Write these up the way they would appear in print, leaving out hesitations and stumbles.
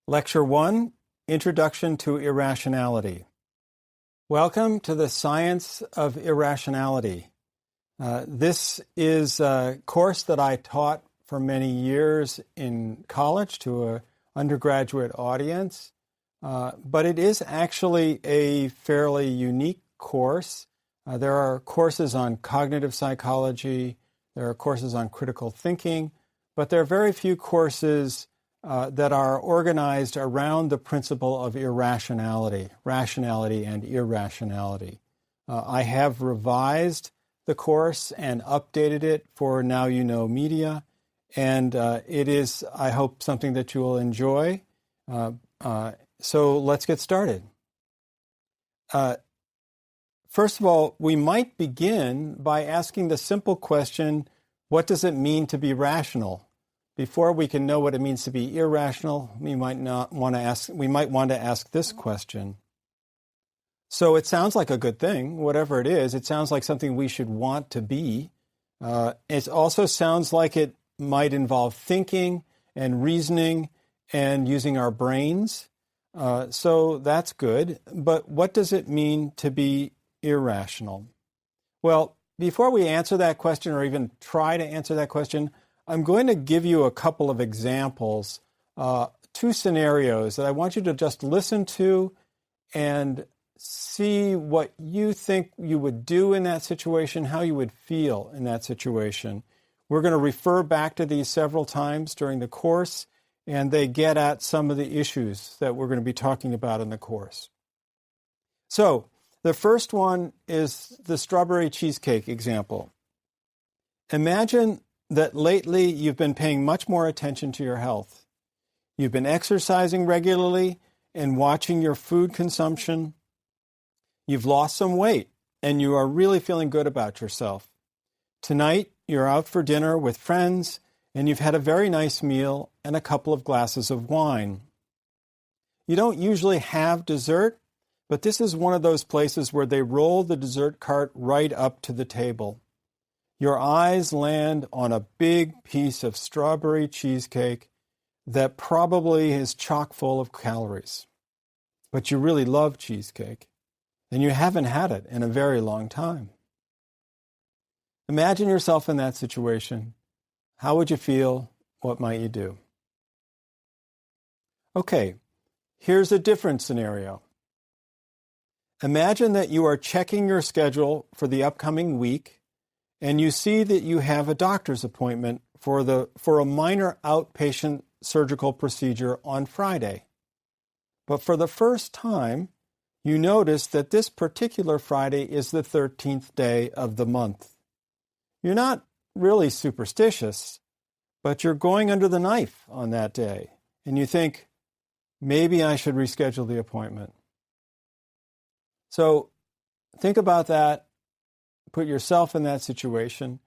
Lecture 1, Introduction to Irrationality. Welcome to the Science of Irrationality. This is a course that I taught for many years in college to an undergraduate audience, but it is actually a fairly unique course. There are courses on cognitive psychology, there are courses on critical thinking, but there are very few courses that are organized around the principle of irrationality, rationality and irrationality. I have revised the course and updated it for Now You Know Media, and it is, I hope, something that you will enjoy. So let's get started. First of all, we might begin by asking the simple question, what does it mean to be rational? Before we can know what it means to be irrational, we might want to ask this question. So it sounds like a good thing, whatever it is. It sounds like something we should want to be. It also sounds like it might involve thinking and reasoning and using our brains. So that's good. But what does it mean to be irrational? Well, before we answer that question or even try to answer that question, I'm going to give you a couple of examples, two scenarios that I want you to just listen to and see what you think you would do in that situation, how you would feel in that situation. We're going to refer back to these several times during the course, and they get at some of the issues that we're going to be talking about in the course. So the first one is the strawberry cheesecake example. Imagine that lately you've been paying much more attention to your health. You've been exercising regularly and watching your food consumption. You've lost some weight and you are really feeling good about yourself. Tonight, you're out for dinner with friends and you've had a very nice meal and a couple of glasses of wine. You don't usually have dessert, but this is one of those places where they roll the dessert cart right up to the table. Your eyes land on a big piece of strawberry cheesecake that probably is chock full of calories. But you really love cheesecake, and you haven't had it in a very long time. Imagine yourself in that situation. How would you feel? What might you do? Okay, here's a different scenario. Imagine that you are checking your schedule for the upcoming week, and you see that you have a doctor's appointment for a minor outpatient surgical procedure on Friday. But for the first time, you notice that this particular Friday is the 13th day of the month. You're not really superstitious, but you're going under the knife on that day, and you think, maybe I should reschedule the appointment. So think about that. Put yourself in that situation.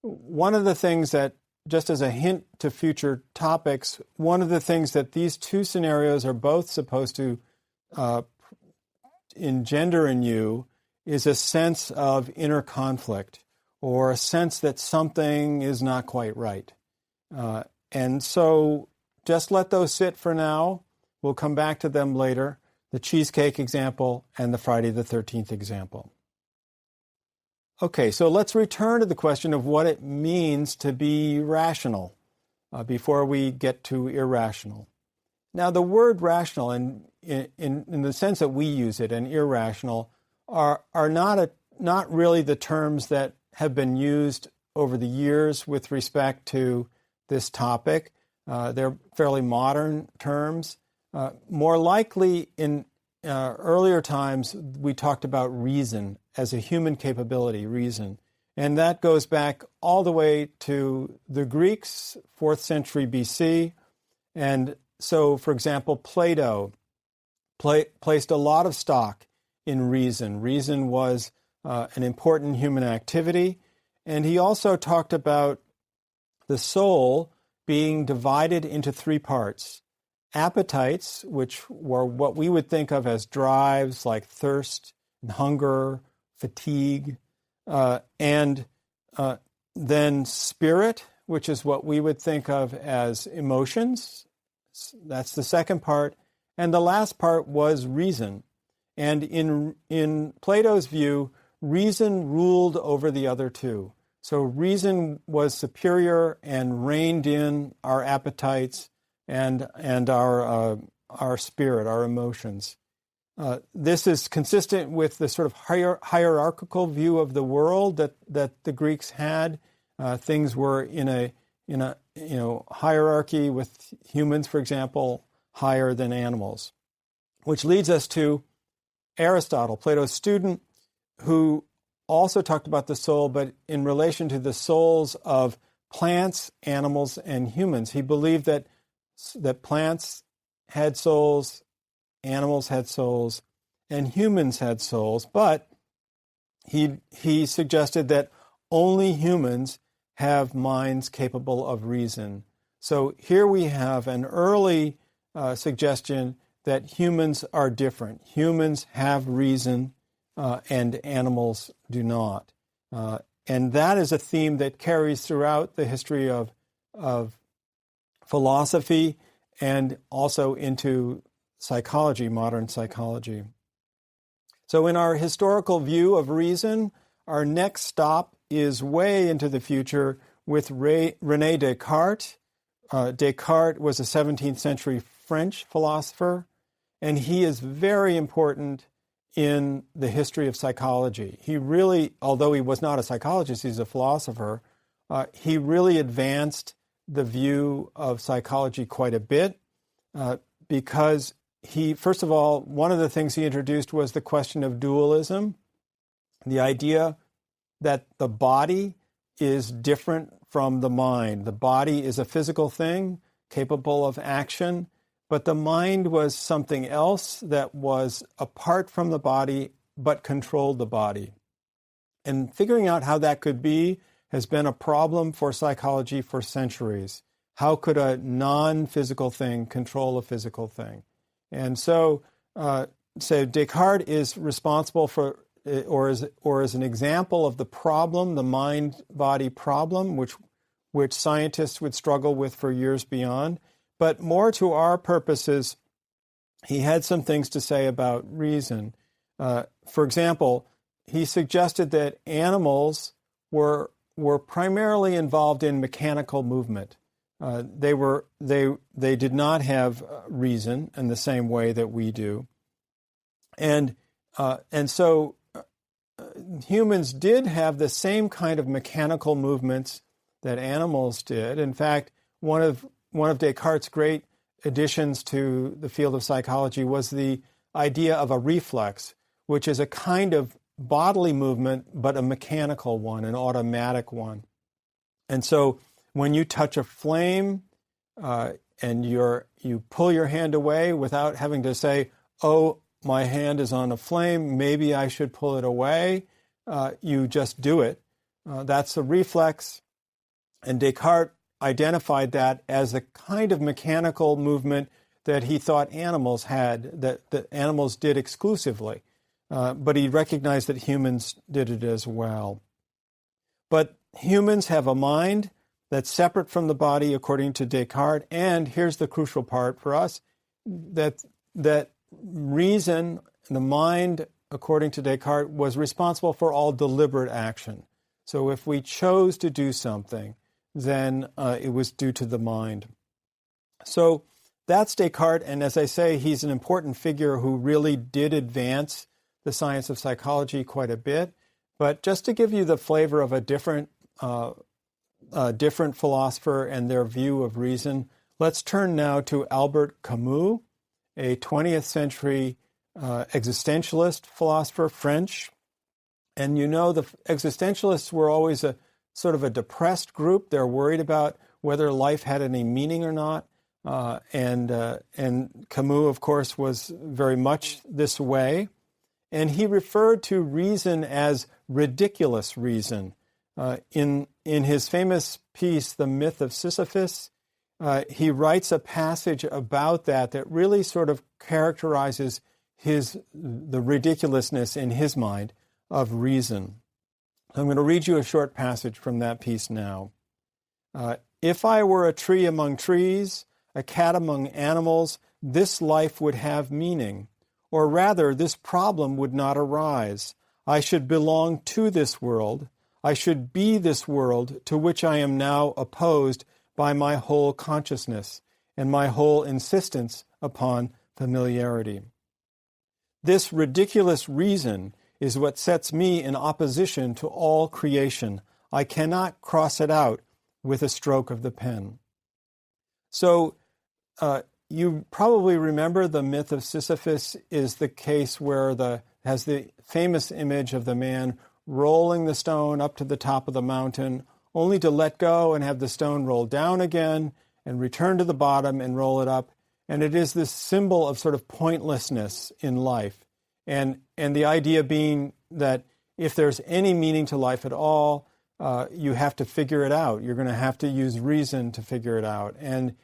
One of the things that, just as a hint to future topics, one of the things that these two scenarios are both supposed to engender in you is a sense of inner conflict or a sense that something is not quite right. And so just let those sit for now. We'll come back to them later, the cheesecake example and the Friday the 13th example. Okay, so let's return to the question of what it means to be rational before we get to irrational. Now, the word rational, in the sense that we use it, and irrational, are not really the terms that have been used over the years with respect to this topic. They're fairly modern terms. More likely, in earlier times, we talked about reason as a human capability, reason. And that goes back all the way to the Greeks, 4th century BC. And so, for example, Plato placed a lot of stock in reason. Reason was an important human activity. And he also talked about the soul being divided into three parts. Appetites, which were what we would think of as drives like thirst and hunger, fatigue, and then spirit, which is what we would think of as emotions, That's the second part. And the last part was reason. And in Plato's view, reason ruled over the other two. So reason was superior and reined in our appetites and our spirit, our emotions. This is consistent with the sort of hierarchical view of the world that the Greeks had. Things were in a hierarchy, with humans, for example, higher than animals, which leads us to Aristotle, Plato's student, who also talked about the soul, but in relation to the souls of plants, animals, and humans. He believed that plants had souls, animals had souls, and humans had souls, but he suggested that only humans have minds capable of reason. So here we have an early suggestion that humans are different. Humans have reason, and animals do not. And that is a theme that carries throughout the history of philosophy and also into psychology, modern psychology. So in our historical view of reason, our next stop is way into the future with René Descartes. Descartes was a 17th century French philosopher, and he is very important in the history of psychology. He really, although he was not a psychologist, he's a philosopher, he really advanced the view of psychology quite a bit because he, first of all, one of the things he introduced was the question of dualism, the idea that the body is different from the mind. The body is a physical thing capable of action, but the mind was something else that was apart from the body but controlled the body. And figuring out how that could be has been a problem for psychology for centuries. How could a non-physical thing control a physical thing? And so Descartes is responsible for, or is an example of the problem, the mind-body problem, which scientists would struggle with for years beyond. But more to our purposes, he had some things to say about reason. For example, he suggested that animals were primarily involved in mechanical movement. They did not have reason in the same way that we do, and so humans did have the same kind of mechanical movements that animals did. In fact, one of Descartes' great additions to the field of psychology was the idea of a reflex, which is a kind of bodily movement, but a mechanical one, an automatic one. And so when you touch a flame and you pull your hand away without having to say, oh, my hand is on a flame, maybe I should pull it away, you just do it. That's a reflex. And Descartes identified that as a kind of mechanical movement that he thought animals had, that animals did exclusively. But he recognized that humans did it as well. But humans have a mind that's separate from the body, according to Descartes. And here's the crucial part for us, that reason, the mind, according to Descartes, was responsible for all deliberate action. So if we chose to do something, then it was due to the mind. So that's Descartes, and as I say, he's an important figure who really did advance the science of psychology quite a bit. But just to give you the flavor of a different philosopher and their view of reason, let's turn now to Albert Camus, a 20th century existentialist philosopher, French. And you know, the existentialists were always a sort of a depressed group. They're worried about whether life had any meaning or not. And Camus, of course, was very much this way. And he referred to reason as ridiculous reason. In his famous piece, The Myth of Sisyphus, he writes a passage about that really sort of characterizes the ridiculousness in his mind of reason. I'm going to read you a short passage from that piece now. If I were a tree among trees, a cat among animals, this life would have meaning. Or rather, this problem would not arise. I should belong to this world. I should be this world to which I am now opposed by my whole consciousness and my whole insistence upon familiarity. This ridiculous reason is what sets me in opposition to all creation. I cannot cross it out with a stroke of the pen. So you probably remember the myth of Sisyphus is the case where has the famous image of the man rolling the stone up to the top of the mountain, only to let go and have the stone roll down again and return to the bottom and roll it up. And it is this symbol of sort of pointlessness in life. And the idea being that if there's any meaning to life at all, you have to figure it out. You're going to have to use reason to figure it out. And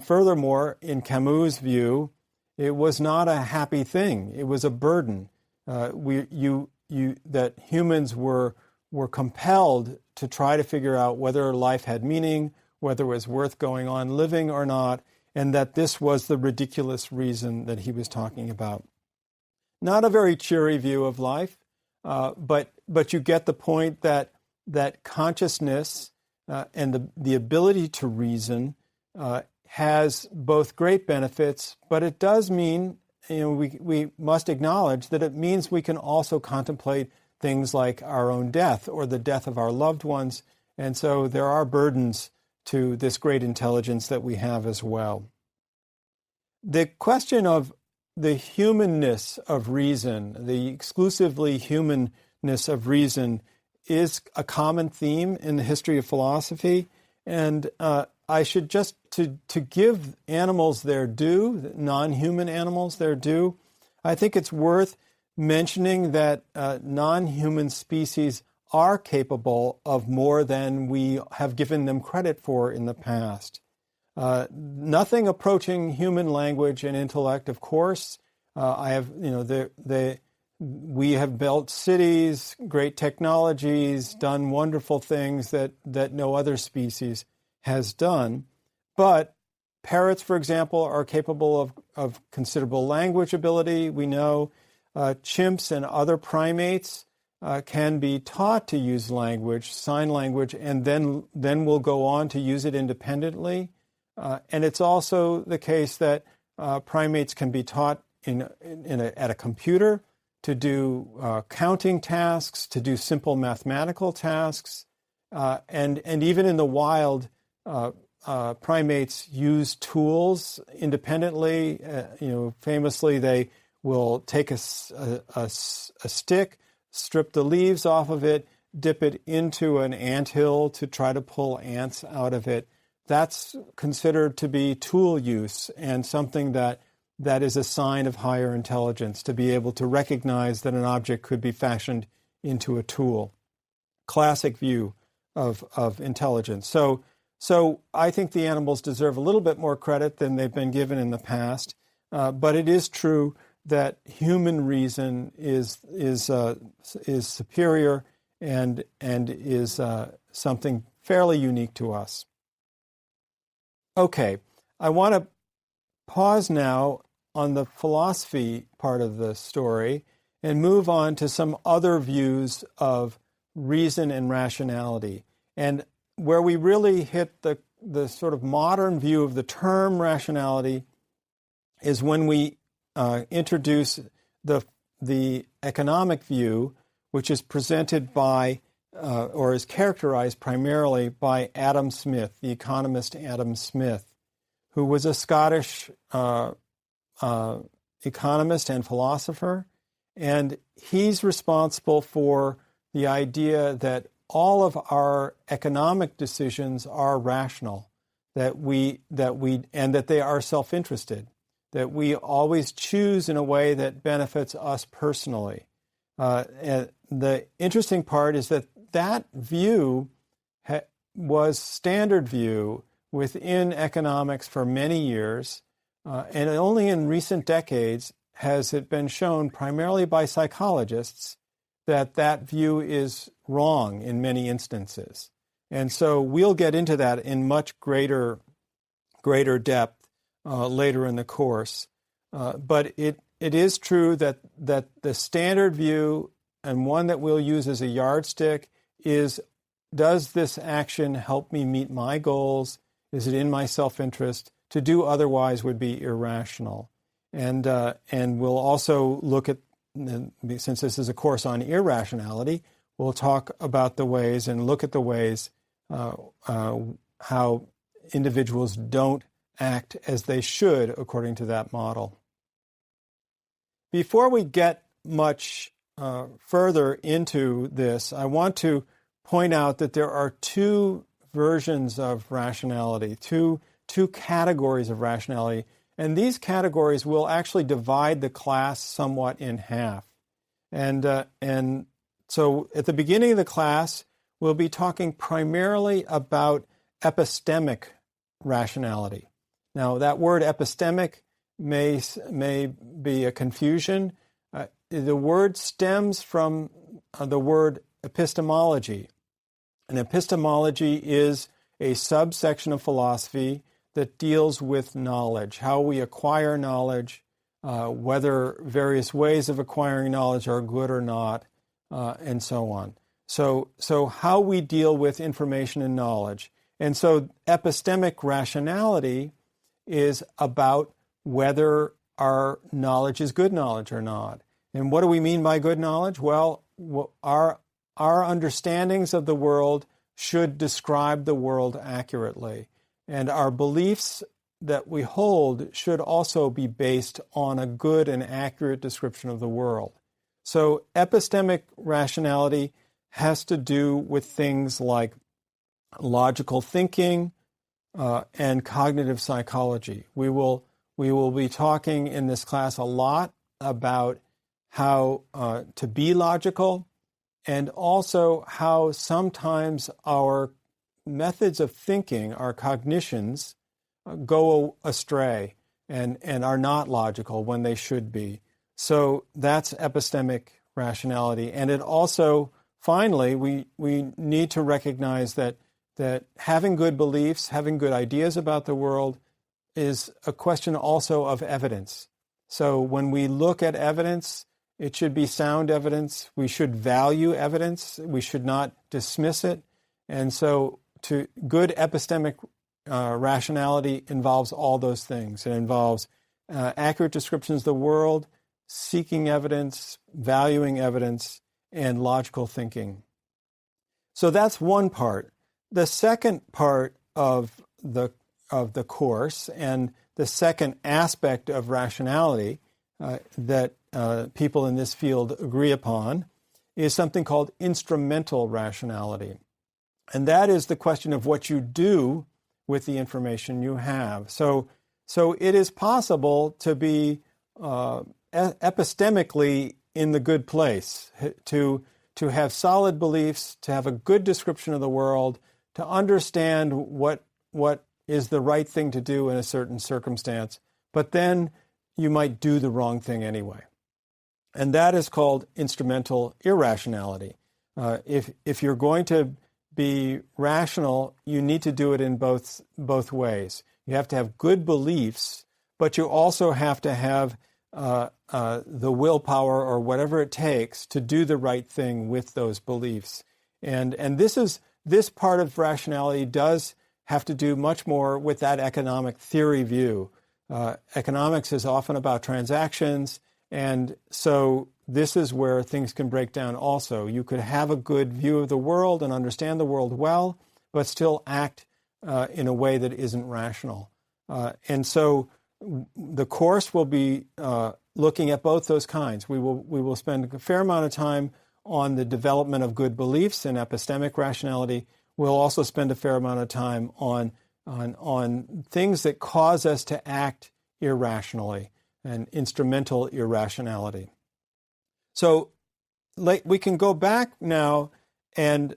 furthermore, in Camus' view, it was not a happy thing. It was a burden. That humans were compelled to try to figure out whether life had meaning, whether it was worth going on living or not, and that this was the ridiculous reason that he was talking about. Not a very cheery view of life, but you get the point that consciousness and the ability to reason has both great benefits, but it does mean, we must acknowledge that it means we can also contemplate things like our own death or the death of our loved ones. And so there are burdens to this great intelligence that we have as well. The question of the humanness of reason, the exclusively humanness of reason, is a common theme in the history of philosophy. And I should just, to give animals their due, non-human animals their due, I think it's worth mentioning that non-human species are capable of more than we have given them credit for in the past. Nothing approaching human language and intellect, of course. We have built cities, great technologies, done wonderful things that no other species has done. But parrots, for example, are capable of considerable language ability. We know chimps and other primates can be taught to use language, sign language, and then will go on to use it independently. And it's also the case that primates can be taught at a computer to do counting tasks, to do simple mathematical tasks, and even in the wild, primates use tools independently. Famously, they will take a stick, strip the leaves off of it, dip it into an anthill to try to pull ants out of it. That's considered to be tool use and something that is a sign of higher intelligence, to be able to recognize that an object could be fashioned into a tool. Classic view of intelligence. So I think the animals deserve a little bit more credit than they've been given in the past, but it is true that human reason is superior and is something fairly unique to us. Okay, I want to pause now on the philosophy part of the story and move on to some other views of reason and rationality. And where we really hit the sort of modern view of the term rationality is when we introduce the economic view, which is presented by or is characterized primarily by Adam Smith, the economist Adam Smith, who was a Scottish economist and philosopher. And he's responsible for the idea that all of our economic decisions are rational, that they are self-interested, that we always choose in a way that benefits us personally. And the interesting part is that view was standard view within economics for many years, and only in recent decades has it been shown, primarily by psychologists, that view is wrong in many instances. And so we'll get into that in much greater depth later in the course. But it is true that the standard view, and one that we'll use as a yardstick, is, does this action help me meet my goals? Is it in my self-interest? To do otherwise would be irrational. And we'll also look at, since this is a course on irrationality, we'll talk about the ways and look at the ways how individuals don't act as they should according to that model. Before we get much further into this, I want to point out that there are two versions of rationality, two categories of rationality, and these categories will actually divide the class somewhat in half. And so at the beginning of the class, we'll be talking primarily about epistemic rationality. Now, that word epistemic may be a confusion. The word stems from the word epistemology. And epistemology is a subsection of philosophy that deals with knowledge, how we acquire knowledge, whether various ways of acquiring knowledge are good or not, and so on. So how we deal with information and knowledge. And so epistemic rationality is about whether our knowledge is good knowledge or not. And what do we mean by good knowledge? Well, our understandings of the world should describe the world accurately. And our beliefs that we hold should also be based on a good and accurate description of the world. So epistemic rationality has to do with things like logical thinking and cognitive psychology. We will be talking in this class a lot about how to be logical, and also how sometimes our methods of thinking, our cognitions, go astray and are not logical when they should be. So that's epistemic rationality. And it also, finally, we need to recognize that having good beliefs, having good ideas about the world is a question also of evidence. So when we look at evidence, it should be sound evidence. We should value evidence. We should not dismiss it. And so good epistemic rationality involves all those things. It involves accurate descriptions of the world, seeking evidence, valuing evidence, and logical thinking. So that's one part. The second part of the course, and the second aspect of rationality that people in this field agree upon, is something called instrumental rationality. And that is the question of what you do with the information you have. So it is possible to be epistemically in the good place, to have solid beliefs, to have a good description of the world, to understand what is the right thing to do in a certain circumstance, but then you might do the wrong thing anyway. And that is called instrumental irrationality. If you're going to be rational, you need to do it in both ways. You have to have good beliefs, but you also have to have the willpower or whatever it takes to do the right thing with those beliefs. And this part of rationality does have to do much more with that economic theory view. Economics is often about transactions, and so this is where things can break down also. You could have a good view of the world and understand the world well, but still act in a way that isn't rational. And so the course will be looking at both those kinds. We will spend a fair amount of time on the development of good beliefs and epistemic rationality. We'll also spend a fair amount of time on things that cause us to act irrationally and instrumental irrationality. So we can go back now and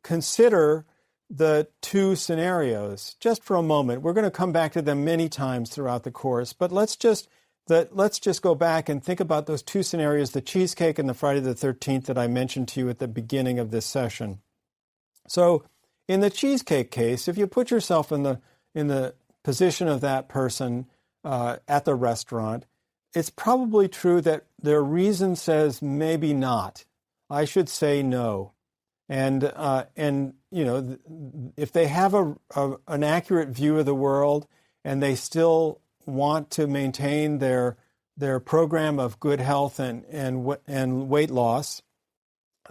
consider the two scenarios just for a moment. We're going to come back to them many times throughout the course, but let's just go back and think about those two scenarios, the cheesecake and the Friday the 13th that I mentioned to you at the beginning of this session. So in the cheesecake case, if you put yourself in the position of that person at the restaurant, it's probably true that their reason says maybe not. I should say no. And if they have an accurate view of the world and they still want to maintain their program of good health and weight loss,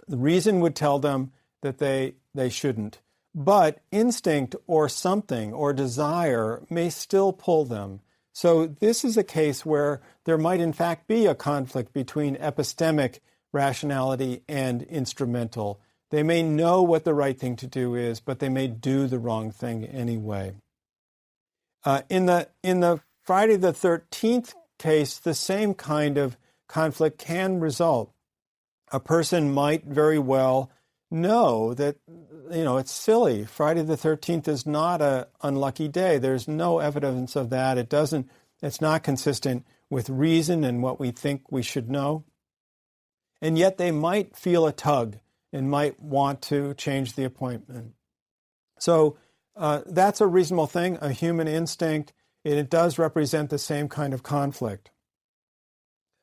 the reason would tell them that they shouldn't. But instinct or something or desire may still pull them. So this is a case where there might in fact be a conflict between epistemic rationality and instrumental. They may know what the right thing to do is, but they may do the wrong thing anyway. In the Friday the 13th case, the same kind of conflict can result. A person might very well know that, it's silly. Friday the 13th is not an unlucky day. There's no evidence of that. It's not consistent with reason and what we think we should know. And yet they might feel a tug and might want to change the appointment. So that's a reasonable thing, a human instinct. It does represent the same kind of conflict.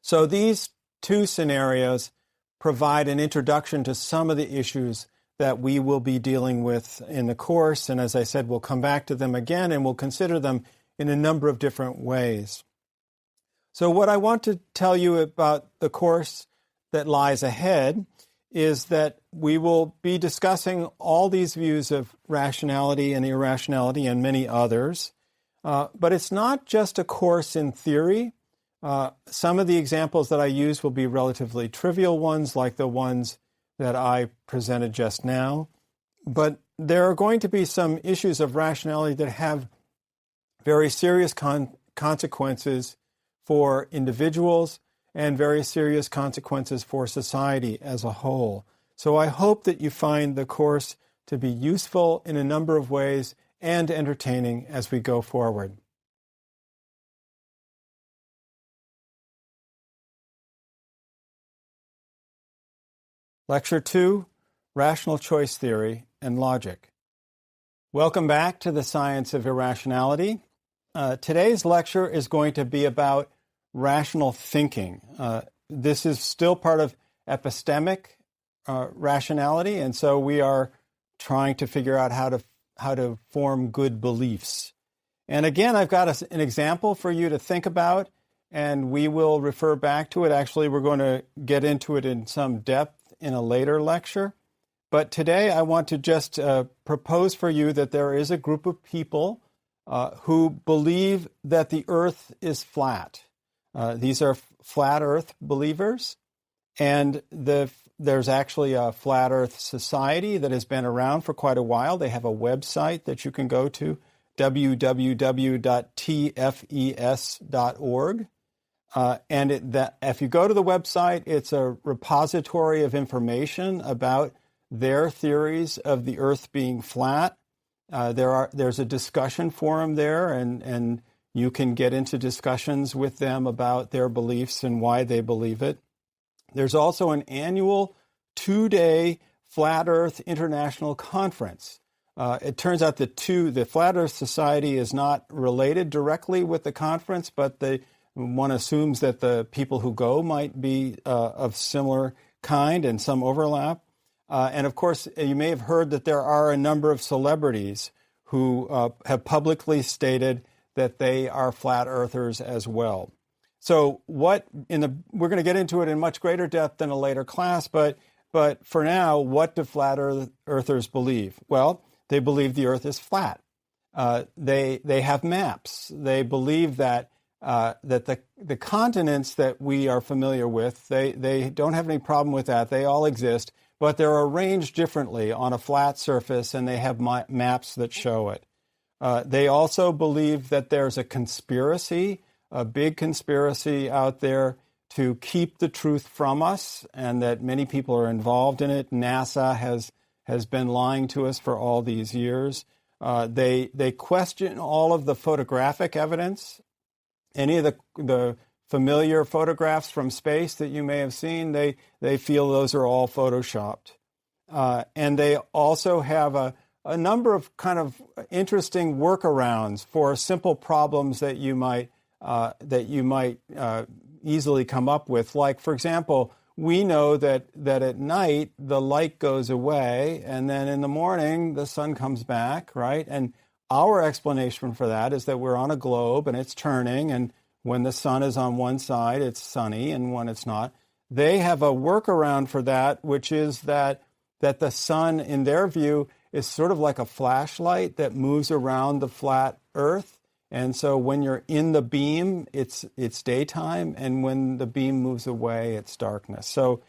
So these two scenarios provide an introduction to some of the issues that we will be dealing with in the course. And as I said, we'll come back to them again and we'll consider them in a number of different ways. So what I want to tell you about the course that lies ahead is that we will be discussing all these views of rationality and irrationality and many others. But it's not just a course in theory. Some of the examples that I use will be relatively trivial ones, like the ones that I presented just now. But there are going to be some issues of rationality that have very serious consequences for individuals and very serious consequences for society as a whole. So I hope that you find the course to be useful in a number of ways and entertaining as we go forward. Lecture 2, Rational Choice Theory and Logic. Welcome back to the Science of Irrationality. Today's lecture is going to be about rational thinking. This is still part of epistemic rationality, and so we are trying to figure out how to form good beliefs. And again, I've got an example for you to think about, and we will refer back to it. Actually, we're going to get into it in some depth in a later lecture. But today I want to just propose for you that there is a group of people who believe that the earth is flat. These are flat earth believers, and there's actually a flat earth society that has been around for quite a while. They have a website that you can go to, www.tfes.org. If you go to the website, it's a repository of information about their theories of the earth being flat. There's a discussion forum there, and you can get into discussions with them about their beliefs and why they believe it. There's also an annual 2-day Flat Earth International Conference. It turns out the Flat Earth Society is not related directly with the conference, but one assumes that the people who go might be of similar kind and some overlap. And of course, you may have heard that there are a number of celebrities who have publicly stated that they are flat earthers as well. So we're going to get into it in much greater depth in a later class, but for now, what do flat earthers believe? Well, they believe the earth is flat. They have maps. They believe that the continents that we are familiar with, they don't have any problem with that. They all exist, but they're arranged differently on a flat surface, and they have maps that show it. They also believe that there's a conspiracy, a big conspiracy out there to keep the truth from us, and that many people are involved in it. NASA has been lying to us for all these years. They question all of the photographic evidence. Any of the familiar photographs from space that you may have seen, they feel those are all photoshopped. And they also have a number of kind of interesting workarounds for simple problems that you might easily come up with. Like, for example, we know that at night the light goes away, and then in the morning the sun comes back, right? And our explanation for that is that we're on a globe and it's turning, and when the sun is on one side, it's sunny, and when it's not. They have a workaround for that, which is that the sun, in their view, is sort of like a flashlight that moves around the flat Earth. And so when you're in the beam, it's daytime, and when the beam moves away, it's darkness. So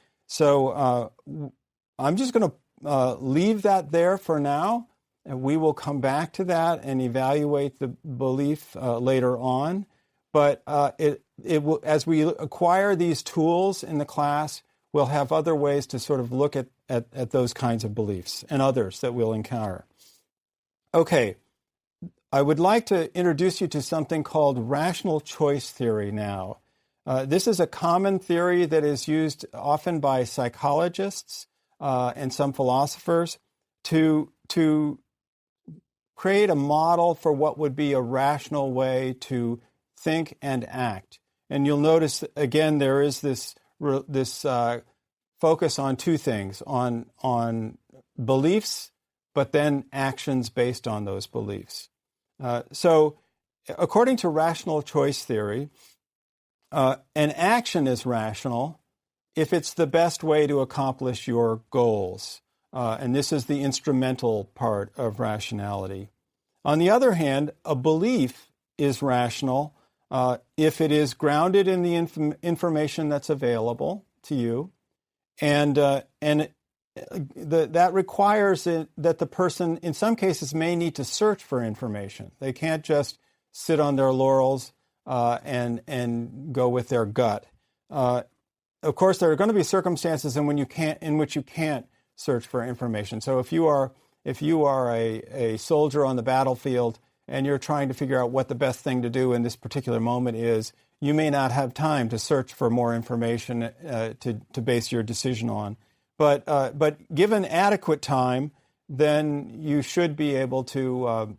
I'm just going to leave that there for now, and we will come back to that and evaluate the belief later on. But it will, as we acquire these tools in the class, we'll have other ways to sort of look at those kinds of beliefs and others that we'll encounter. Okay. I would like to introduce you to something called rational choice theory now. This is a common theory that is used often by psychologists and some philosophers to create a model for what would be a rational way to think and act. And you'll notice, again, there is this focus on two things, on beliefs, but then actions based on those beliefs. So according to rational choice theory, an action is rational if it's the best way to accomplish your goals. And this is the instrumental part of rationality. On the other hand, a belief is rational if it is grounded in the information that's available to you, and that requires that the person, in some cases, may need to search for information. They can't just sit on their laurels and go with their gut. Of course, there are going to be circumstances in which you can't search for information. So if you are a soldier on the battlefield and you're trying to figure out what the best thing to do in this particular moment is, you may not have time to search for more information to base your decision on. But given adequate time, then you should be able to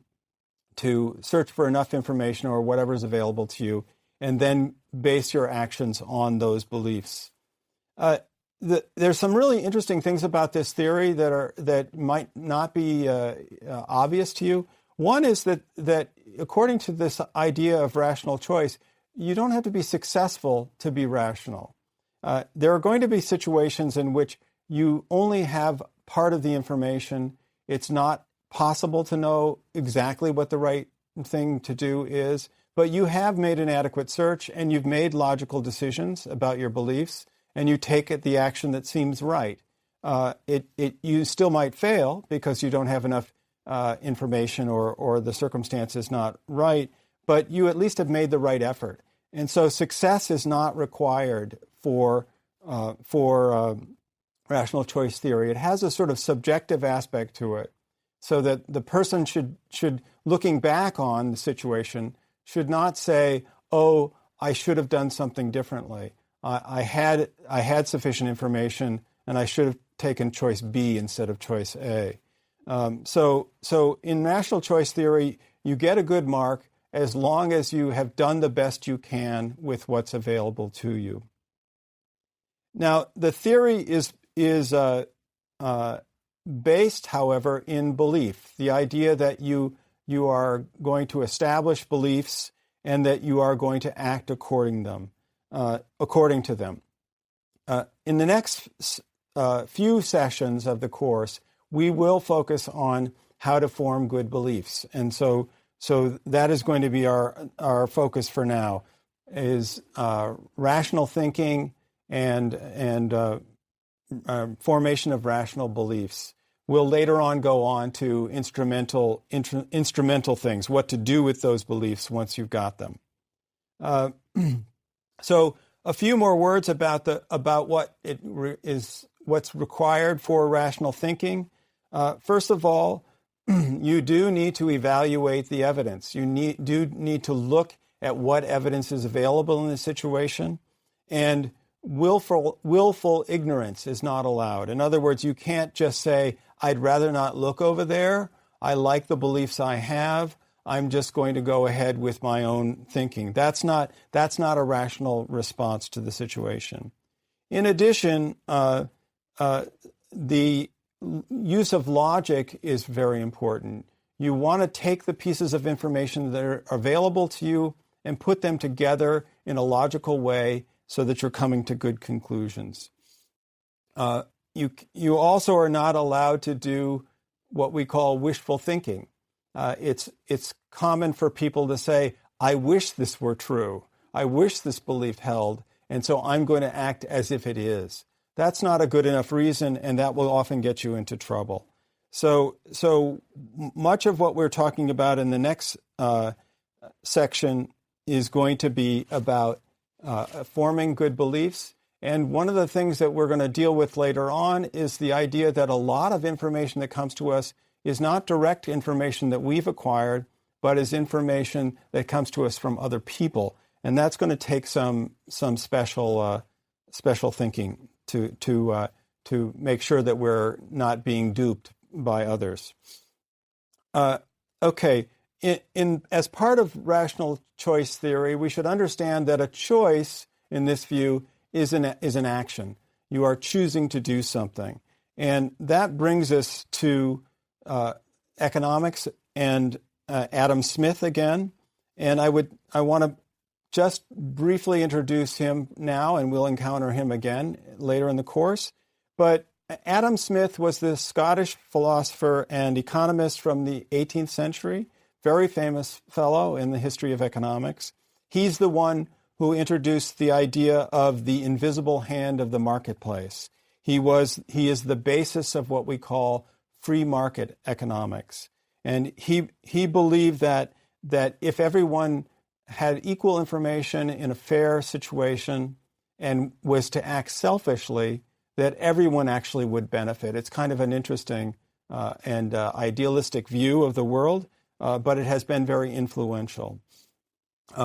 search for enough information or whatever is available to you, and then base your actions on those beliefs. There's some really interesting things about this theory that might not be obvious to you. One is that according to this idea of rational choice, you don't have to be successful to be rational. There are going to be situations in which you only have part of the information. It's not possible to know exactly what the right thing to do is, but you have made an adequate search and you've made logical decisions about your beliefs, and you take the action that seems right. You still might fail because you don't have enough information or the circumstance is not right, but you at least have made the right effort. And so success is not required for rational choice theory. It has a sort of subjective aspect to it, so that the person should looking back on the situation, should not say, "Oh, I should have done something differently. I had sufficient information, and I should have taken choice B instead of choice A." So in rational choice theory, you get a good mark as long as you have done the best you can with what's available to you. Now, the theory is based, however, in belief. The idea that you are going to establish beliefs and that you are going to act according to them. In the next few sessions of the course, we will focus on how to form good beliefs, and so that is going to be our focus for now, is rational thinking and formation of rational beliefs. We'll later on go on to instrumental things, what to do with those beliefs once you've got them. So a few more words about what's required for rational thinking. First of all, you do need to evaluate the evidence. You do need to look at what evidence is available in the situation, and willful ignorance is not allowed. In other words, you can't just say, "I'd rather not look over there," I like the beliefs I have. I'm just going to go ahead with my own thinking. That's not a rational response to the situation. In addition, the use of logic is very important. You want to take the pieces of information that are available to you and put them together in a logical way so that you're coming to good conclusions. You also are not allowed to do what we call wishful thinking. It's common for people to say, I wish this were true. I wish this belief held, and so I'm going to act as if it is. That's not a good enough reason, and that will often get you into trouble. So much of what we're talking about in the next section is going to be about forming good beliefs. And one of the things that we're going to deal with later on is the idea that a lot of information that comes to us is not direct information that we've acquired, but is information that comes to us from other people. And that's going to take some special thinking to make sure that we're not being duped by others. Okay. As part of rational choice theory, we should understand that a choice, in this view, is an action. You are choosing to do something. And that brings us to economics and Adam Smith again. And I want to just briefly introduce him now, and we'll encounter him again later in the course. But Adam Smith was the Scottish philosopher and economist from the 18th century, very famous fellow in the history of economics. He's the one who introduced the idea of the invisible hand of the marketplace. He is the basis of what we call free market economics. And he believed that if everyone had equal information in a fair situation and was to act selfishly, that everyone actually would benefit. It's kind of an interesting and idealistic view of the world, but it has been very influential.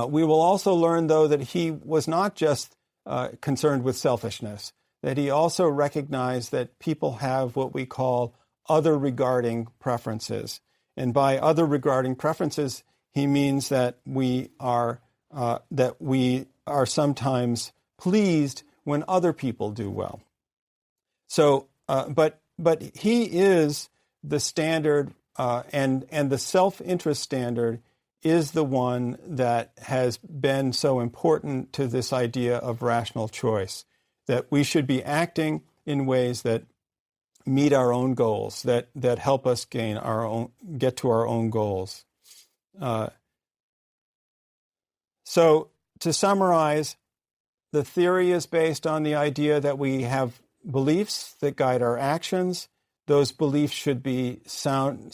We will also learn, though, that he was not just concerned with selfishness, that he also recognized that people have what we call other regarding preferences. And by other regarding preferences, he means that we are sometimes pleased when other people do well. So, but he is the standard, and the self-interest standard is the one that has been so important to this idea of rational choice, that we should be acting in ways that meet our own goals, that help us get to our own goals. So to summarize, the theory is based on the idea that we have beliefs that guide our actions. Those beliefs should be sound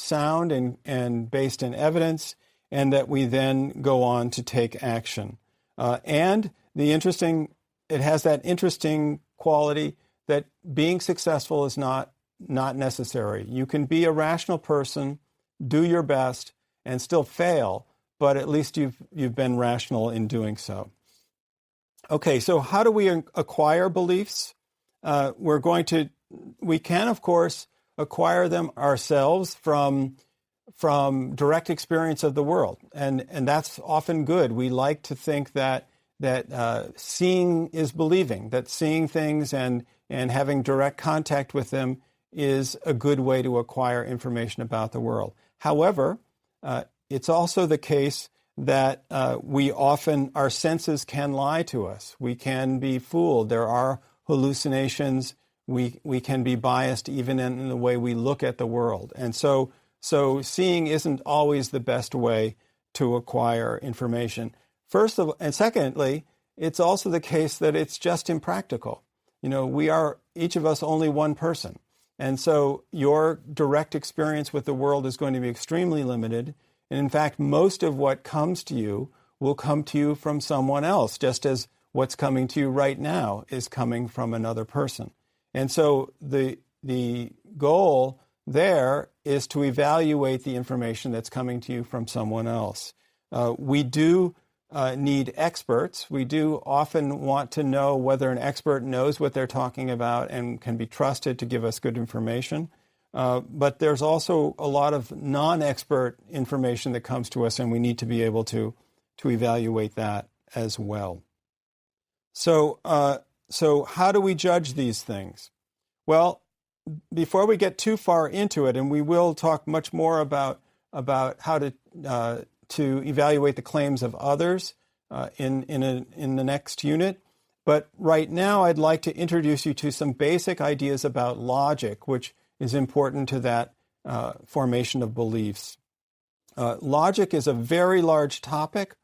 and based in evidence, and that we then go on to take action. And it has that interesting quality that being successful is not necessary. You can be a rational person, do your best, and still fail, but at least you've been rational in doing so. Okay, so how do we acquire beliefs? We can, of course, acquire them ourselves from direct experience of the world, and that's often good. We like to think that seeing is believing, that seeing things and having direct contact with them is a good way to acquire information about the world. However, it's also the case that our senses can lie to us. We can be fooled. There are hallucinations. We can be biased even in the way we look at the world. And so seeing isn't always the best way to acquire information. And secondly, it's also the case that it's just impractical. We are, each of us, only one person. And so your direct experience with the world is going to be extremely limited. And in fact, most of what comes to you will come to you from someone else, just as what's coming to you right now is coming from another person. And so the goal there is to evaluate the information that's coming to you from someone else. We do need experts. We do often want to know whether an expert knows what they're talking about and can be trusted to give us good information. But there's also a lot of non-expert information that comes to us, and we need to be able to evaluate that as well. So how do we judge these things? Well, before we get too far into it, and we will talk much more about how to evaluate the claims of others in the next unit. But right now, I'd like to introduce you to some basic ideas about logic, which is important to that formation of beliefs. Logic is a very large topic.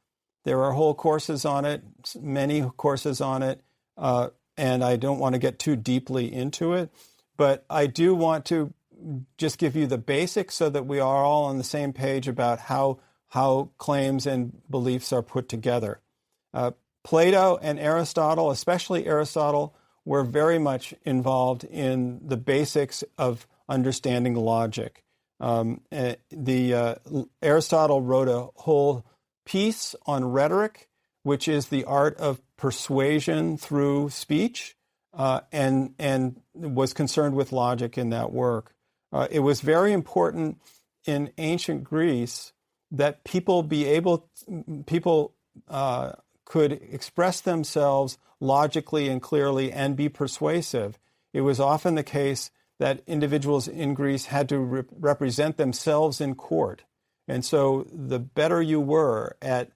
There are whole courses on it, many courses on it, and I don't want to get too deeply into it. But I do want to just give you the basics so that we are all on the same page about how claims and beliefs are put together. Plato and Aristotle, especially Aristotle, were very much involved in the basics of understanding logic. Aristotle wrote a whole piece on rhetoric, which is the art of persuasion through speech, and was concerned with logic in that work. It was very important in ancient Greece that people could express themselves logically and clearly and be persuasive. It was often the case that individuals in Greece had to represent themselves in court. And so the better you were at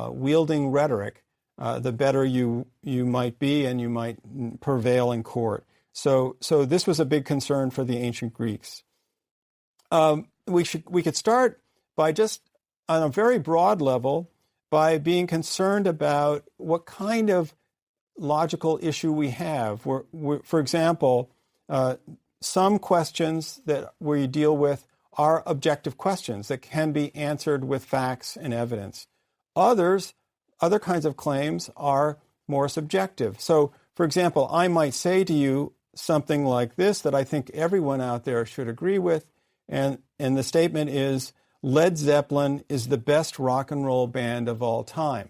wielding rhetoric, the better you might be and you might prevail in court. So this was a big concern for the ancient Greeks. We could start by just on a very broad level by being concerned about what kind of logical issue we have. For example, some questions that we deal with are objective questions that can be answered with facts and evidence. Other kinds of claims are more subjective. So, for example, I might say to you something like this that I think everyone out there should agree with, and the statement is, Led Zeppelin is the best rock and roll band of all time.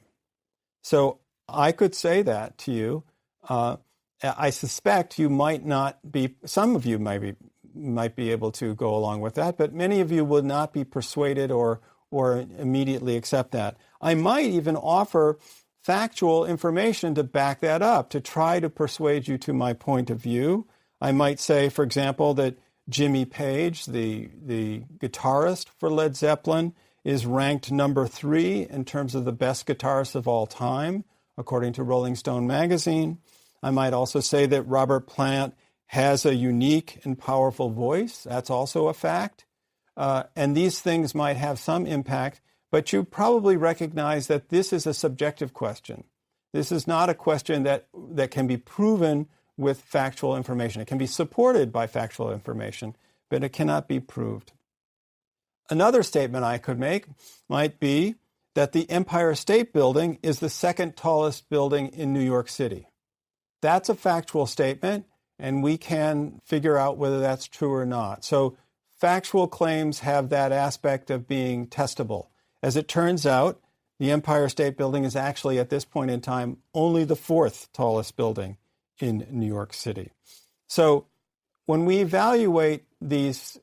So I could say that to you. I suspect you might not be, some of you might be able to go along with that, but many of you would not be persuaded or immediately accept that. I might even offer factual information to back that up, to try to persuade you to my point of view. I might say, for example, that Jimmy Page, the guitarist for Led Zeppelin, is ranked number 3 in terms of the best guitarists of all time, according to Rolling Stone magazine. I might also say that Robert Plant has a unique and powerful voice. That's also a fact. And these things might have some impact, but you probably recognize that this is a subjective question. This is not a question that can be proven with factual information. It can be supported by factual information, but it cannot be proved. Another statement I could make might be that the Empire State Building is the second tallest building in New York City. That's a factual statement, and we can figure out whether that's true or not. So factual claims have that aspect of being testable. As it turns out, the Empire State Building is actually, at this point in time, only the 4th tallest building in New York City. So when we evaluate these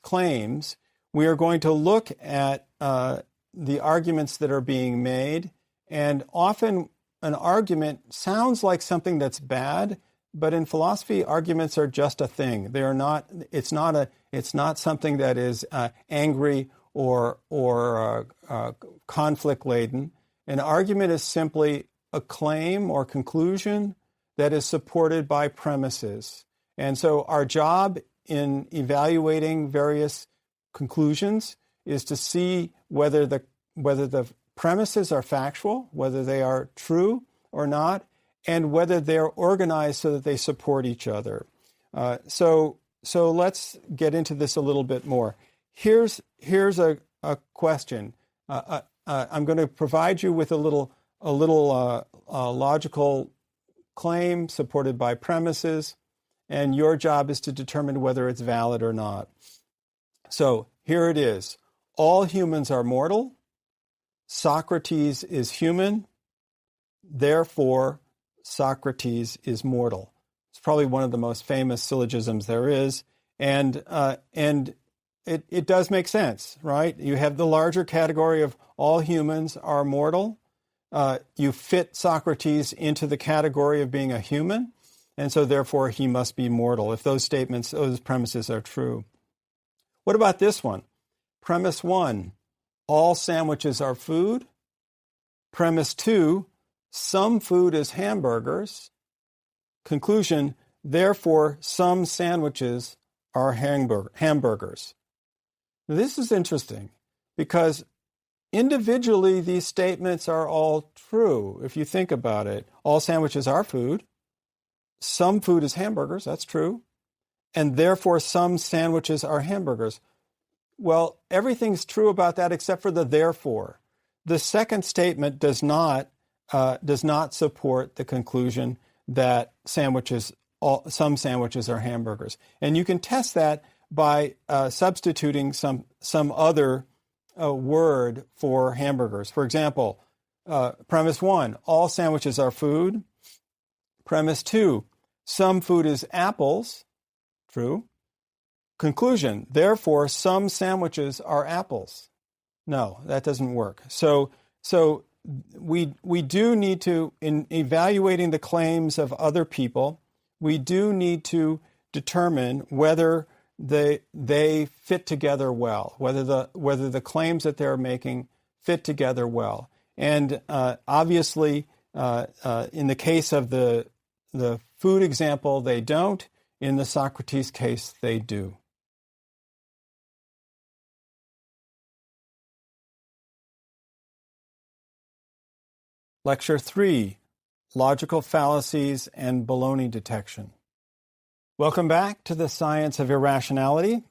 claims, we are going to look at the arguments that are being made, and often an argument sounds like something that's bad, but in philosophy, arguments are just a thing. They are not. It's not something that is angry or conflict laden. An argument is simply a claim or conclusion that is supported by premises. And so our job in evaluating various conclusions is to see whether the premises are factual, whether they are true or not, and whether they're organized so that they support each other. So let's get into this a little bit more. Here's a question. I'm going to provide you with a little logical claim supported by premises, and your job is to determine whether it's valid or not. So here it is. All humans are mortal. Socrates is human. Therefore, Socrates is mortal. It's probably one of the most famous syllogisms there is. And it does make sense, right? You have the larger category of all humans are mortal. You fit Socrates into the category of being a human, and so therefore he must be mortal, if those statements, those premises are true. What about this one? Premise 1, all sandwiches are food. Premise 2, some food is hamburgers. Conclusion, therefore some sandwiches are hamburgers. Now, this is interesting because individually these statements are all true. If you think about it, all sandwiches are food. Some food is hamburgers, that's true. And therefore some sandwiches are hamburgers. Well, everything's true about that except for the therefore. The second statement does not support the conclusion that some sandwiches are hamburgers. And you can test that by substituting some other word for hamburgers. For example, premise 1, all sandwiches are food. Premise 2, some food is apples. True. Conclusion, therefore, some sandwiches are apples. No, that doesn't work. So we do need to, in evaluating the claims of other people, we do need to determine whether they fit together well, whether the claims that they're making fit together well. And obviously, in the case of the food example, they don't. In the Socrates case, they do. Lecture 3, Logical Fallacies and Baloney Detection. Welcome back to the Science of Irrationality.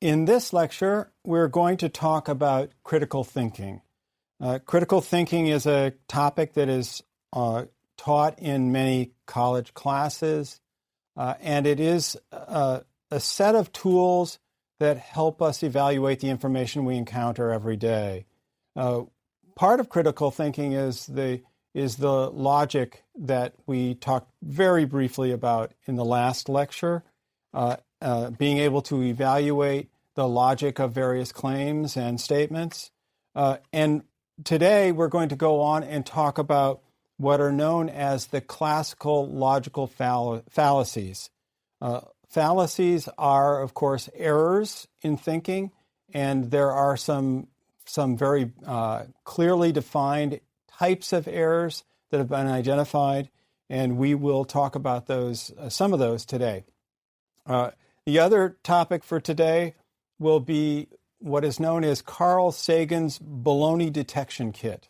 In this lecture, we're going to talk about critical thinking. Critical thinking is a topic that is taught in many college classes, and it is a set of tools that help us evaluate the information we encounter every day. Part of critical thinking is the logic that we talked very briefly about in the last lecture, being able to evaluate the logic of various claims and statements. And today we're going to go on and talk about what are known as the classical logical fallacies. Fallacies are, of course, errors in thinking, and there are some very clearly defined types of errors that have been identified, and we will talk about those, some of those today. The other topic for today will be what is known as Carl Sagan's baloney detection kit.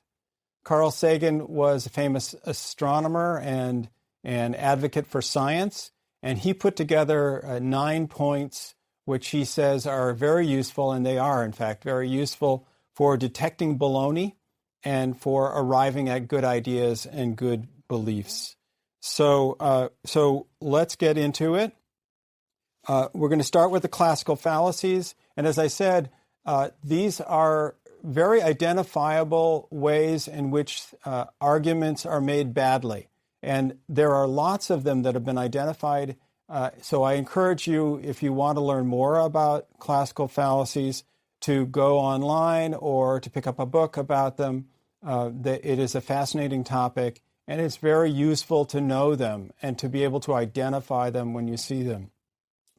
Carl Sagan was a famous astronomer and an advocate for science, and he put together 9 points which he says are very useful, and they are, in fact, very useful for detecting baloney and for arriving at good ideas and good beliefs. So let's get into it. We're going to start with the classical fallacies. And as I said, these are very identifiable ways in which arguments are made badly. And there are lots of them that have been identified. So I encourage you, if you want to learn more about classical fallacies, to go online or to pick up a book about them. It is a fascinating topic, and it's very useful to know them and to be able to identify them when you see them,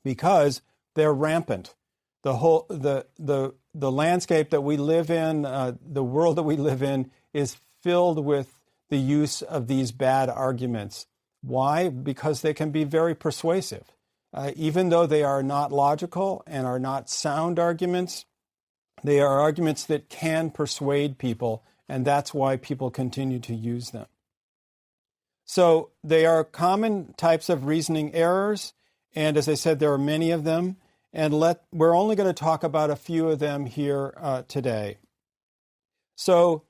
because they're rampant. The landscape that we live in, the world that we live in, is filled with the use of these bad arguments. Why? Because they can be very persuasive. Even though they are not logical and are not sound arguments, they are arguments that can persuade people, and that's why people continue to use them. So they are common types of reasoning errors, and as I said, there are many of them, and we're only going to talk about a few of them here today. So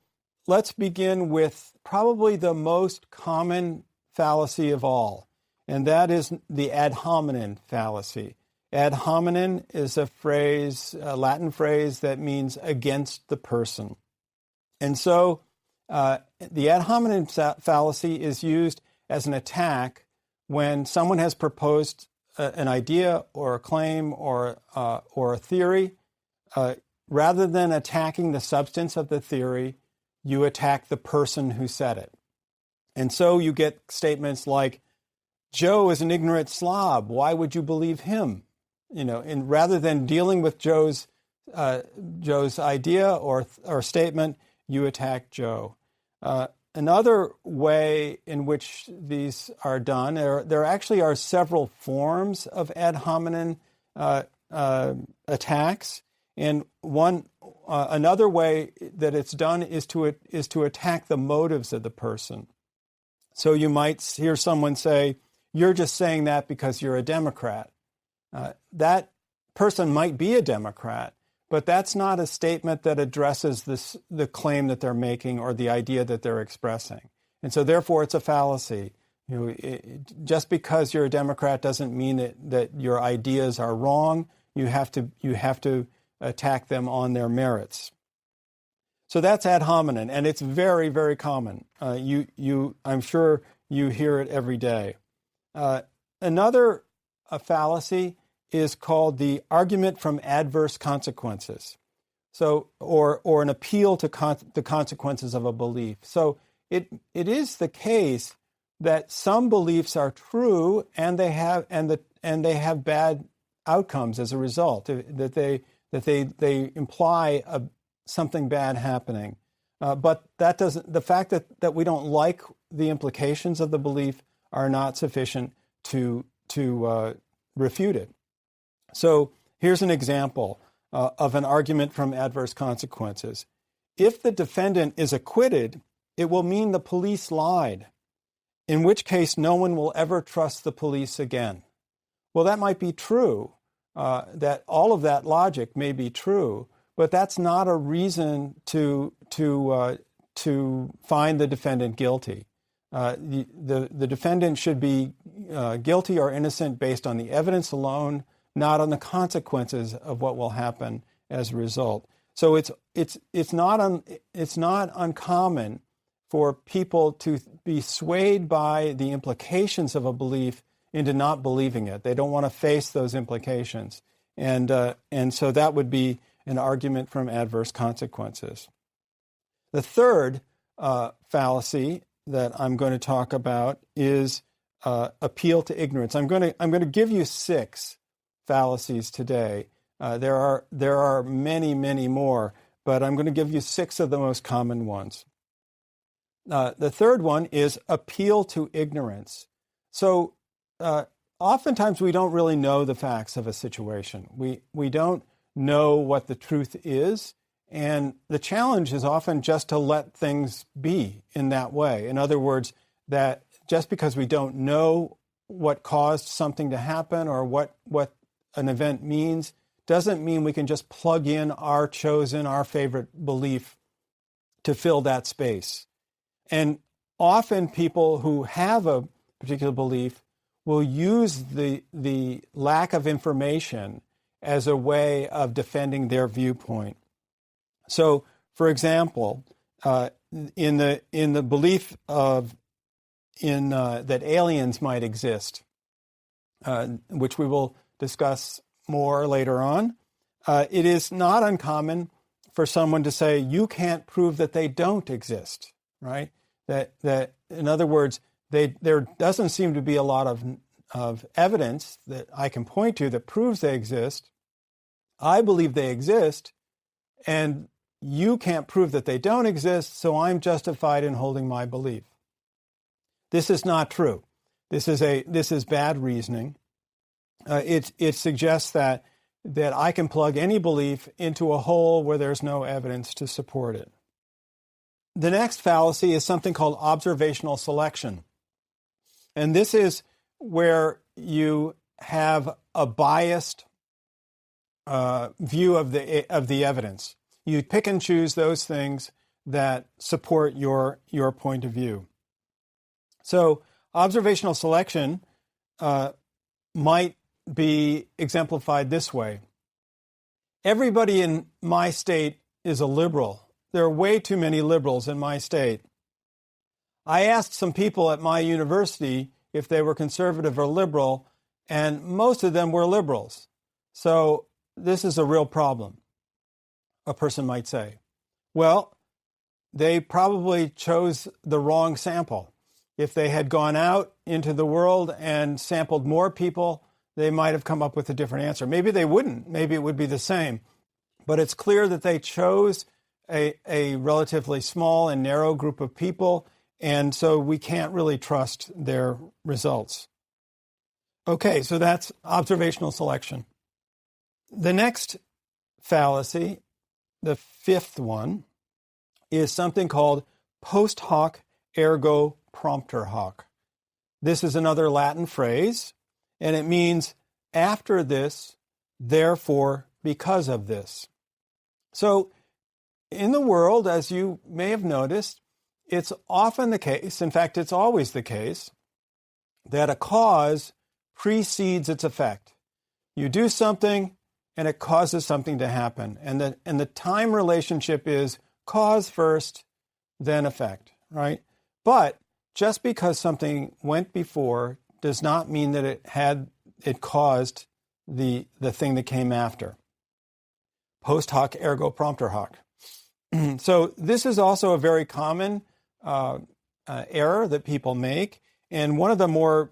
let's begin with probably the most common fallacy of all, and that is the ad hominem fallacy. Ad hominem is a Latin phrase that means against the person. And so the ad hominem fallacy is used as an attack when someone has proposed an idea or a claim or a theory, rather than attacking the substance of the theory, you attack the person who said it. And so you get statements like, Joe is an ignorant slob. Why would you believe him? And rather than dealing with Joe's idea or statement, you attack Joe. Another way in which these are done, there actually are several forms of ad hominem attacks, and another way that it's done is to attack the motives of the person. So you might hear someone say, "You're just saying that because you're a Democrat." That person might be a Democrat, but that's not a statement that addresses the claim that they're making or the idea that they're expressing. And so therefore it's a fallacy. Just because you're a Democrat doesn't mean that your ideas are wrong. You have to attack them on their merits. So that's ad hominem, and it's very, very common. I'm sure you hear it every day. Another fallacy is called the argument from adverse consequences. So, or an appeal to the consequences of a belief. So it is the case that some beliefs are true and they have bad outcomes as a result. That they imply something bad happening. But that doesn't. The fact that we don't like the implications of the belief are not sufficient to refute it. So here's an example of an argument from adverse consequences. If the defendant is acquitted, it will mean the police lied, in which case no one will ever trust the police again. Well, that might be true. That all of that logic may be true, but that's not a reason to find the defendant guilty. The defendant should be guilty or innocent based on the evidence alone, not on the consequences of what will happen as a result. So it's not uncommon for people to be swayed by the implications of a belief into not believing it. They don't want to face those implications, and so that would be an argument from adverse consequences. The third fallacy that I'm going to talk about is appeal to ignorance. I'm going to give you 6 fallacies today. There are many, many more, but I'm going to give you 6 of the most common ones. The third one is appeal to ignorance. So oftentimes we don't really know the facts of a situation. We don't know what the truth is, and the challenge is often just to let things be in that way. In other words, that just because we don't know what caused something to happen or what an event means doesn't mean we can just plug in our favorite belief to fill that space. And often people who have a particular belief will use the lack of information as a way of defending their viewpoint. So, for example, in the belief that aliens might exist, which we will discuss more later on, it is not uncommon for someone to say, you can't prove that they don't exist, right? That in other words, there doesn't seem to be a lot of evidence that I can point to that proves they exist. I believe they exist, and you can't prove that they don't exist, so I'm justified in holding my belief. This is not true. This is bad reasoning. It suggests that I can plug any belief into a hole where there's no evidence to support it. The next fallacy is something called observational selection. And this is where you have a biased view of the evidence. You pick and choose those things that support your point of view. So observational selection might be exemplified this way. Everybody in my state is a liberal. There are way too many liberals in my state. I asked some people at my university if they were conservative or liberal, and most of them were liberals. So this is a real problem, a person might say. Well, they probably chose the wrong sample. If they had gone out into the world and sampled more people, they might have come up with a different answer. Maybe they wouldn't. Maybe it would be the same. But it's clear that they chose a relatively small and narrow group of people, and so we can't really trust their results. Okay, so that's observational selection. The next fallacy, the fifth one, is something called post hoc ergo propter hoc. This is another Latin phrase, and it means after this, therefore, because of this. So in the world, as you may have noticed, it's often the case, in fact, it's always the case, that a cause precedes its effect. You do something, and it causes something to happen. And the time relationship is cause first, then effect, right? But just because something went before does not mean that it caused the thing that came after. Post hoc ergo propter hoc. So this is also a very common error that people make. And one of the more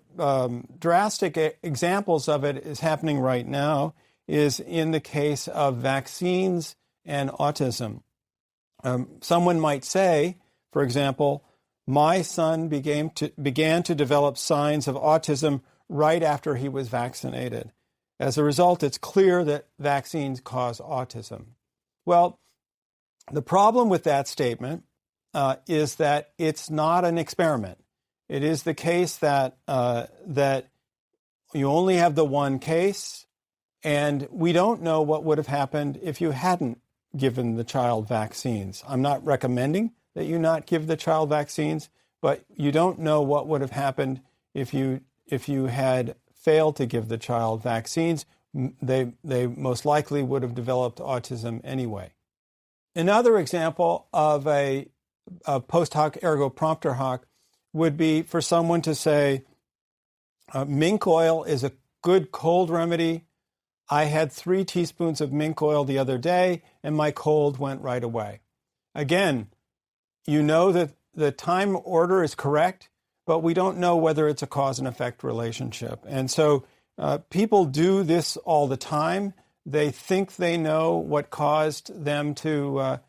drastic examples of it is happening right now is in the case of vaccines and autism. Someone might say, for example, my son began to develop signs of autism right after he was vaccinated. As a result, it's clear that vaccines cause autism. Well, the problem with that statement is that it's not an experiment. It is the case that you only have the one case, and we don't know what would have happened if you hadn't given the child vaccines. I'm not recommending that you not give the child vaccines, but you don't know what would have happened if you had failed to give the child vaccines. They most likely would have developed autism anyway. Another example of a post hoc ergo propter hoc would be for someone to say, mink oil is a good cold remedy. I had 3 teaspoons of mink oil the other day, and my cold went right away. Again, you know that the time order is correct, but we don't know whether it's a cause and effect relationship. And so people do this all the time. They think they know what caused them to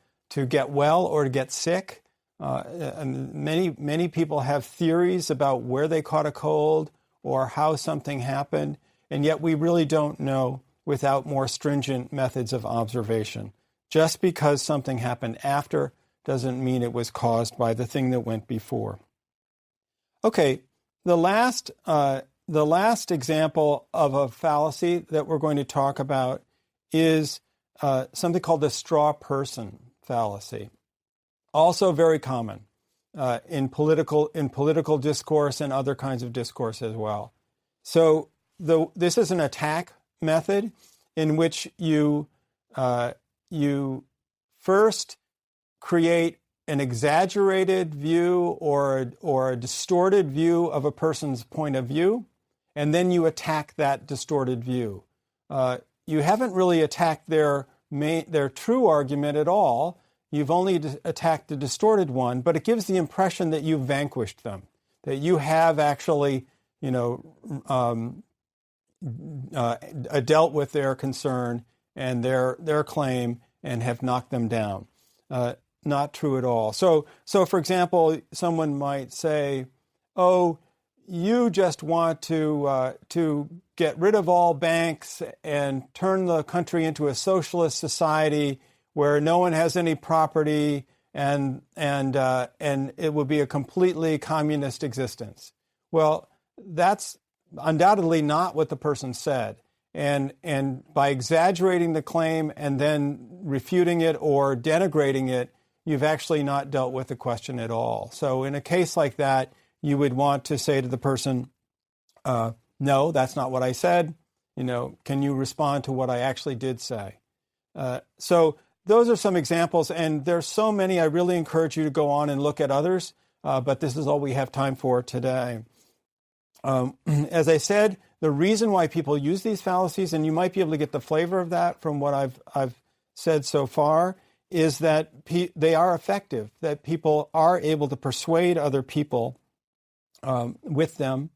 get well or to get sick. And many people have theories about where they caught a cold or how something happened, and yet we really don't know without more stringent methods of observation. Just because something happened after doesn't mean it was caused by the thing that went before. Okay, the last example of a fallacy that we're going to talk about is something called the straw person fallacy. Also very common in political discourse and other kinds of discourse as well. So this is an attack method in which you first create an exaggerated view or a distorted view of a person's point of view, and then you attack that distorted view. You haven't really attacked their true argument at all. You've only attacked the distorted one, but it gives the impression that you've vanquished them, that you have actually, dealt with their concern and their claim and have knocked them down. Not true at all. So for example, someone might say, "Oh, you just want to get rid of all banks and turn the country into a socialist society where no one has any property, and it would be a completely communist existence." Well, that's undoubtedly not what the person said. And by exaggerating the claim and then refuting it or denigrating it, you've actually not dealt with the question at all. So in a case like that, you would want to say to the person, no, that's not what I said. Can you respond to what I actually did say? So those are some examples, and there's so many. I really encourage you to go on and look at others, but this is all we have time for today. As I said, the reason why people use these fallacies, and you might be able to get the flavor of that from what I've said so far, is that they are effective, that people are able to persuade other people with them,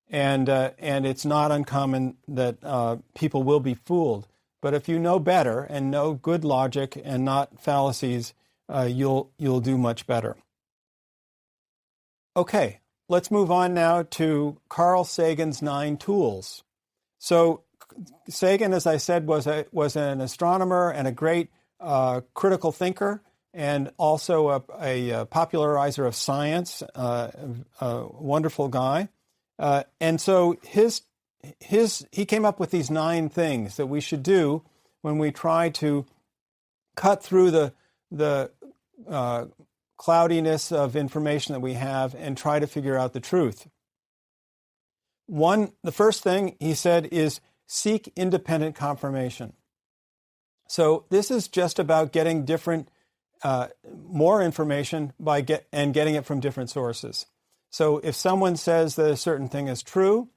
and it's not uncommon that people will be fooled. But if you know better and know good logic and not fallacies, you'll do much better. Okay, let's move on now to Carl Sagan's 9 tools. So Sagan, as I said, was an astronomer and a great critical thinker, and also a popularizer of science, a wonderful guy. And so he came up with these 9 things that we should do when we try to cut through the cloudiness of information that we have and try to figure out the truth. The first thing he said is seek independent confirmation. So this is just about getting more information and getting it from different sources. So if someone says that a certain thing is true,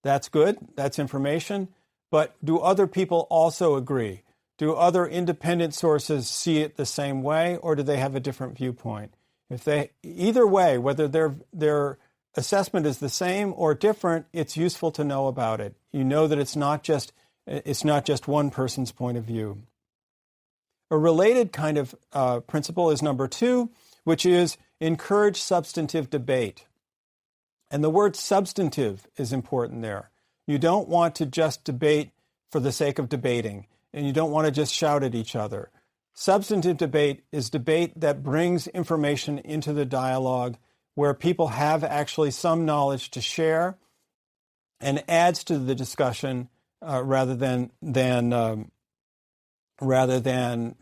that's good, that's information, but do other people also agree? Do other independent sources see it the same way, or do they have a different viewpoint? Either way, whether their assessment is the same or different, it's useful to know about it. You know that it's not just one person's point of view. A related kind of principle is number 2, which is encourage substantive debate. And the word substantive is important there. You don't want to just debate for the sake of debating, and you don't want to just shout at each other. Substantive debate is debate that brings information into the dialogue, where people have actually some knowledge to share and adds to the discussion rather than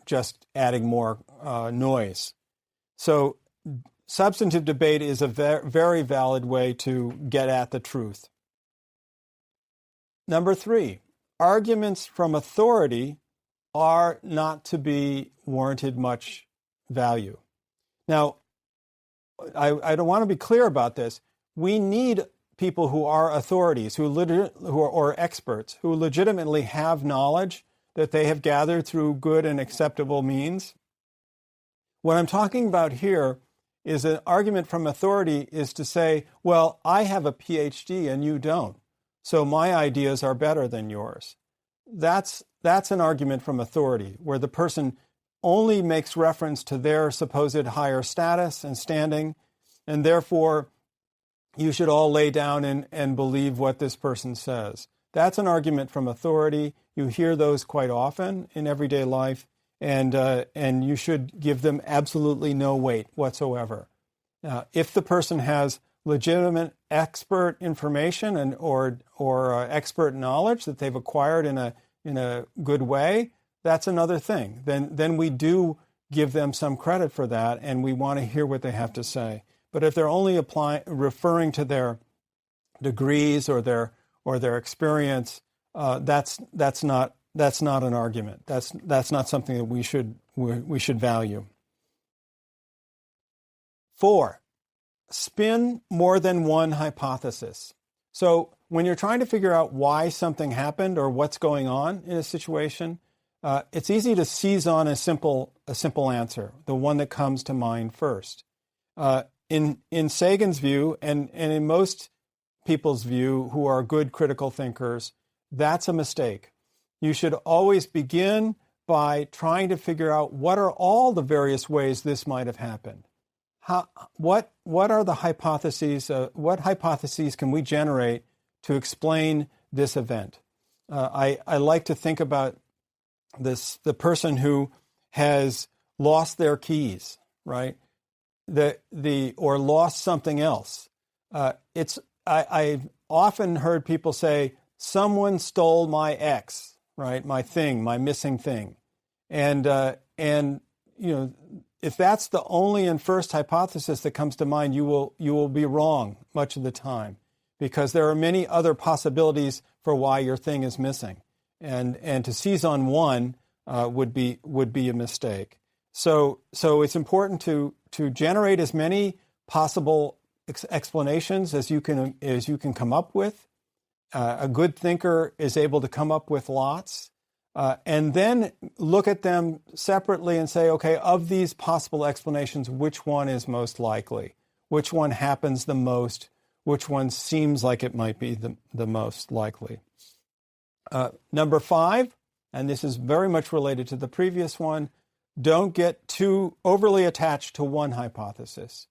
just adding more noise. So substantive debate is a very valid way to get at the truth. Number 3, arguments from authority are not to be warranted much value. Now, I don't want to be clear about this. We need people who are authorities, or experts, who legitimately have knowledge that they have gathered through good and acceptable means. What I'm talking about here is an argument from authority is to say, well, I have a PhD and you don't, so my ideas are better than yours. That's an argument from authority, where the person only makes reference to their supposed higher status and standing, and therefore you should all lay down and believe what this person says. That's an argument from authority. You hear those quite often in everyday life, and you should give them absolutely no weight whatsoever. If the person has legitimate expert information or expert knowledge that they've acquired in a good way, that's another thing. Then we do give them some credit for that, and we want to hear what they have to say. But if they're only referring to their degrees or their experience, that's not an argument. That's not something that we should value. 4, spin more than one hypothesis. So when you're trying to figure out why something happened or what's going on in a situation, it's easy to seize on a simple answer, the one that comes to mind first. In Sagan's view, and in most people's view who are good critical thinkers, that's a mistake. You should always begin by trying to figure out what are all the various ways this might have happened. What are the hypotheses? What hypotheses can we generate to explain this event? I like to think about the person who has lost their keys, right? Or lost something else. I've often heard people say, someone stole my X, right? My thing, my missing thing. And if that's the only and first hypothesis that comes to mind, you will be wrong much of the time, because there are many other possibilities for why your thing is missing. And to seize on one would be a mistake. So it's important to generate as many possible explanations as you can come up with. A good thinker is able to come up with lots, and then look at them separately and say, okay, of these possible explanations, which one is most likely? Which one happens the most? Which one seems like it might be the most likely? Number 5, and this is very much related to the previous one, don't get too overly attached to one hypothesis.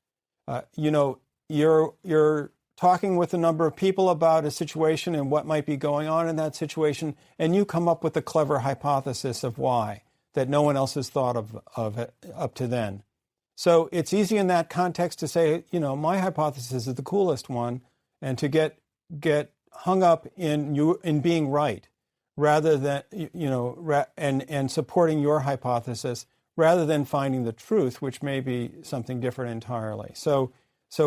You're talking with a number of people about a situation and what might be going on in that situation, and you come up with a clever hypothesis of why that no one else has thought of it up to then. So it's easy in that context to say, my hypothesis is the coolest one, and to get hung up in being right, rather than and supporting your hypothesis, rather than finding the truth, which may be something different entirely. So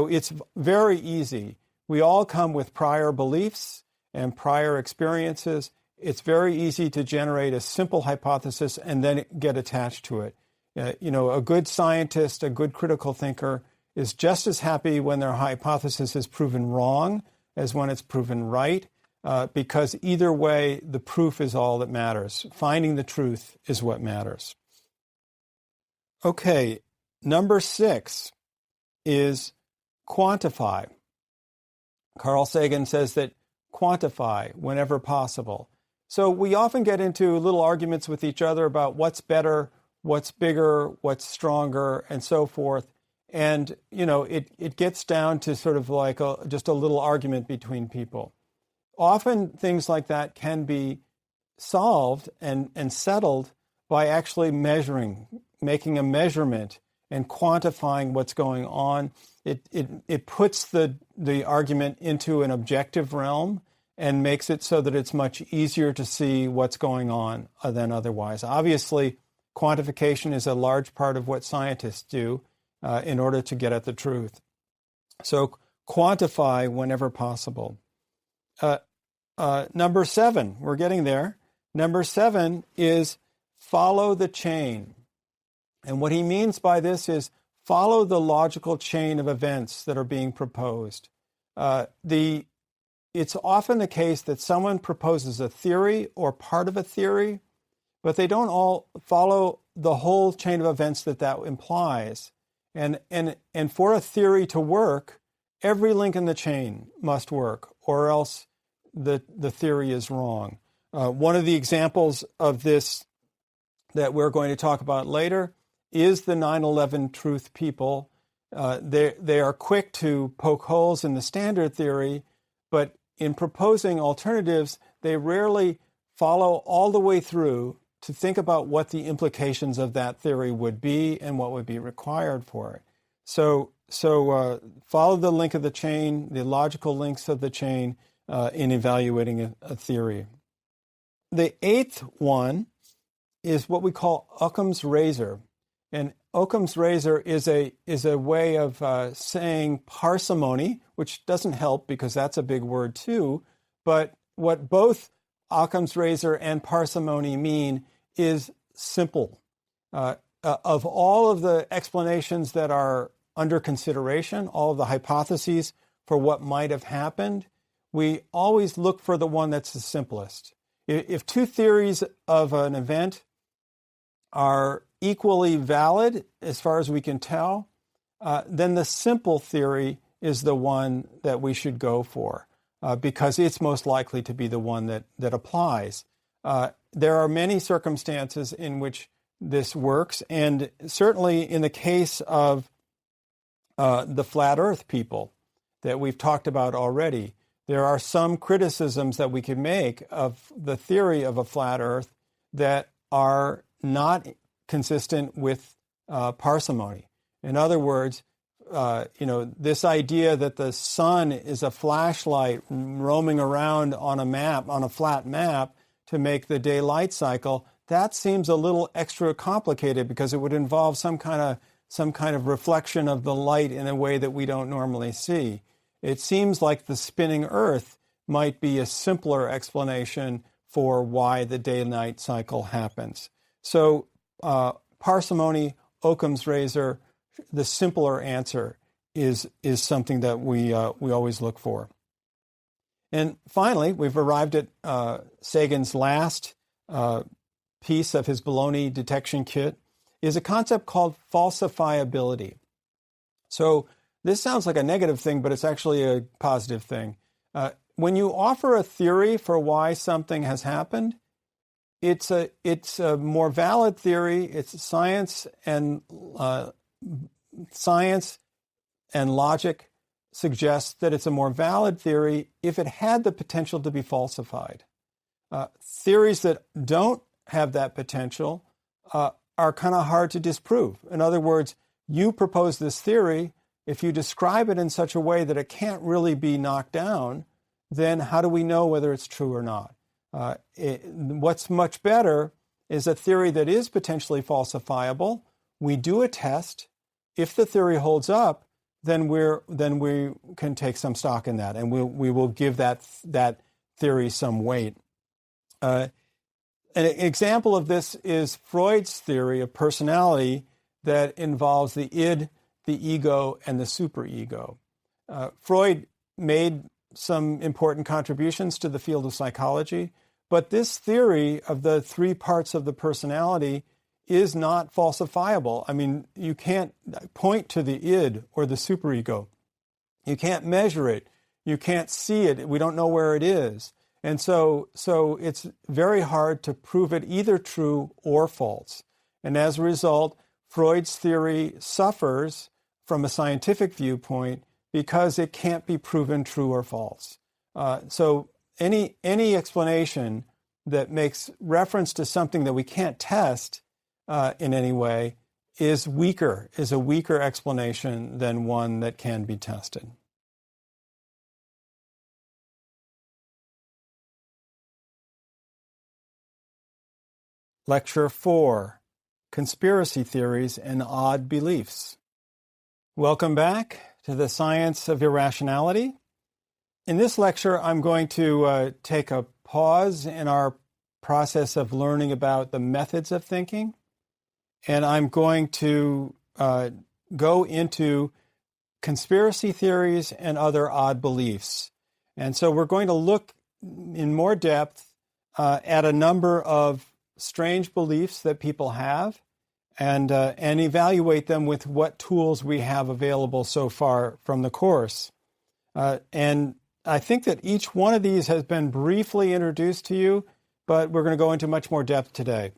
it's very easy. We all come with prior beliefs and prior experiences. It's very easy to generate a simple hypothesis and then get attached to it. A good scientist, a good critical thinker is just as happy when their hypothesis is proven wrong as when it's proven right, because either way, the proof is all that matters. Finding the truth is what matters. Okay, number 6 is quantify. Carl Sagan says that quantify whenever possible. So we often get into little arguments with each other about what's better, what's bigger, what's stronger, and so forth. And, it gets down to sort of like just a little argument between people. Often things like that can be solved and settled by actually measuring, making a measurement and quantifying what's going on. It puts the argument into an objective realm and makes it so that it's much easier to see what's going on than otherwise. Obviously, quantification is a large part of what scientists do in order to get at the truth. So quantify whenever possible. Number 7, we're getting there. Number 7 is follow the chain. And what he means by this is follow the logical chain of events that are being proposed. It's often the case that someone proposes a theory or part of a theory, but they don't all follow the whole chain of events that implies. And for a theory to work, every link in the chain must work, or else the theory is wrong. One of the examples of this that we're going to talk about later is the 9/11 truth people. They are quick to poke holes in the standard theory, but in proposing alternatives, they rarely follow all the way through to think about what the implications of that theory would be and what would be required for it. So follow the link of the chain, the logical links of the chain in evaluating a theory. The 8th one is what we call Occam's razor. And Occam's razor is a way of saying parsimony, which doesn't help because that's a big word too. But what both Occam's razor and parsimony mean is simple. Of all of the explanations that are under consideration, all of the hypotheses for what might have happened, we always look for the one that's the simplest. If two theories of an event are equally valid, as far as we can tell, then the simple theory is the one that we should go for, because it's most likely to be the one that applies. There are many circumstances in which this works, and certainly in the case of the flat earth people that we've talked about already, there are some criticisms that we can make of the theory of a flat earth that are not consistent with parsimony. In other words, this idea that the sun is a flashlight roaming around on a flat map to make the daylight cycle, that seems a little extra complicated because it would involve some kind of reflection of the light in a way that we don't normally see. It seems like the spinning Earth might be a simpler explanation for why the day-night cycle happens. So parsimony, Occam's razor, the simpler answer is something that we always look for. And finally, we've arrived at Sagan's last piece of his baloney detection kit, is a concept called falsifiability. So this sounds like a negative thing, but it's actually a positive thing. When you offer a theory for why something has happened, it's a more valid theory. It's science and logic suggests that it's a more valid theory if it had the potential to be falsified. Theories that don't have that potential are kind of hard to disprove. In other words, you propose this theory. If you describe it in such a way that it can't really be knocked down, then how do we know whether it's true or not? What's much better is a theory that is potentially falsifiable. We do a test. If the theory holds up, then we can take some stock in that, and we will give that theory some weight. An example of this is Freud's theory of personality that involves the id, the ego, and the superego. Freud made some important contributions to the field of psychology, but this theory of the three parts of the personality is not falsifiable. I mean, you can't point to the id or the superego. You can't measure it. You can't see it. We don't know where it is. And so it's very hard to prove it either true or false. And as a result, Freud's theory suffers from a scientific viewpoint because it can't be proven true or false. So any explanation that makes reference to something that we can't test in any way is a weaker explanation than one that can be tested. Lecture 4, Conspiracy Theories and Odd Beliefs. Welcome back to the Science of Irrationality. In this lecture, I'm going to take a pause in our process of learning about the methods of thinking, and I'm going to go into conspiracy theories and other odd beliefs. And so we're going to look in more depth at a number of strange beliefs that people have and evaluate them with what tools we have available so far from the course. And I think that each one of these has been briefly introduced to you, but we're going to go into much more depth today.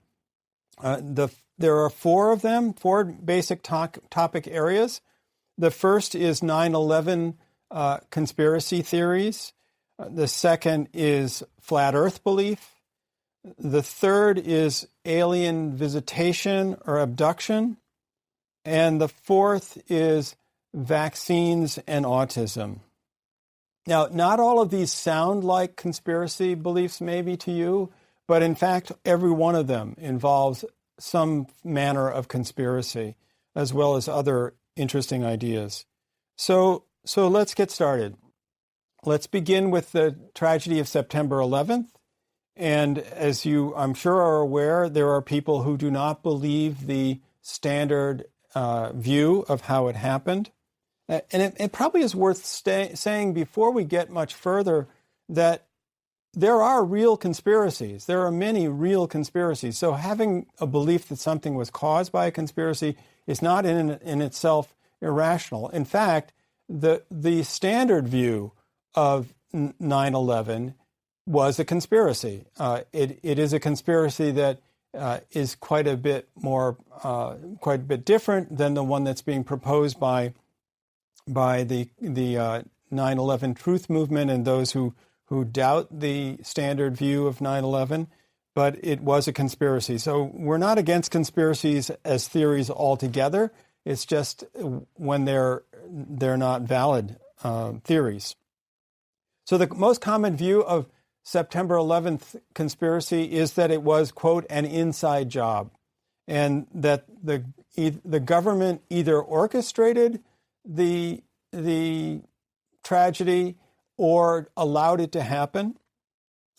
There are four basic topic areas. The first is 9/11 conspiracy theories. The second is flat earth belief. The third is alien visitation or abduction. And the fourth is vaccines and autism. Now, not all of these sound like conspiracy beliefs maybe to you, but in fact, every one of them involves some manner of conspiracy, as well as other interesting ideas. So let's get started. Let's begin with the tragedy of September 11th. And as you, I'm sure, are aware, there are people who do not believe the standard view of how it happened. And it probably is worth saying before we get much further that there are real conspiracies. There are many real conspiracies. So having a belief that something was caused by a conspiracy is not in itself irrational. In fact, the standard view of 9/11 was a conspiracy. It is a conspiracy that is quite a bit different than the one that's being proposed by the 9/11 truth movement and those who doubt the standard view of 9/11. But it was a conspiracy. So we're not against conspiracies as theories altogether. It's just when they're not valid theories. So the most common view of September 11th conspiracy is that it was, quote, an inside job, and that the government either orchestrated the tragedy or allowed it to happen.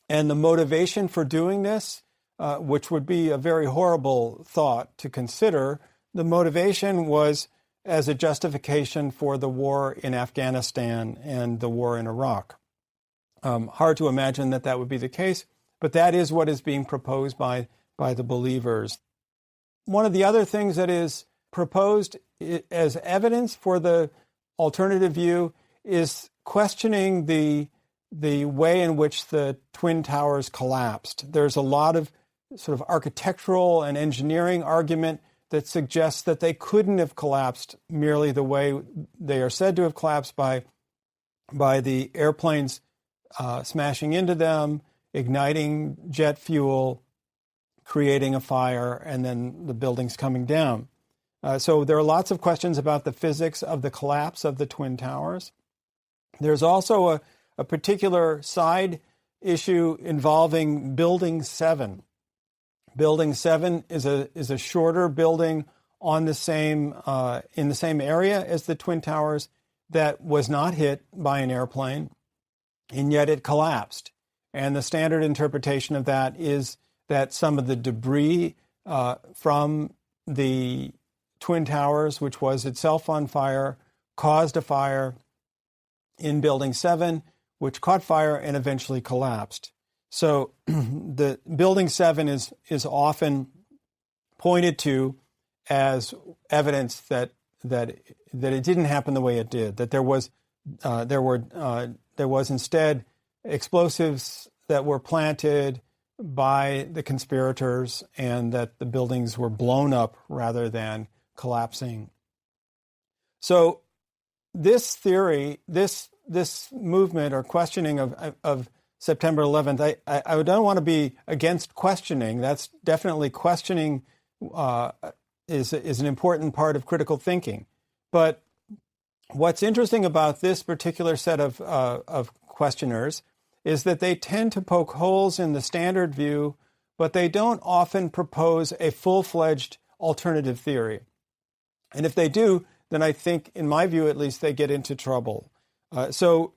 And the motivation for doing this, which would be a very horrible thought to consider, the motivation was as a justification for the war in Afghanistan and the war in Iraq. Hard to imagine that that would be the case, but that is what is being proposed by the believers. One of the other things that is proposed as evidence for the alternative view is questioning the way in which the Twin Towers collapsed. There's a lot of sort of architectural and engineering argument that suggests that they couldn't have collapsed merely the way they are said to have collapsed by the airplanes smashing into them, igniting jet fuel, creating a fire, and then the buildings coming down. So there are lots of questions about the physics of the collapse of the Twin Towers. There's also a particular side issue involving Building 7. Building 7 is a shorter building on the same in the same area as the Twin Towers that was not hit by an airplane, and yet it collapsed. And the standard interpretation of that is that some of the debris from the Twin Towers, which was itself on fire, caused a fire in Building 7, which caught fire and eventually collapsed. So the Building 7 is often pointed to as evidence that it didn't happen the way it did, that there was instead explosives that were planted by the conspirators and that the buildings were blown up rather than collapsing. So this theory, this movement or questioning of September 11th, I don't want to be against questioning. That's definitely questioning is an important part of critical thinking. But what's interesting about this particular set of questioners is that they tend to poke holes in the standard view, but they don't often propose a full-fledged alternative theory. And if they do, then I think, in my view at least, they get into trouble. So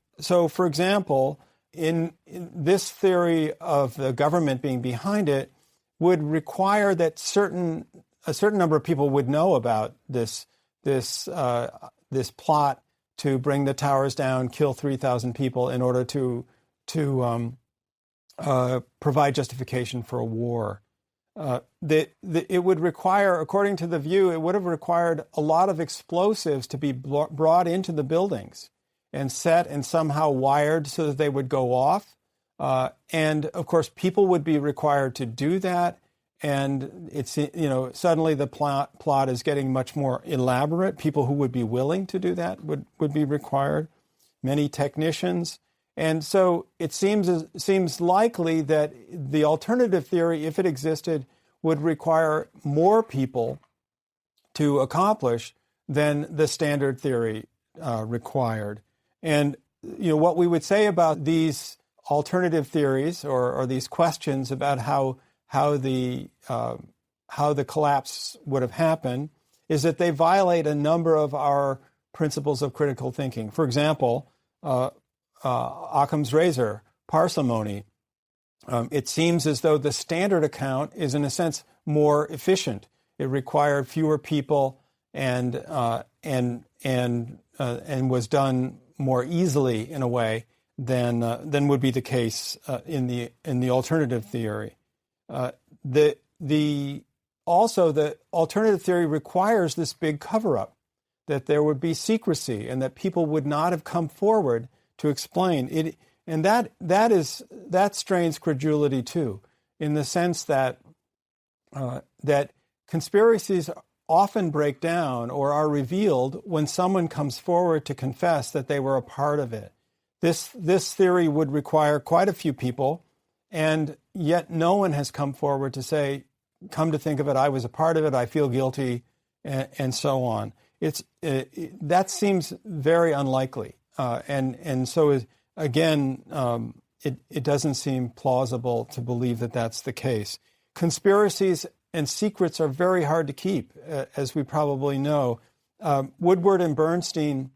for example, in this theory of the government being behind it would require that a certain number of people would know about this plot to bring the towers down, kill 3,000 people in order to provide justification for a war. It would require, according to the view, it would have required a lot of explosives to be brought into the buildings and set and somehow wired so that they would go off. And of course, people would be required to do that. And it's, suddenly the plot is getting much more elaborate. People who would be willing to do that would be required. Many technicians. And so it seems likely that the alternative theory, if it existed, would require more people to accomplish than the standard theory required. And what we would say about these alternative theories or these questions about how the collapse would have happened is that they violate a number of our principles of critical thinking. For example, Occam's razor, parsimony. It seems as though the standard account is, in a sense, more efficient. It required fewer people and was done more easily in a way than would be the case in the alternative theory. Also, the alternative theory requires this big cover-up, that there would be secrecy and that people would not have come forward to explain it, and that strains credulity too, in the sense that that conspiracies often break down or are revealed when someone comes forward to confess that they were a part of it. This theory would require quite a few people, and yet no one has come forward to say, "Come to think of it, I was a part of it. I feel guilty," and so on. That seems very unlikely. And so, again, it doesn't seem plausible to believe that that's the case. Conspiracies and secrets are very hard to keep, as we probably know. Woodward and Bernstein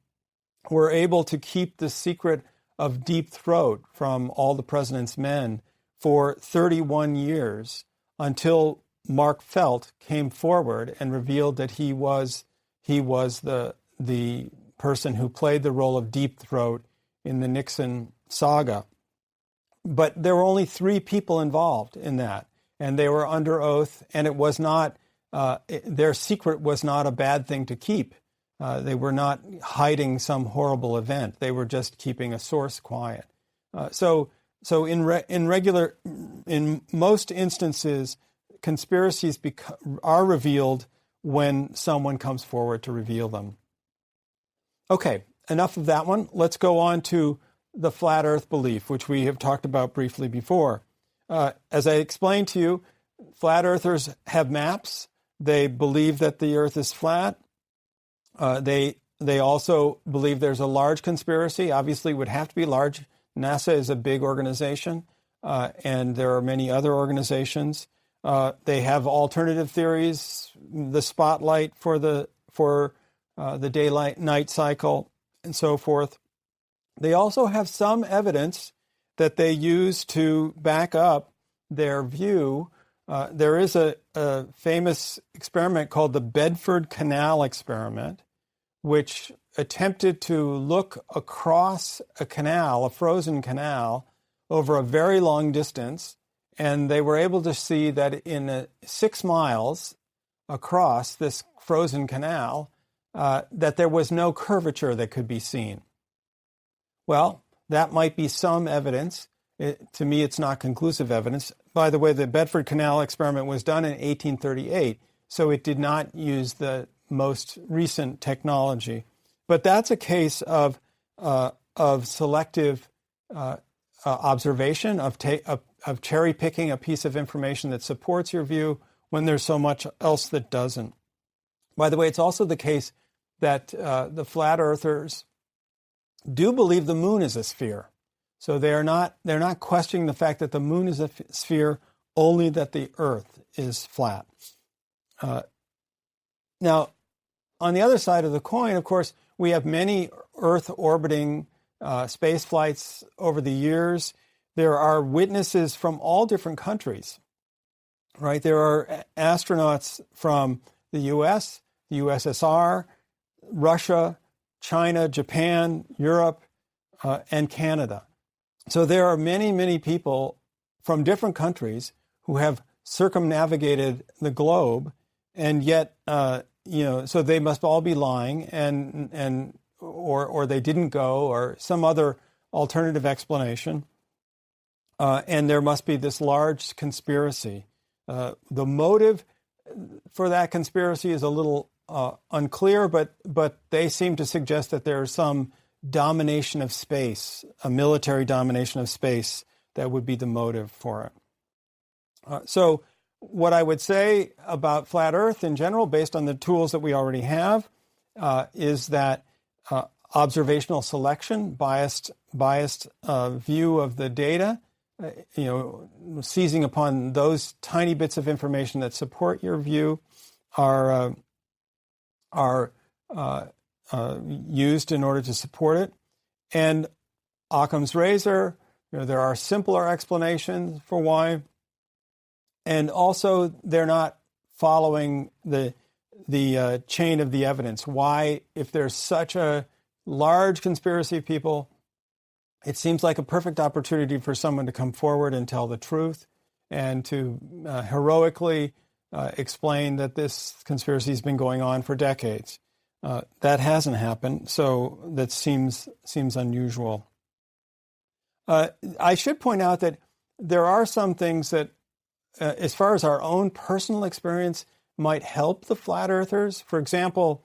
were able to keep the secret of Deep Throat from All the President's Men for 31 years until Mark Felt came forward and revealed that he was he was the person who played the role of Deep Throat in the Nixon saga. But there were only 3 people involved in that, and they were under oath, and it was not, their secret was not a bad thing to keep. They were not hiding some horrible event. They were just keeping a source quiet. So in most instances, conspiracies are revealed when someone comes forward to reveal them. Okay, enough of that one. Let's go on to the flat Earth belief, which we have talked about briefly before. As I explained to you, flat earthers have maps. They believe that the Earth is flat. They also believe there's a large conspiracy. Obviously, it would have to be large. NASA is a big organization, and there are many other organizations. They have alternative theories, the spotlight for the daylight-night cycle, and so forth. They also have some evidence that they use to back up their view. There is a famous experiment called the Bedford Canal experiment, which attempted to look across a canal, a frozen canal, over a very long distance, and they were able to see that in 6 miles across this frozen canal, that there was no curvature that could be seen. Well, that might be some evidence. To me, it's not conclusive evidence. By the way, the Bedford Canal experiment was done in 1838, so it did not use the most recent technology. But that's a case of selective observation, of cherry picking a piece of information that supports your view when there's so much else that doesn't. By the way, it's also the case that the flat earthers do believe the moon is a sphere. So they're not questioning the fact that the moon is a sphere, only that the Earth is flat. Now, on the other side of the coin, of course, we have many Earth orbiting space flights over the years. There are witnesses from all different countries, right? There are astronauts from the U.S., the USSR, Russia, China, Japan, Europe, and Canada. So there are many, many people from different countries who have circumnavigated the globe, and yet, so they must all be lying, or they didn't go, or some other alternative explanation. And there must be this large conspiracy. The motive for that conspiracy is a little unclear, but they seem to suggest that there's some domination of space, a military domination of space, that would be the motive for it. So what I would say about flat Earth in general, based on the tools that we already have, is that observational selection, biased view of the data, seizing upon those tiny bits of information that support your view, are used in order to support it. And Occam's razor, there are simpler explanations for why. And also, they're not following the chain of the evidence. Why, if there's such a large conspiracy of people, it seems like a perfect opportunity for someone to come forward and tell the truth and to heroically explain that this conspiracy has been going on for decades. That hasn't happened, so that seems unusual. I should point out that there are some things that, as far as our own personal experience, might help the flat earthers. For example,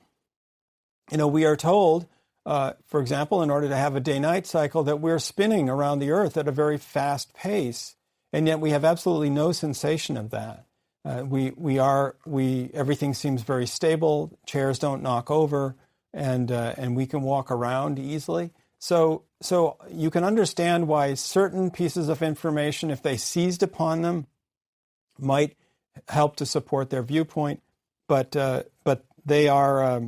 we are told, for example, in order to have a day-night cycle, that we're spinning around the Earth at a very fast pace, and yet we have absolutely no sensation of that. Everything seems very stable. Chairs don't knock over, and we can walk around easily. So you can understand why certain pieces of information, if they seized upon them, might help to support their viewpoint, but they are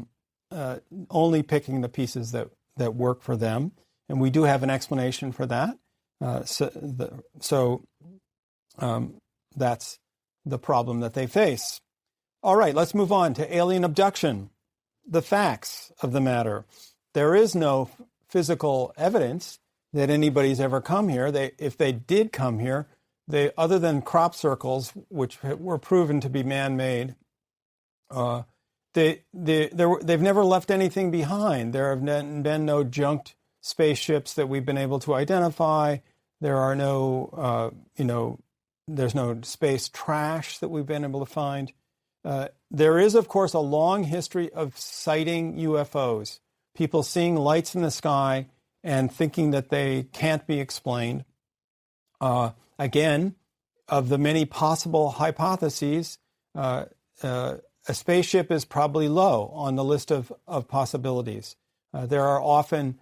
only picking the pieces that work for them, and we do have an explanation for that. That's the problem that they face. All right, let's move on to alien abduction. the facts of the matter. There is no physical evidence that anybody's ever come here. If they did come here, other than crop circles, which were proven to be man-made, they've never left anything behind. There have been no junked spaceships that we've been able to identify. There are no, there's no space trash that we've been able to find. There is, of course, a long history of sighting UFOs, people seeing lights in the sky and thinking that they can't be explained. Again, of the many possible hypotheses, a spaceship is probably low on the list of possibilities. There are often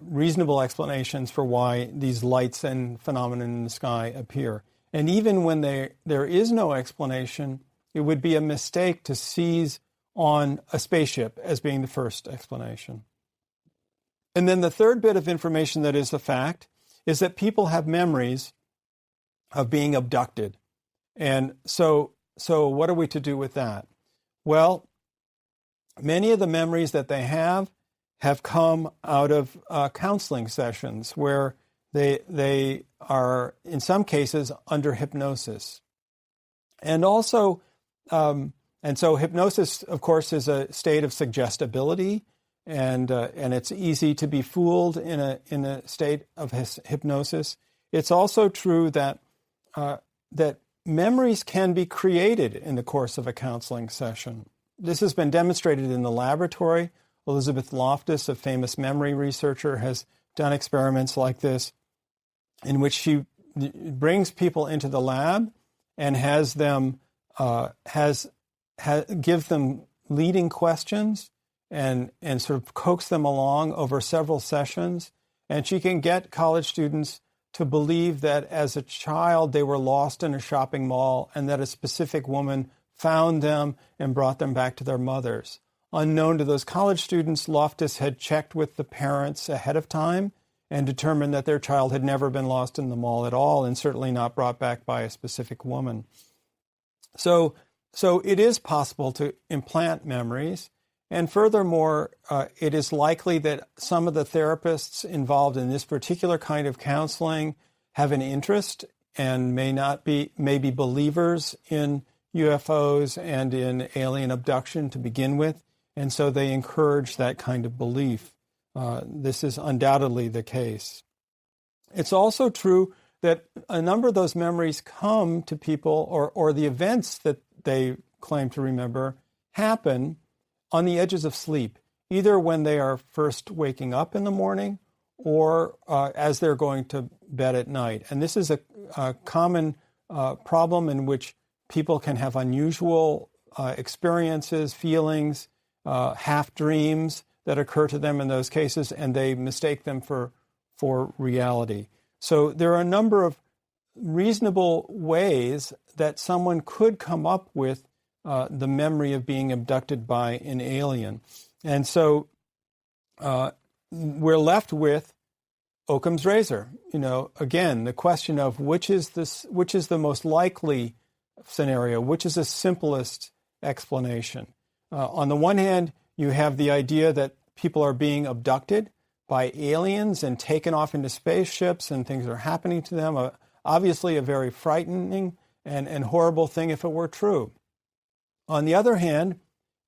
reasonable explanations for why these lights and phenomena in the sky appear. And even when there is no explanation, it would be a mistake to seize on a spaceship as being the first explanation. And then the third bit of information that is a fact is that people have memories of being abducted. And so what are we to do with that? Well, many of the memories that they have come out of counseling sessions where they are, in some cases, under hypnosis. And also, and so hypnosis, of course, is a state of suggestibility, and it's easy to be fooled in a state of hypnosis. It's also true that memories can be created in the course of a counseling session. This has been demonstrated in the laboratory. Elizabeth Loftus, a famous memory researcher, has done experiments like this in which she brings people into the lab and has them give them leading questions and sort of coax them along over several sessions. And she can get college students to believe that as a child they were lost in a shopping mall and that a specific woman found them and brought them back to their mothers. Unknown to those college students, Loftus had checked with the parents ahead of time and determined that their child had never been lost in the mall at all and certainly not brought back by a specific woman. So it is possible to implant memories. And furthermore, it is likely that some of the therapists involved in this particular kind of counseling have an interest and may be believers in UFOs and in alien abduction to begin with. And so they encourage that kind of belief. This is undoubtedly the case. It's also true that a number of those memories come to people, or the events that they claim to remember happen on the edges of sleep, either when they are first waking up in the morning or as they're going to bed at night. And this is a common problem in which people can have unusual experiences, feelings, half dreams that occur to them in those cases, and they mistake them for reality. So there are a number of reasonable ways that someone could come up with the memory of being abducted by an alien. And so we're left with Occam's razor. Again, the question of which is the most likely scenario, which is the simplest explanation. On the one hand, you have the idea that people are being abducted by aliens and taken off into spaceships and things are happening to them. Obviously a very frightening and horrible thing if it were true. On the other hand,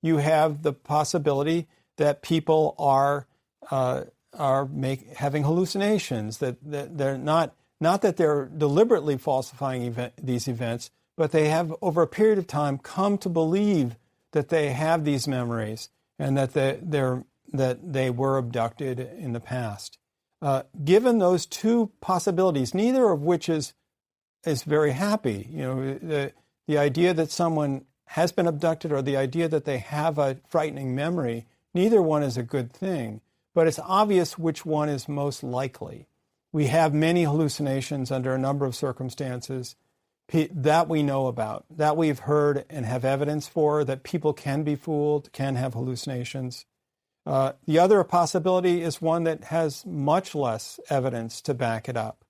you have the possibility that people are having hallucinations, that they're not that they're deliberately falsifying these events, but they have over a period of time come to believe that they have these memories and that they were abducted in the past. Given those two possibilities, neither of which is very happy. The idea that someone has been abducted or the idea that they have a frightening memory, neither one is a good thing. But it's obvious which one is most likely. We have many hallucinations under a number of circumstances that we know about, that we've heard and have evidence for, that people can be fooled, can have hallucinations. The other possibility is one that has much less evidence to back it up.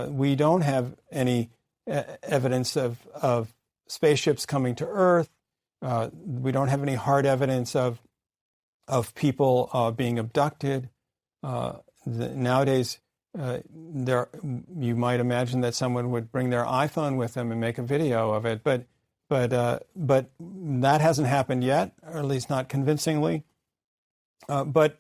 We don't have any evidence of spaceships coming to Earth. We don't have any hard evidence of people being abducted. Nowadays, you might imagine that someone would bring their iPhone with them and make a video of it, but that hasn't happened yet, or at least not convincingly. So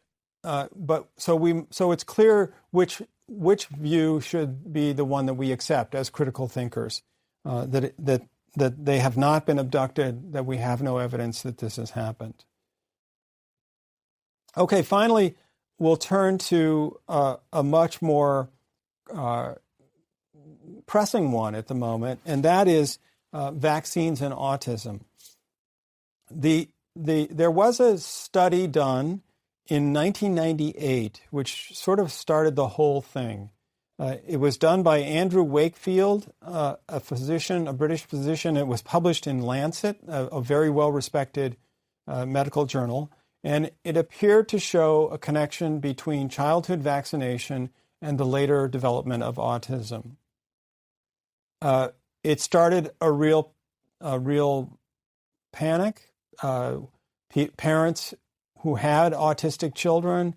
it's clear which view should be the one that we accept as critical thinkers, that they have not been abducted, that we have no evidence that this has happened. Okay, finally, we'll turn to a much more pressing one at the moment, and that is vaccines and autism. There was a study done in 1998, which sort of started the whole thing. It was done by Andrew Wakefield, a British physician. It was published in Lancet, a very well-respected medical journal, and it appeared to show a connection between childhood vaccination and the later development of autism. It started a real panic. Parents who had autistic children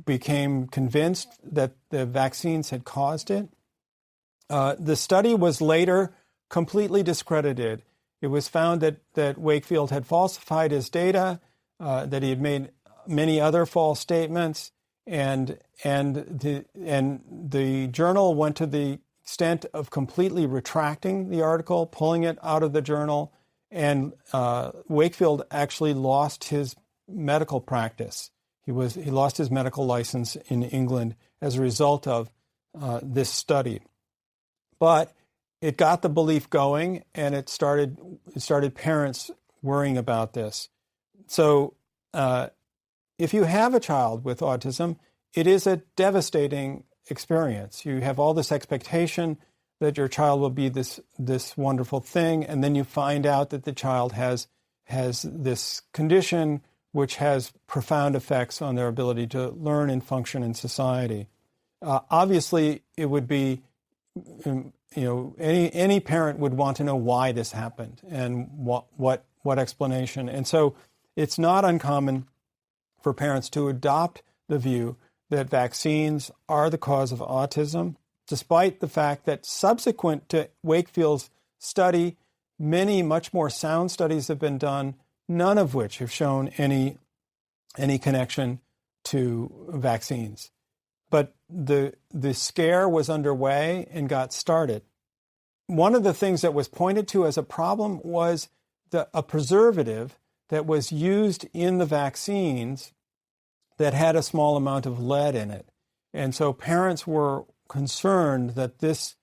became convinced that the vaccines had caused it. The study was later completely discredited. It was found that Wakefield had falsified his data, that he had made many other false statements, and the journal went to the extent of completely retracting the article, pulling it out of the journal, and Wakefield actually lost his medical practice. He lost his medical license in England as a result of this study. But it got the belief going, and it started parents worrying about this. So if you have a child with autism, it is a devastating experience. You have all this expectation that your child will be this wonderful thing, and then you find out that the child has this condition which has profound effects on their ability to learn and function in society. Obviously, it would be, any parent would want to know why this happened and what explanation. And so it's not uncommon for parents to adopt the view that vaccines are the cause of autism, despite the fact that subsequent to Wakefield's study, many much more sound studies have been done, none of which have shown any connection to vaccines. But the scare was underway and got started. One of the things that was pointed to as a problem was a preservative that was used in the vaccines that had a small amount of lead in it. And so parents were concerned that this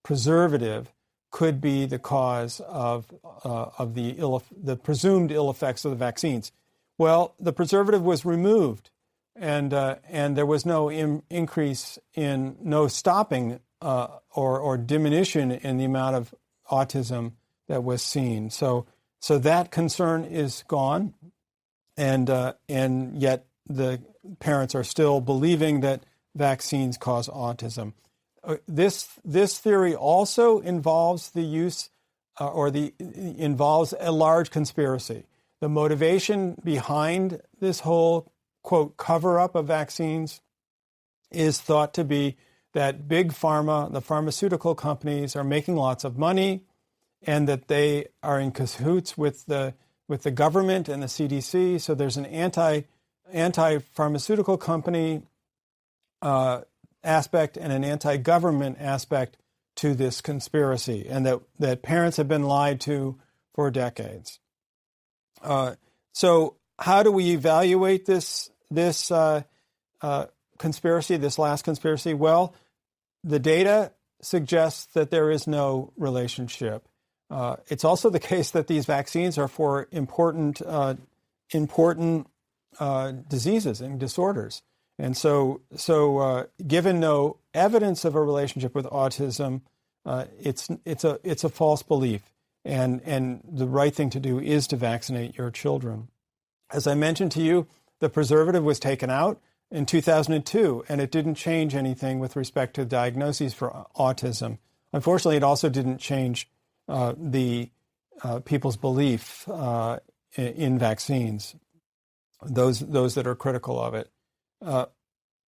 preservative could be the cause of the presumed ill effects of the vaccines. Well, the preservative was removed, and there was no no stopping or diminution in the amount of autism that was seen. So that concern is gone, and yet the parents are still believing that vaccines cause autism. This theory also involves the use involves a large conspiracy. The motivation behind this whole, quote, cover-up of vaccines is thought to be that big pharma, the pharmaceutical companies, are making lots of money, and that they are in cahoots with the government and the CDC. So there's an anti-pharmaceutical company aspect and an anti-government aspect to this conspiracy, and that parents have been lied to for decades. So how do we evaluate this conspiracy, this last conspiracy? Well, the data suggests that there is no relationship. It's also the case that these vaccines are for important diseases and disorders. And so given no evidence of a relationship with autism, it's a false belief. And the right thing to do is to vaccinate your children. As I mentioned to you, the preservative was taken out in 2002, and it didn't change anything with respect to diagnoses for autism. Unfortunately, it also didn't change the people's belief in vaccines. those that are critical of it.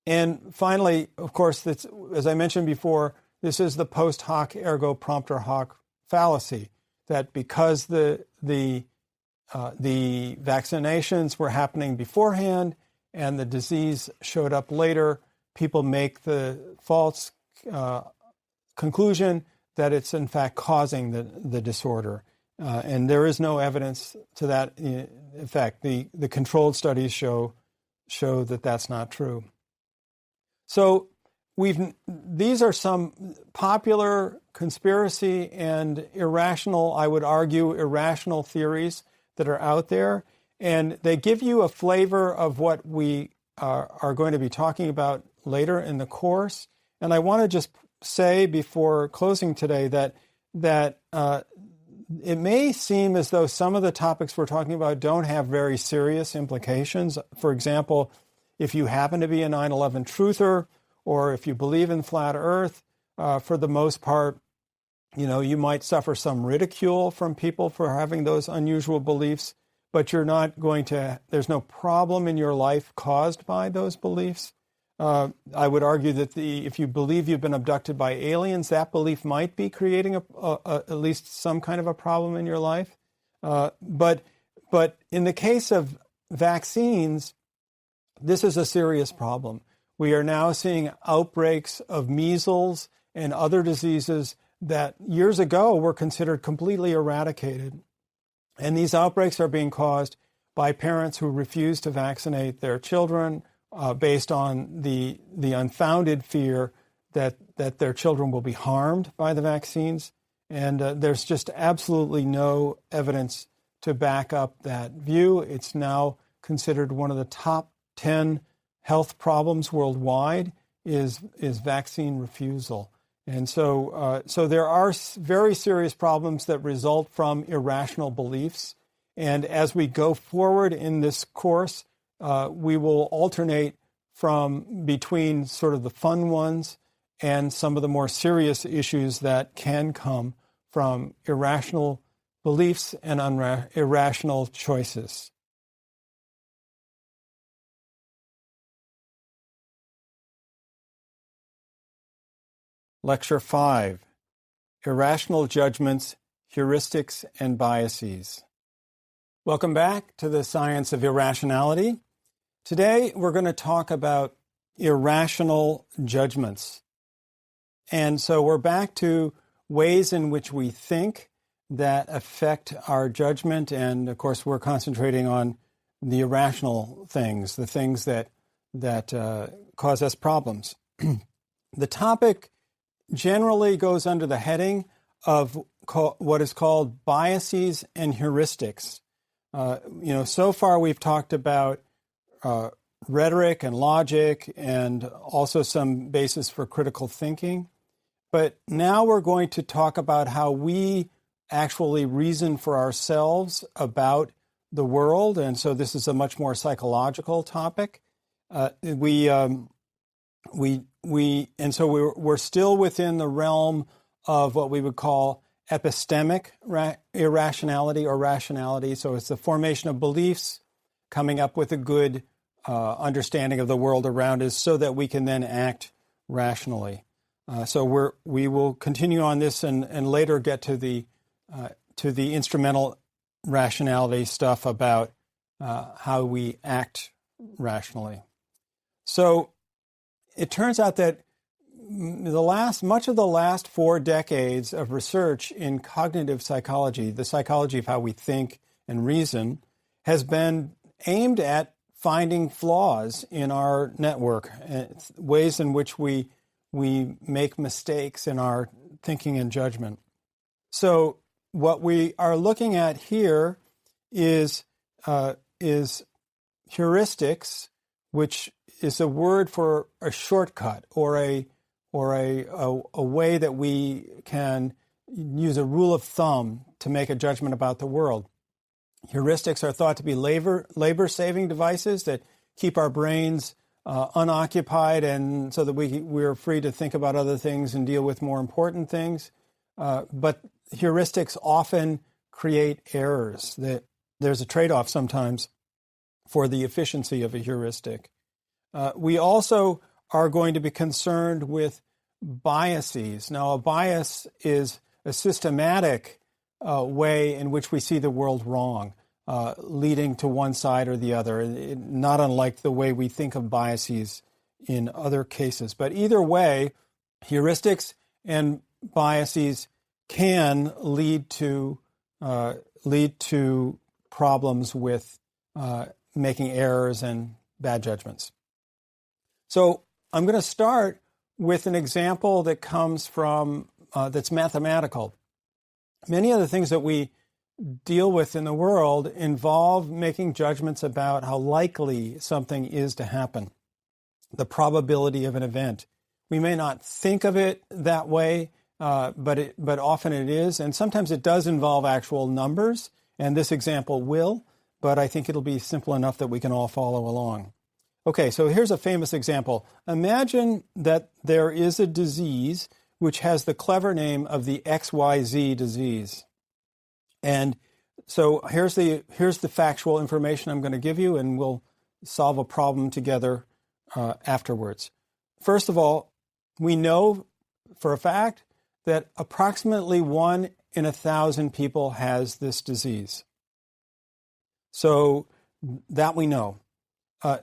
And finally, of course, as I mentioned before, this is the post hoc ergo propter hoc fallacy, that because the vaccinations were happening beforehand and the disease showed up later, people make the false conclusion that it's in fact causing the disorder. And there is no evidence to that effect. The controlled studies show that that's not true. So these are some popular conspiracy and irrational, I would argue, irrational theories that are out there. And they give you a flavor of what we are going to be talking about later in the course. And I want to just say before closing today that it may seem as though some of the topics we're talking about don't have very serious implications. For example, if you happen to be a 9/11 truther, or if you believe in flat Earth, for the most part, you might suffer some ridicule from people for having those unusual beliefs, but there's no problem in your life caused by those beliefs. I would argue that if you believe you've been abducted by aliens, that belief might be creating at least some kind of a problem in your life. But in the case of vaccines, this is a serious problem. We are now seeing outbreaks of measles and other diseases that years ago were considered completely eradicated. And these outbreaks are being caused by parents who refuse to vaccinate their children based on the unfounded fear that their children will be harmed by the vaccines. And there's just absolutely no evidence to back up that view. It's now considered one of the top 10 health problems worldwide is vaccine refusal. And so there are very serious problems that result from irrational beliefs. And as we go forward in this course, we will alternate between sort of the fun ones and some of the more serious issues that can come from irrational beliefs and irrational choices. Lecture 5, Irrational Judgments, Heuristics, and Biases. Welcome back to the Science of Irrationality. Today, we're going to talk about irrational judgments. And so we're back to ways in which we think that affect our judgment. And of course, we're concentrating on the irrational things, the things that cause us problems. The topic generally goes under the heading of what is called biases and heuristics. So far we've talked about rhetoric and logic and also some basis for critical thinking. But now we're going to talk about how we actually reason for ourselves about the world. And so this is a much more psychological topic. And so we're still within the realm of what we would call epistemic irrationality or rationality. So it's the formation of beliefs, coming up with a good understanding of the world around us so that we can then act rationally. So we will continue on this and later get to the instrumental rationality stuff about how we act rationally. So it turns out that much of the last 4 decades of research in cognitive psychology, the psychology of how we think and reason, has been aimed at finding flaws in our network, ways in which we make mistakes in our thinking and judgment. So what we are looking at here is heuristics, which is a word for a shortcut or a way that we can use a rule of thumb to make a judgment about the world. Heuristics are thought to be labor-saving devices that keep our brains unoccupied, and so that we're free to think about other things and deal with more important things. But heuristics often create errors. There's a trade-off sometimes for the efficiency of a heuristic. We also are going to be concerned with biases. Now, a bias is a systematic way in which we see the world wrong, leading to one side or the other, not unlike the way we think of biases in other cases. But either way, heuristics and biases can lead to problems with making errors and bad judgments. So I'm going to start with an example that comes from that's mathematical. Many of the things that we deal with in the world involve making judgments about how likely something is to happen, the probability of an event. We may not think of it that way, but often it is, and sometimes it does involve actual numbers, and this example will, but I think it'll be simple enough that we can all follow along. Okay, so here's a famous example. Imagine that there is a disease which has the clever name of the XYZ disease. And so here's the factual information I'm going to give you, and we'll solve a problem together afterwards. First of all, we know for a fact that approximately 1 in 1,000 people has this disease. So that we know.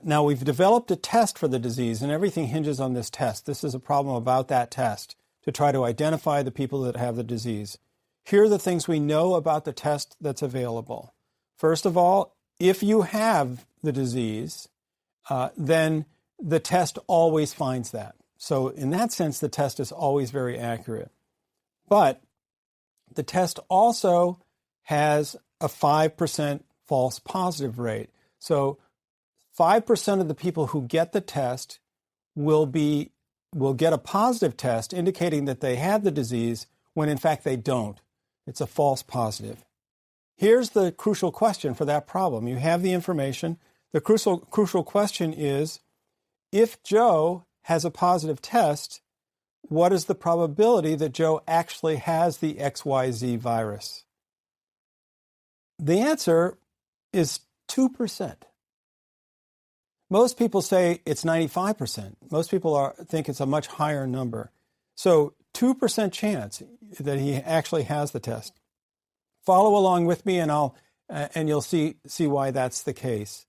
Now, we've developed a test for the disease, and everything hinges on this test. This is a problem about that test, to try to identify the people that have the disease. Here are the things we know about the test that's available. First of all, if you have the disease, then the test always finds that. So in that sense, the test is always very accurate. But the test also has a 5% false positive rate. So 5% of the people who get the test will get a positive test indicating that they have the disease when in fact they don't. It's a false positive. Here's the crucial question for that problem. You have the information. The crucial question is, if Joe has a positive test, what is the probability that Joe actually has the XYZ virus? The answer is 2%. Most people say it's 95%. Most people think it's a much higher number. So 2% chance that he actually has the test. Follow along with me, and you'll see why that's the case.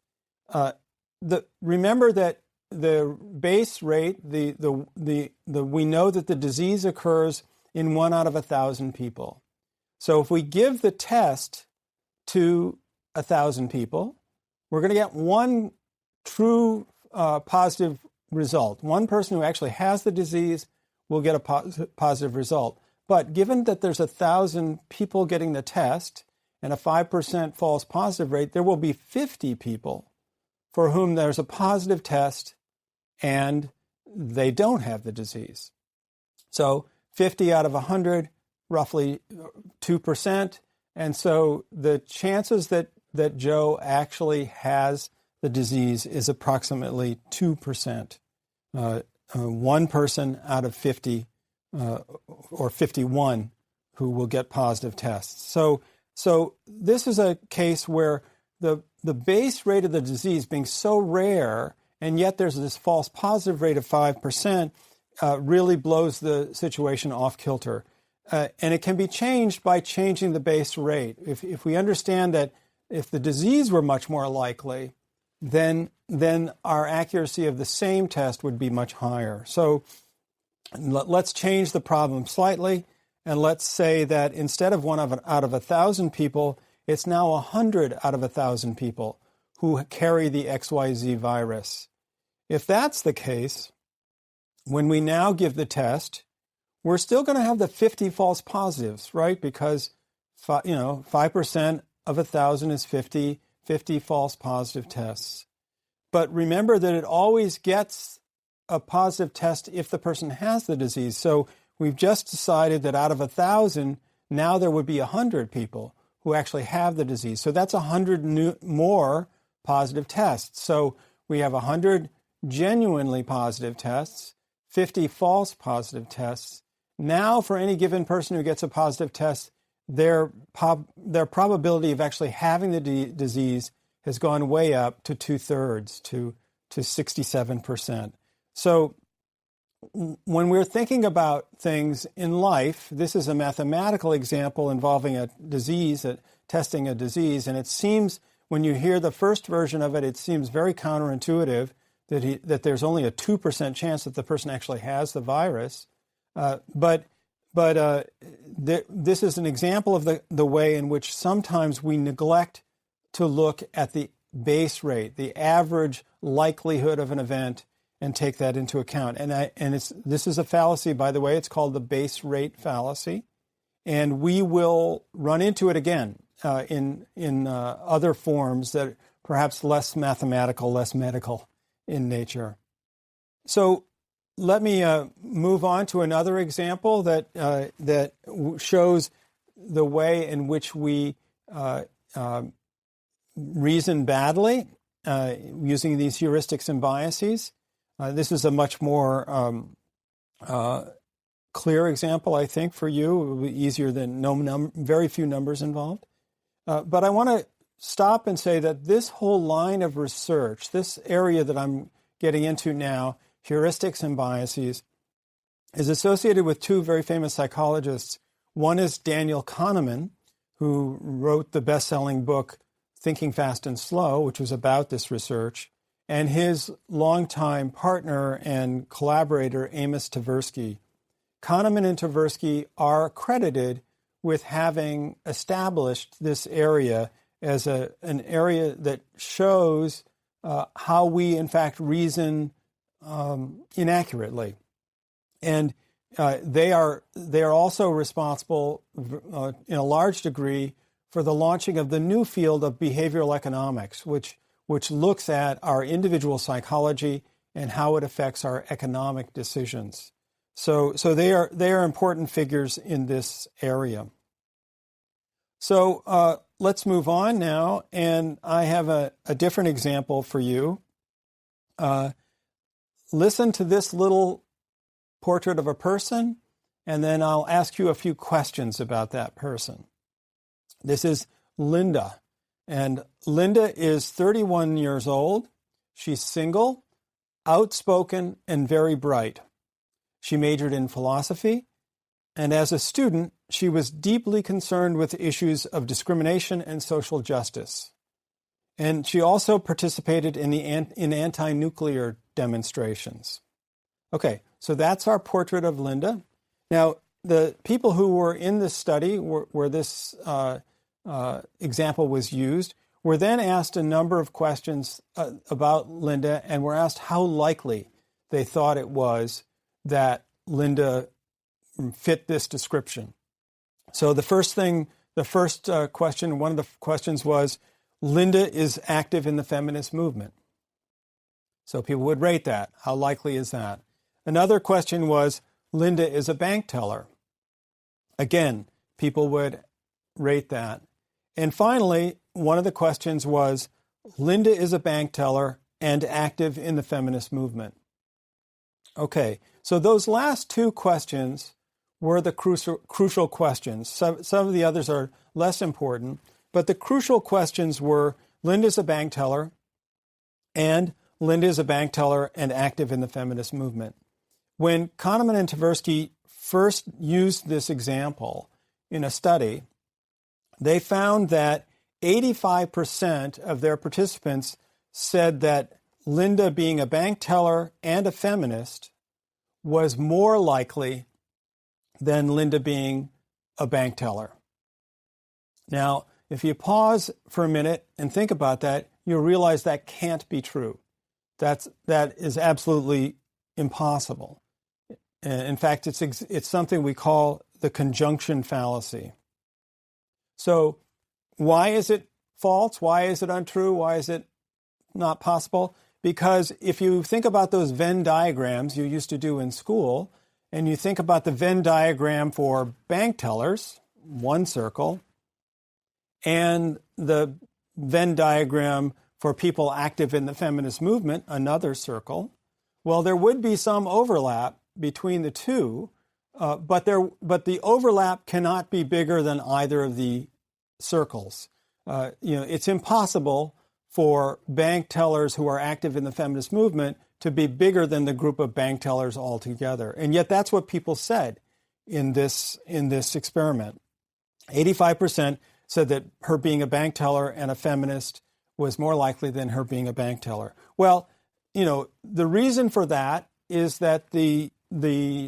Remember that the base rate, we know that the disease occurs in 1 out of 1,000 people. So if we give the test to 1,000 people, we're going to get one true positive result. One person who actually has the disease will get a positive result. But given that there's 1,000 people getting the test and a 5% false positive rate, there will be 50 people for whom there's a positive test and they don't have the disease. So 50 out of 100, roughly 2%. And so the chances that Joe actually has the disease is approximately 2%. 1 person out of 50 or 51 who will get positive tests. So this is a case where the base rate of the disease being so rare, and yet there's this false positive rate of 5%, really blows the situation off kilter. And it can be changed by changing the base rate. If we understand that if the disease were much more likely, then our accuracy of the same test would be much higher. So let's change the problem slightly, and let's say that instead of 1 out of 1,000 people, it's now 100 out of 1,000 people who carry the XYZ virus. If that's the case, when we now give the test, we're still going to have the 50 false positives, right? Because 5% of 1,000 is 50 false positive tests. But remember that it always gets a positive test if the person has the disease. So we've just decided that out of 1,000, now there would be 100 people who actually have the disease. So that's 100 more positive tests. So we have 100 genuinely positive tests, 50 false positive tests. Now for any given person who gets a positive test, their probability of actually having the disease has gone way up to 2/3, to 67%. So when we're thinking about things in life, this is a mathematical example involving a disease, testing a disease, and it seems, when you hear the first version of it, it seems very counterintuitive that there's only a 2% chance that the person actually has the virus. But this is an example of the way in which sometimes we neglect to look at the base rate, the average likelihood of an event, and take that into account. This is a fallacy, by the way. It's called the base rate fallacy, and we will run into it again in other forms that are perhaps less mathematical, less medical in nature. So let me move on to another example that shows the way in which we reason badly using these heuristics and biases. This is a much more clear example, I think, for you. It will be easier than very few numbers involved. But I want to stop and say that this whole line of research, this area that I'm getting into now, heuristics and biases, is associated with two very famous psychologists. One is Daniel Kahneman, who wrote the best-selling book Thinking Fast and Slow, which was about this research, and his longtime partner and collaborator, Amos Tversky. Kahneman and Tversky are credited with having established this area as an area that shows how we, in fact, reason inaccurately. And they are also responsible in a large degree for the launching of the new field of behavioral economics, which looks at our individual psychology and how it affects our economic decisions. So they are important figures in this area. So let's move on now, and I have a different example for you. Listen to this little portrait of a person, and then I'll ask you a few questions about that person. This is Linda, and Linda is 31 years old. She's single, outspoken, and very bright. She majored in philosophy, and as a student, she was deeply concerned with issues of discrimination and social justice. And she also participated in anti-nuclear demonstrations. Okay, so that's our portrait of Linda. Now, the people who were in this study, where this example was used, were then asked a number of questions about Linda, and were asked how likely they thought it was that Linda fit this description. So the first question, one of the questions was, Linda is active in the feminist movement. So people would rate that. How likely is that? Another question was, Linda is a bank teller. Again, people would rate that. And finally, one of the questions was, Linda is a bank teller and active in the feminist movement. Okay, so those last two questions were the crucial questions. Some of the others are less important, but the crucial questions were, Linda's a bank teller, and Linda is a bank teller and active in the feminist movement. When Kahneman and Tversky first used this example in a study, they found that 85% of their participants said that Linda being a bank teller and a feminist was more likely than Linda being a bank teller. Now, if you pause for a minute and think about that, you'll realize that can't be true. That is absolutely impossible. In fact, it's something we call the conjunction fallacy. So why is it false? Why is it untrue? Why is it not possible? Because if you think about those Venn diagrams you used to do in school, and you think about the Venn diagram for bank tellers, one circle, and the Venn diagram for people active in the feminist movement, another circle, well, there would be some overlap between the two, but the overlap cannot be bigger than either of the circles. It's impossible for bank tellers who are active in the feminist movement to be bigger than the group of bank tellers altogether. And yet that's what people said in this experiment. 85% said that her being a bank teller and a feminist was more likely than her being a bank teller. Well, the reason for that is that the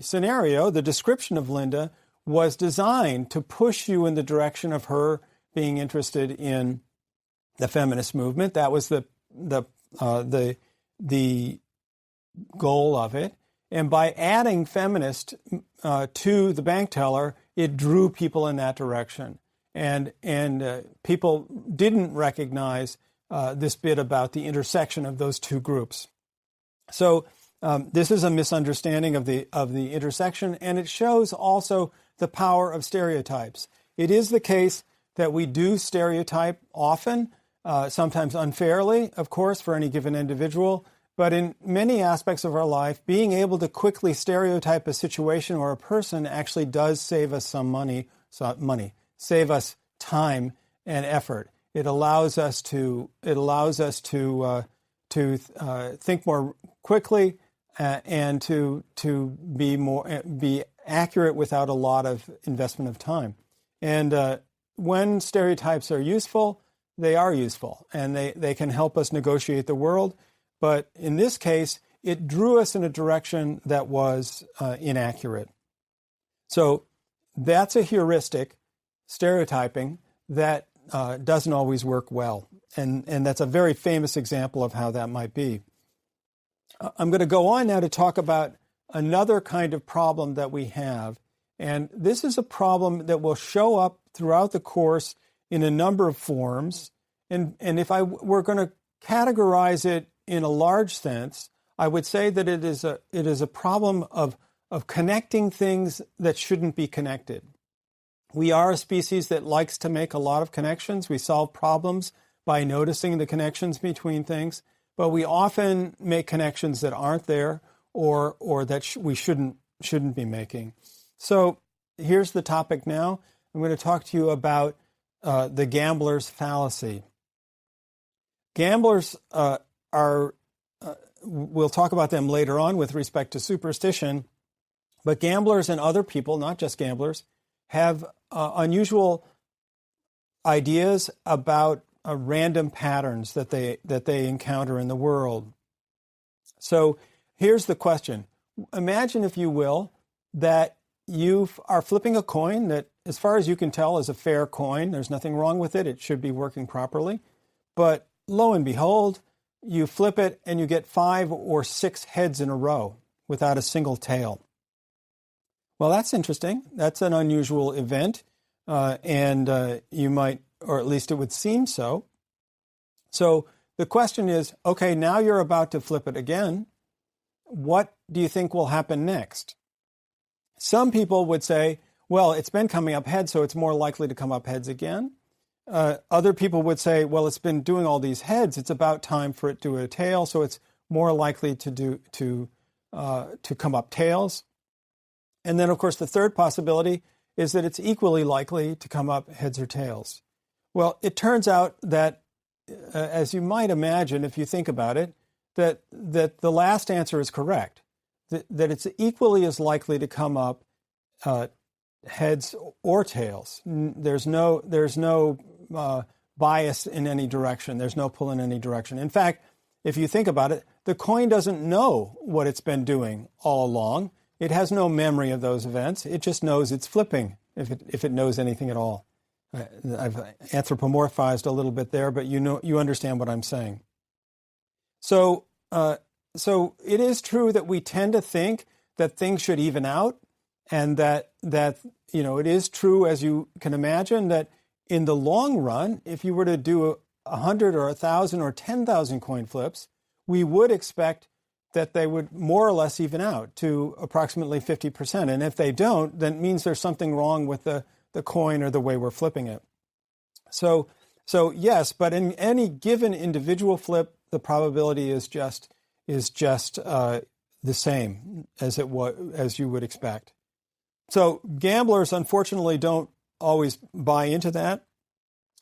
scenario, the description of Linda, was designed to push you in the direction of her being interested in the feminist movement. That was the goal of it. And by adding feminist to the bank teller, it drew people in that direction. And people didn't recognize this bit about the intersection of those two groups. So this is a misunderstanding of the intersection, and it shows also the power of stereotypes. It is the case that we do stereotype often, sometimes unfairly, of course, for any given individual. But in many aspects of our life, being able to quickly stereotype a situation or a person actually does save us some money, save us time and effort. It allows us to think more quickly and to be accurate without a lot of investment of time. And when stereotypes are useful, they are useful, and they can help us negotiate the world. But in this case, it drew us in a direction that was inaccurate. So that's a heuristic, stereotyping, that doesn't always work well. And that's a very famous example of how that might be. I'm going to go on now to talk about another kind of problem that we have. And this is a problem that will show up throughout the course in a number of forms. And if I were going to categorize it in a large sense, I would say that it is a problem of connecting things that shouldn't be connected. We are a species that likes to make a lot of connections. We solve problems by noticing the connections between things, but we often make connections that aren't there or that we shouldn't be making. So here's the topic now. I'm going to talk to you about the gambler's fallacy. Gamblers we'll talk about them later on with respect to superstition, but gamblers and other people, not just gamblers, have unusual ideas about random patterns that they encounter in the world. So here's the question. Imagine, if you will, that you are flipping a coin that, as far as you can tell, is a fair coin. There's nothing wrong with it. It should be working properly. But lo and behold, you flip it and you get 5 or 6 heads in a row without a single tail. Well, that's interesting. That's an unusual event. And you might, or at least it would seem so. So the question is, okay, now you're about to flip it again. What do you think will happen next? Some people would say, well, it's been coming up heads, so it's more likely to come up heads again. Other people would say, well, it's been doing all these heads. It's about time for it to do a tail, so it's more likely to come up tails. And then, of course, the third possibility is that it's equally likely to come up heads or tails. Well, it turns out that, as you might imagine, if you think about it, that the last answer is correct. That it's equally as likely to come up heads or tails. There's no bias in any direction. There's no pull in any direction. In fact, if you think about it, the coin doesn't know what it's been doing all along. It has no memory of those events. It just knows it's flipping, if it knows anything at all. I've anthropomorphized a little bit there, but you understand what I'm saying. So it is true that we tend to think that things should even out, and that it is true, as you can imagine, that in the long run, if you were to do 100 or 1,000 or 10,000 coin flips, we would expect that they would more or less even out to approximately 50%. And if they don't, then it means there's something wrong with the coin or the way we're flipping it. So yes, but in any given individual flip, the probability is just the same as you would expect. So gamblers, unfortunately, don't always buy into that.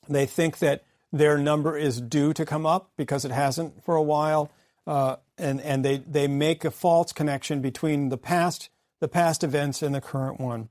They think that their number is due to come up because it hasn't for a while. And they make a false connection between the past events and the current one.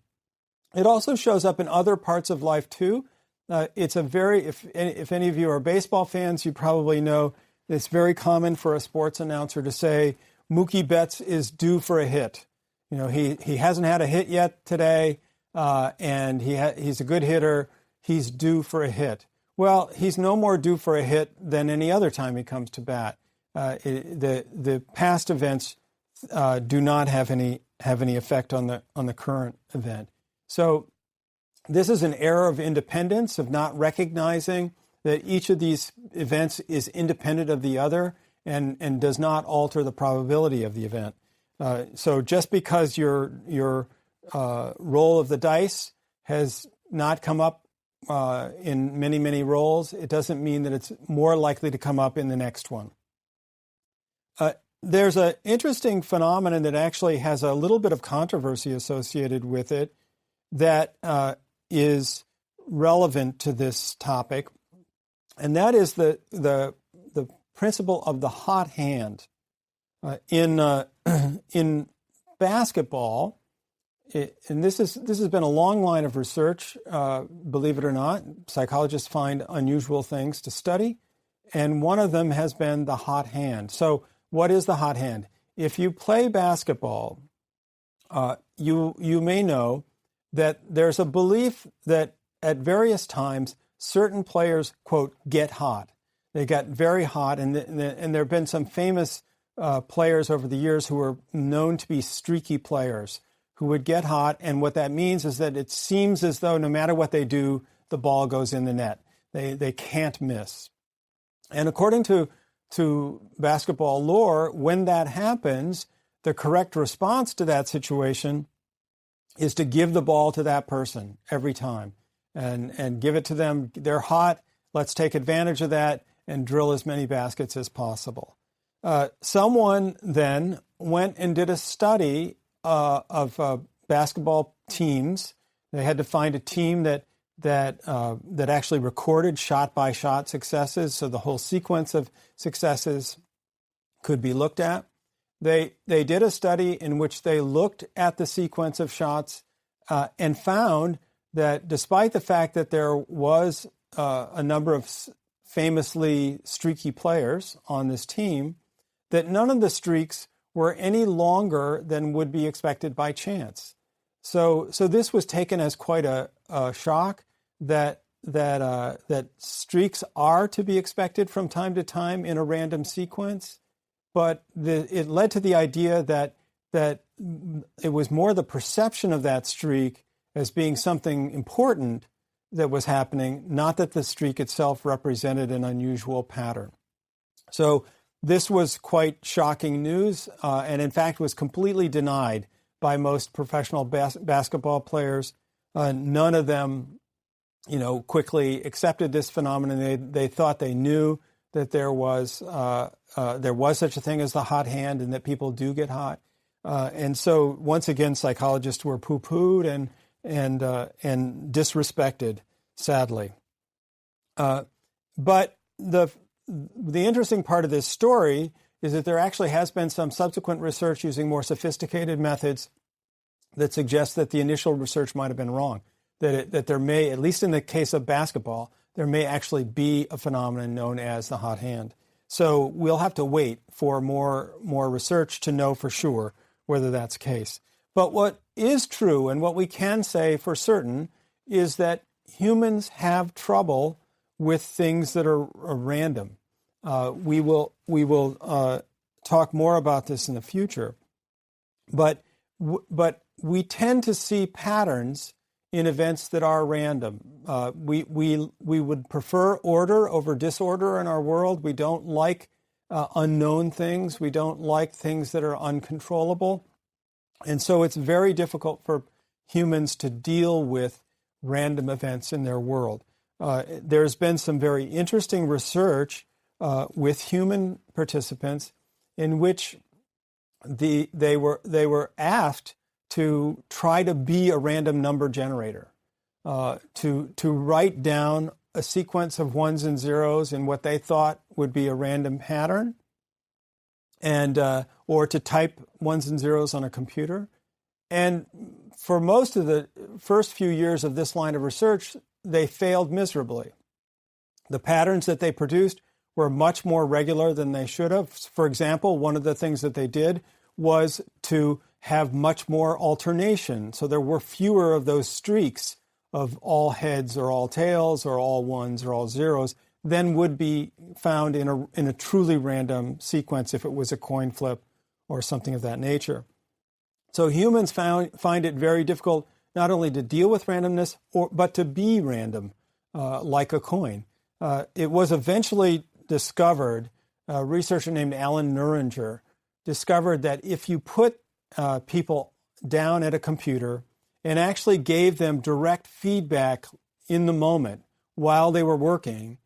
It also shows up in other parts of life too. It's a very, if any of you are baseball fans, you probably know it's very common for a sports announcer to say, Mookie Betts is due for a hit. You know, he hasn't had a hit yet today, and he's a good hitter. He's due for a hit. Well, he's no more due for a hit than any other time he comes to bat. The past events do not have any effect on the current event. So this is an error of independence, of not recognizing that each of these events is independent of the other and does not alter the probability of the event. So just because your roll of the dice has not come up in many, many rolls, it doesn't mean that it's more likely to come up in the next one. There's an interesting phenomenon that actually has a little bit of controversy associated with it that is relevant to this topic, and that is the principle of the hot hand. In basketball, and this has been a long line of research, believe it or not. Psychologists find unusual things to study, and one of them has been the hot hand. So what is the hot hand? If you play basketball, you may know that there's a belief that at various times certain players, quote, get hot. They got very hot, and there have been some famous players over the years who are known to be streaky players who would get hot, and what that means is that it seems as though no matter what they do, the ball goes in the net. They can't miss. And according to basketball lore, when that happens, the correct response to that situation is to give the ball to that person every time and give it to them. They're hot. Let's take advantage of that and drill as many baskets as possible. Someone then went and did a study of basketball teams. They had to find a team that actually recorded shot-by-shot successes, so the whole sequence of successes could be looked at. They did a study in which they looked at the sequence of shots and found that despite the fact that there was a number of famously streaky players on this team, that none of the streaks were any longer than would be expected by chance. So this was taken as quite a shock that streaks are to be expected from time to time in a random sequence, but it led to the idea that it was more the perception of that streak as being something important that was happening, not that the streak itself represented an unusual pattern. So this was quite shocking news, and in fact was completely denied by most professional basketball players. None of them, quickly accepted this phenomenon. They thought they knew that there was such a thing as the hot hand and that people do get hot. And so once again, psychologists were poo-pooed and disrespected, sadly. But the interesting part of this story is that there actually has been some subsequent research using more sophisticated methods that suggests that the initial research might have been wrong, that there may, at least in the case of basketball, there may actually be a phenomenon known as the hot hand. So we'll have to wait for more research to know for sure whether that's the case. But what is true and what we can say for certain is that humans have trouble with things that are random. We will talk more about this in the future, but we tend to see patterns in events that are random. We would prefer order over disorder in our world. We don't like unknown things. We don't like things that are uncontrollable. And so it's very difficult for humans to deal with random events in their world. There's been some very interesting research with human participants in which they were asked to try to be a random number generator, to write down a sequence of ones and zeros in what they thought would be a random pattern, and or to type ones and zeros on a computer. And for most of the first few years of this line of research, they failed miserably. The patterns that they produced were much more regular than they should have. For example, one of the things that they did was to have much more alternation. So there were fewer of those streaks of all heads or all tails or all ones or all zeros than would be found in a truly random sequence if it was a coin flip or something of that nature. So humans find it very difficult not only to deal with randomness, but to be random, like a coin. It was eventually discovered, a researcher named Alan Nuringer discovered that if you put people down at a computer and actually gave them direct feedback in the moment while they were working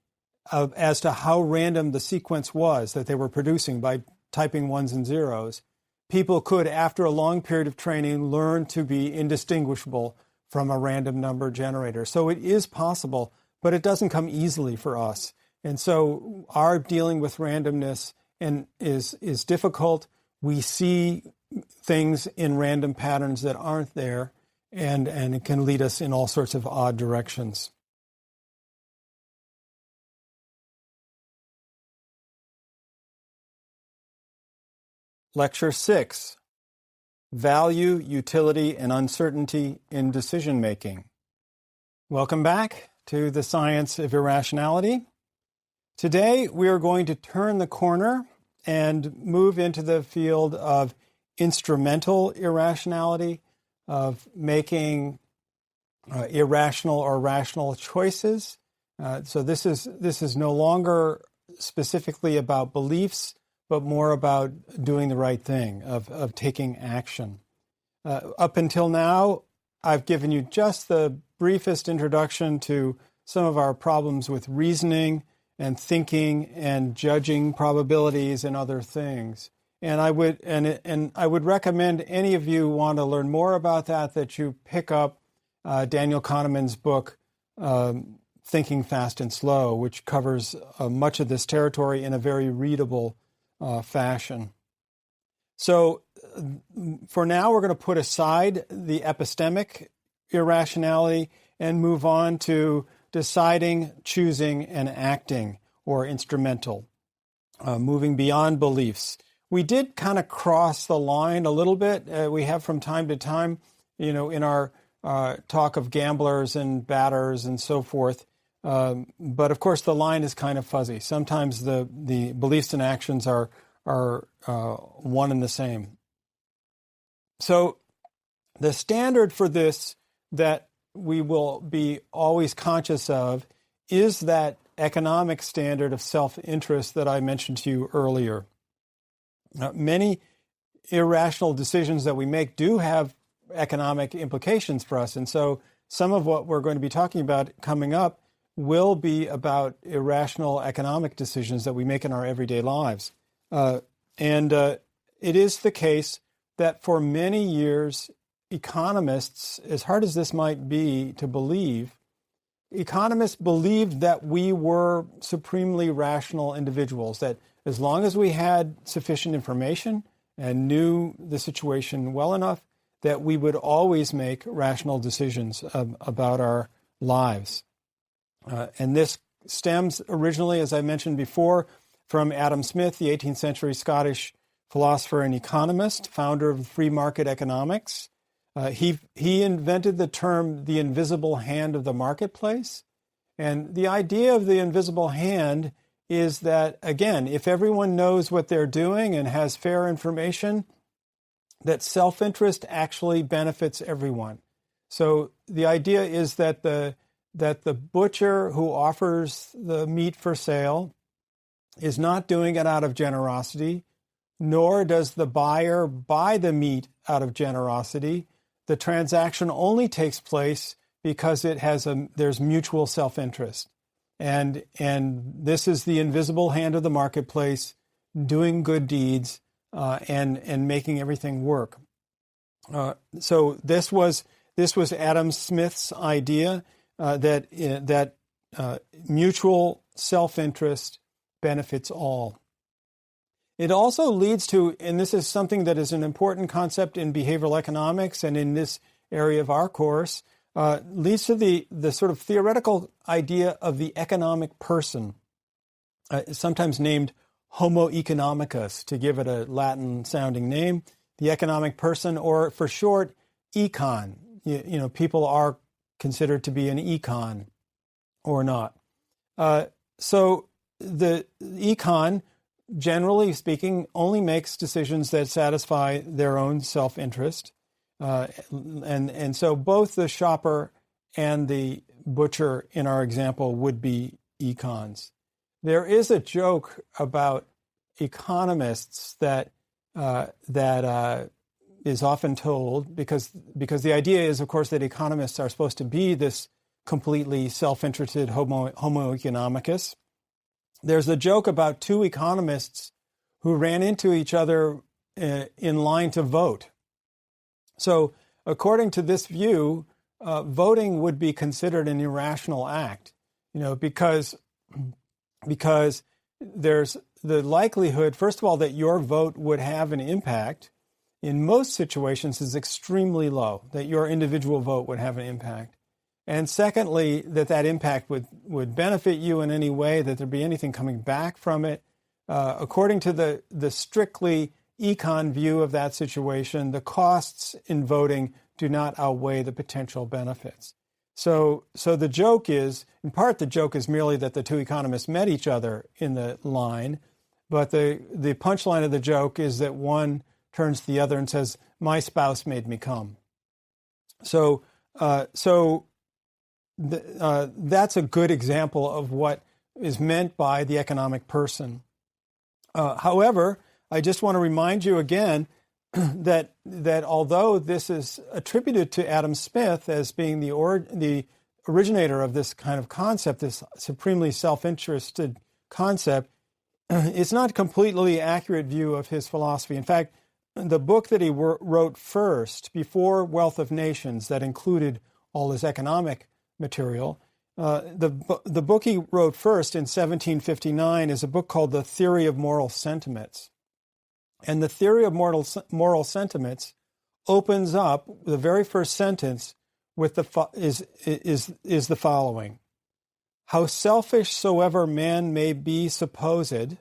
as to how random the sequence was that they were producing by typing ones and zeros, people could, after a long period of training, learn to be indistinguishable from a random number generator. So it is possible, but it doesn't come easily for us. And so our dealing with randomness is difficult. We see things in random patterns that aren't there, and it can lead us in all sorts of odd directions. Lecture 6, Value, Utility, and Uncertainty in Decision-Making. Welcome back to the Science of Irrationality. Today, we are going to turn the corner and move into the field of instrumental irrationality, of making irrational or rational choices. So this is no longer specifically about beliefs, but more about doing the right thing, of taking action. Up until now, I've given you just the briefest introduction to some of our problems with reasoning and thinking and judging probabilities and other things. And I would recommend any of you want to learn more about that you pick up Daniel Kahneman's book, Thinking Fast and Slow, which covers much of this territory in a very readable fashion. So for now, we're going to put aside the epistemic irrationality and move on to deciding, choosing, and acting, or instrumental, moving beyond beliefs. We did kind of cross the line a little bit. We have from time to time, in our talk of gamblers and batters and so forth. But of course, the line is kind of fuzzy. Sometimes the beliefs and actions are one and the same. So the standard for this that we will be always conscious of is that economic standard of self-interest that I mentioned to you earlier. Many irrational decisions that we make do have economic implications for us. And so some of what we're going to be talking about coming up will be about irrational economic decisions that we make in our everyday lives. And it is the case that for many years, economists, as hard as this might be to believe, economists believed that we were supremely rational individuals, that as long as we had sufficient information and knew the situation well enough, that we would always make rational decisions about our lives. And this stems originally, as I mentioned before, from Adam Smith, the 18th century Scottish philosopher and economist, founder of free market economics. He invented the term the invisible hand of the marketplace. And the idea of the invisible hand is that, again, if everyone knows what they're doing and has fair information, that self-interest actually benefits everyone. So the idea is that the butcher who offers the meat for sale is not doing it out of generosity, nor does the buyer buy the meat out of generosity. The transaction only takes place because there's mutual self-interest. And this is the invisible hand of the marketplace doing good deeds and making everything work. So this was Adam Smith's idea that mutual self-interest benefits all. It also leads to, and this is something that is an important concept in behavioral economics and in this area of our course, leads to the sort of theoretical idea of the economic person, sometimes named Homo economicus, to give it a Latin-sounding name, the economic person, or for short, econ. People are considered to be an econ or not. So the econ, generally speaking, only makes decisions that satisfy their own self-interest. And so both the shopper and the butcher in our example would be econs. There is a joke about economists that is often told because the idea is, of course, that economists are supposed to be this completely self-interested homo economicus. There's a joke about two economists who ran into each other in line to vote. So according to this view, voting would be considered an irrational act, because there's the likelihood, first of all, that your vote would have an impact in most situations is extremely low, that your individual vote would have an impact. And secondly, that impact would benefit you in any way, that there'd be anything coming back from it. According to the strictly econ view of that situation, the costs in voting do not outweigh the potential benefits. So the joke is, in part, the joke is merely that the two economists met each other in the line, but the punchline of the joke is that one turns to the other and says, "My spouse made me come." So that's a good example of what is meant by the economic person. However, I just want to remind you again that although this is attributed to Adam Smith as being the originator of this kind of concept, this supremely self-interested concept, it's not a completely accurate view of his philosophy. In fact, the book that he wrote first, before Wealth of Nations, that included all his economic material, the book he wrote first in 1759 is a book called The Theory of Moral Sentiments. And the Theory of Moral Sentiments opens up the very first sentence with is the following: "How selfish soever man may be supposed,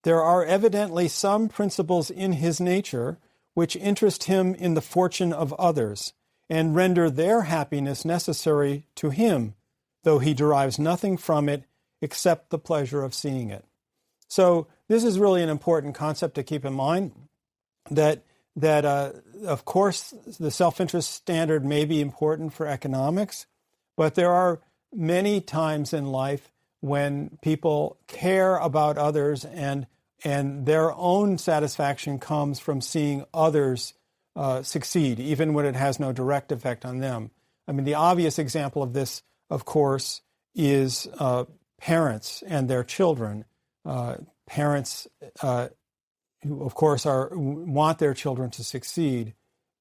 there are evidently some principles in his nature which interest him in the fortune of others, and render their happiness necessary to him, though he derives nothing from it except the pleasure of seeing it." So this is really an important concept to keep in mind, that of course the self-interest standard may be important for economics, but there are many times in life when people care about others and their own satisfaction comes from seeing others succeed, even when it has no direct effect on them. I mean, the obvious example of this, of course, is parents and their children. Parents, who of course want their children to succeed,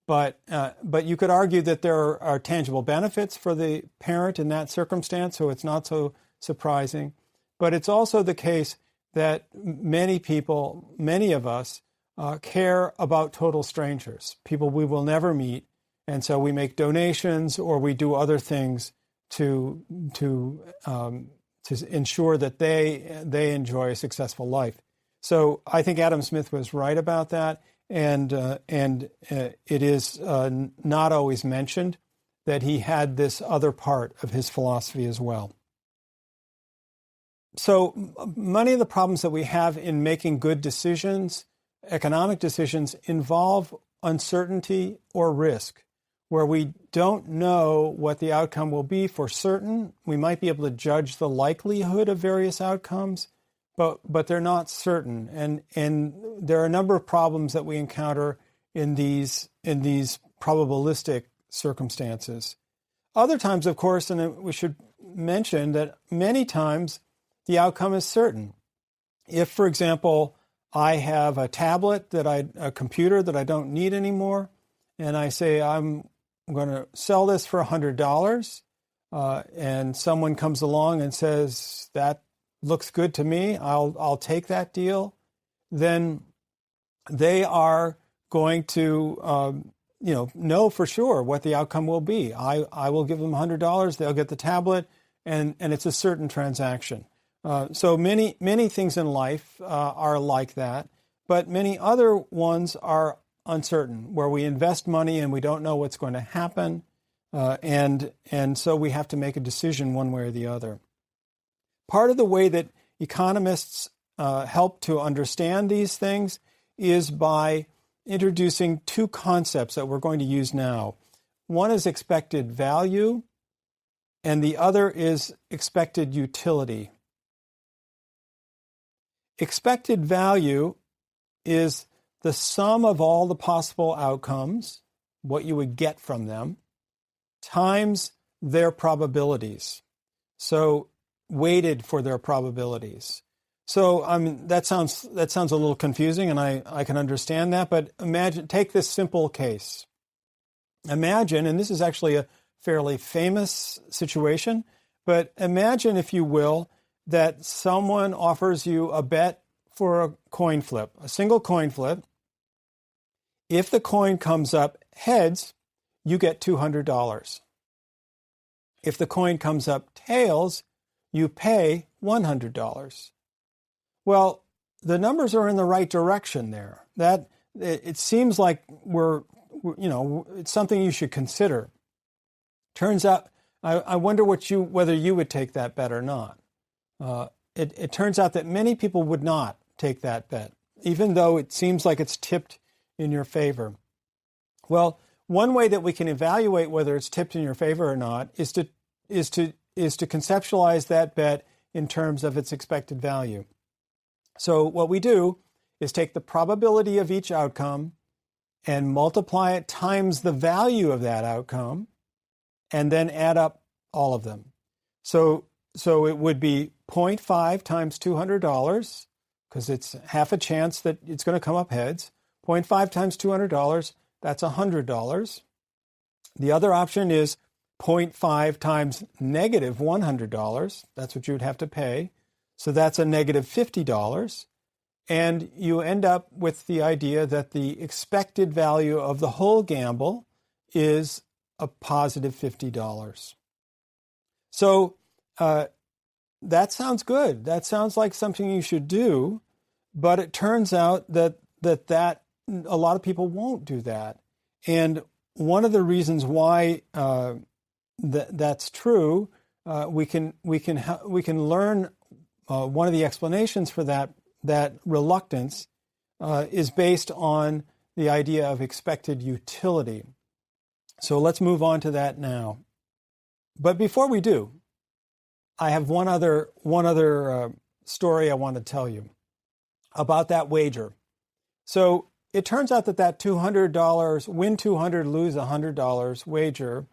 but you could argue that there are tangible benefits for the parent in that circumstance, so it's not so surprising. But it's also the case that many people, many of us, care about total strangers, people we will never meet, and so we make donations or we do other things to ensure that they enjoy a successful life. So I think Adam Smith was right about that, and it is not always mentioned that he had this other part of his philosophy as well. So many of the problems that we have in making good decisions, economic decisions, involve uncertainty or risk, where we don't know what the outcome will be for certain. We might be able to judge the likelihood of various outcomes, but they're not certain. And there are a number of problems that we encounter in these probabilistic circumstances. Other times, of course, and we should mention that many times the outcome is certain. If, for example, I have a computer that I don't need anymore, and I say I'm going to sell this for $100, and someone comes along and says, that looks good to me, I'll take that deal, then they are going to know for sure what the outcome will be. I will give them $100, they'll get the tablet, and it's a certain transaction. So many things in life are like that, but many other ones are uncertain, where we invest money and we don't know what's going to happen, and so we have to make a decision one way or the other. Part of the way that economists help to understand these things is by introducing two concepts that we're going to use now. One is expected value, and the other is expected utility. Expected value is the sum of all the possible outcomes, what you would get from them, times their probabilities. So weighted for their probabilities. So that sounds a little confusing, and I can understand that, but take this simple case. Imagine, and this is actually a fairly famous situation, but imagine, if you will, that someone offers you a bet for a coin flip, a single coin flip. If the coin comes up heads, you get $200. If the coin comes up tails, you pay $100. Well, the numbers are in the right direction there. That it seems like it's something you should consider. Turns out, I wonder whether you would take that bet or not. It turns out that many people would not take that bet, even though it seems like it's tipped in your favor. Well, one way that we can evaluate whether it's tipped in your favor or not is to conceptualize that bet in terms of its expected value. So what we do is take the probability of each outcome and multiply it times the value of that outcome, and then add up all of them. So it would be 0.5 times $200, because it's half a chance that it's going to come up heads. 0.5 times $200, that's $100. The other option is 0.5 times negative $100. That's what you would have to pay. So that's a negative $50. And you end up with the idea that the expected value of the whole gamble is a positive $50. So that sounds good. That sounds like something you should do. But it turns out that a lot of people won't do that. And one of the reasons why that's true, we can learn one of the explanations for that reluctance is based on the idea of expected utility. So let's move on to that now. But before we do, I have one other story I want to tell you about that wager. So it turns out that $200, win $200, lose $100 wager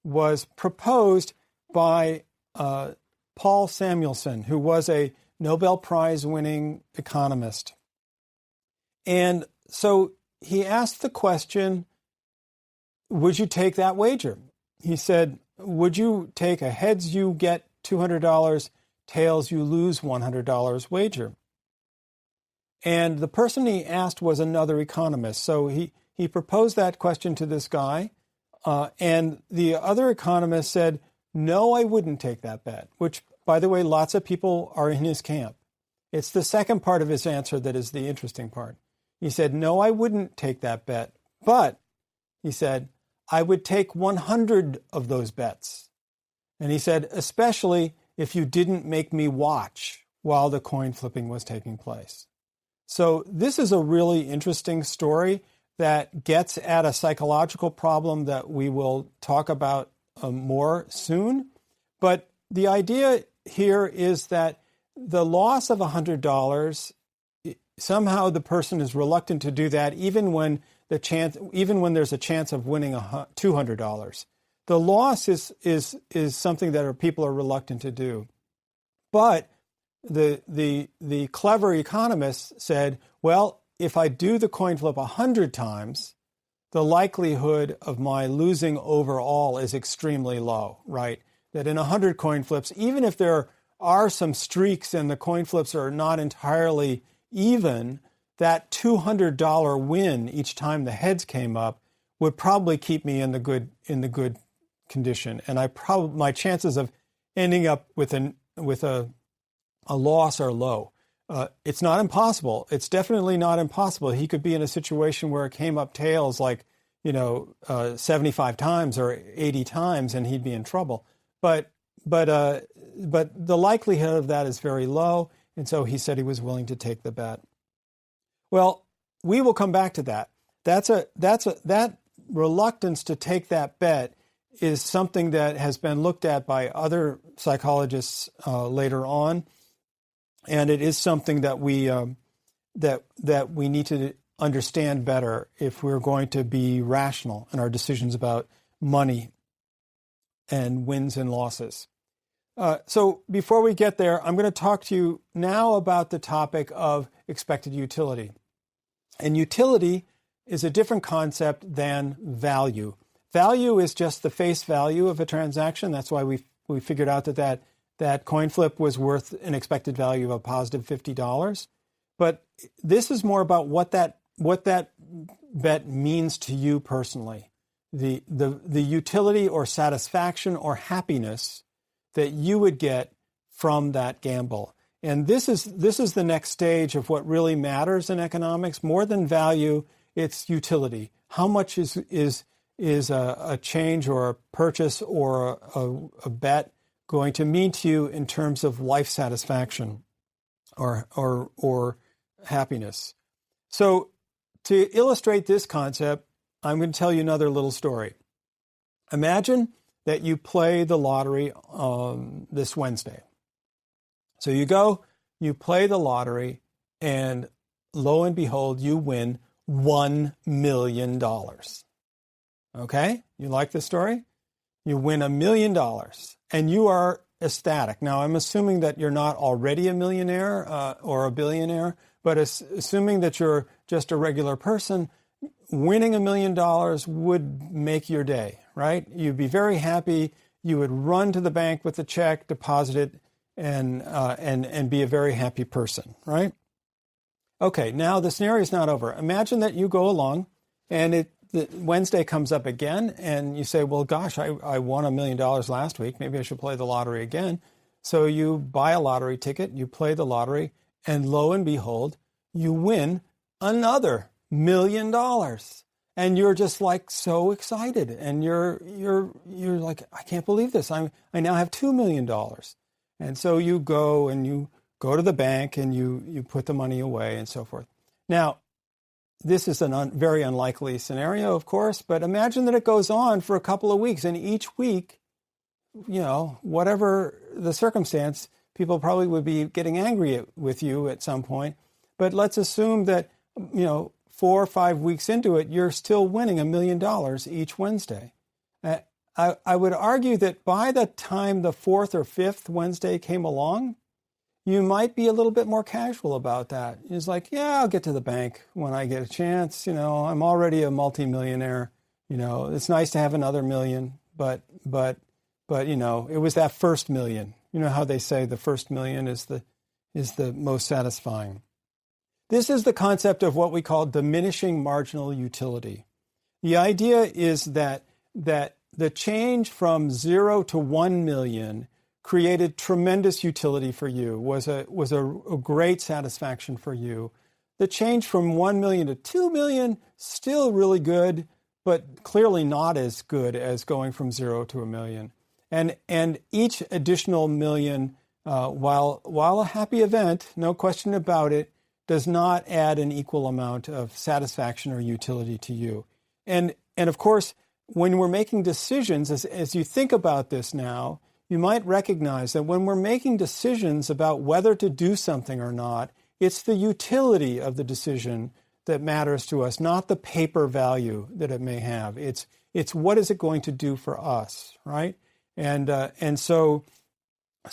was proposed by Paul Samuelson, who was a Nobel Prize-winning economist. And so he asked the question, would you take that wager? He said, would you take a heads you get $200, tails you lose $100 wager? And the person he asked was another economist. So he proposed that question to this guy, and the other economist said, no, I wouldn't take that bet, which, by the way, lots of people are in his camp. It's the second part of his answer that is the interesting part. He said, no, I wouldn't take that bet, but, he said, I would take 100 of those bets. And he said, especially if you didn't make me watch while the coin flipping was taking place. So this is a really interesting story that gets at a psychological problem that we will talk about more soon. But the idea here is that the loss of $100, somehow the person is reluctant to do that, even when there's a chance of winning $200. The loss is something that people are reluctant to do. But the clever economists said, well, if I do the coin flip 100 times, the likelihood of my losing overall is extremely low, right? that in 100 coin flips, even if there are some streaks and the coin flips are not entirely even, that $200 win each time the heads came up would probably keep me in the good condition. And my chances of ending up with a loss are low. It's not impossible. It's definitely not impossible. He could be in a situation where it came up tails 75 times or 80 times, and he'd be in trouble. But the likelihood of that is very low, and so he said he was willing to take the bet. Well, we will come back to that. That reluctance to take that bet is something that has been looked at by other psychologists later on, and it is something that we need to understand better if we're going to be rational in our decisions about money and wins and losses. So before we get there, I'm going to talk to you now about the topic of expected utility. And utility is a different concept than value. Value is just the face value of a transaction. That's why we figured out that coin flip was worth an expected value of a positive $50. But this is more about what that bet means to you personally. The utility or satisfaction or happiness that you would get from that gamble. And this is the next stage of what really matters in economics. More than value, it's utility. How much is a change or a purchase or a bet going to mean to you in terms of life satisfaction or happiness? So to illustrate this concept, I'm going to tell you another little story. Imagine that you play the lottery this Wednesday. So you go, you play the lottery, and lo and behold, you win $1 million. Okay? You like this story? You win $1 million, and you are ecstatic. Now, I'm assuming that you're not already a millionaire or a billionaire, but assuming that you're just a regular person, winning $1 million would make your day, right? You'd be very happy. You would run to the bank with the check, deposit it, and be a very happy person, right? Okay, now the scenario is not over. Imagine that you go along, and Wednesday comes up again, and you say, well, gosh, I won $1 million last week. Maybe I should play the lottery again. So you buy a lottery ticket, you play the lottery, and lo and behold, you win another $1 million. And you're just like so excited. And you're like, I can't believe this. I now have $2 million. And so you go to the bank and you put the money away and so forth. Now, this is a very unlikely scenario, of course, but imagine that it goes on for a couple of weeks. And each week, whatever the circumstance, people probably would be getting angry with you at some point. But let's assume that, 4 or 5 weeks into it, you're still winning $1 million each Wednesday. I would argue that by the time the 4th or 5th Wednesday came along, you might be a little bit more casual about that. It's like, yeah, I'll get to the bank when I get a chance. I'm already a multimillionaire. It's nice to have another million, but it was that first million. You know how they say the first million is the most satisfying. This is the concept of what we call diminishing marginal utility. The idea is that the change from 0 to 1 million created tremendous utility for you, was a great satisfaction for you. The change from 1 million to 2 million, still really good, but clearly not as good as going from 0 to 1 million. And each additional million, while a happy event, no question about it, does not add an equal amount of satisfaction or utility to you. And of course, when we're making decisions, as you think about this now, you might recognize that when we're making decisions about whether to do something or not, it's the utility of the decision that matters to us, not the paper value that it may have. It's what is it going to do for us, right? And so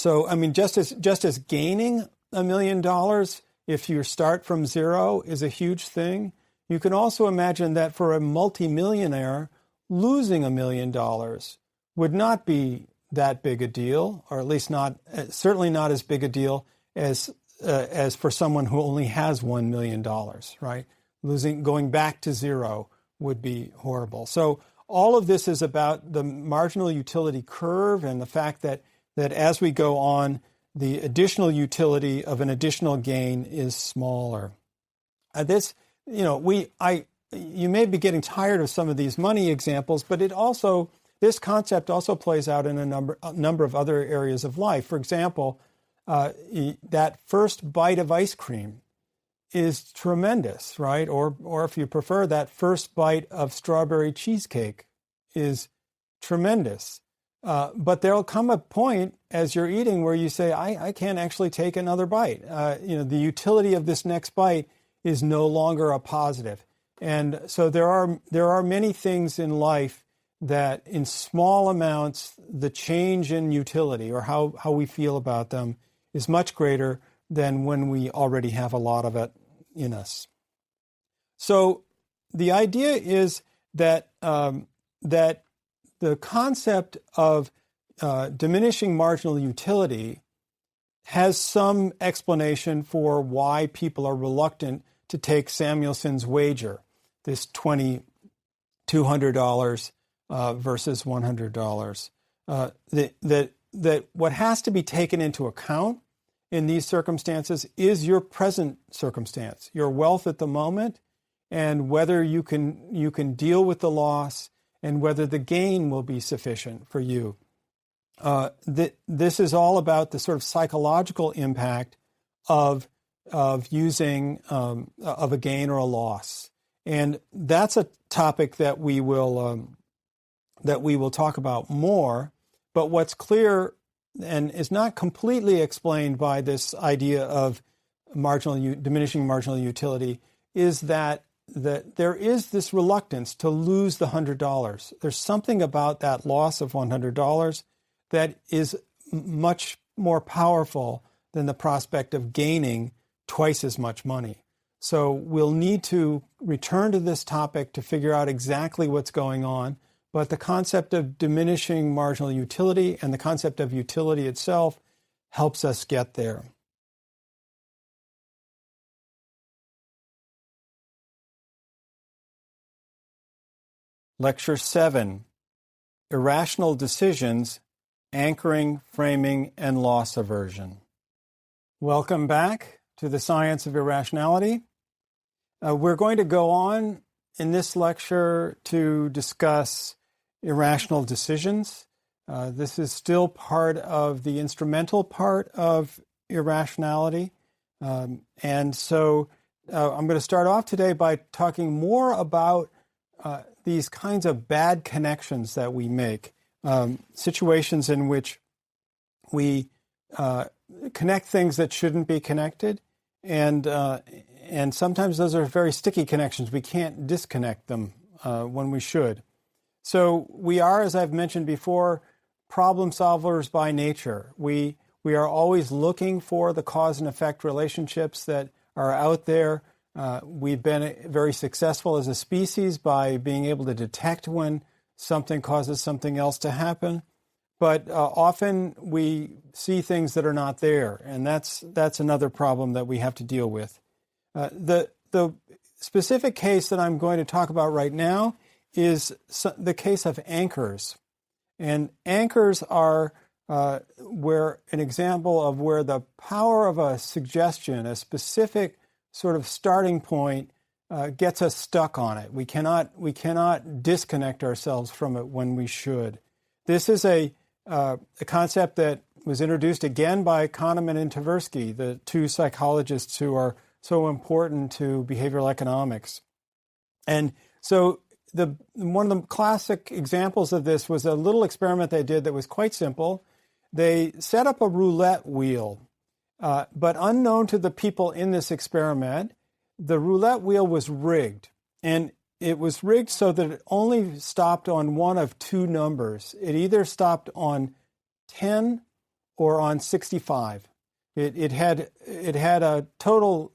I mean, just as gaining $1 million, if you start from 0, is a huge thing, you can also imagine that for a multimillionaire, losing $1 million would not be that big a deal, or at least not, certainly not as big a deal as for someone who only has $1 million, right? Going back to zero would be horrible. So all of this is about the marginal utility curve and the fact that as we go on, the additional utility of an additional gain is smaller. You may be getting tired of some of these money examples, but this concept also plays out in a number of other areas of life. For example, that first bite of ice cream is tremendous, right? Or if you prefer, that first bite of strawberry cheesecake is tremendous. But there'll come a point as you're eating where you say, I can't actually take another bite. The utility of this next bite is no longer a positive. And so there are many things in life that in small amounts, the change in utility or how we feel about them is much greater than when we already have a lot of it in us. So the idea is that that the concept of diminishing marginal utility has some explanation for why people are reluctant to take Samuelson's wager, this $2,200 versus $100. That what has to be taken into account in these circumstances is your present circumstance, your wealth at the moment, and whether you can deal with the loss and whether the gain will be sufficient for you. This is all about the sort of psychological impact of using of a gain or a loss, and that's a topic that we will talk about more. But what's clear and is not completely explained by this idea of diminishing marginal utility is that there is this reluctance to lose the $100. There's something about that loss of $100 that is much more powerful than the prospect of gaining twice as much money. So we'll need to return to this topic to figure out exactly what's going on. But the concept of diminishing marginal utility and the concept of utility itself helps us get there. Lecture 7, Irrational Decisions, Anchoring, Framing, and Loss Aversion. Welcome back to the Science of Irrationality. We're going to go on in this lecture to discuss irrational decisions. This is still part of the instrumental part of irrationality. And so I'm going to start off today by talking more about these kinds of bad connections that we make, situations in which we connect things that shouldn't be connected, and sometimes those are very sticky connections. We can't disconnect them when we should. So we are, as I've mentioned before, problem solvers by nature. We are always looking for the cause and effect relationships that are out there. We've been very successful as a species by being able to detect when something causes something else to happen. But often we see things that are not there, and that's another problem that we have to deal with. The specific case that I'm going to talk about right now is the case of anchors. And anchors are where an example of where the power of a suggestion, a specific sort of starting point, gets us stuck on it. We cannot disconnect ourselves from it when we should. This is a concept that was introduced again by Kahneman and Tversky, the two psychologists who are so important to behavioral economics. And so one of the classic examples of this was a little experiment they did that was quite simple. They set up a roulette wheel, but unknown to the people in this experiment, the roulette wheel was rigged. And it was rigged so that it only stopped on one of two numbers. It either stopped on 10 or on 65. It had a total,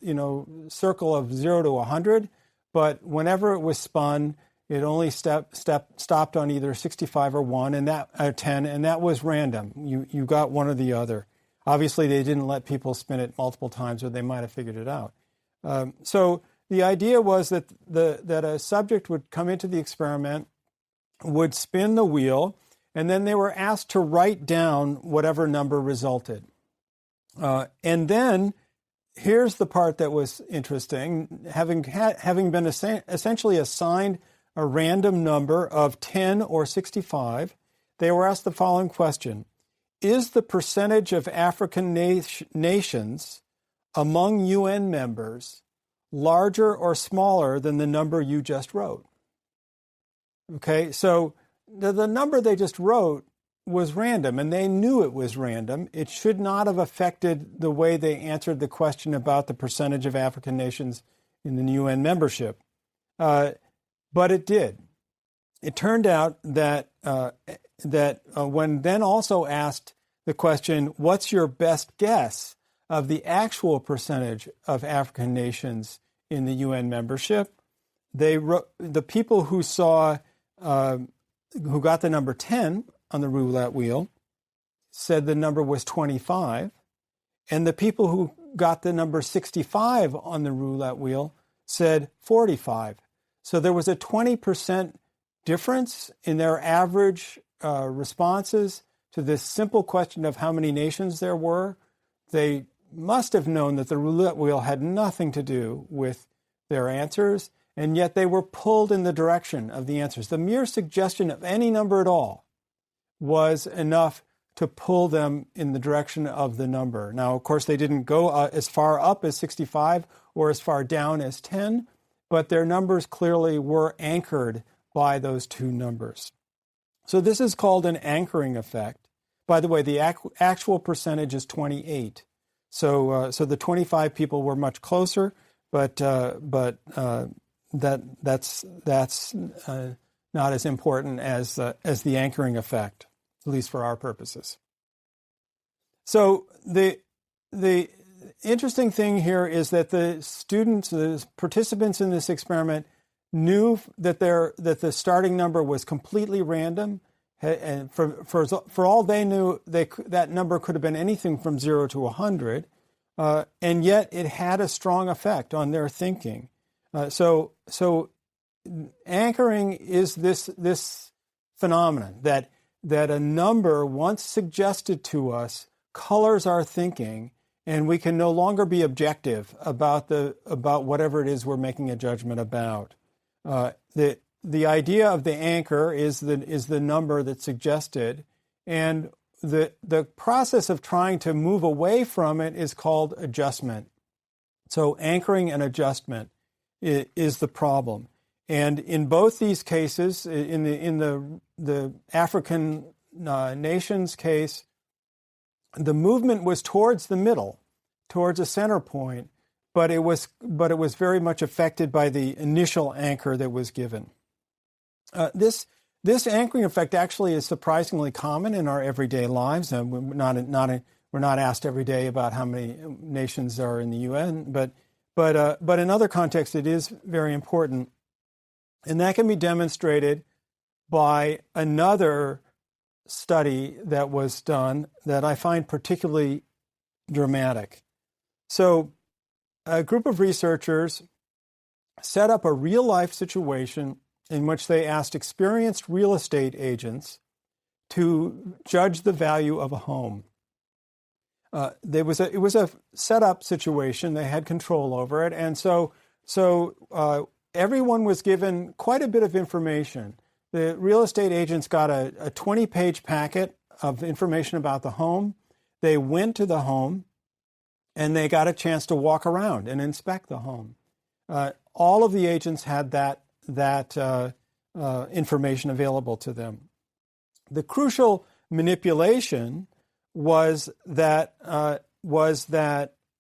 circle of 0 to 100, but whenever it was spun, It only stopped on either 65 or 1 and that 10, and that was random. You got one or the other. Obviously, they didn't let people spin it multiple times, or they might have figured it out. So the idea was that a subject would come into the experiment, would spin the wheel, and then they were asked to write down whatever number resulted. And then here's the part that was interesting. Having been essentially assigned a random number of 10 or 65, they were asked the following question: is the percentage of African nations among UN members larger or smaller than the number you just wrote? Okay, so the number they just wrote was random, and they knew it was random. It should not have affected the way they answered the question about the percentage of African nations in the UN membership. But it did. It turned out that when then also asked the question, what's your best guess of the actual percentage of African nations in the UN membership, the people who saw who got the number 10 on the roulette wheel said the number was 25, and the people who got the number 65 on the roulette wheel said 45. So there was a 20% difference in their average responses to this simple question of how many nations there were. They must have known that the roulette wheel had nothing to do with their answers, and yet they were pulled in the direction of the answers. The mere suggestion of any number at all was enough to pull them in the direction of the number. Now, of course, they didn't go as far up as 65 or as far down as 10, but their numbers clearly were anchored by those two numbers. So this is called an anchoring effect. By the way, the actual percentage is 28. So the 25 people were much closer, but that's not as important as the anchoring effect, at least for our purposes. So the interesting thing here is that the students, the participants in this experiment, knew that the starting number was completely random, and for all they knew, that number could have been anything from 0 to 100, and yet it had a strong effect on their thinking. So anchoring is this phenomenon that a number once suggested to us colors our thinking, and we can no longer be objective about whatever it is we're making a judgment about. The idea of the anchor is the number that's suggested, and the process of trying to move away from it is called adjustment. So anchoring and adjustment is the problem. And in both these cases, in the African nations case, the movement was towards the middle, towards a center point, but it was very much affected by the initial anchor that was given. This anchoring effect actually is surprisingly common in our everyday lives. We're not asked every day about how many nations are in the UN, but in other contexts it is very important, and that can be demonstrated by another study that was done that I find particularly dramatic. So a group of researchers set up a real-life situation in which they asked experienced real estate agents to judge the value of a home. It was a set-up situation. They had control over it, and so everyone was given quite a bit of information. The real estate agents got a 20-page packet of information about the home. They went to the home, and they got a chance to walk around and inspect the home. All of the agents had that information available to them. The crucial manipulation was that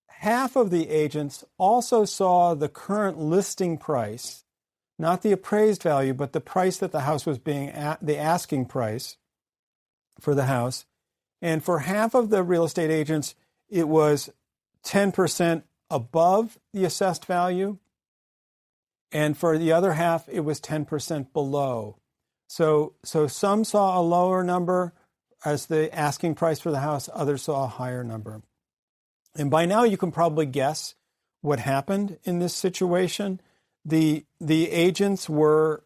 half of the agents also saw the current listing price, not the appraised value, but the price that the house was being the asking price for the house. And for half of the real estate agents, it was 10% above the assessed value. and for the other half, it was 10% below. So some saw a lower number as the asking price for the house, others saw a higher number. And by now you can probably guess what happened in this situation. The agents were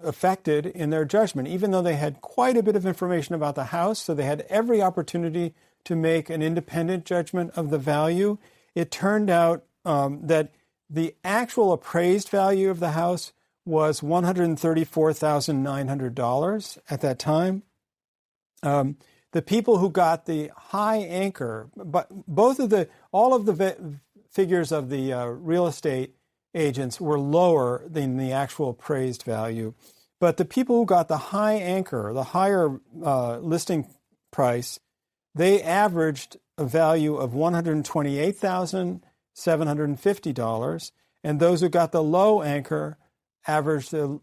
affected in their judgment, even though they had quite a bit of information about the house, so they had every opportunity to make an independent judgment of the value. It turned out that the actual appraised value of the house was $134,900 at that time. The people who got the high anchor, but all of the figures of the real estate agents were lower than the actual appraised value. But the people who got the high anchor, the higher listing price, they averaged a value of $128,750, and those who got the low anchor averaged a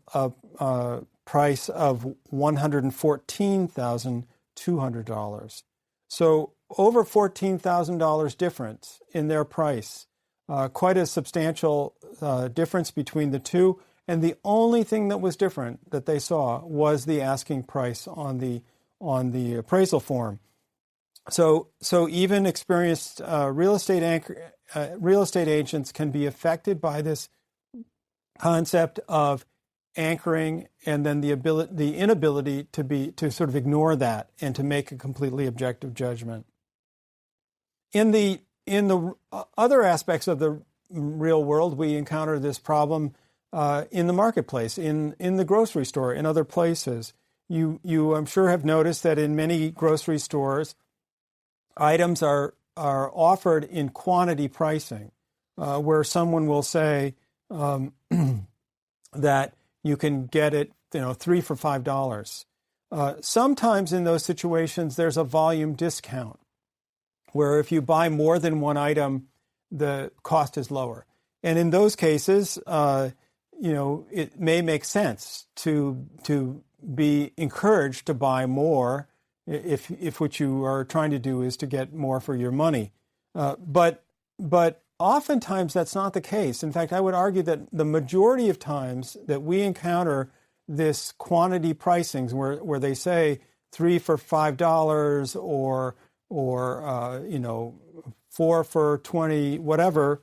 price of $114,200. So over $14,000 difference in their price, quite a substantial difference between the two. And the only thing that was different that they saw was the asking price on the appraisal form. So even experienced real estate agents can be affected by this concept of anchoring, and then the inability to sort of ignore that and to make a completely objective judgment. In the other aspects of the real world, we encounter this problem in the marketplace, in the grocery store, in other places. You I'm sure have noticed that in many grocery stores, items are offered in quantity pricing, where someone will say that you can get it, 3 for $5. Sometimes in those situations, there's a volume discount, where if you buy more than one item, the cost is lower. And in those cases, it may make sense to be encouraged to buy more if what you are trying to do is to get more for your money. But oftentimes that's not the case. In fact, I would argue that the majority of times that we encounter this quantity pricings where they say 3 for $5 or 4 for 20, whatever,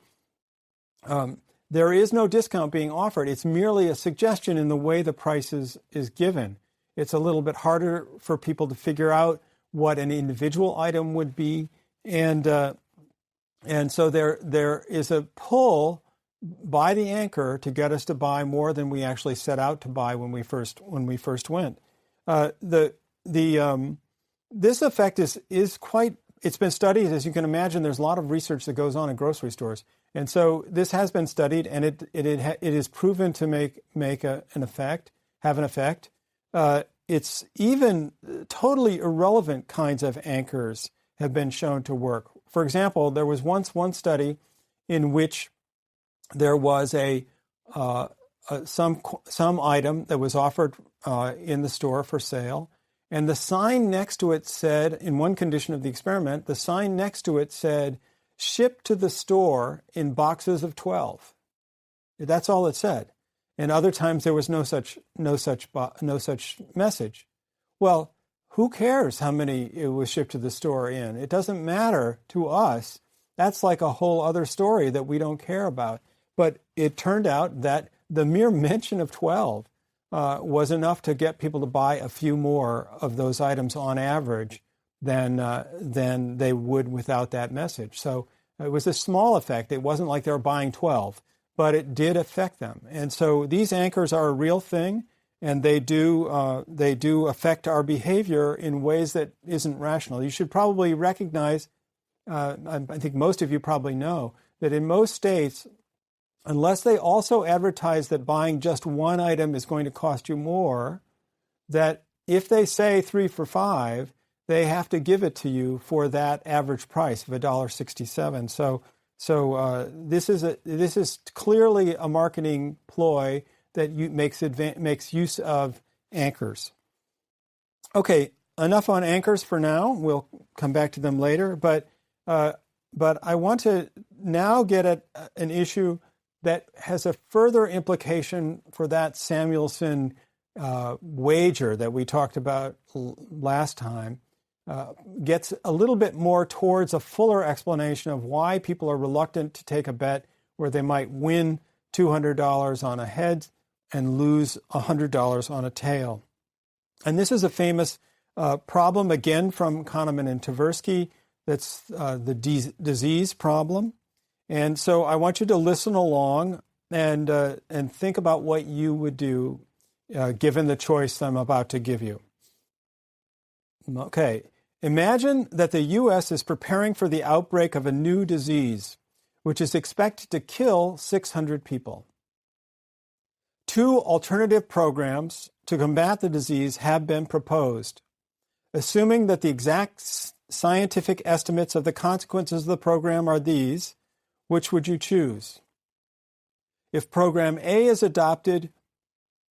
there is no discount being offered. It's merely a suggestion in the way the price is given. It's a little bit harder for people to figure out what an individual item would be, and so there is a pull by the anchor to get us to buy more than we actually set out to buy when we first went. This effect is quite. It's been studied, as you can imagine. There's a lot of research that goes on in grocery stores, and so this has been studied, and it is proven to have an effect. It's even totally irrelevant kinds of anchors have been shown to work. For example, there was once one study in which there was some item that was offered in the store for sale, and the sign next to it said, in one condition of the experiment, the sign next to it said, "Ship to the store in boxes of 12." That's all it said. And other times there was no such message. Well, who cares how many it was shipped to the store in? It doesn't matter to us. That's like a whole other story that we don't care about. But it turned out that the mere mention of 12 was enough to get people to buy a few more of those items on average than they would without that message. So it was a small effect. It wasn't like they were buying 12, but it did affect them. And so these anchors are a real thing, and they do affect our behavior in ways that isn't rational. You should probably recognize, I think most of you probably know, that in most states, unless they also advertise that buying just one item is going to cost you more, that if they say 3 for $5, they have to give it to you for that average price of $1.67. So this is clearly a marketing ploy that makes use of anchors. Okay, enough on anchors for now. We'll come back to them later. But I want to now get at an issue that has a further implication for that Samuelson wager that we talked about last time, gets a little bit more towards a fuller explanation of why people are reluctant to take a bet where they might win $200 on a head and lose $100 on a tail. And this is a famous problem, again, from Kahneman and Tversky. That's the disease problem. And so I want you to listen along and think about what you would do given the choice I'm about to give you. Okay. Imagine that the U.S. is preparing for the outbreak of a new disease, which is expected to kill 600 people. 2 alternative programs to combat the disease have been proposed. Assuming that the exact scientific estimates of the consequences of the program are these, which would you choose? If program A is adopted,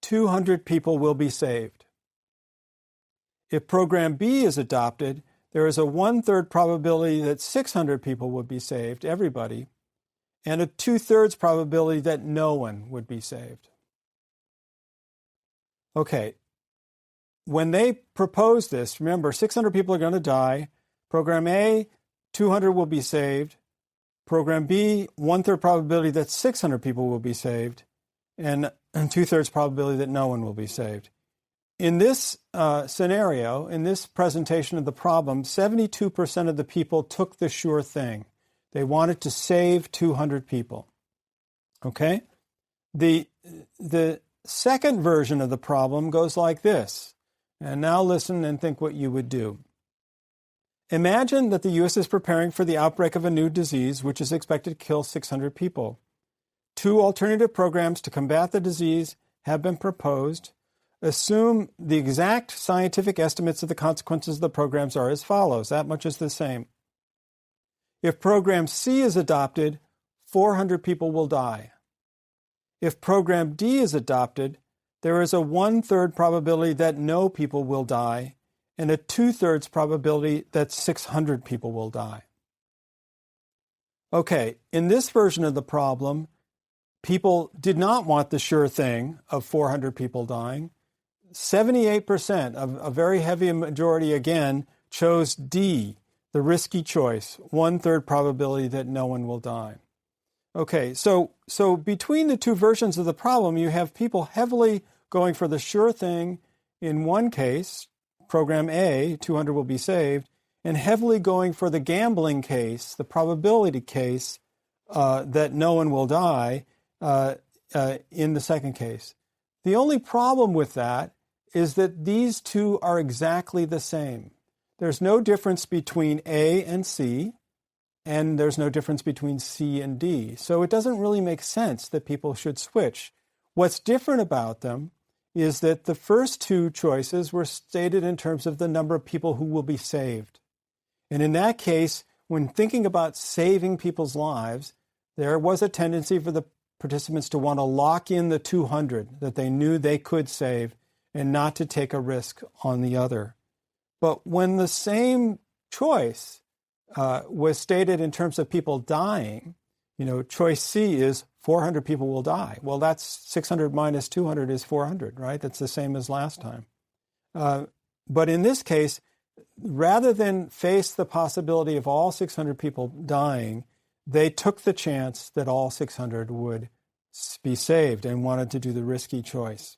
200 people will be saved. If program B is adopted, there is a 1/3 probability that 600 people would be saved, everybody, and a 2/3 probability that no one would be saved. Okay, when they propose this, remember, 600 people are going to die. Program A, 200 will be saved. Program B, 1/3 probability that 600 people will be saved, and 2/3 probability that no one will be saved. In this scenario, in this presentation of the problem, 72% of the people took the sure thing. They wanted to save 200 people. Okay? The second version of the problem goes like this. And now listen and think what you would do. Imagine that the U.S. is preparing for the outbreak of a new disease, which is expected to kill 600 people. 2 alternative programs to combat the disease have been proposed. Assume the exact scientific estimates of the consequences of the programs are as follows. That much is the same. If program C is adopted, 400 people will die. If program D is adopted, there is a 1/3 probability that no people will die and a 2/3 probability that 600 people will die. Okay, in this version of the problem, people did not want the sure thing of 400 people dying. 78%, of a very heavy majority again, chose D, the risky choice, 1/3 probability that no one will die. Okay, so between the two versions of the problem, you have people heavily going for the sure thing in one case, program A, 200 will be saved, and heavily going for the gambling case, the probability case, that no one will die in the second case. The only problem with that is that these two are exactly the same. There's no difference between A and C, and there's no difference between C and D. So it doesn't really make sense that people should switch. What's different about them is that the first two choices were stated in terms of the number of people who will be saved. And in that case, when thinking about saving people's lives, there was a tendency for the participants to want to lock in the 200 that they knew they could save and not to take a risk on the other. But when the same choice was stated in terms of people dying, choice C is 400 people will die. Well, that's 600 minus 200 is 400, right? That's the same as last time. But in this case, rather than face the possibility of all 600 people dying, they took the chance that all 600 would be saved and wanted to do the risky choice.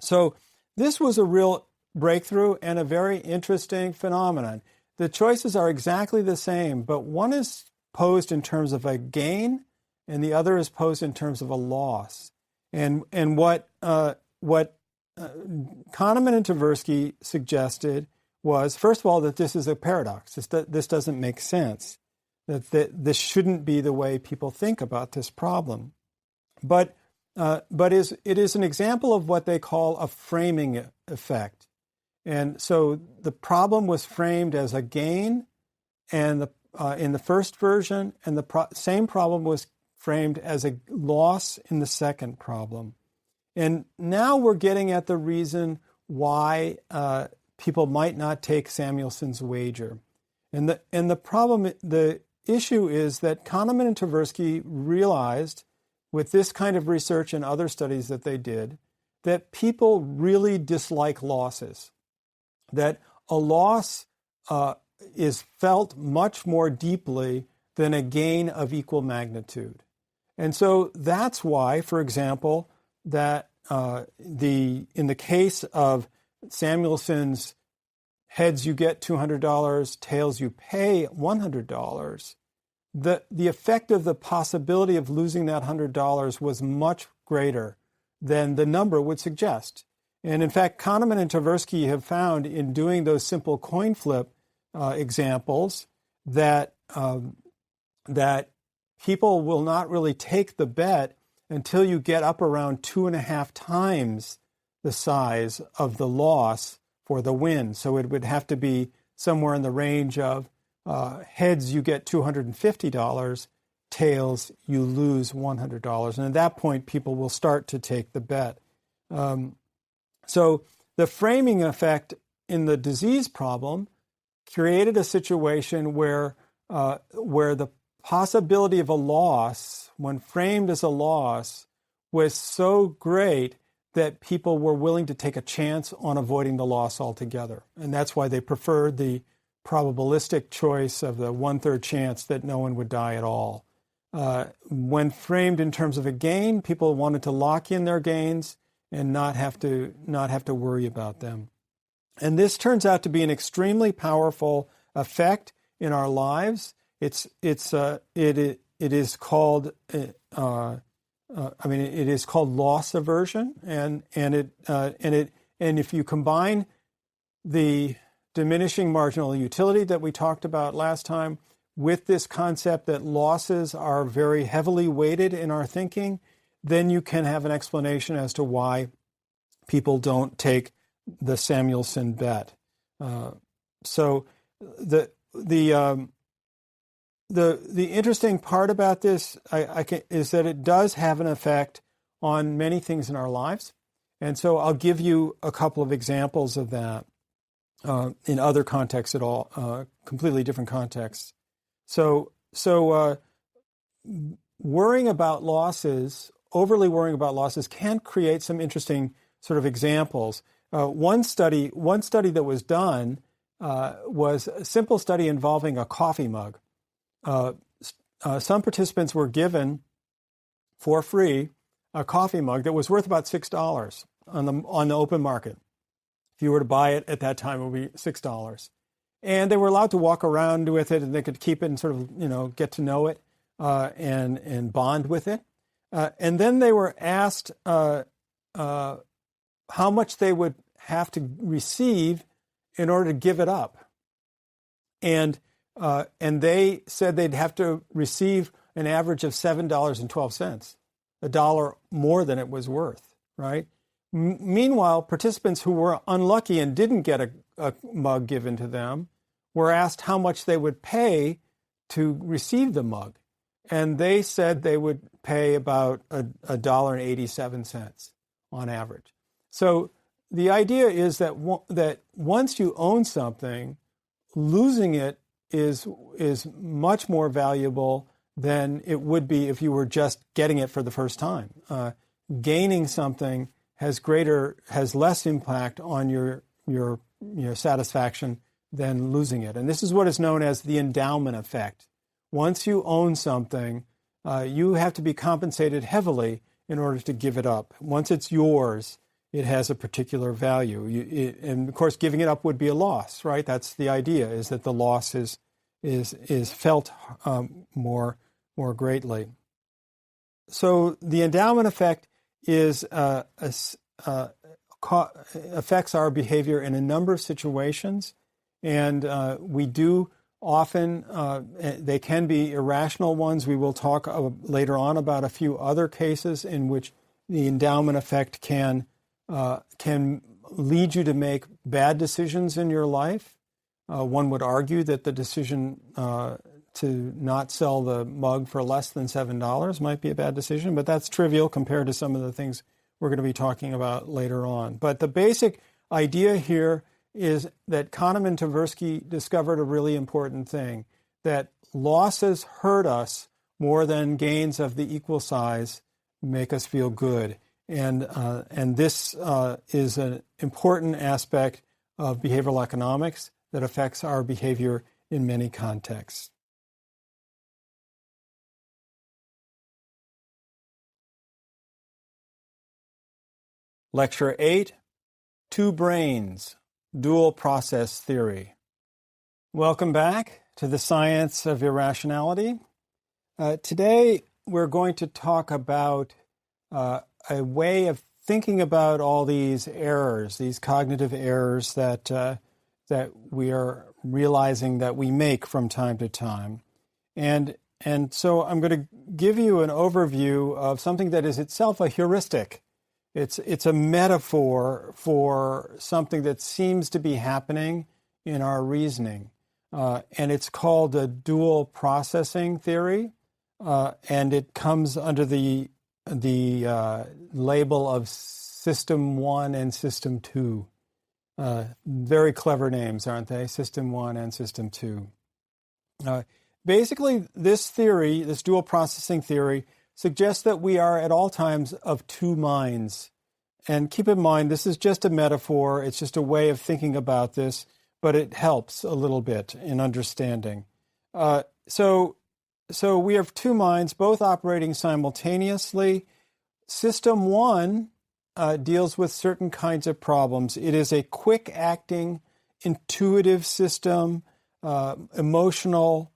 So this was a real breakthrough and a very interesting phenomenon. The choices are exactly the same, but one is posed in terms of a gain and the other is posed in terms of a loss. And what Kahneman and Tversky suggested was, first of all, that this is a paradox. This doesn't make sense, that this shouldn't be the way people think about this problem. But it is an example of what they call a framing effect. And so the problem was framed as a gain and in the first version, and the same problem was framed as a loss in the second problem. And now we're getting at the reason why people might not take Samuelson's wager. And the issue is that Kahneman and Tversky realized with this kind of research and other studies that they did, that people really dislike losses, that a loss is felt much more deeply than a gain of equal magnitude. And so that's why, for example, that in the case of Samuelson's heads you get $200, tails you pay $100, the effect of the possibility of losing that $100 was much greater than the number would suggest. And in fact, Kahneman and Tversky have found in doing those simple coin flip examples that people will not really take the bet until you get up around 2.5 times the size of the loss for the win. So it would have to be somewhere in the range of heads you get $250, tails you lose $100. And at that point, people will start to take the bet. So the framing effect in the disease problem created a situation where the possibility of a loss, when framed as a loss, was so great that people were willing to take a chance on avoiding the loss altogether. And that's why they preferred the probabilistic choice of the 1/3 chance that no one would die at all. When framed in terms of a gain, people wanted to lock in their gains and not have to worry about them. And this turns out to be an extremely powerful effect in our lives. It is called loss aversion, and if you combine the diminishing marginal utility that we talked about last time with this concept that losses are very heavily weighted in our thinking, then you can have an explanation as to why people don't take the Samuelson bet. So the interesting part about this is that it does have an effect on many things in our lives. And so I'll give you a couple of examples of that in other contexts at all, completely different contexts. So worrying about losses, overly worrying about losses, can create some interesting sort of examples. One study that was done was a simple study involving a coffee mug. Some participants were given for free a coffee mug that was worth about $6 on the open market. If you were to buy it at that time, it would be $6. And they were allowed to walk around with it, and they could keep it and sort of, get to know it and bond with it. And then they were asked how much they would have to receive in order to give it up. And they said they'd have to receive an average of $7.12, $1 more than it was worth, right? Meanwhile, participants who were unlucky and didn't get a mug given to them were asked how much they would pay to receive the mug. And they said they would pay about $1.87 on average. So the idea is that once you own something, losing it is much more valuable than it would be if you were just getting it for the first time. Gaining something has less impact on your satisfaction than losing it. And this is what is known as the endowment effect. Once you own something, you have to be compensated heavily in order to give it up. Once it's yours, it has a particular value. And of course, giving it up would be a loss, right? That's the idea, is that the loss is felt more greatly. So the endowment effect affects our behavior in a number of situations, and we do often, they can be irrational ones. We will talk later on about a few other cases in which the endowment effect can lead you to make bad decisions in your life. One would argue that the decision to not sell the mug for less than $7 might be a bad decision, but that's trivial compared to some of the things we're going to be talking about later on. But the basic idea here is that Kahneman and Tversky discovered a really important thing, that losses hurt us more than gains of the equal size make us feel good. And this is an important aspect of behavioral economics that affects our behavior in many contexts. Lecture 8, Two Brains, Dual Process Theory. Welcome back to the Science of Irrationality. Today, we're going to talk about a way of thinking about all these errors, these cognitive errors that we are realizing that we make from time to time. And so I'm going to give you an overview of something that is itself a heuristic. It's a metaphor for something that seems to be happening in our reasoning. And it's called a dual processing theory. And it comes under the label of System 1 and System 2. Very clever names, aren't they? System 1 and System 2. Basically, this theory, this dual processing theory, suggests that we are at all times of two minds. And keep in mind, this is just a metaphor. It's just a way of thinking about this, but it helps a little bit in understanding. So we have two minds, both operating simultaneously. System 1 deals with certain kinds of problems. It is a quick-acting, intuitive system, emotional,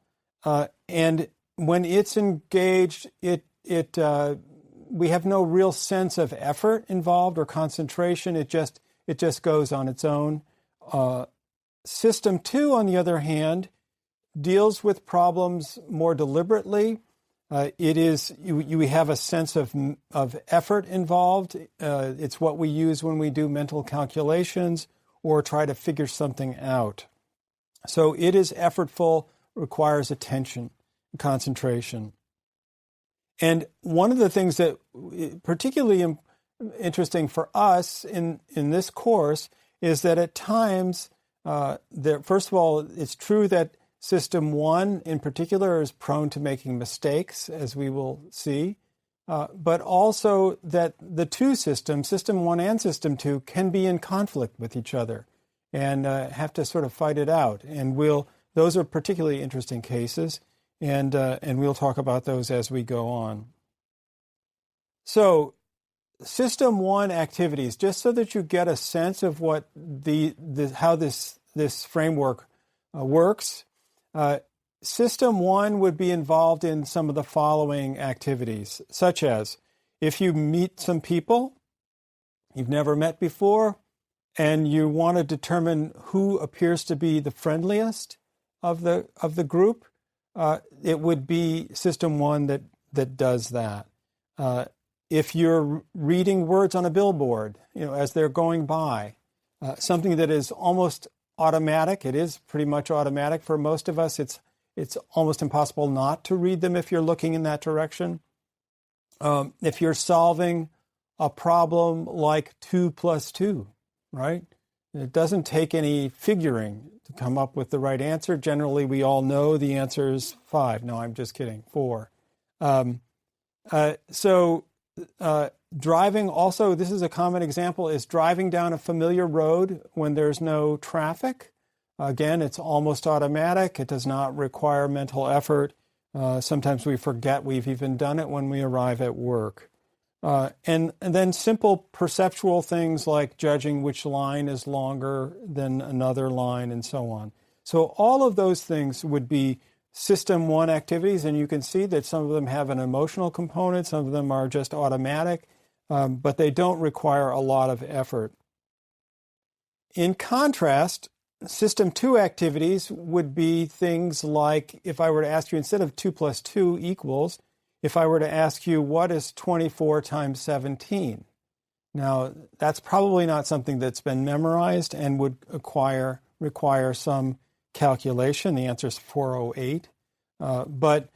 and when it's engaged, we have no real sense of effort involved or concentration. It just goes on its own. System 2, on the other hand, deals with problems more deliberately. We have a sense of effort involved. It's what we use when we do mental calculations or try to figure something out. So it is effortful, requires attention, concentration. And one of the things that particularly interesting for us in this course is that at times, first of all, it's true that System 1 in particular is prone to making mistakes, as we will see, but also that the two systems, System 1 and System 2, can be in conflict with each other and have to sort of fight it out. And those are particularly interesting cases. And we'll talk about those as we go on. So, System 1 activities, just so that you get a sense of what how this framework works. System 1 would be involved in some of the following activities, such as if you meet some people you've never met before, and you want to determine who appears to be the friendliest of the group. It would be System 1 that does that. If you're reading words on a billboard, as they're going by, something that is almost automatic, it is pretty much automatic for most of us. It's almost impossible not to read them if you're looking in that direction. If you're solving a problem like 2 plus 2, right? It doesn't take any figuring to come up with the right answer. Generally, we all know the answer is 5. No, I'm just kidding, 4. Driving also, this is a common example, is driving down a familiar road when there's no traffic. Again, it's almost automatic. It does not require mental effort. Sometimes we forget we've even done it when we arrive at work. And then simple perceptual things like judging which line is longer than another line and so on. So all of those things would be System 1 activities, and you can see that some of them have an emotional component, some of them are just automatic, but they don't require a lot of effort. In contrast, System 2 activities would be things like, if I were to ask you, instead of 2 plus 2 equals, if I were to ask you, what is 24 times 17? Now, that's probably not something that's been memorized and would require some calculation. The answer is 408. But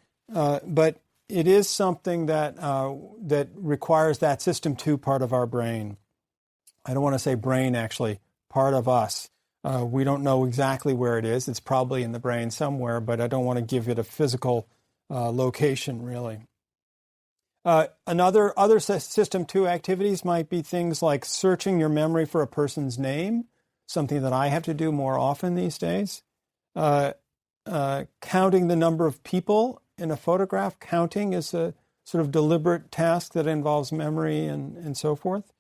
it is something that requires that System 2 part of our brain. I don't want to say brain, actually, part of us. We don't know exactly where it is. It's probably in the brain somewhere, but I don't want to give it a physical location, really. Other System 2 activities might be things like searching your memory for a person's name, something that I have to do more often these days. Counting the number of people in a photograph. Counting is a sort of deliberate task that involves memory and so forth.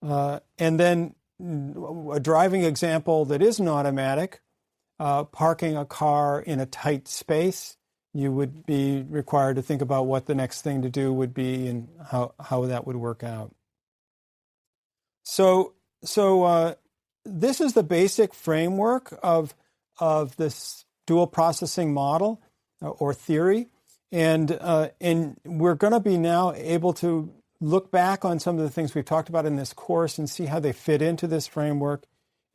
And then a driving example that isn't automatic, parking a car in a tight space. You would be required to think about what the next thing to do would be and how that would work out. So this is the basic framework of this dual processing model or theory, and we're going to be now able to look back on some of the things we've talked about in this course and see how they fit into this framework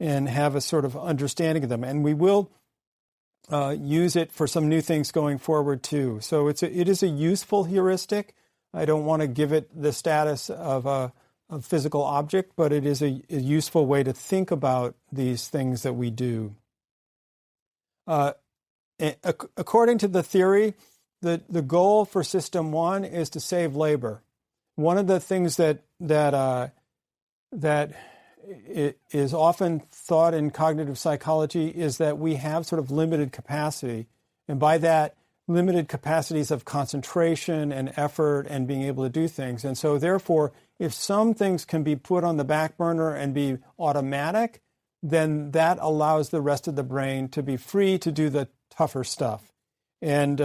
and have a sort of understanding of them. And we will use it for some new things going forward too. So it is a useful heuristic. I don't want to give it the status of a physical object, but it is a useful way to think about these things that we do. According to the theory, the goal for System 1 is to save labor. One of the things that is often thought in cognitive psychology is that we have sort of limited capacity, and by that, limited capacities of concentration and effort and being able to do things. And so therefore, if some things can be put on the back burner and be automatic, then that allows the rest of the brain to be free to do the tougher stuff and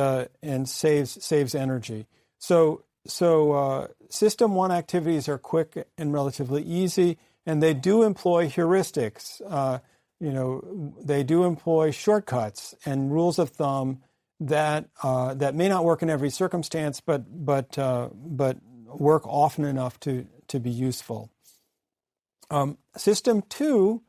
saves energy. So System 1 activities are quick and relatively easy, and they do employ heuristics. They do employ shortcuts and rules of thumb that may not work in every circumstance, but work often enough to be useful. System 2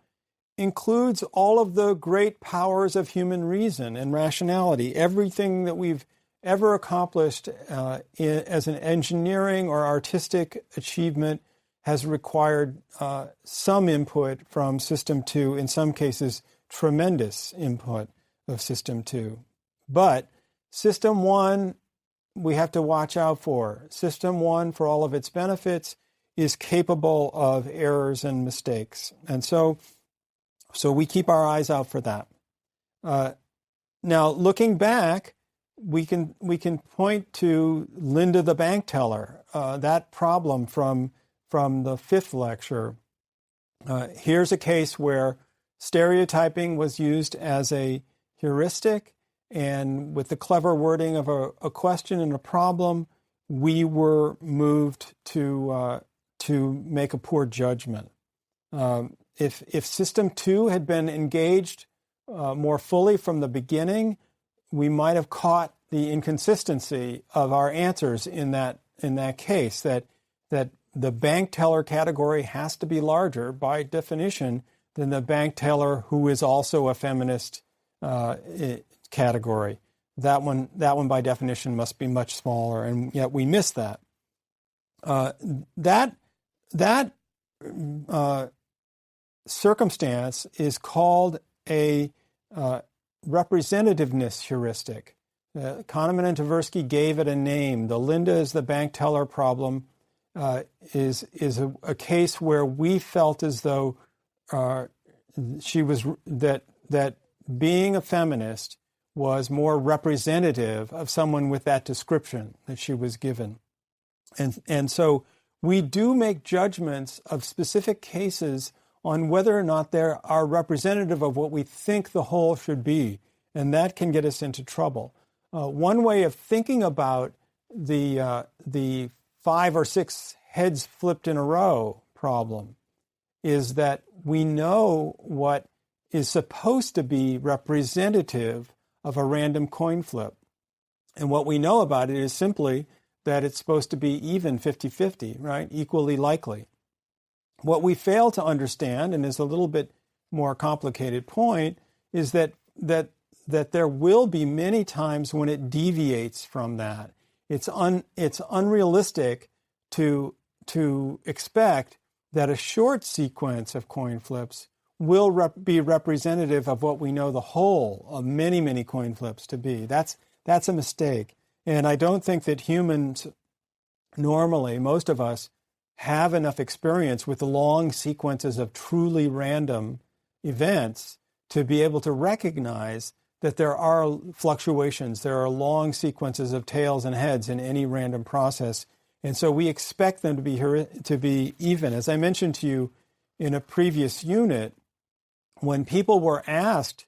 includes all of the great powers of human reason and rationality. Everything that we've ever accomplished as an engineering or artistic achievement has required some input from System 2, in some cases tremendous input of System 2. But System 1, we have to watch out for. System 1, for all of its benefits, is capable of errors and mistakes. And so we keep our eyes out for that. Now, looking back, we can point to Linda the bank teller, that problem from the 5th lecture. Here's a case where stereotyping was used as a heuristic, and with the clever wording of a question and a problem, we were moved to make a poor judgment. If System 2 had been engaged more fully from the beginning, we might have caught the inconsistency of our answers in that case, that the bank teller category has to be larger by definition than the bank teller who is also a feminist category. That one by definition must be much smaller, and yet we miss that. That circumstance is called a representativeness heuristic. Kahneman and Tversky gave it a name. The Linda is the bank teller problem is a case where we felt as though she was that being a feminist was more representative of someone with that description that she was given. And so we do make judgments of specific cases on whether or not they are representative of what we think the whole should be, and that can get us into trouble. One way of thinking about the 5 or 6 heads flipped in a row problem is that we know what is supposed to be representative of a random coin flip. And what we know about it is simply that it's supposed to be even 50-50, right? Equally likely. What we fail to understand, and is a little bit more complicated point, is that there will be many times when it deviates from that. It's unrealistic to expect that a short sequence of coin flips will be representative of what we know the whole of many, many coin flips to be. That's a mistake. And I don't think that humans normally, most of us have enough experience with the long sequences of truly random events to be able to recognize that there are fluctuations, there are long sequences of tails and heads in any random process. And so we expect them to be even. As I mentioned to you in a previous unit, when people were asked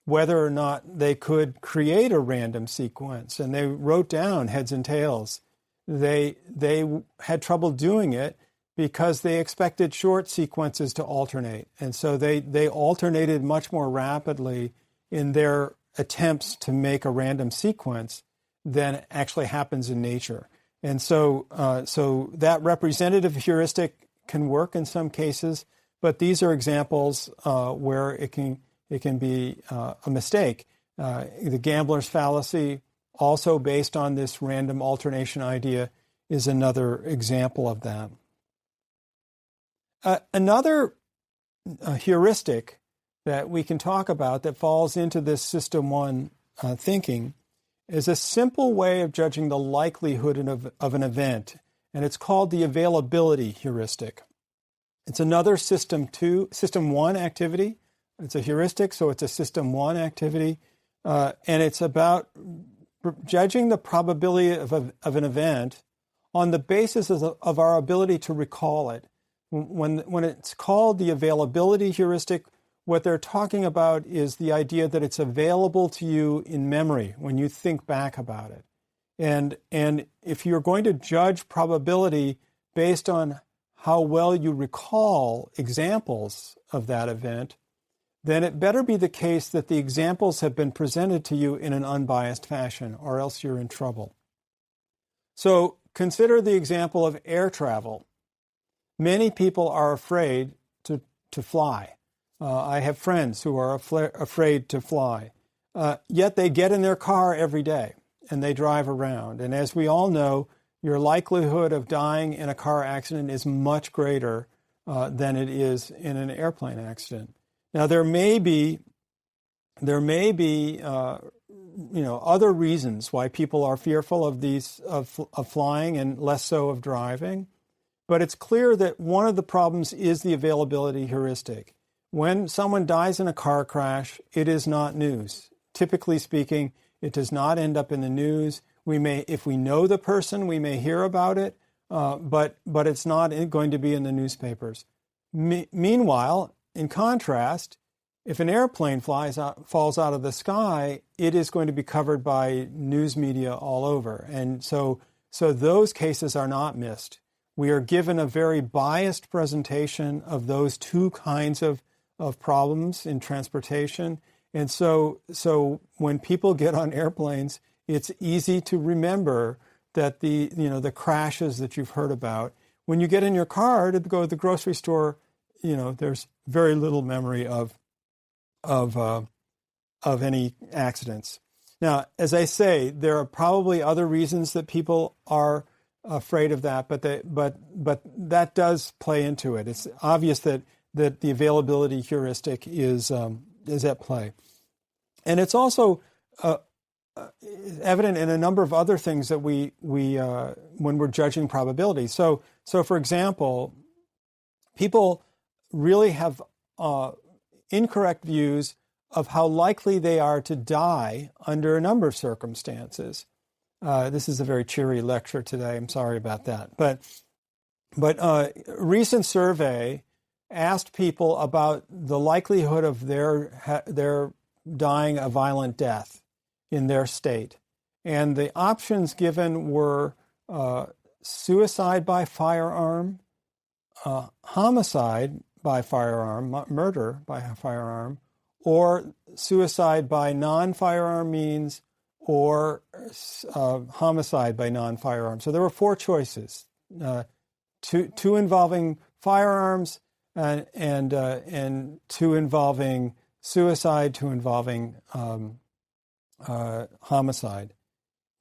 whether or not they could create a random sequence, and they wrote down heads and tails, they had trouble doing it because they expected short sequences to alternate. And so they alternated much more rapidly in their attempts to make a random sequence than actually happens in nature. And so that representative heuristic can work in some cases, but these are examples where it can be a mistake. The gambler's fallacy, also based on this random alternation idea, is another example of that. Another heuristic that we can talk about that falls into this system one thinking is a simple way of judging the likelihood of an event, and it's called the availability heuristic. It's another system one activity. It's a heuristic, so it's a system one activity, and it's about judging the probability of an event on the basis of our ability to recall it. When it's called the availability heuristic, what they're talking about is the idea that it's available to you in memory when you think back about it. And if you're going to judge probability based on how well you recall examples of that event, then it better be the case that the examples have been presented to you in an unbiased fashion, or else you're in trouble. So consider the example of air travel. Many people are afraid to fly. I have friends who are afraid to fly. Yet they get in their car every day and they drive around. And as we all know, your likelihood of dying in a car accident is much greater than it is in an airplane accident. Now, there may be other reasons why people are fearful of flying and less so of driving. But it's clear that one of the problems is the availability heuristic. When someone dies in a car crash, it is not news. Typically speaking, it does not end up in the news. We may, if we know the person, we may hear about it, but it's not going to be in the newspapers. Meanwhile, in contrast, if an airplane falls out of the sky, it is going to be covered by news media all over. And so those cases are not missed. We are given a very biased presentation of those two kinds of problems in transportation. And so when people get on airplanes, it's easy to remember that the crashes that you've heard about. When you get in your car to go to the grocery store, there's very little memory of any accidents. Now, as I say, there are probably other reasons that people are afraid of that, but that does play into it. It's obvious that the availability heuristic is at play, and it's also evident in a number of other things that we when we're judging probability. So for example, people really have incorrect views of how likely they are to die under a number of circumstances. This is a very cheery lecture today. I'm sorry about that. But a recent survey asked people about the likelihood of their dying a violent death in their state. And the options given were suicide by firearm, homicide by firearm, murder by firearm, or suicide by non-firearm means, or homicide by non-firearm. So there were four choices: two involving firearms, and two involving suicide, two involving homicide.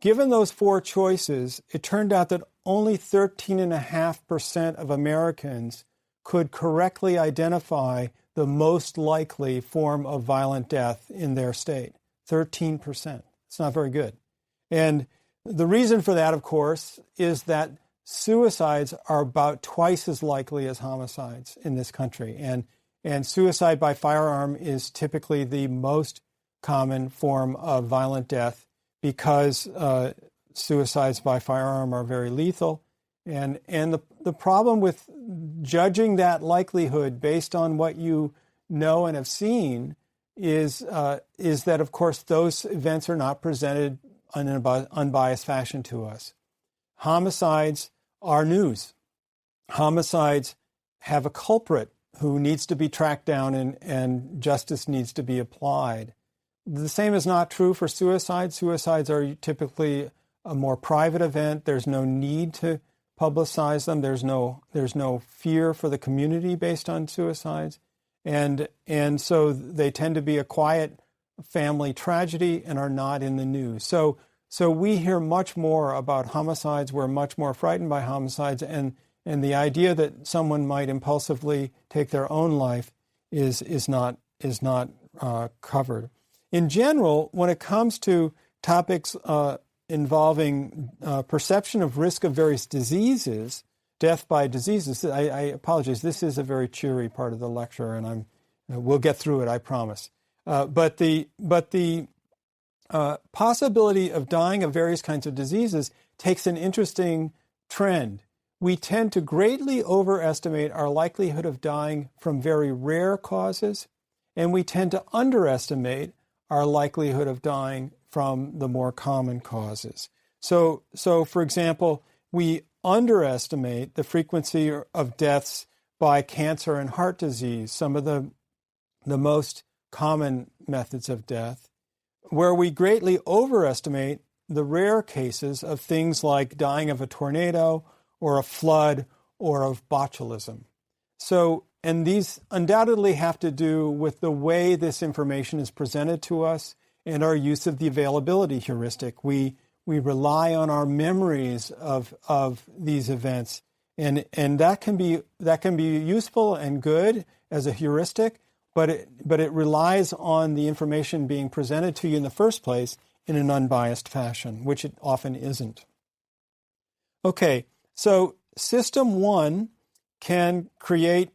Given those four choices, it turned out that only 13.5% of Americans could correctly identify the most likely form of violent death in their state. 13%. It's not very good. And the reason for that, of course, is that suicides are about twice as likely as homicides in this country. And suicide by firearm is typically the most common form of violent death because suicides by firearm are very lethal. And the problem with judging that likelihood based on what you know and have seen is that, of course, those events are not presented in an unbiased fashion to us. Homicides are news. Homicides have a culprit who needs to be tracked down and justice needs to be applied. The same is not true for suicides. Suicides are typically a more private event. There's no need to publicize them. There's no fear for the community based on suicides. And so they tend to be a quiet family tragedy and are not in the news. So we hear much more about homicides. We're much more frightened by homicides, and the idea that someone might impulsively take their own life is not covered. In general, when it comes to topics involving perception of risk of various diseases, death by diseases, I apologize. This is a very cheery part of the lecture, and we'll get through it, I promise. But the possibility of dying of various kinds of diseases takes an interesting trend. We tend to greatly overestimate our likelihood of dying from very rare causes, and we tend to underestimate our likelihood of dying from the more common causes. So for example, we underestimate the frequency of deaths by cancer and heart disease, some of the most common methods of death, where we greatly overestimate the rare cases of things like dying of a tornado or a flood or of botulism. And these undoubtedly have to do with the way this information is presented to us and our use of the availability heuristic. We rely on our memories of these events, and that can be useful and good as a heuristic, but it relies on the information being presented to you in the first place in an unbiased fashion, which it often isn't. Okay, so System 1 can create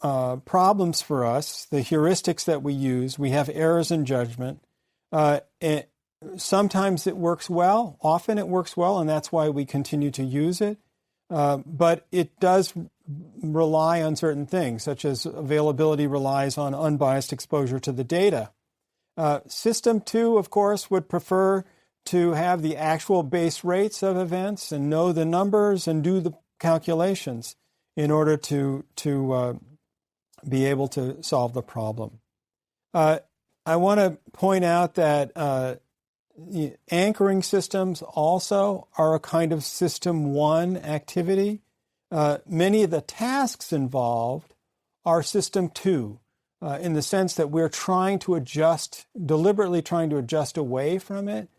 problems for us, the heuristics that we use. We have errors in judgment. Sometimes it works well. Often it works well, and that's why we continue to use it. But it does rely on certain things, such as availability relies on unbiased exposure to the data. System 2, of course, would prefer to have the actual base rates of events and know the numbers and do the calculations in order to be able to solve the problem. I want to point out that anchoring systems also are a kind of System 1 activity. Many of the tasks involved are System 2, in the sense that we're deliberately trying to adjust away from it,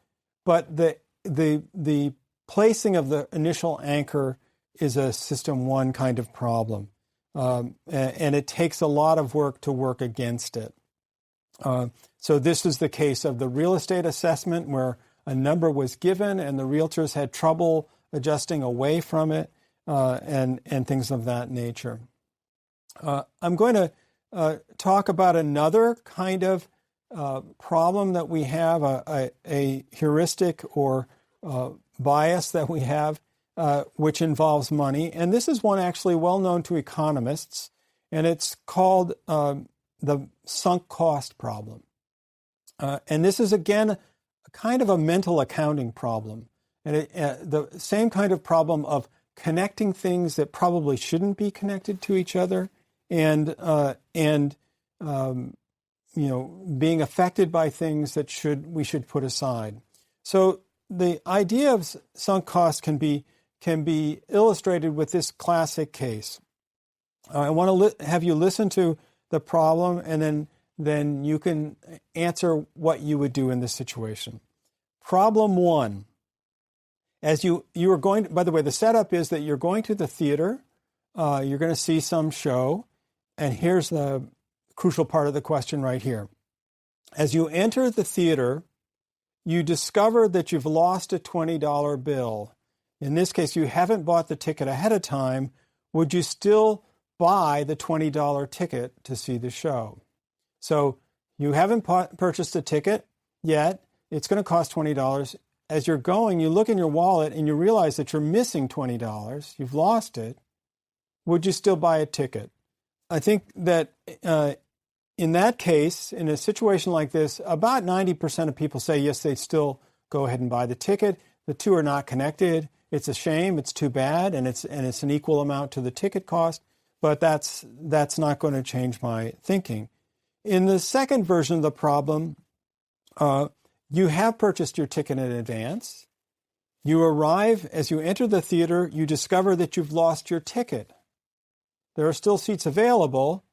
but the placing of the initial anchor is a System 1 kind of problem. And it takes a lot of work to work against it. So this is the case of the real estate assessment, where a number was given and the realtors had trouble adjusting away from it, and things of that nature. I'm going to talk about another kind of problem that we have, a heuristic or bias that we have, which involves money. And this is one actually well known to economists, and it's called the sunk cost problem. And this is, again, a kind of a mental accounting problem. And the same kind of problem of connecting things that probably shouldn't be connected to each other, and being affected by things that we should put aside. So the idea of sunk cost can be illustrated with this classic case. I want to have you listen to the problem, and then you can answer what you would do in this situation. Problem 1. As you are going, by the way, the setup is that you're going to the theater, you're going to see some show, and here's the crucial part of the question right here. As you enter the theater, you discover that you've lost a $20 bill. in this case, you haven't bought the ticket ahead of time, would you still buy the $20 ticket to see the show? So you haven't purchased a ticket yet. It's going to cost $20. As you're going, you look in your wallet and you realize that you're missing $20. You've lost it. Would you still buy a ticket? I think that in that case, in a situation like this, about 90% of people say yes, they still go ahead and buy the ticket. The two are not connected. It's a shame. It's too bad, and it's an equal amount to the ticket cost. But that's not going to change my thinking. In the second version of the problem, you have purchased your ticket in advance. You arrive, as you enter the theater, you discover that you've lost your ticket. There are still seats available.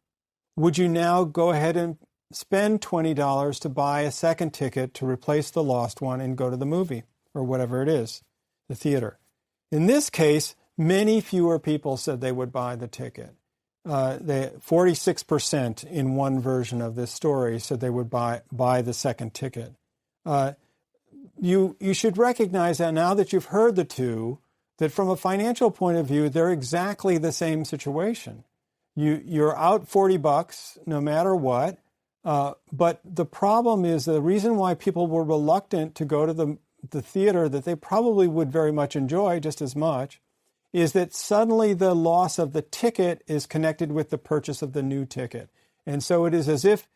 Would you now go ahead and spend $20 to buy a second ticket to replace the lost one and go to the movie or whatever it is, the theater? In this case, many fewer people said they would buy the ticket. 46% in one version of this story said they would buy the second ticket. You should recognize that now that you've heard the two, that from a financial point of view, they're exactly the same situation. You're out $40 no matter what, but the problem is the reason why people were reluctant to go to the theater that they probably would very much enjoy just as much is that suddenly the loss of the ticket is connected with the purchase of the new ticket. And so it is as if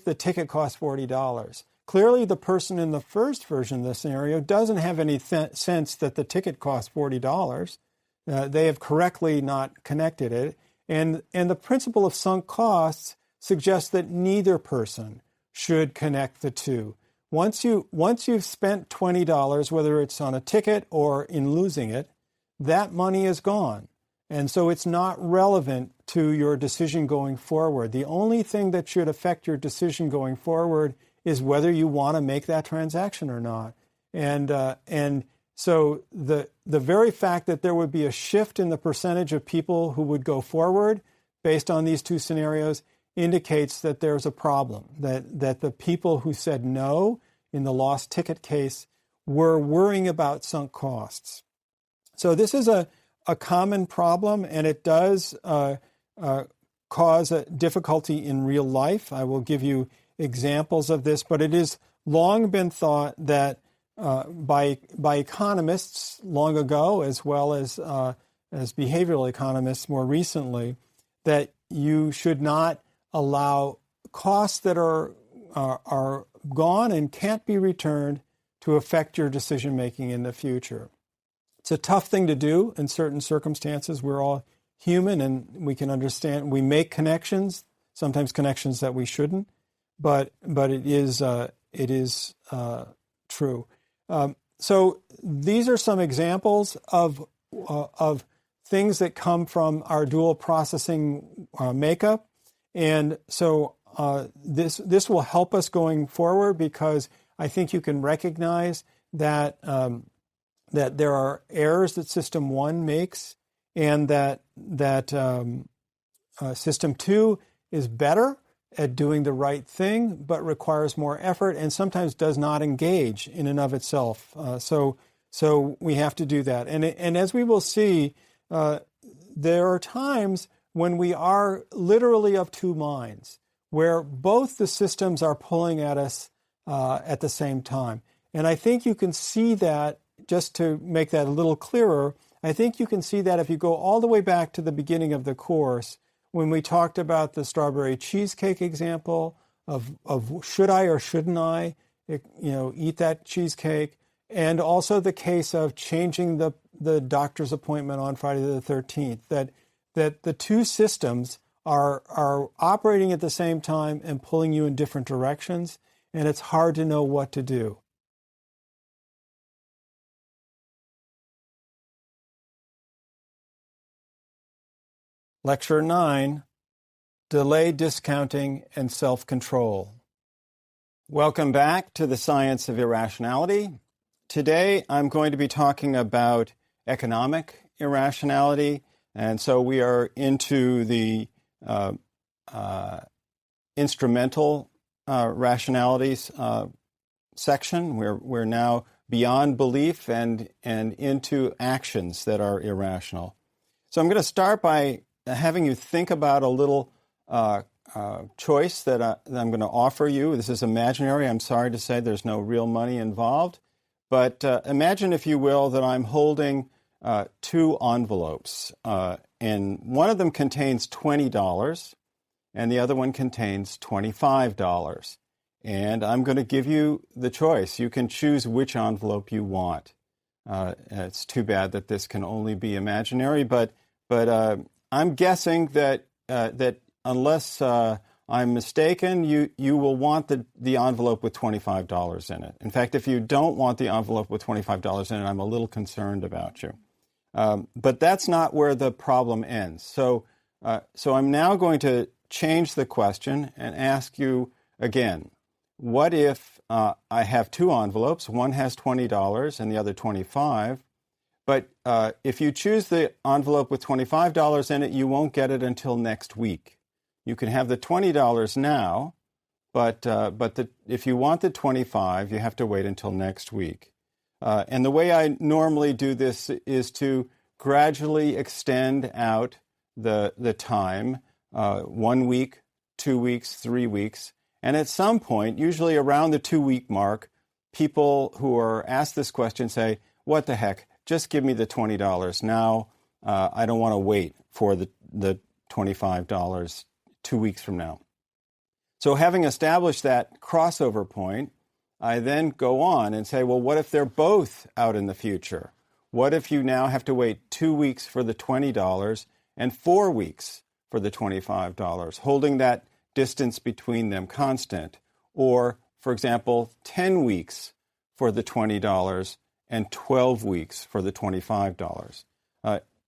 the ticket costs $40. Clearly, the person in the first version of the scenario doesn't have any sense that the ticket costs $40. They have correctly not connected it. And the principle of sunk costs suggests that neither person should connect the two. Once you've spent $20, whether it's on a ticket or in losing it, that money is gone. And so it's not relevant to your decision going forward. The only thing that should affect your decision going forward is whether you want to make that transaction or not. And so the very fact that there would be a shift in the percentage of people who would go forward based on these two scenarios indicates that there's a problem, that the people who said no in the lost ticket case were worrying about sunk costs. So this is a common problem, and it does cause a difficulty in real life. I will give you examples of this, but it has long been thought that by economists long ago, as well as behavioral economists more recently, that you should not allow costs that are gone and can't be returned to affect your decision making in the future. It's a tough thing to do in certain circumstances. We're all human, and we can understand. We make connections, sometimes connections that we shouldn't, but it is true. So these are some examples of things that come from our dual processing makeup, and so this will help us going forward because I think you can recognize that that there are errors that System 1 makes, and that System 2 is better at doing the right thing, but requires more effort and sometimes does not engage in and of itself. So we have to do that. And as we will see, there are times when we are literally of two minds, where both the systems are pulling at us at the same time. And I think you can see that, just to make that a little clearer, I think you can see that if you go all the way back to the beginning of the course, when we talked about the strawberry cheesecake example of should I or shouldn't I, eat that cheesecake, and also the case of changing the doctor's appointment on Friday the 13th, that the two systems are operating at the same time and pulling you in different directions, and it's hard to know what to do. Lecture 9, Delay Discounting and Self-Control. Welcome back to the Science of Irrationality. Today, I'm going to be talking about economic irrationality, and so we are into the instrumental rationalities section. We're now beyond belief and into actions that are irrational. So I'm going to start by having you think about a little choice that I'm going to offer you. This is imaginary. I'm sorry to say there's no real money involved. But imagine, if you will, that I'm holding two envelopes. And one of them contains $20, and the other one contains $25. And I'm going to give you the choice. You can choose which envelope you want. It's too bad that this can only be imaginary, but I'm guessing that unless I'm mistaken, you will want the envelope with $25 in it. In fact, if you don't want the envelope with $25 in it, I'm a little concerned about you. But that's not where the problem ends. So I'm now going to change the question and ask you again, what if I have two envelopes, one has $20 and the other $25, but if you choose the envelope with $25 in it, you won't get it until next week. You can have the $20 now, but if you want the $25, you have to wait until next week. And the way I normally do this is to gradually extend out the time, 1 week, 2 weeks, 3 weeks. And at some point, usually around the 2-week mark, people who are asked this question say, what the heck, just give me the $20 now. I don't want to wait for the $25 2 weeks from now. So having established that crossover point, I then go on and say, well, what if they're both out in the future? What if you now have to wait 2 weeks for the $20 and 4 weeks for the $25, holding that distance between them constant? Or, for example, 10 weeks for the $20 and 12 weeks for the $25.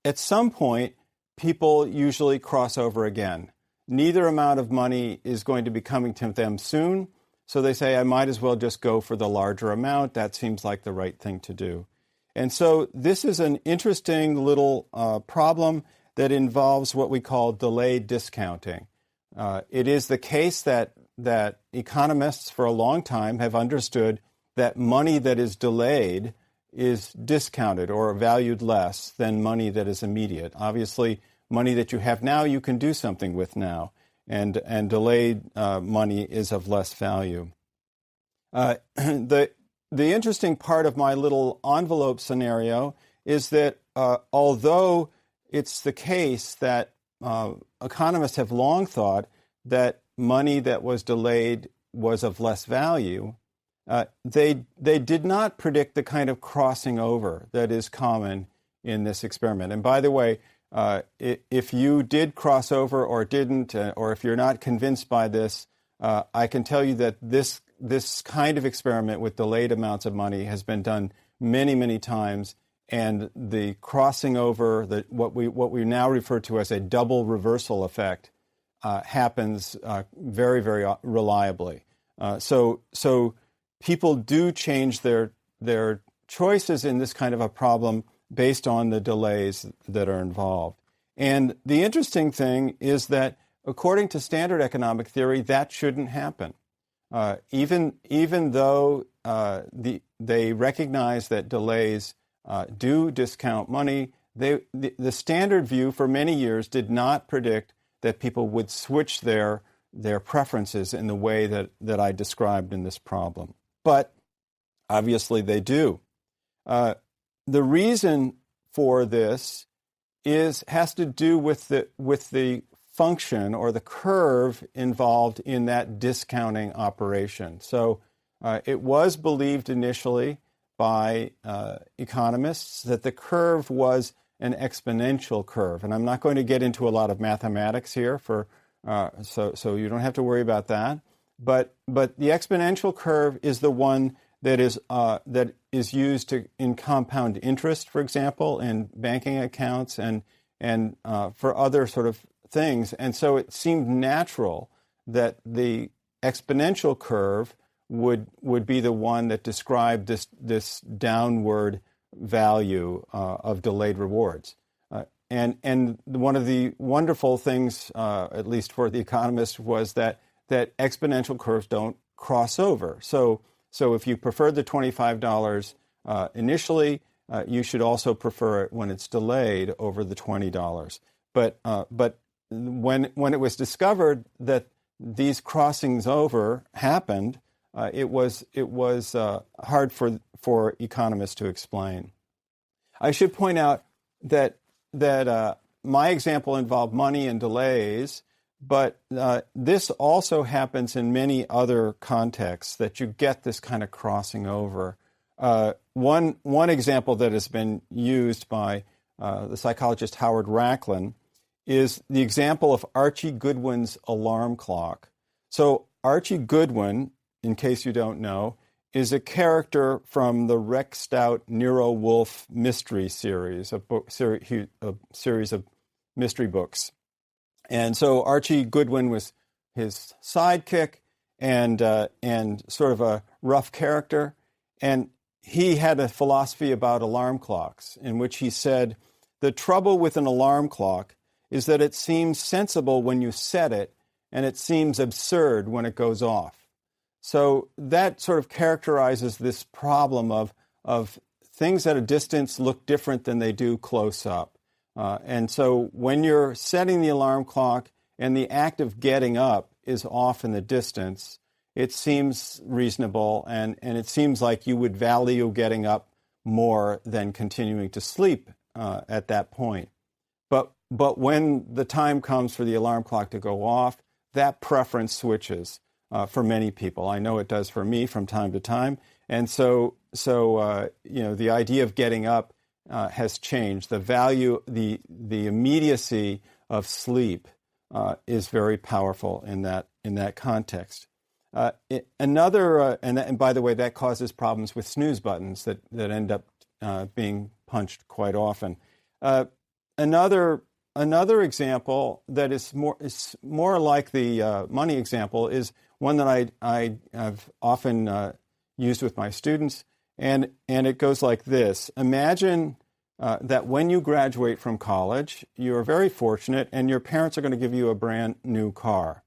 At some point, people usually cross over again. Neither amount of money is going to be coming to them soon, so they say, I might as well just go for the larger amount. That seems like the right thing to do. And so this is an interesting little problem that involves what we call delayed discounting. It is the case that economists for a long time have understood that money that is delayed is discounted or valued less than money that is immediate. Obviously, money that you have now, you can do something with now, and delayed money is of less value. The interesting part of my little envelope scenario is that although it's the case that economists have long thought that money that was delayed was of less value, they did not predict the kind of crossing over that is common in this experiment. And by the way, if you did cross over or didn't, or if you're not convinced by this, I can tell you that this kind of experiment with delayed amounts of money has been done many, many times, and the crossing over, what we now refer to as a double reversal effect, happens very, very reliably. So people do change their choices in this kind of a problem based on the delays that are involved. And the interesting thing is that according to standard economic theory, that shouldn't happen. Even though they recognize that delays do discount money, the standard view for many years did not predict that people would switch their preferences in the way that I described in this problem. But obviously they do. The reason for this has to do with the function or the curve involved in that discounting operation. So it was believed initially by economists that the curve was an exponential curve. And I'm not going to get into a lot of mathematics here so you don't have to worry about that. But the exponential curve is the one that is used in compound interest, for example, in banking accounts and for other sort of things. And so it seemed natural that the exponential curve would be the one that described this downward value of delayed rewards. And one of the wonderful things, at least for the economists, was that exponential curves don't cross over. So if you prefer the $25 initially, you should also prefer it when it's delayed over the $20. But when it was discovered that these crossings over happened, it was hard for economists to explain. I should point out that my example involved money and delays, but this also happens in many other contexts, that you get this kind of crossing over. One example that has been used by the psychologist Howard Rachlin is the example of Archie Goodwin's alarm clock. So Archie Goodwin, in case you don't know, is a character from the Rex Stout Nero Wolfe mystery series, a series of mystery books. And so Archie Goodwin was his sidekick and sort of a rough character. And he had a philosophy about alarm clocks in which he said, the trouble with an alarm clock is that it seems sensible when you set it, and it seems absurd when it goes off. So that sort of characterizes this problem of things at a distance look different than they do close up. And so when you're setting the alarm clock and the act of getting up is off in the distance, it seems reasonable, and it seems like you would value getting up more than continuing to sleep at that point. But when the time comes for the alarm clock to go off, that preference switches for many people. I know it does for me from time to time. And so the idea of getting up has changed. The value, the immediacy of sleep is very powerful in that context. And by the way, that causes problems with snooze buttons that end up being punched quite often. Another example that is more like the money example is one that I have often used with my students, and it goes like this. Imagine that when you graduate from college, you're very fortunate, and your parents are going to give you a brand new car.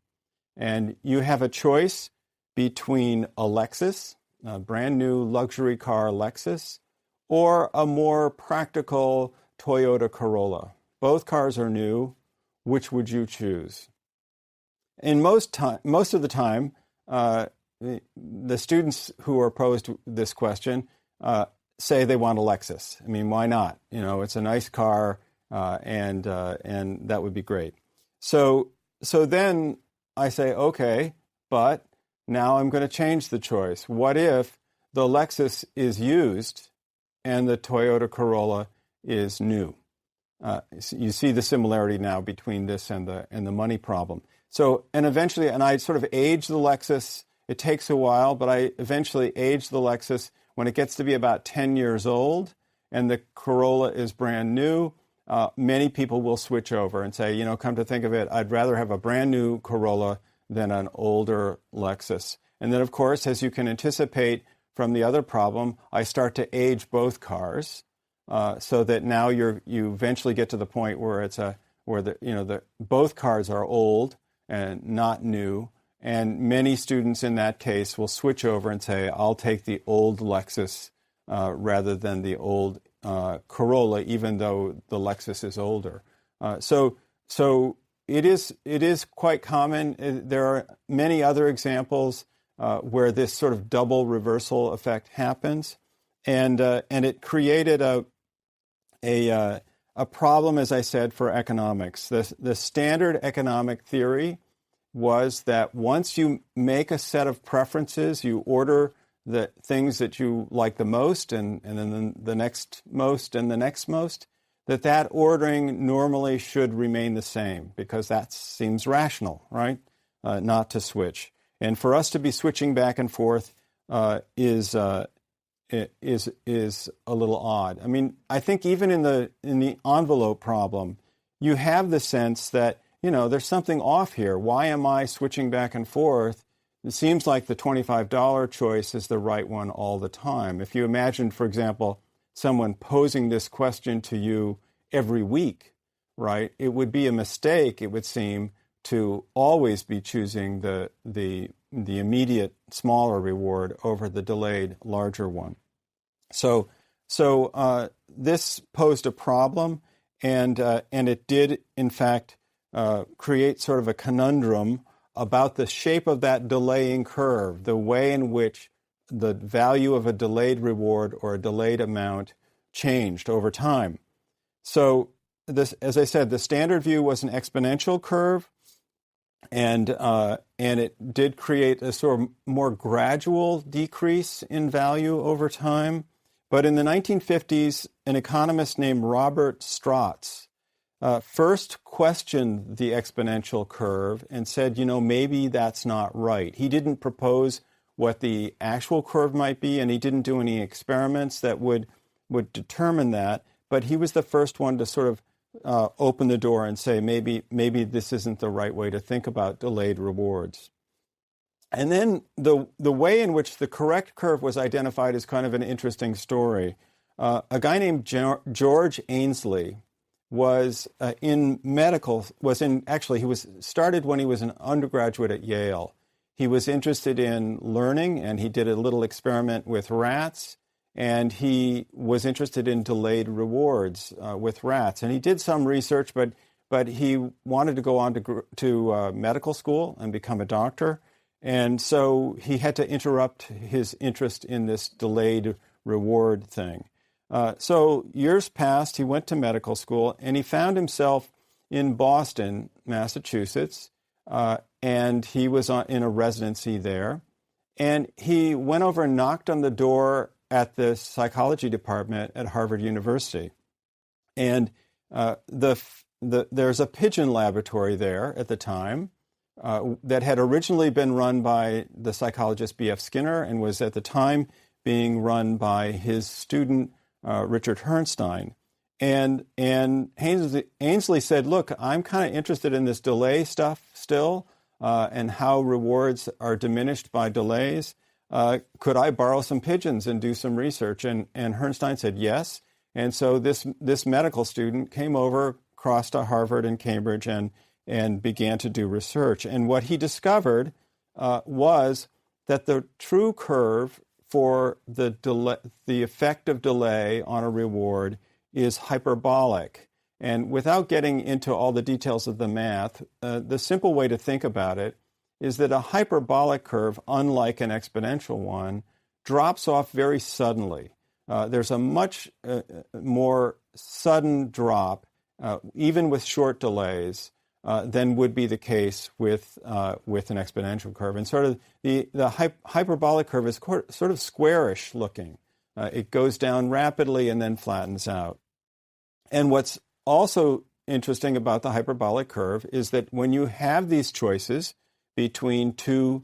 And you have a choice between a Lexus, a brand new luxury car Lexus, or a more practical Toyota Corolla. Both cars are new. Which would you choose? In most of the time, the students who are posed this question say they want a Lexus. I mean, why not? It's a nice car, and that would be great. So then I say, okay, but now I'm going to change the choice. What if the Lexus is used and the Toyota Corolla is new? You see the similarity now between this and the money problem. So, and I sort of age the Lexus. It takes a while, but I eventually age the Lexus. When it gets to be about 10 years old and the Corolla is brand new, many people will switch over and say, come to think of it, I'd rather have a brand new Corolla than an older Lexus. And then, of course, as you can anticipate from the other problem, I start to age both cars. So that now you eventually get to the point where both cars are old and not new, and many students in that case will switch over and say, I'll take the old Lexus rather than the old Corolla, even though the Lexus is older. So it is quite common. There are many other examples where this sort of double reversal effect happens, and it created a problem, as I said, for economics. The standard economic theory was that once you make a set of preferences, you order the things that you like the most and then the next most and the next most, that ordering normally should remain the same because that seems rational, right? Not to switch. And for us to be switching back and forth is a little odd. I mean, I think even in the envelope problem, you have the sense that, there's something off here. Why am I switching back and forth? It seems like the $25 choice is the right one all the time. If you imagine, for example, someone posing this question to you every week, right, it would be a mistake, it would seem, to always be choosing the immediate smaller reward over the delayed larger one. So this posed a problem, and it did, in fact, create sort of a conundrum about the shape of that delaying curve, the way in which the value of a delayed reward or a delayed amount changed over time. So this, as I said, the standard view was an exponential curve, and it did create a sort of more gradual decrease in value over time. But in the 1950s, an economist named Robert Strauss first questioned the exponential curve and said, maybe that's not right. He didn't propose what the actual curve might be, and he didn't do any experiments that would determine that. But he was the first one to sort of open the door and say, maybe this isn't the right way to think about delayed rewards. And then the way in which the correct curve was identified is kind of an interesting story. A guy named George Ainsley was he started when he was an undergraduate at Yale. He was interested in learning, and he did a little experiment with rats, and he was interested in delayed rewards with rats. And he did some research, but he wanted to go on to medical school and become a doctor. And so he had to interrupt his interest in this delayed reward thing. So years passed, he went to medical school, and he found himself in Boston, Massachusetts, and he was in a residency there. And he went over and knocked on the door at the psychology department at Harvard University. And there's a pigeon laboratory there at the time that had originally been run by the psychologist B.F. Skinner and was at the time being run by his student, Richard Herrnstein. And Ainsley said, look, I'm kind of interested in this delay stuff still, and how rewards are diminished by delays. Could I borrow some pigeons and do some research? And Herrnstein said yes. And so this medical student came over, crossed to Harvard and Cambridge, and began to do research. And what he discovered was that the true curve for the effect of delay on a reward is hyperbolic. And without getting into all the details of the math, the simple way to think about it is that a hyperbolic curve, unlike an exponential one, drops off very suddenly. There's a much more sudden drop, even with short delays, than would be the case with an exponential curve. And sort of the hyperbolic curve is sort of squarish looking. It goes down rapidly and then flattens out. And what's also interesting about the hyperbolic curve is that when you have these choices between two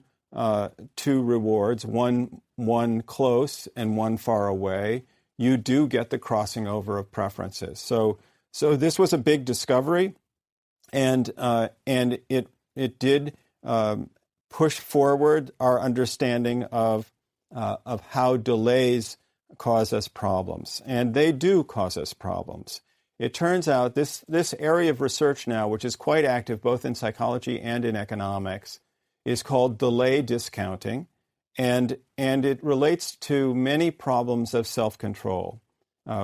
rewards, one close and one far away, you do get the crossing over of preferences. So this was a big discovery. And it did push forward our understanding of how delays cause us problems, and they do cause us problems. It turns out this area of research now, which is quite active both in psychology and in economics, is called delay discounting, and it relates to many problems of self-control.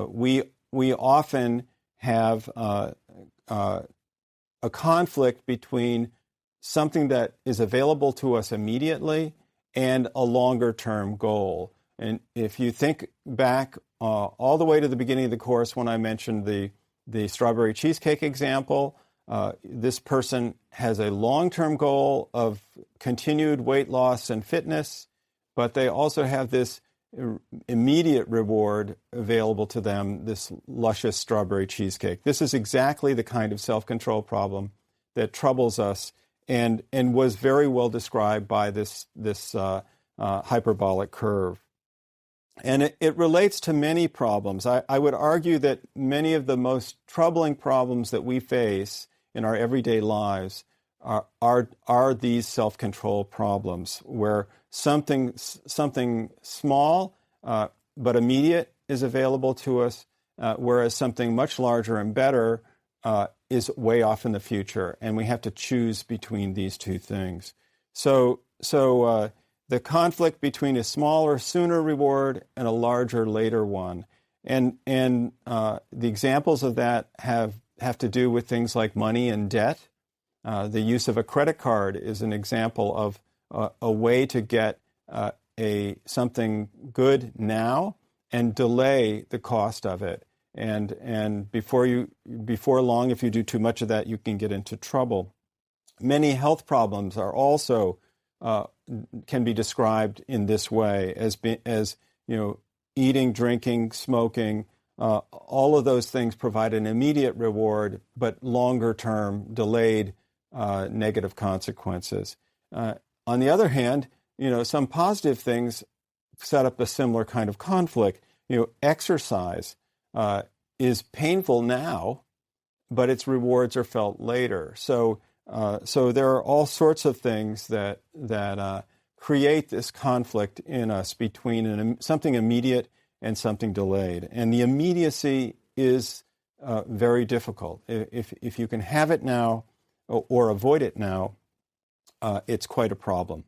We often have a conflict between something that is available to us immediately and a longer-term goal. And if you think back all the way to the beginning of the course when I mentioned the strawberry cheesecake example, this person has a long-term goal of continued weight loss and fitness, but they also have this immediate reward available to them, this luscious strawberry cheesecake. This is exactly the kind of self-control problem that troubles us and was very well described by this hyperbolic curve. And it relates to many problems. I would argue that many of the most troubling problems that we face in our everyday lives are these self-control problems, where something small but immediate is available to us, whereas something much larger and better is way off in the future, and we have to choose between these two things. So the conflict between a smaller, sooner reward and a larger, later one. And the examples of that have to do with things like money and debt. The use of a credit card is an example of a way to get something good now and delay the cost of it. And before long, if you do too much of that, you can get into trouble. Many health problems are also can be described in this way as eating, drinking, smoking. All of those things provide an immediate reward, but longer term, delayed negative consequences. On the other hand, some positive things set up a similar kind of conflict. Exercise is painful now, but its rewards are felt later. So there are all sorts of things that create this conflict in us between something immediate and something delayed. And the immediacy is very difficult. If you can have it now or avoid it now, it's quite a problem.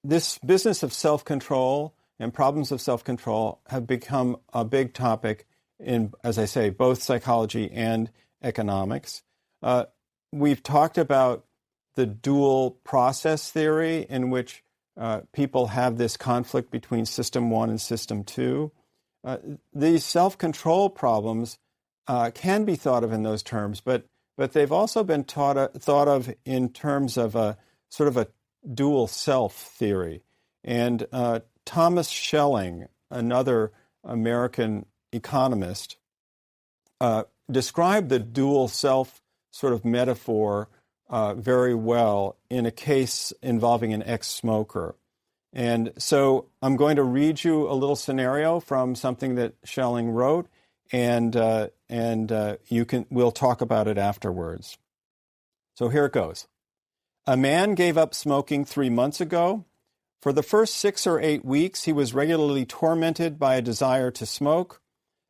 This business of self-control and problems of self-control have become a big topic in, as I say, both psychology and economics. We've talked about the dual process theory in which people have this conflict between system one and system two. These self-control problems can be thought of in those terms, but they've also been thought of in terms of a sort of a dual self theory. And Thomas Schelling, another American economist, described the dual self sort of metaphor very well in a case involving an ex-smoker. And so I'm going to read you a little scenario from something that Schelling wrote, and we'll talk about it afterwards. So here it goes. A man gave up smoking 3 months ago. For the first 6 or 8 weeks, he was regularly tormented by a desire to smoke,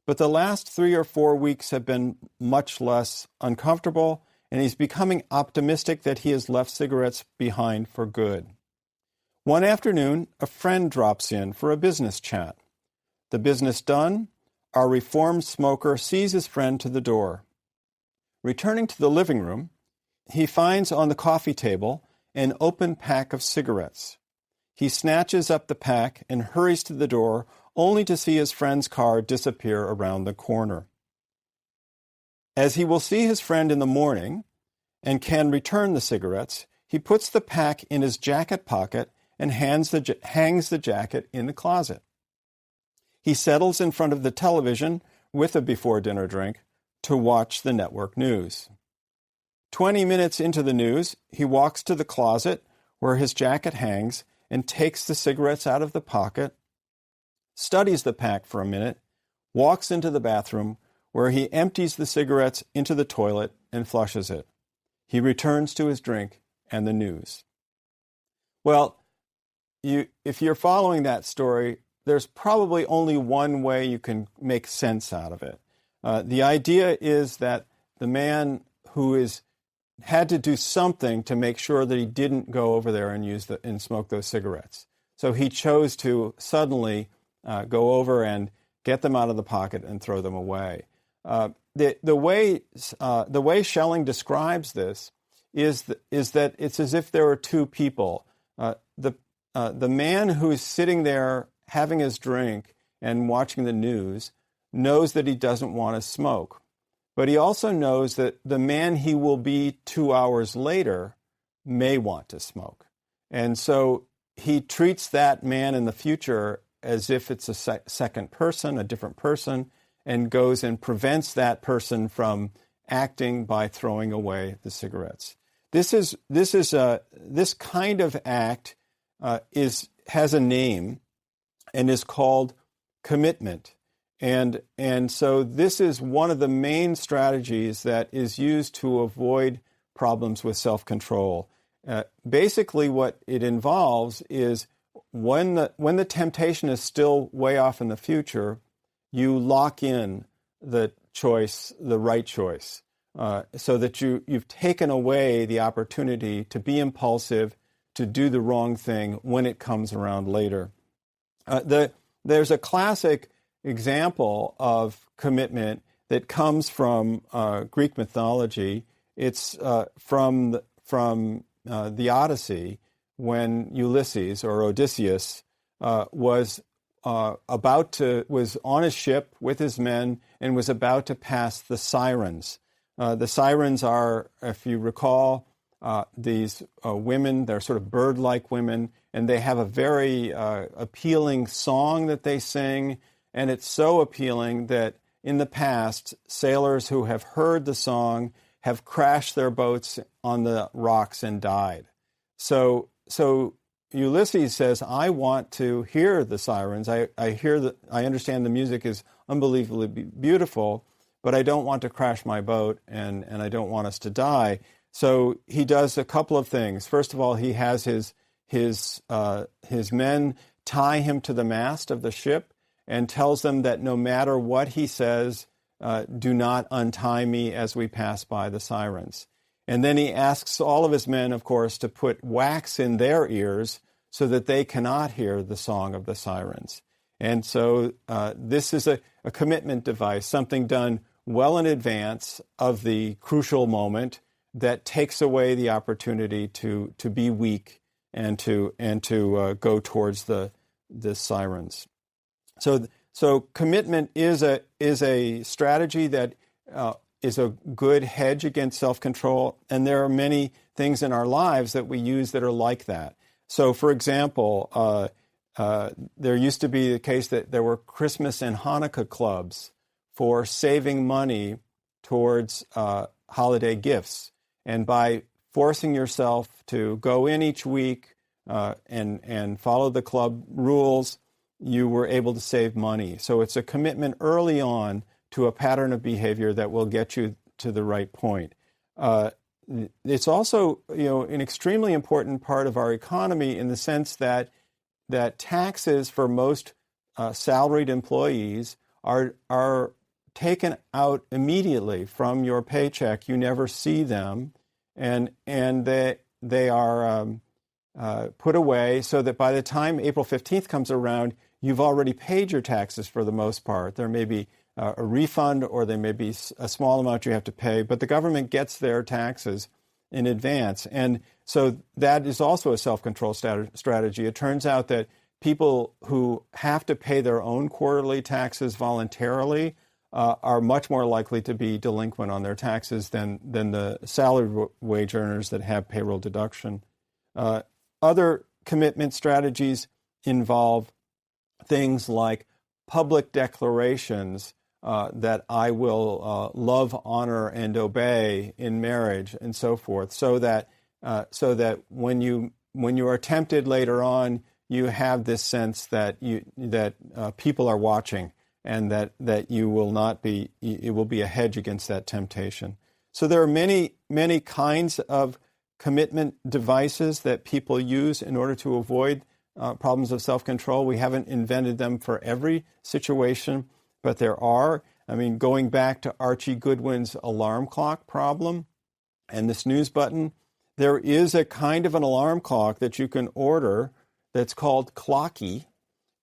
but the last 3 or 4 weeks have been much less uncomfortable, and he's becoming optimistic that he has left cigarettes behind for good. One afternoon, a friend drops in for a business chat. The business done, our reformed smoker sees his friend to the door. Returning to the living room, he finds on the coffee table an open pack of cigarettes. He snatches up the pack and hurries to the door, only to see his friend's car disappear around the corner. As he will see his friend in the morning and can return the cigarettes, he puts the pack in his jacket pocket and hangs the jacket in the closet. He settles in front of the television with a before-dinner drink to watch the network news. 20 minutes into the news, he walks to the closet where his jacket hangs and takes the cigarettes out of the pocket, studies the pack for a minute, walks into the bathroom where he empties the cigarettes into the toilet and flushes it. He returns to his drink and the news. Well, if you're following that story, there's probably only one way you can make sense out of it. The idea is that the man who had to do something to make sure that he didn't go over there and smoke those cigarettes. So he chose to suddenly go over and get them out of the pocket and throw them away. The way Schelling describes this is that it's as if there are two people. The man who's sitting there having his drink and watching the news knows that he doesn't want to smoke. But he also knows that the man he will be 2 hours later may want to smoke. And so he treats that man in the future as if it's a second person, a different person, and goes and prevents that person from acting by throwing away the cigarettes. This kind of act has a name and is called commitment. And so this is one of the main strategies that is used to avoid problems with self-control. Basically, what it involves is when the temptation is still way off in the future, you lock in the right choice, so that you've taken away the opportunity to be impulsive, to do the wrong thing when it comes around later. There's a classic example of commitment that comes from Greek mythology. It's from the Odyssey, when Ulysses or Odysseus was on his ship with his men and was about to pass the Sirens. The Sirens are, if you recall, these women. They're sort of bird-like women, and they have a very appealing song that they sing, and it's so appealing that in the past, sailors who have heard the song have crashed their boats on the rocks and died. So Ulysses says, I want to hear the sirens. I understand the music is unbelievably beautiful, but I don't want to crash my boat, and I don't want us to die. So he does a couple of things. First of all, he has his men tie him to the mast of the ship and tells them that no matter what he says, do not untie me as we pass by the sirens. And then he asks all of his men, of course, to put wax in their ears so that they cannot hear the song of the sirens. And so this is a commitment device, something done well in advance of the crucial moment that takes away the opportunity to be weak and to go towards the sirens. So commitment is a strategy that is a good hedge against self-control, and there are many things in our lives that we use that are like that. So, for example, there used to be the case that there were Christmas and Hanukkah clubs for saving money towards holiday gifts, and by forcing yourself to go in each week and follow the club rules, you were able to save money. So it's a commitment early on to a pattern of behavior that will get you to the right point. It's also, an extremely important part of our economy in the sense that taxes for most salaried employees are taken out immediately from your paycheck. You never see them, and they are put away so that by the time April 15th comes around, you've already paid your taxes for the most part. There may be a refund, or there may be a small amount you have to pay, but the government gets their taxes in advance. And so that is also a self-control strategy. It turns out that people who have to pay their own quarterly taxes voluntarily are much more likely to be delinquent on their taxes than the salaried wage earners that have payroll deduction. Other commitment strategies involve things like public declarations that I will love, honor, and obey in marriage, and so forth, so that when you are tempted later on, you have this sense that people are watching, and that you will not be. It will be a hedge against that temptation. So there are many kinds of commitment devices that people use in order to avoid problems of self-control. We haven't invented them for every situation, but there are. I mean, going back to Archie Goodwin's alarm clock problem and the snooze button, there is a kind of an alarm clock that you can order that's called Clocky,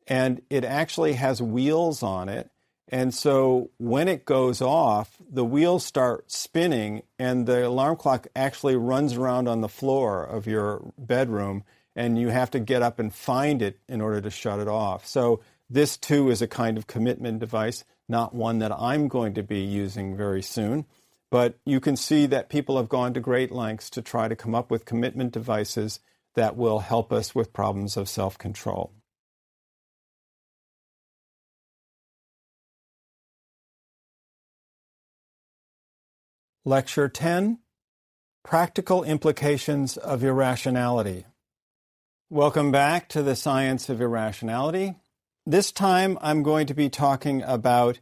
and it actually has wheels on it. And so when it goes off, the wheels start spinning, and the alarm clock actually runs around on the floor of your bedroom, and you have to get up and find it in order to shut it off. So this, too, is a kind of commitment device, not one that I'm going to be using very soon. But you can see that people have gone to great lengths to try to come up with commitment devices that will help us with problems of self-control. Lecture 10, Practical Implications of Irrationality. Welcome back to the Science of Irrationality. This time I'm going to be talking about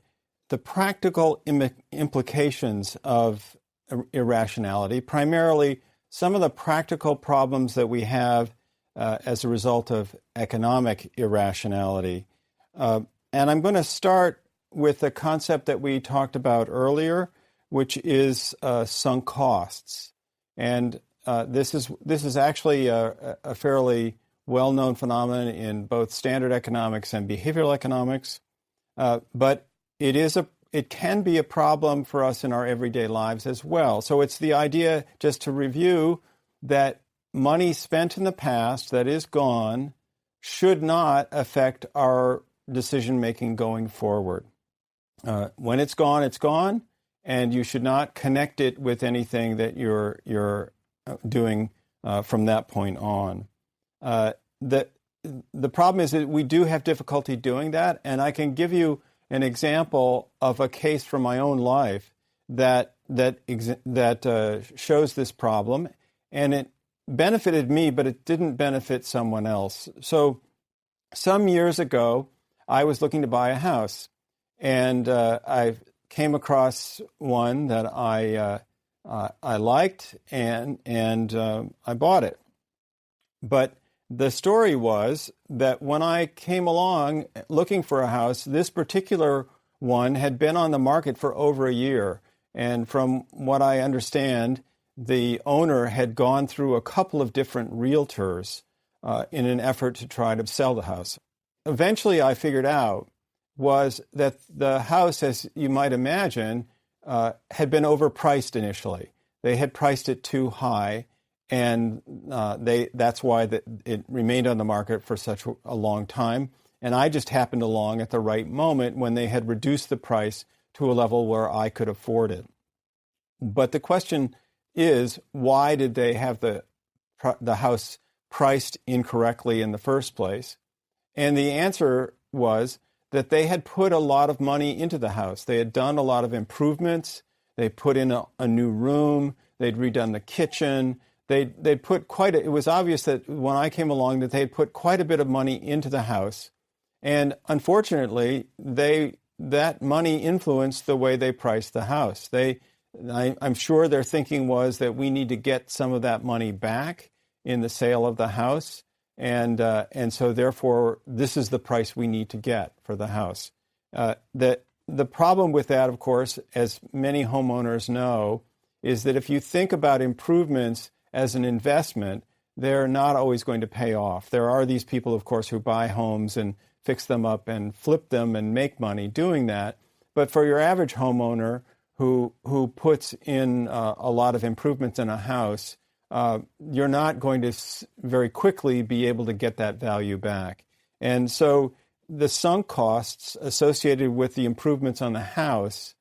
the practical implications of irrationality, primarily some of the practical problems that we have as a result of economic irrationality. And I'm going to start with the concept that we talked about earlier, which is sunk costs. And this is actually a fairly well-known phenomenon in both standard economics and behavioral economics, but it can be a problem for us in our everyday lives as well. So it's the idea, just to review, that money spent in the past that is gone should not affect our decision-making going forward. When it's gone, and you should not connect it with anything that you're doing from that point on. The problem is that we do have difficulty doing that, and I can give you an example of a case from my own life that shows this problem, and it benefited me, but it didn't benefit someone else. So some years ago, I was looking to buy a house, and I came across one that I liked, and I bought it. But the story was that when I came along looking for a house, this particular one had been on the market for over a year. And from what I understand, the owner had gone through a couple of different realtors in an effort to try to sell the house. Eventually, I figured out was that the house, as you might imagine, had been overpriced initially. They had priced it too high, and that's why it remained on the market for such a long time. And I just happened along at the right moment when they had reduced the price to a level where I could afford it. But the question is, why did they have the house priced incorrectly in the first place? And the answer was that they had put a lot of money into the house. They had done a lot of improvements. They put in a new room. They'd redone the kitchen. They'd put it was obvious that when I came along that they had put quite a bit of money into the house. And unfortunately, that money influenced the way they priced the house. I'm sure their thinking was that we need to get some of that money back in the sale of the house. And so therefore, this is the price we need to get for the house. The problem with that, of course, as many homeowners know, is that if you think about improvements as an investment, they're not always going to pay off. There are these people, of course, who buy homes and fix them up and flip them and make money doing that. But for your average homeowner who puts in a lot of improvements in a house, you're not going to very quickly be able to get that value back. And so the sunk costs associated with the improvements on the house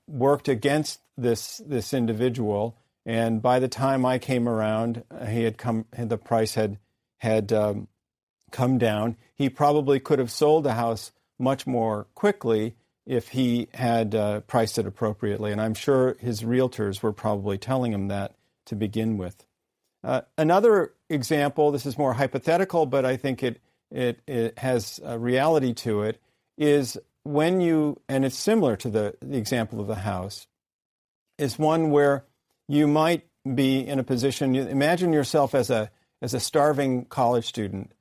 worked against this individual. And by the time I came around, the price had come down. He probably could have sold the house much more quickly if he had priced it appropriately. And I'm sure his realtors were probably telling him that to begin with. Another example, this is more hypothetical, but I think it has a reality to it, is when and it's similar to the example of the house, is one where you might be in a position, imagine yourself as a starving college student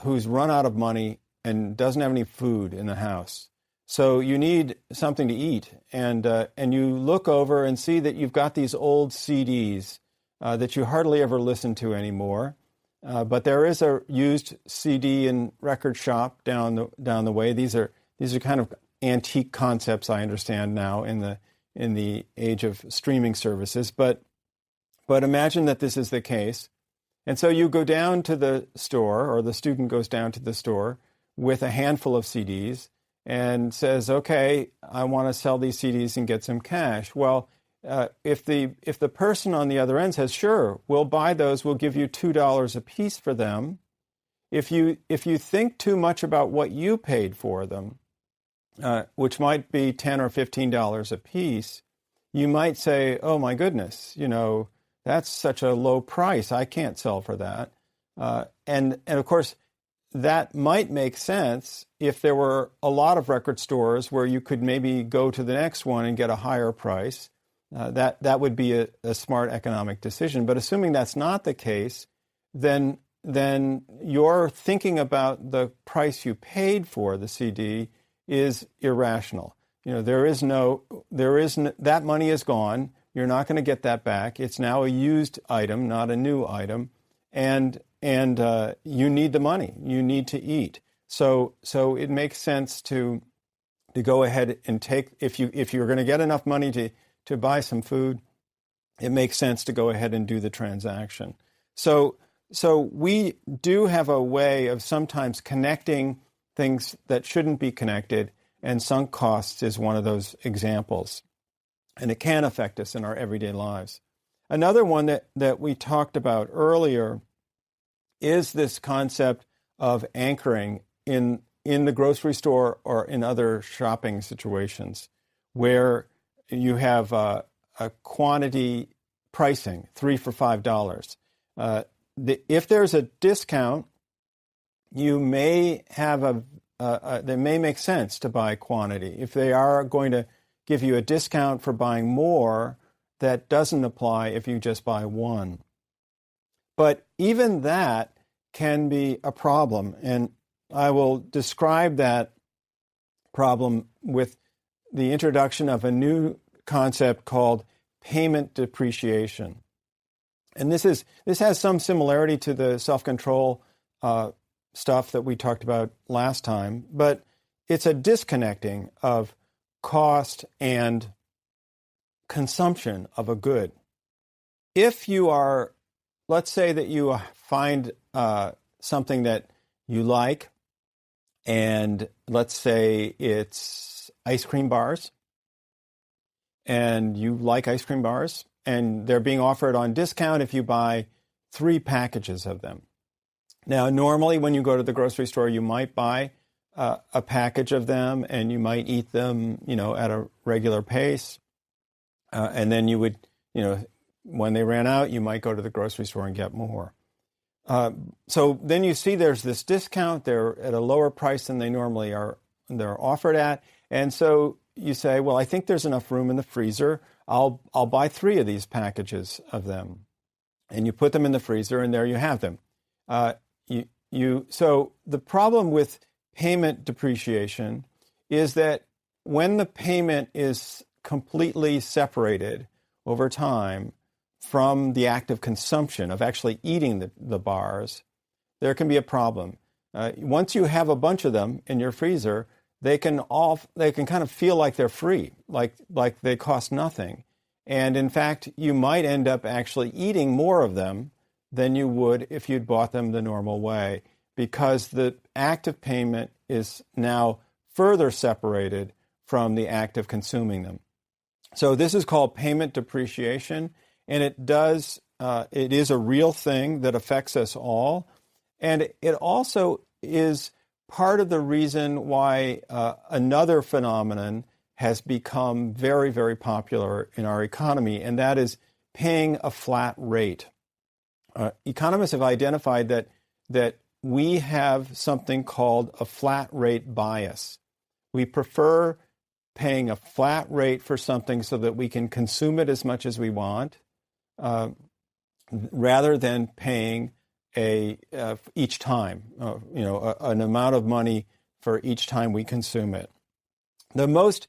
who's run out of money and doesn't have any food in the house. So you need something to eat, and you look over and see that you've got these old CDs that you hardly ever listen to anymore. But there is a used CD and record shop down the way. These are kind of antique concepts, I understand now, in the age of streaming services. But imagine that this is the case. And so you go down to the store, or the student goes down to the store with a handful of CDs and says, okay, I want to sell these CDs and get some cash. Well, if the person on the other end says, sure, we'll buy those, we'll give you $2 a piece for them. If you think too much about what you paid for them, which might be $10 or $15 a piece, you might say, oh my goodness, that's such a low price. I can't sell for that. And of course, that might make sense if there were a lot of record stores where you could maybe go to the next one and get a higher price. That would be a smart economic decision. But assuming that's not the case, then your thinking about the price you paid for the CD is irrational. That money is gone. You're not going to get that back. It's now a used item, not a new item, and you need the money. You need to eat. So it makes sense to go ahead and take, if you're going to get enough money to buy some food, it makes sense to go ahead and do the transaction. So we do have a way of sometimes connecting things that shouldn't be connected, and sunk costs is one of those examples. And it can affect us in our everyday lives. Another one that we talked about earlier is this concept of anchoring in the grocery store or in other shopping situations where you have a quantity pricing, 3 for $5. If there's a discount, you may have that may make sense to buy quantity. If they are going to give you a discount for buying more, that doesn't apply if you just buy one. But even that can be a problem, and I will describe that problem with the introduction of a new concept called payment depreciation. And this has some similarity to the self-control stuff that we talked about last time, but it's a disconnecting of cost and consumption of a good. If you are, let's say that you find something that you like, and let's say it's ice cream bars, and you like ice cream bars, and they're being offered on discount if you buy 3 packages of them. Now, normally when you go to the grocery store, you might buy a package of them, and you might eat them, at a regular pace. And then you would, when they ran out, you might go to the grocery store and get more. So then you see there's this discount. They're at a lower price than they normally they're offered at. And so you say, well, I think there's enough room in the freezer. I'll buy 3 of these packages of them. And you put them in the freezer, and there you have them. So the problem with payment depreciation is that when the payment is completely separated over time from the act of consumption, of actually eating the bars, there can be a problem. Once you have a bunch of them in your freezer, they can kind of feel like they're free, like they cost nothing. And in fact, you might end up actually eating more of them than you would if you'd bought them the normal way, because the act of payment is now further separated from the act of consuming them. So this is called payment depreciation, and it is a real thing that affects us all. And it also is part of the reason why another phenomenon has become very, very popular in our economy, and that is paying a flat rate. Economists have identified that we have something called a flat rate bias. We prefer paying a flat rate for something so that we can consume it as much as we want, rather than paying each time, an amount of money for each time we consume it. The most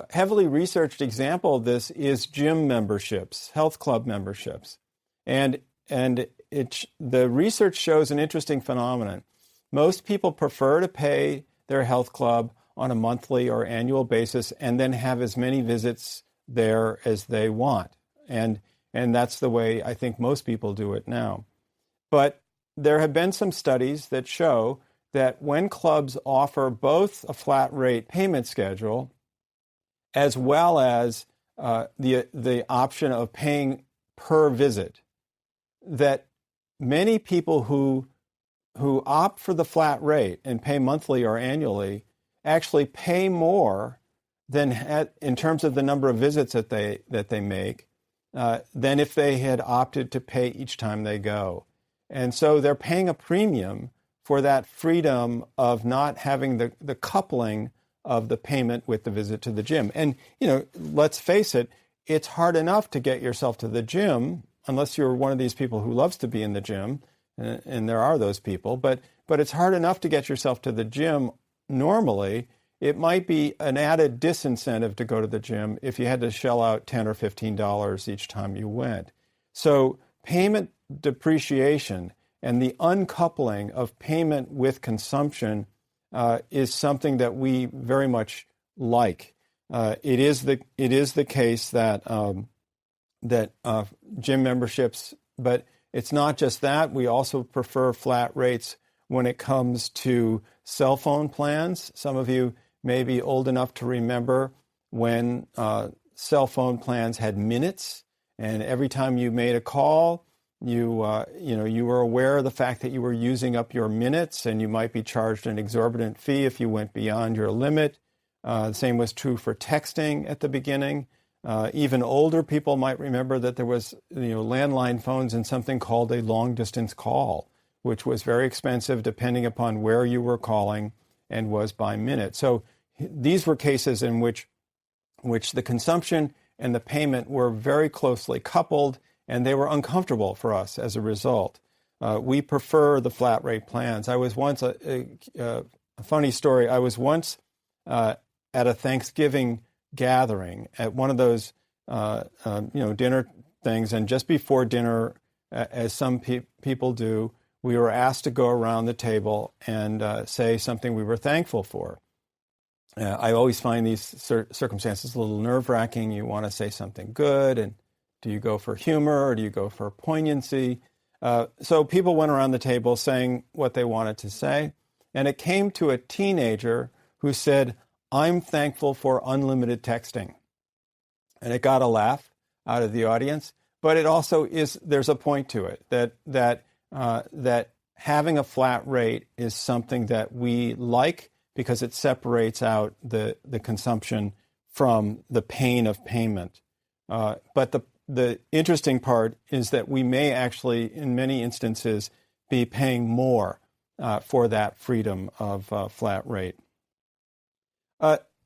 heavily researched example of this is gym memberships, health club memberships, and the research shows an interesting phenomenon. Most people prefer to pay their health club on a monthly or annual basis and then have as many visits there as they want. And that's the way I think most people do it now. But there have been some studies that show that when clubs offer both a flat rate payment schedule as well as the option of paying per visit, that many people who opt for the flat rate and pay monthly or annually actually pay more than in terms of the number of visits that they make than if they had opted to pay each time they go. And so they're paying a premium for that freedom of not having the coupling of the payment with the visit to the gym. And, let's face it, it's hard enough to get yourself to the gym unless you're one of these people who loves to be in the gym, and there are those people, but it's hard enough to get yourself to the gym normally it might be an added disincentive to go to the gym if you had to shell out $10 or $15 each time you went. So payment depreciation and the uncoupling of payment with consumption is something that we very much like. It is the case that gym memberships, but it's not just that. We also prefer flat rates when it comes to cell phone plans. Some of you may be old enough to remember when cell phone plans had minutes, and every time you made a call, you were aware of the fact that you were using up your minutes, and you might be charged an exorbitant fee if you went beyond your limit. The same was true for texting at the beginning. Even older people might remember that there was landline phones and something called a long-distance call, which was very expensive depending upon where you were calling and was by minute. So these were cases in which the consumption and the payment were very closely coupled, and they were uncomfortable for us as a result. We prefer the flat rate plans. I was once, a funny story, I was once at a Thanksgiving gathering at one of those dinner things, and just before dinner, as some people do, we were asked to go around the table and say something we were thankful for. I always find these circumstances a little nerve-wracking. You want to say something good, and do you go for humor or do you go for poignancy? So people went around the table saying what they wanted to say, and it came to a teenager who said, "I'm thankful for unlimited texting." And it got a laugh out of the audience, but it also there's a point to it, that having a flat rate is something that we like because it separates out the consumption from the pain of payment. But the interesting part is that we may actually, in many instances, be paying more for that freedom of flat rate.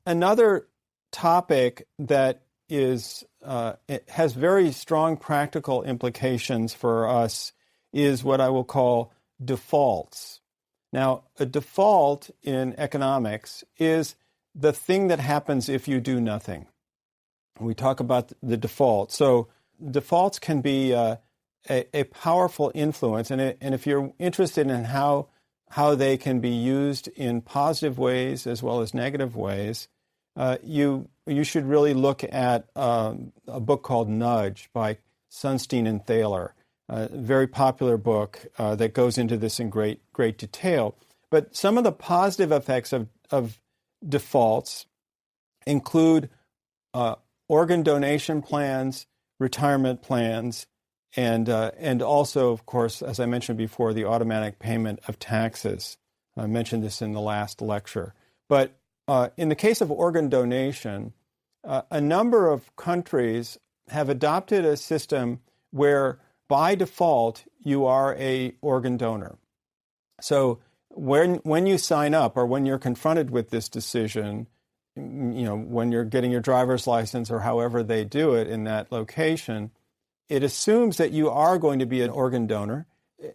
Another topic that it has very strong practical implications for us is what I will call defaults. Now, a default in economics is the thing that happens if you do nothing. We talk about the default. So defaults can be a powerful influence, and if you're interested in how they can be used in positive ways as well as negative ways, you should really look at a book called Nudge by Sunstein and Thaler, a very popular book that goes into this in great detail. But some of the positive effects of defaults include organ donation plans, retirement plans, and also, of course, as I mentioned before, the automatic payment of taxes. I mentioned this in the last lecture. But in the case of organ donation, a number of countries have adopted a system where, by default, you are an organ donor. So when you sign up or when you're confronted with this decision, when you're getting your driver's license or however they do it in that location, it assumes that you are going to be an organ donor.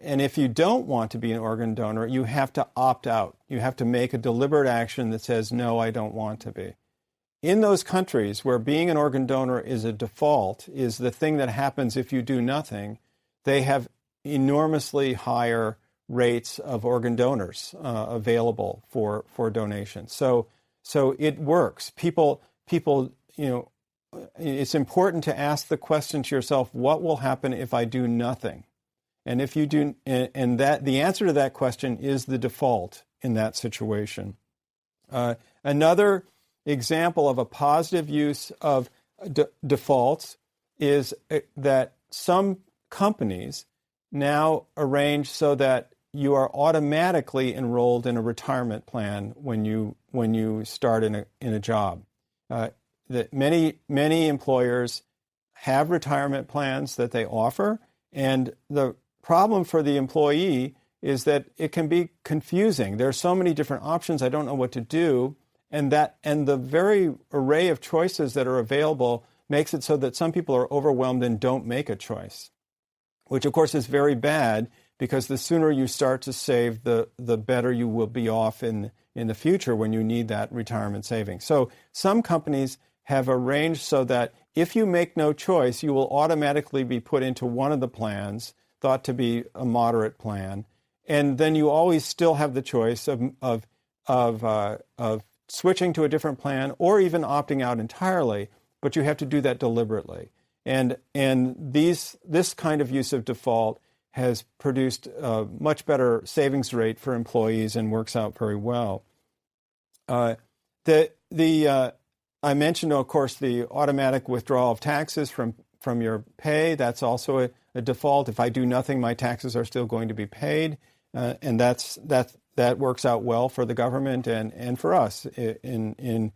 And if you don't want to be an organ donor, you have to opt out. You have to make a deliberate action that says, no, I don't want to be. In those countries where being an organ donor is a default, is the thing that happens if you do nothing, they have enormously higher rates of organ donors available for donations. So it works. People, it's important to ask the question to yourself, what will happen if I do nothing? And if you do, and that the answer to that question is the default in that situation. Another example of a positive use of defaults is that some companies now arrange so that you are automatically enrolled in a retirement plan when you start in a job. That many employers have retirement plans that they offer, and the problem for the employee is that it can be confusing. There are so many different options, I don't know what to do, and the very array of choices that are available makes it so that some people are overwhelmed and don't make a choice, which of course is very bad because the sooner you start to save, the better you will be off in the future when you need that retirement savings. So some companies have arranged so that if you make no choice, you will automatically be put into one of the plans, thought to be a moderate plan, and then you always still have the choice of switching to a different plan or even opting out entirely, but you have to do that deliberately. And this kind of use of default has produced a much better savings rate for employees and works out very well. I mentioned, of course, the automatic withdrawal of taxes from your pay. That's also a default. If I do nothing, my taxes are still going to be paid, and that works out well for the government and for us in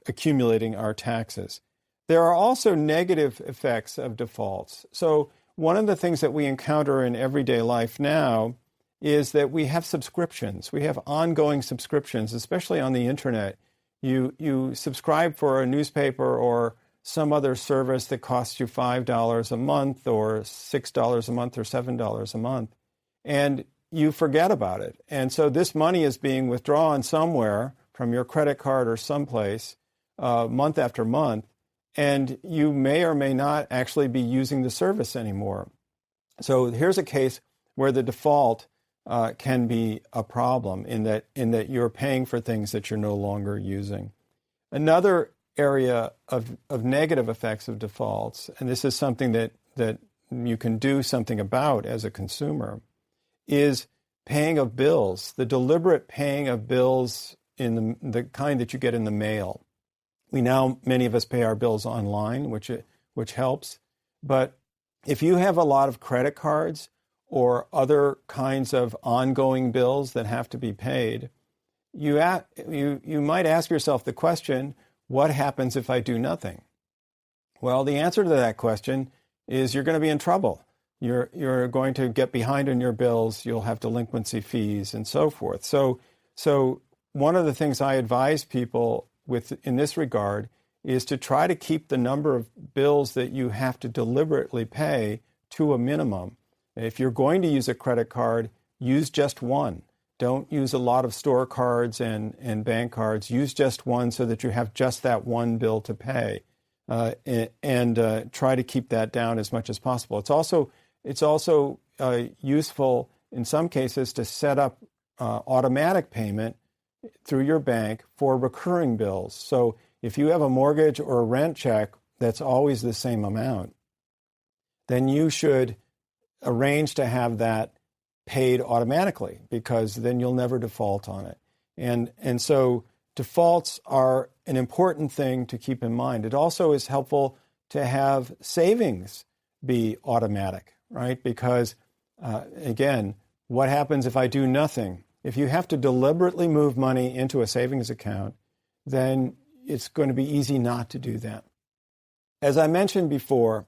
accumulating our taxes. There are also negative effects of defaults. So one of the things that we encounter in everyday life now is that we have subscriptions. We have ongoing subscriptions, especially on the internet. You subscribe for a newspaper or some other service that costs you $5 a month or $6 a month or $7 a month, and you forget about it. And so this money is being withdrawn somewhere from your credit card or someplace month after month, and you may or may not actually be using the service anymore. So here's a case where the default can be a problem in that you're paying for things that you're no longer using. Another area of negative effects of defaults, and this is something that you can do something about as a consumer, is paying of bills, the deliberate paying of bills in the kind that you get in the mail. Many of us pay our bills online, which helps. But if you have a lot of credit cards or other kinds of ongoing bills that have to be paid, you might ask yourself the question, what happens if I do nothing? Well, the answer to that question is you're going to be in trouble. You're going to get behind on your bills. You'll have delinquency fees and so forth. So one of the things I advise people in this regard is to try to keep the number of bills that you have to deliberately pay to a minimum. If you're going to use a credit card, use just one. Don't use a lot of store cards and bank cards. Use just one so that you have just that one bill to pay, and try to keep that down as much as possible. It's also useful in some cases to set up automatic payment through your bank for recurring bills. So if you have a mortgage or a rent check that's always the same amount, then you should arrange to have that paid automatically, because then you'll never default on it. And so defaults are an important thing to keep in mind. It also is helpful to have savings be automatic, right? Because, again, what happens if I do nothing? If you have to deliberately move money into a savings account, then it's going to be easy not to do that. As I mentioned before,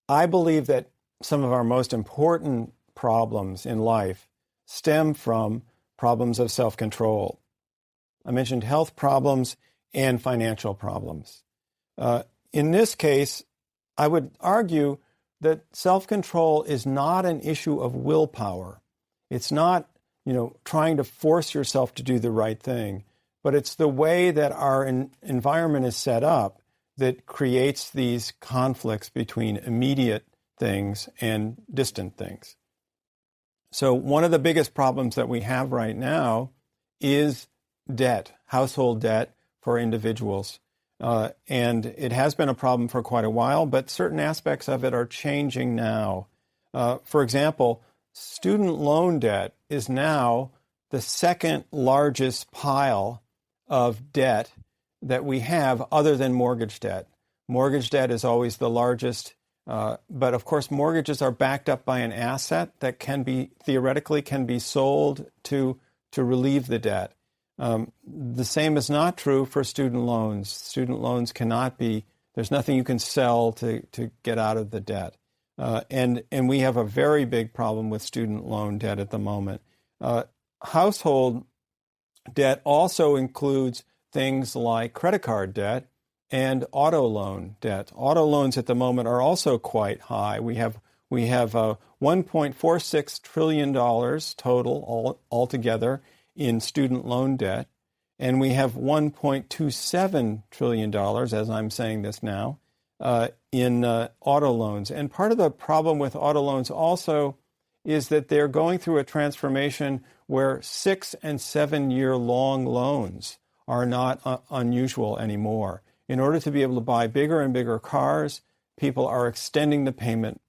I believe that some of our most important problems in life stem from problems of self-control. I mentioned health problems and financial problems. In this case, I would argue that self-control is not an issue of willpower. It's not, trying to force yourself to do the right thing, but it's the way that our environment is set up that creates these conflicts between immediate things and distant things. So one of the biggest problems that we have right now is debt, household debt for individuals. And it has been a problem for quite a while, but certain aspects of it are changing now. For example, student loan debt is now the second largest pile of debt that we have other than mortgage debt. Mortgage debt is always the largest, but of course mortgages are backed up by an asset that theoretically can be sold to relieve the debt. The same is not true for student loans. Student loans cannot be, there's nothing you can sell to get out of the debt. And we have a very big problem with student loan debt at the moment. Household debt also includes things like credit card debt and auto loan debt. Auto loans at the moment are also quite high. We have We have $1.46 trillion total altogether in student loan debt, and we have $1.27 trillion, as I'm saying this now, in auto loans. And part of the problem with auto loans also is that they're going through a transformation where 6 and 7 year long loans are not unusual anymore. In order to be able to buy bigger and bigger cars, people are extending the payment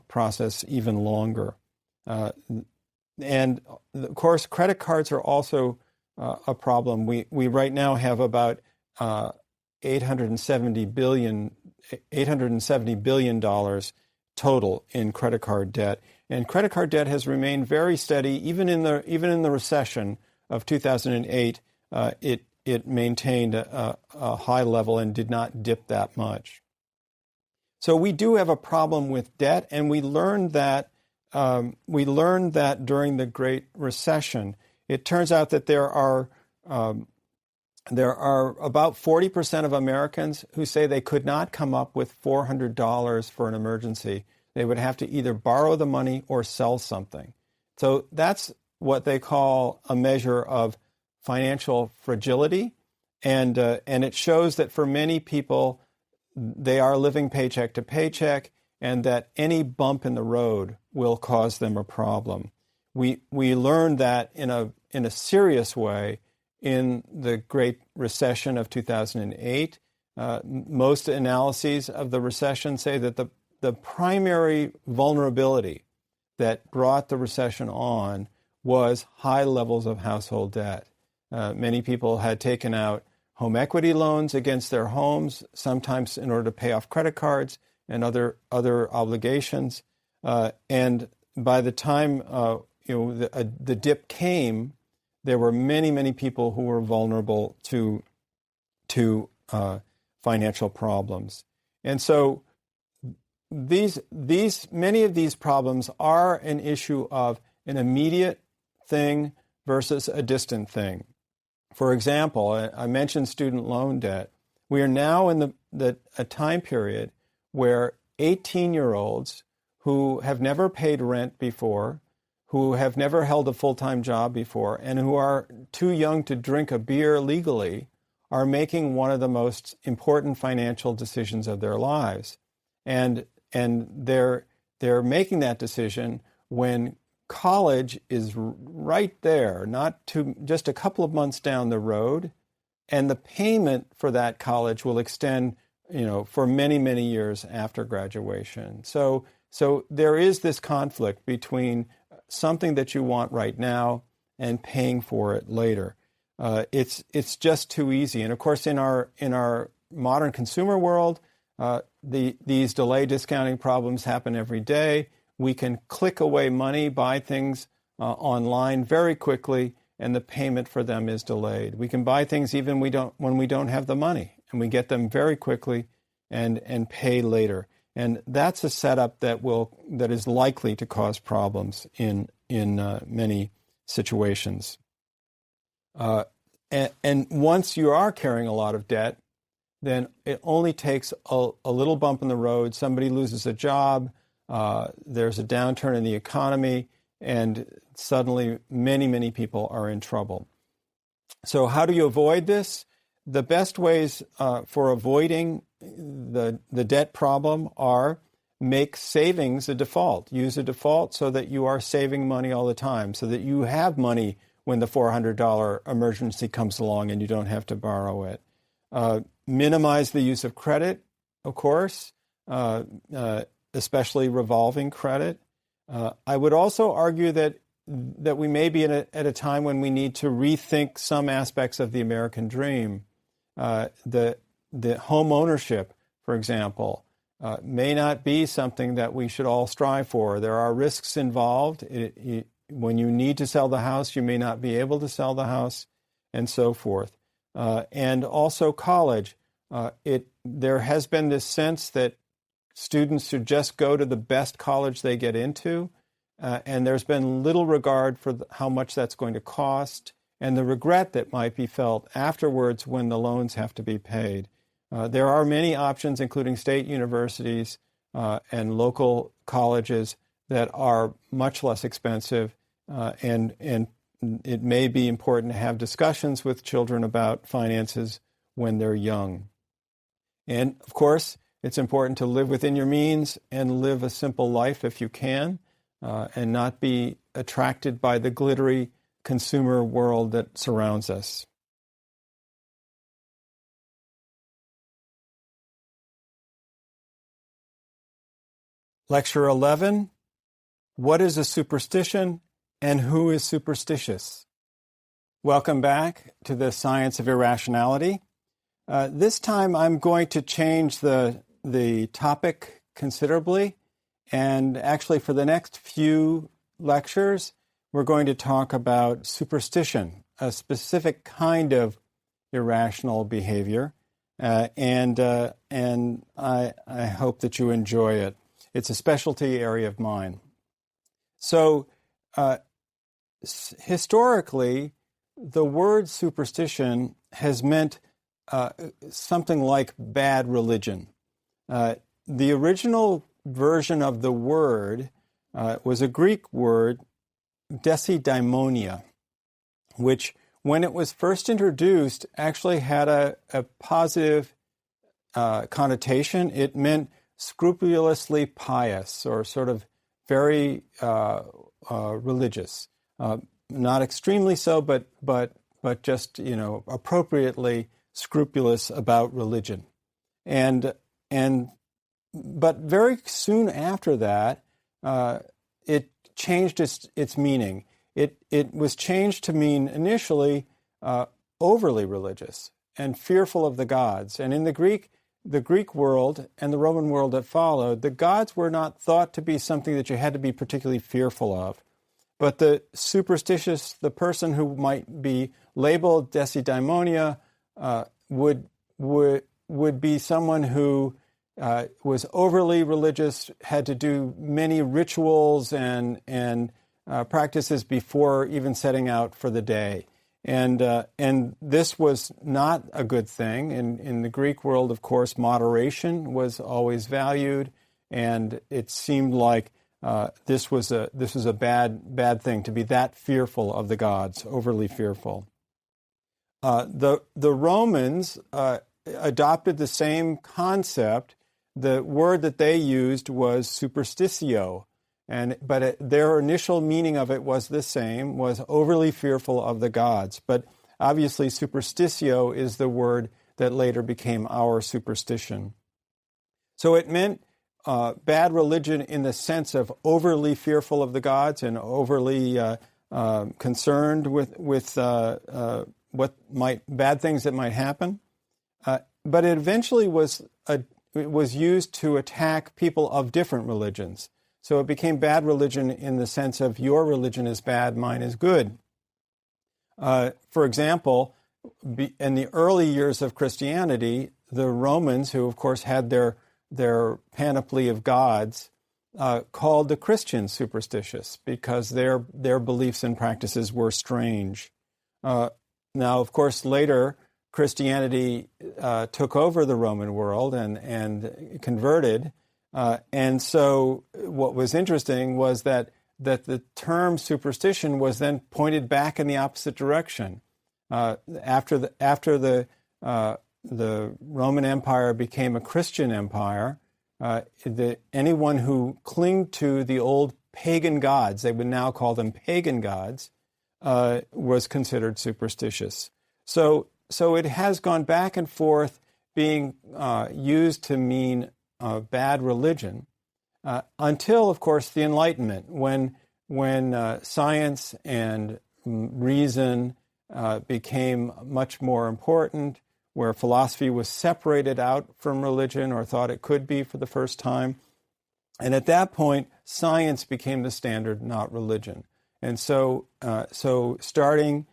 process even longer. And of course, credit cards are also a problem. We right now have about $870 billion total in credit card debt. And credit card debt has remained very steady, even in the recession of 2008. It maintained a high level and did not dip that much. So we do have a problem with debt, and we learned that during the Great Recession. It turns out that there are about 40% of Americans who say they could not come up with $400 for an emergency. They would have to either borrow the money or sell something. So that's what they call a measure of financial fragility, and it shows that for many people, they are living paycheck to paycheck, and that any bump in the road will cause them a problem. We learned that in a serious way in the Great Recession of 2008. Most analyses of the recession say that the primary vulnerability that brought the recession on was high levels of household debt. Many people had taken out home equity loans against their homes, sometimes in order to pay off credit cards and other obligations. And by the time the dip came, there were many people who were vulnerable to financial problems. And so many of these problems are an issue of an immediate thing versus a distant thing. For example, I mentioned student loan debt. We are now in a time period where 18-year-olds who have never paid rent before, who have never held a full-time job before, and who are too young to drink a beer legally are making one of the most important financial decisions of their lives. And they're making that decision when college is right there, just a couple of months down the road, and the payment for that college will extend, for many years after graduation. So there is this conflict between something that you want right now and paying for it later. It's just too easy. And of course, in our modern consumer world, these delay discounting problems happen every day. We can click away money, buy things online very quickly, and the payment for them is delayed. We can buy things even when we don't have the money, and we get them very quickly and pay later. And that's a setup that is likely to cause problems in many situations. And once you are carrying a lot of debt, then it only takes a little bump in the road. Somebody loses a job. There's a downturn in the economy, and suddenly many people are in trouble. So how do you avoid this? The best ways for avoiding the debt problem are make savings a default. Use a default so that you are saving money all the time, so that you have money when the $400 emergency comes along and you don't have to borrow it. Minimize the use of credit, of course, especially revolving credit. I would also argue that we may be at a time when we need to rethink some aspects of the American dream. The home ownership, for example, may not be something that we should all strive for. There are risks involved. When you need to sell the house, you may not be able to sell the house, and so forth. And also college. There has been this sense that students should just go to the best college they get into, and there's been little regard for how much that's going to cost and the regret that might be felt afterwards when the loans have to be paid. There are many options, including state universities and local colleges that are much less expensive, and it may be important to have discussions with children about finances when they're young. And of course, it's important to live within your means and live a simple life if you can, and not be attracted by the glittery consumer world that surrounds us. Lecture 11, what is a superstition and who is superstitious? Welcome back to the Science of Irrationality. This time I'm going to change the topic considerably, and actually for the next few lectures we're going to talk about superstition, a specific kind of irrational behavior, and I hope that you enjoy it. It's a specialty area of mine. So historically, the word superstition has meant something like bad religion. The original version of the word was a Greek word, desidaimonia, which, when it was first introduced, actually had a positive connotation. It meant scrupulously pious, or sort of very religious. Not extremely so, but just, appropriately scrupulous about religion. But very soon after that, it changed its meaning. It was changed to mean initially overly religious and fearful of the gods. And in the Greek world and the Roman world that followed, the gods were not thought to be something that you had to be particularly fearful of. But the superstitious, the person who might be labeled desidaimonia, would be someone who was overly religious, had to do many rituals and practices before even setting out for the day. And this was not a good thing. In the Greek world, of course, moderation was always valued, and it seemed like this was a bad thing, to be that fearful of the gods, overly fearful. The Romans adopted the same concept. The word that they used was superstitio, but their initial meaning of it was the same, was overly fearful of the gods. But obviously superstitio is the word that later became our superstition. So it meant bad religion in the sense of overly fearful of the gods and overly concerned with bad things that might happen. But it eventually was used to attack people of different religions. So it became bad religion in the sense of your religion is bad, mine is good. For example, in the early years of Christianity, the Romans, who of course had their panoply of gods, called the Christians superstitious because their beliefs and practices were strange. Now, of course, later Christianity took over the Roman world and converted. And so what was interesting was that the term superstition was then pointed back in the opposite direction. After the Roman Empire became a Christian empire, anyone who clinged to the old pagan gods, they would now call them pagan gods, was considered superstitious. So it has gone back and forth, being used to mean bad religion, until, of course, the Enlightenment, when science and reason became much more important, where philosophy was separated out from religion, or thought it could be for the first time. And at that point, science became the standard, not religion. And so starting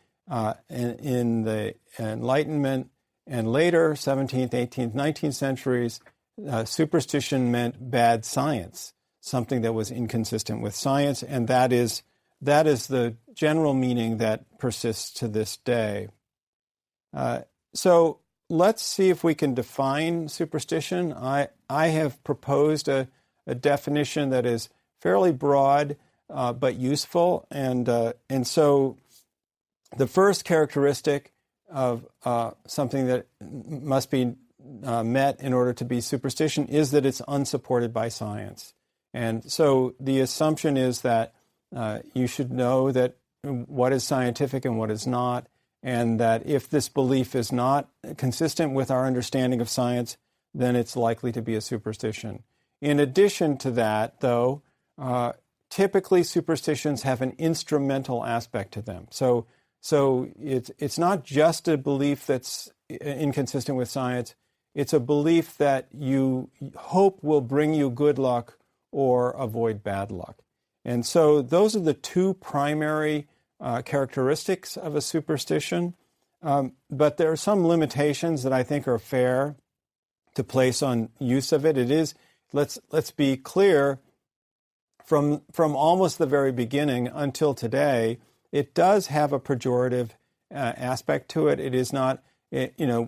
in the Enlightenment and later, 17th, 18th, 19th centuries, superstition meant bad science, something that was inconsistent with science, and that is the general meaning that persists to this day. So let's see if we can define superstition. I have proposed a a definition that is fairly broad but useful. And so the first characteristic of something that must be met in order to be superstition is that it's unsupported by science. And so the assumption is that you should know that what is scientific and what is not, and that if this belief is not consistent with our understanding of science, then it's likely to be a superstition. In addition to that, though, typically superstitions have an instrumental aspect to them. So it's not just a belief that's inconsistent with science. It's a belief that you hope will bring you good luck or avoid bad luck. And so those are the two primary characteristics of a superstition. But there are some limitations that I think are fair to place on use of it. It is, let's be clear, from almost the very beginning until today, it does have a pejorative aspect to it. It is not,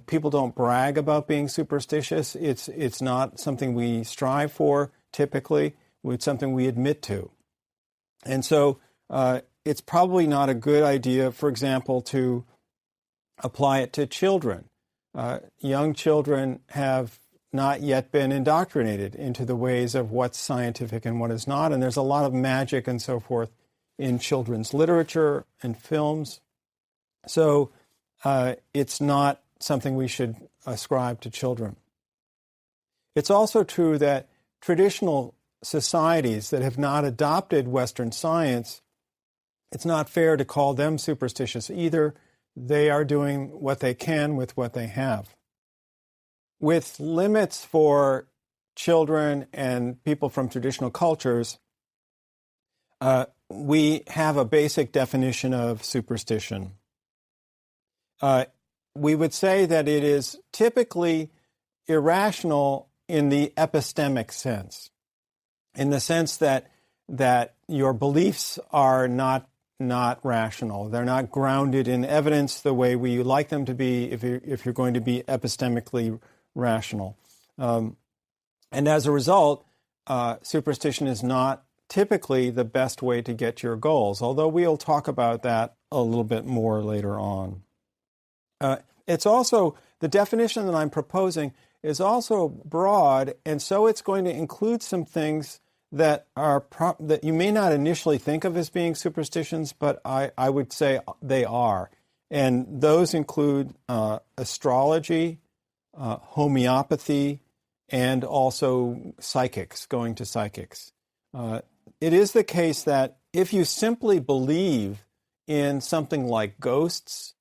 people don't brag about being superstitious. It's not something we strive for typically. It's something we admit to. And so it's probably not a good idea, for example, to apply it to children. Young children have not yet been indoctrinated into the ways of what's scientific and what is not. And there's a lot of magic and so forth in children's literature and films. So it's not something we should ascribe to children. It's also true that traditional societies that have not adopted Western science, it's not fair to call them superstitious either. They are doing what they can with what they have. With limits for children and people from traditional cultures, we have a basic definition of superstition. We would say that it is typically irrational in the epistemic sense, in the sense that your beliefs are not rational. They're not grounded in evidence the way we like them to be if you're going to be epistemically rational. And as a result, superstition is not typically the best way to get your goals, although we'll talk about that a little bit more later on. It's also, the definition that I'm proposing is also broad, and so it's going to include some things that that you may not initially think of as being superstitions, but I would say they are. And those include astrology, homeopathy, and also psychics, going to psychics. It is the case that if you simply believe in something like ghosts,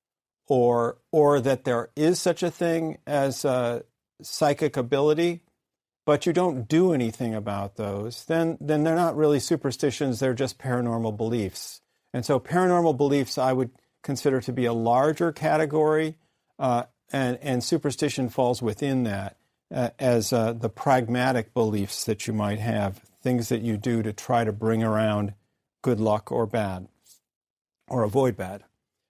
or that there is such a thing as psychic ability, but you don't do anything about those, then they're not really superstitions, they're just paranormal beliefs. And so paranormal beliefs I would consider to be a larger category, and superstition falls within that as the pragmatic beliefs that you might have, things that you do to try to bring around good luck or bad, or avoid bad.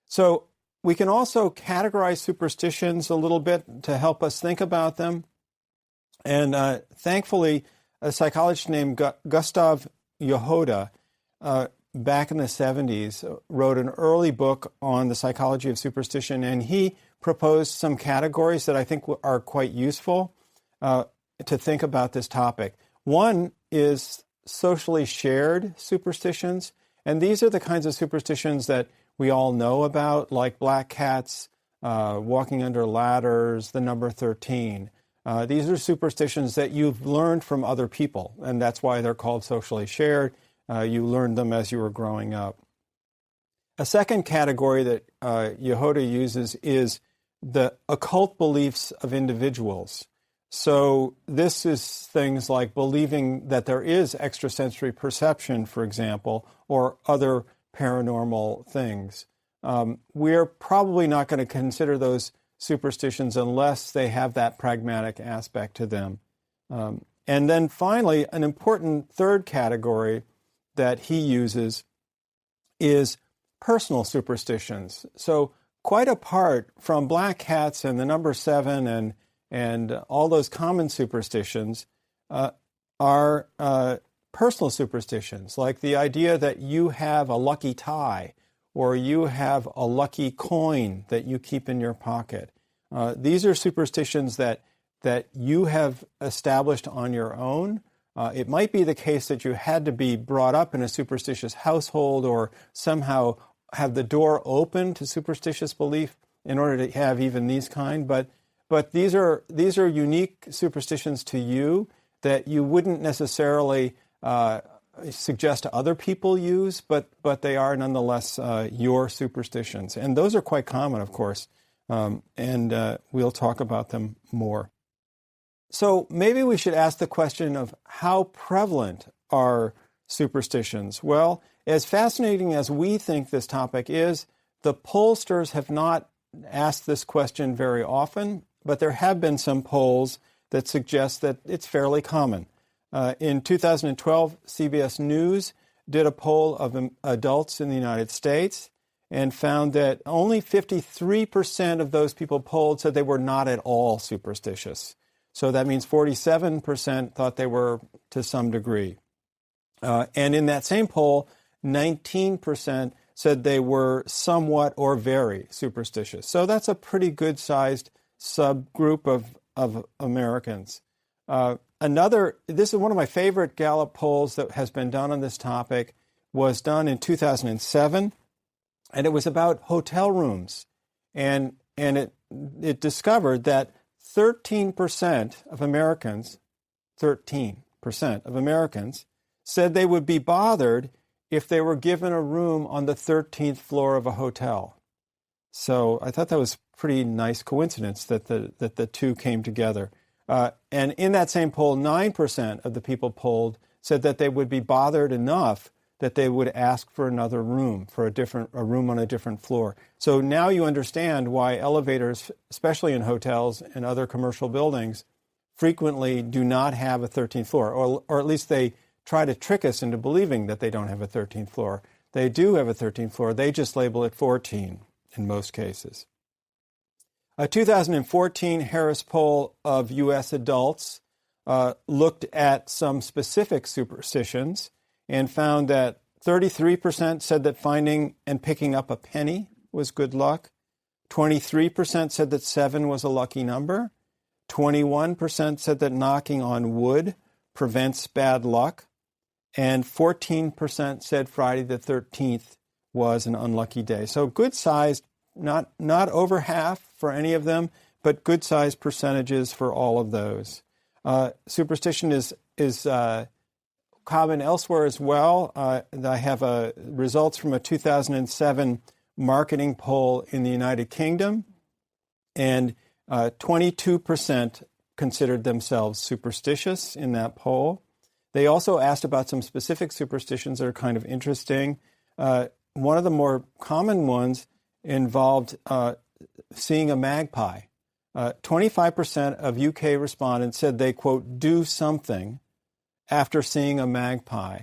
So we can also categorize superstitions a little bit to help us think about them. And thankfully, a psychologist named Gustav Jehoda, back in the 70s, wrote an early book on the psychology of superstition, and he proposed some categories that I think are quite useful to think about this topic. One is socially shared superstitions, and these are the kinds of superstitions that we all know about, like black cats, walking under ladders, the number 13. These are superstitions that you've learned from other people, and that's why they're called socially shared. You learned them as you were growing up. A second category that Jehoda uses is the occult beliefs of individuals. So this is things like believing that there is extrasensory perception, for example, or other paranormal things. We're probably not going to consider those superstitions unless they have that pragmatic aspect to them. And then finally, an important third category that he uses is personal superstitions. So quite apart from black cats and the number 7 and all those common superstitions, are personal superstitions, like the idea that you have a lucky tie or you have a lucky coin that you keep in your pocket. These are superstitions that you have established on your own. It might be the case that you had to be brought up in a superstitious household or somehow have the door open to superstitious belief in order to have even these kind. But these are unique superstitions to you that you wouldn't necessarily suggest to other people use, but they are nonetheless your superstitions. And those are quite common, of course, and we'll talk about them more. So maybe we should ask the question of how prevalent are superstitions? Well, as fascinating as we think this topic is, the pollsters have not asked this question very often, but there have been some polls that suggest that it's fairly common. In 2012, CBS News did a poll of adults in the United States and found that only 53% of those people polled said they were not at all superstitious. So that means 47% thought they were to some degree. And in that same poll, 19% said they were somewhat or very superstitious. So that's a pretty good-sized subgroup of Americans. This is one of my favorite Gallup polls that has been done on this topic, was done in 2007, and it was about hotel rooms. And it discovered that 13% of Americans said they would be bothered if they were given a room on the 13th floor of a hotel. So I thought that was a pretty nice coincidence that the two came together. And in that same poll, 9% of the people polled said that they would be bothered enough that they would ask for another room, for a room on a different floor. So now you understand why elevators, especially in hotels and other commercial buildings, frequently do not have a 13th floor, or at least they try to trick us into believing that they don't have a 13th floor. They do have a 13th floor. They just label it 14 in most cases. A 2014 Harris poll of U.S. adults looked at some specific superstitions and found that 33% said that finding and picking up a penny was good luck. 23% said that 7 was a lucky number. 21% said that knocking on wood prevents bad luck. And 14% said Friday the 13th was an unlucky day. So good-sized, not over half for any of them, but good-sized percentages for all of those. Superstition is common elsewhere as well. I have results from a 2007 marketing poll in the United Kingdom, and 22% considered themselves superstitious in that poll. They also asked about some specific superstitions that are kind of interesting. One of the more common ones involved seeing a magpie. 25% of UK respondents said they, quote, do something after seeing a magpie.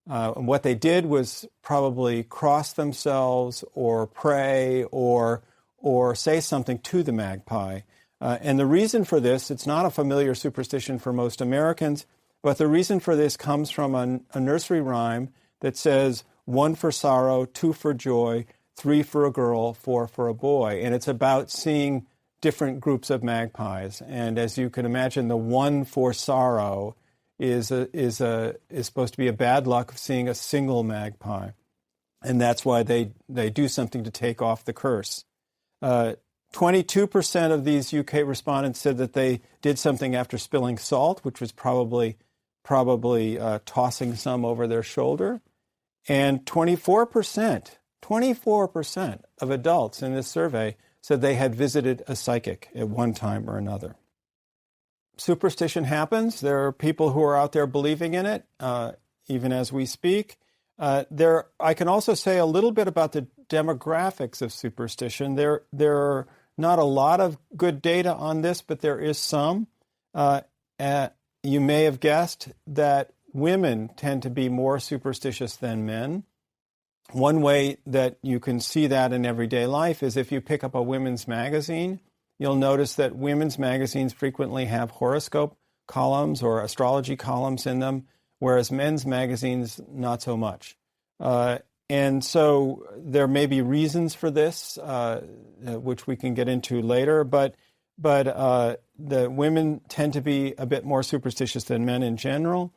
What they did was probably cross themselves or pray or say something to the magpie. And the reason for this, it's not a familiar superstition for most Americans, but the reason for this comes from a nursery rhyme that says 1 for sorrow, 2 for joy, 3 for a girl, 4 for a boy. And it's about seeing different groups of magpies. And as you can imagine, the 1 for sorrow is supposed to be a bad luck of seeing a single magpie. And that's why they do something to take off the curse. 22% of these UK respondents said that they did something after spilling salt, which was probably tossing some over their shoulder. And 24% of adults in this survey said they had visited a psychic at one time or another. Superstition happens. There are people who are out there believing in it, even as we speak. I can also say a little bit about the demographics of superstition. There are not a lot of good data on this, but there is some. You may have guessed that women tend to be more superstitious than men. One way that you can see that in everyday life is if you pick up a women's magazine, you'll notice that women's magazines frequently have horoscope columns or astrology columns in them, whereas men's magazines, not so much. And so there may be reasons for this, which we can get into later, but the women tend to be a bit more superstitious than men in general.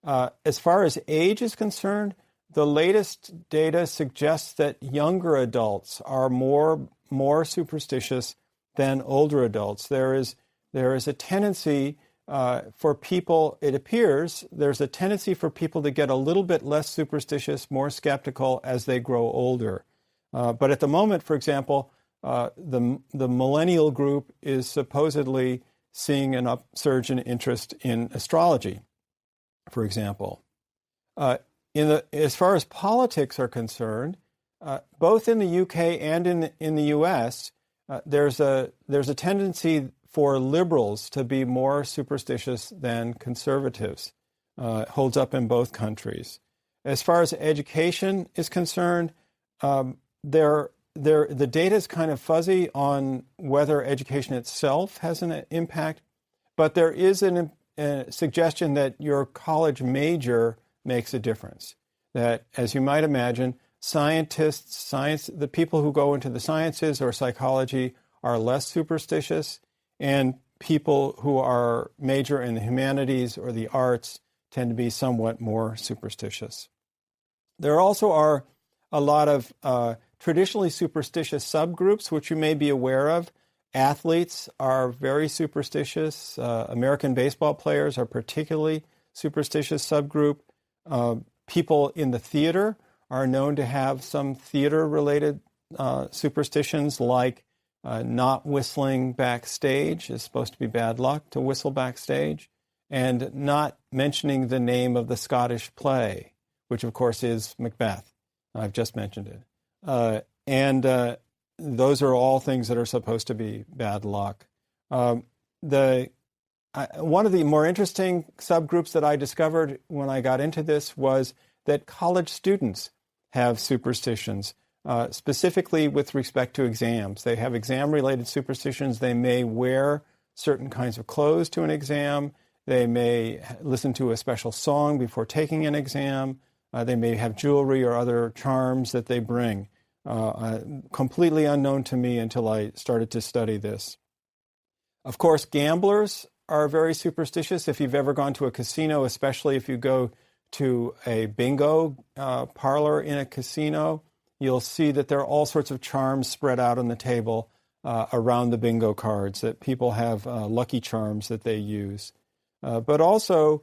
As far as age is concerned, the latest data suggests that younger adults are more superstitious than older adults. There is a tendency for people, it appears, there's a tendency for people to get a little bit less superstitious, more skeptical as they grow older. But at the moment, for example, the millennial group is supposedly seeing an upsurge in interest in astrology, for example. As far as politics are concerned, both in the UK and in the US, there's a tendency for liberals to be more superstitious than conservatives. Holds up in both countries. As far as education is concerned, the data is kind of fuzzy on whether education itself has an impact, but there is a suggestion that your college major makes a difference. That, as you might imagine, the people who go into the sciences or psychology are less superstitious, and people who are major in the humanities or the arts tend to be somewhat more superstitious. There also are a lot of traditionally superstitious subgroups, which you may be aware of. Athletes are very superstitious. American baseball players are particularly superstitious subgroup. People in the theater are known to have some theater-related superstitions, like not whistling backstage is supposed to be bad luck to whistle backstage, and not mentioning the name of the Scottish play, which of course is Macbeth. I've just mentioned it. And those are all things that are supposed to be bad luck. One of the more interesting subgroups that I discovered when I got into this was that college students have superstitions, specifically with respect to exams. They have exam-related superstitions. They may wear certain kinds of clothes to an exam. They may listen to a special song before taking an exam. They may have jewelry or other charms that they bring. Completely unknown to me until I started to study this. Of course, gamblers are very superstitious. If you've ever gone to a casino, especially if you go to a bingo parlor in a casino, you'll see that there are all sorts of charms spread out on the table around the bingo cards, that people have lucky charms that they use. But also,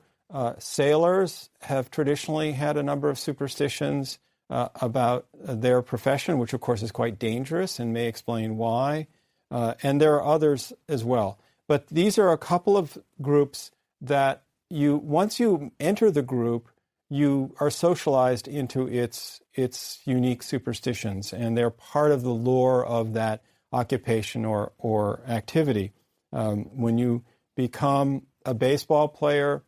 sailors have traditionally had a number of superstitions about their profession, which of course is quite dangerous and may explain why. And there are others as well. But these are a couple of groups that once you enter the group, you are socialized into its unique superstitions, and they're part of the lore of that occupation or activity. When you become a baseball player,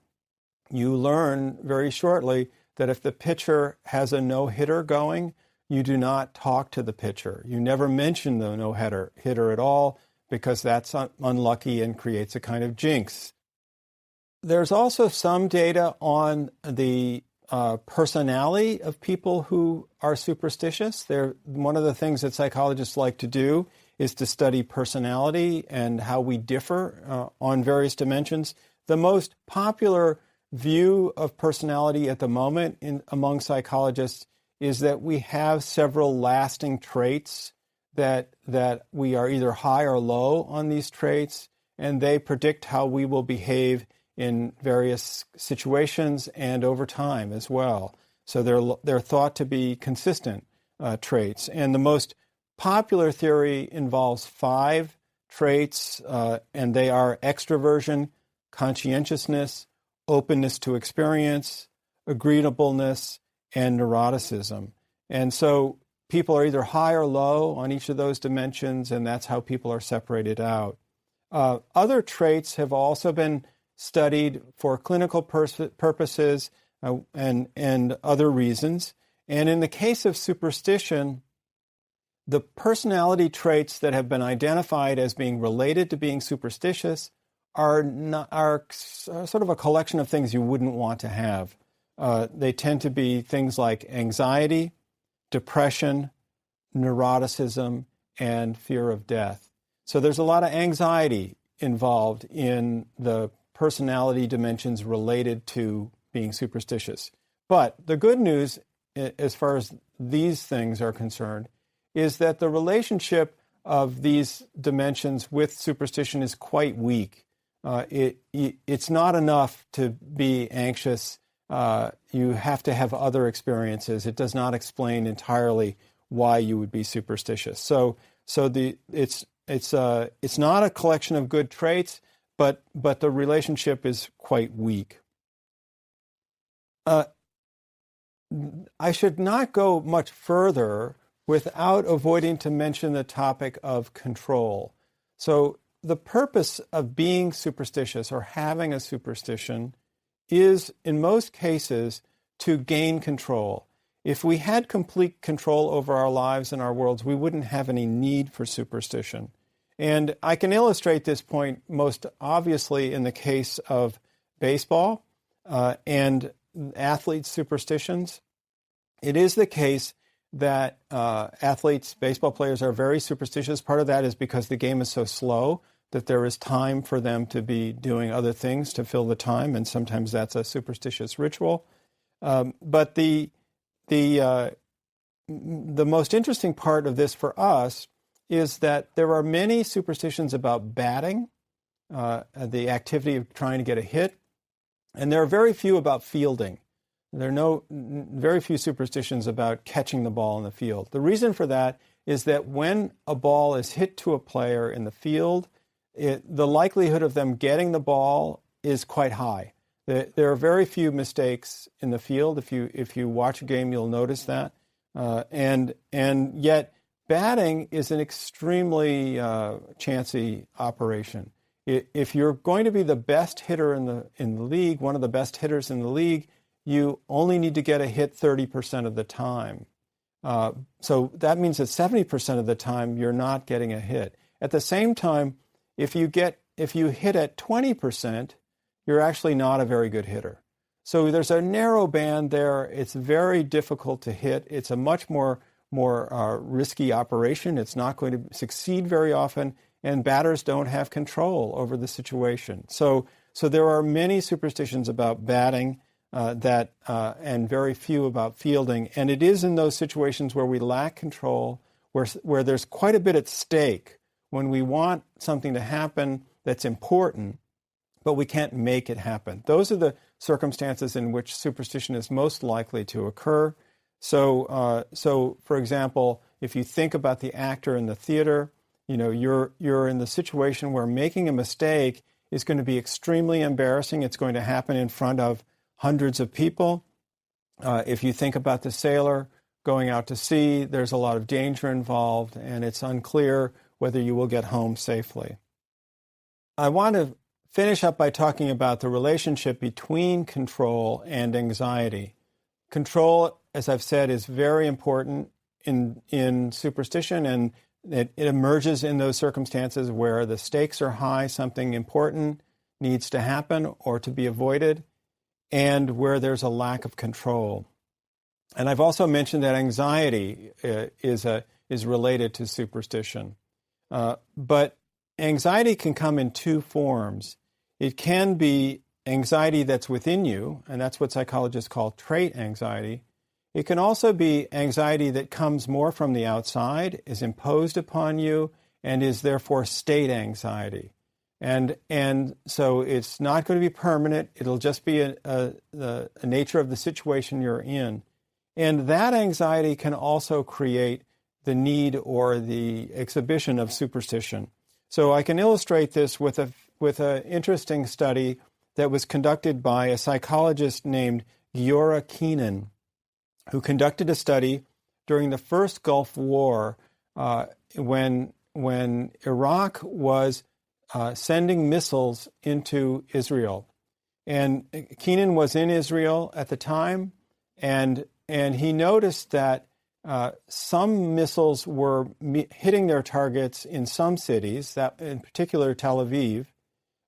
you learn very shortly that if the pitcher has a no-hitter going, you do not talk to the pitcher. You never mention the no-hitter at all, because that's unlucky and creates a kind of jinx. There's also some data on the personality of people who are superstitious. One of the things that psychologists like to do is to study personality and how we differ on various dimensions. The most popular view of personality at the moment among psychologists is that we have several lasting traits, that we are either high or low on these traits, and they predict how we will behave in various situations and over time as well. So they're thought to be consistent traits. And the most popular theory involves 5 traits, and they are extroversion, conscientiousness, openness to experience, agreeableness, and neuroticism. And so people are either high or low on each of those dimensions, and that's how people are separated out. Other traits have also been studied for clinical purposes and other reasons. And in the case of superstition, the personality traits that have been identified as being related to being superstitious are sort of a collection of things you wouldn't want to have. They tend to be things like anxiety, depression, neuroticism, and fear of death. So there's a lot of anxiety involved in the personality dimensions related to being superstitious. But the good news, as far as these things are concerned, is that the relationship of these dimensions with superstition is quite weak. It's not enough to be anxious. You have to have other experiences. It does not explain entirely why you would be superstitious. So it's not a collection of good traits, but the relationship is quite weak. I should not go much further without avoiding to mention the topic of control. So the purpose of being superstitious or having a superstition is, in most cases, to gain control. If we had complete control over our lives and our worlds, we wouldn't have any need for superstition. And I can illustrate this point most obviously in the case of baseball and athletes' superstitions. It is the case that athletes, baseball players, are very superstitious. Part of that is because the game is so slow that there is time for them to be doing other things to fill the time, and sometimes that's a superstitious ritual. But the most interesting part of this for us is that there are many superstitions about batting, the activity of trying to get a hit, and there are very few about fielding. There are very few superstitions about catching the ball in the field. The reason for that is that when a ball is hit to a player in the field, the likelihood of them getting the ball is quite high. There are very few mistakes in the field. If you watch a game, you'll notice that. And yet, batting is an extremely chancy operation. If you're going to be the best hitter in the league, one of the best hitters in the league, you only need to get a hit 30% of the time. So that means that 70% of the time you're not getting a hit. At the same time, if you hit at 20%, you're actually not a very good hitter. So there's a narrow band there. It's very difficult to hit. It's a much more risky operation. It's not going to succeed very often, and batters don't have control over the situation. So there are many superstitions about batting and very few about fielding. And it is in those situations where we lack control, where there's quite a bit at stake, when we want something to happen that's important, but we can't make it happen. Those are the circumstances in which superstition is most likely to occur. So for example, if you think about the actor in the theater, you're in the situation where making a mistake is going to be extremely embarrassing. It's going to happen in front of hundreds of people. If you think about the sailor going out to sea, there's a lot of danger involved, and it's unclear whether you will get home safely. I want to finish up by talking about the relationship between control and anxiety. Control, as I've said, is very important in superstition, and it emerges in those circumstances where the stakes are high, something important needs to happen or to be avoided, and where there's a lack of control. And I've also mentioned that anxiety is related to superstition. But anxiety can come in two forms. It can be anxiety that's within you, and that's what psychologists call trait anxiety. It can also be anxiety that comes more from the outside, is imposed upon you, and is therefore state anxiety. And so it's not going to be permanent. It'll just be the nature of the situation you're in. And that anxiety can also create the need or the exhibition of superstition. So I can illustrate this with an interesting study that was conducted by a psychologist named Giora Keenan, who conducted a study during the first Gulf War when Iraq was sending missiles into Israel. And Keenan was in Israel at the time, and he noticed that some missiles were hitting their targets in some cities, that in particular Tel Aviv,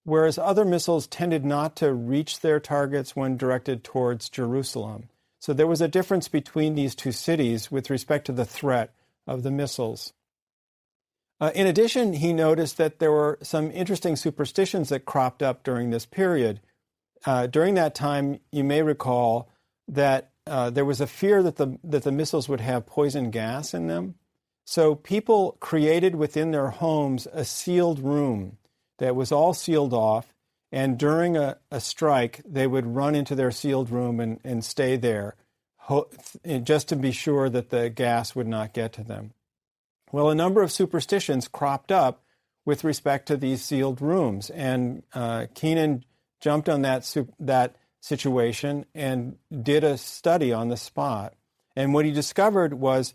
whereas other missiles tended not to reach their targets when directed towards Jerusalem. So there was a difference between these two cities with respect to the threat of the missiles. In addition, he noticed that there were some interesting superstitions that cropped up during this period. During that time, you may recall that there was a fear that the missiles would have poison gas in them. So people created within their homes a sealed room that was all sealed off, and during a strike, they would run into their sealed room and stay there, just to be sure that the gas would not get to them. Well, a number of superstitions cropped up with respect to these sealed rooms, and Keenan jumped on that situation and did a study on the spot. And what he discovered was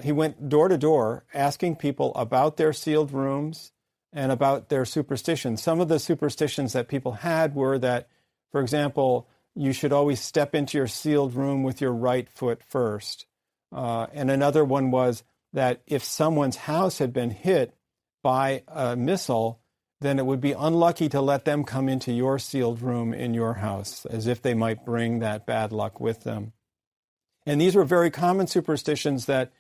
he went door to door asking people about their sealed rooms and about their superstitions. Some of the superstitions that people had were that, for example, you should always step into your sealed room with your right foot first. And another one was that if someone's house had been hit by a missile, then it would be unlucky to let them come into your sealed room in your house, as if they might bring that bad luck with them. And these were very common superstitions that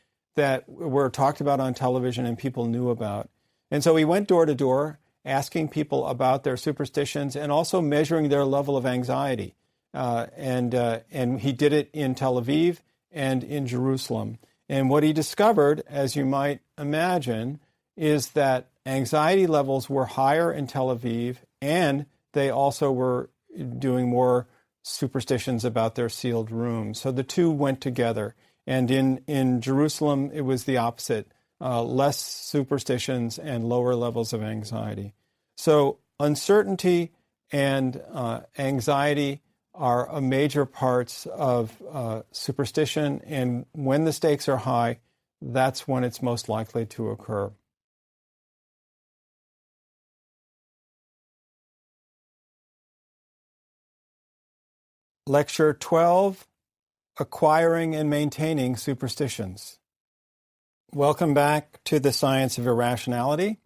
were talked about on television and people knew about. And so he went door to door asking people about their superstitions and also measuring their level of anxiety. And he did it in Tel Aviv and in Jerusalem. And what he discovered, as you might imagine, is that anxiety levels were higher in Tel Aviv, and they also were doing more superstitions about their sealed rooms. So the two went together. And in Jerusalem, it was the opposite, less superstitions and lower levels of anxiety. So uncertainty and anxiety are major parts of superstition, and when the stakes are high, that's when it's most likely to occur. Lecture 12, Acquiring and Maintaining Superstitions. Welcome back to the Science of Irrationality.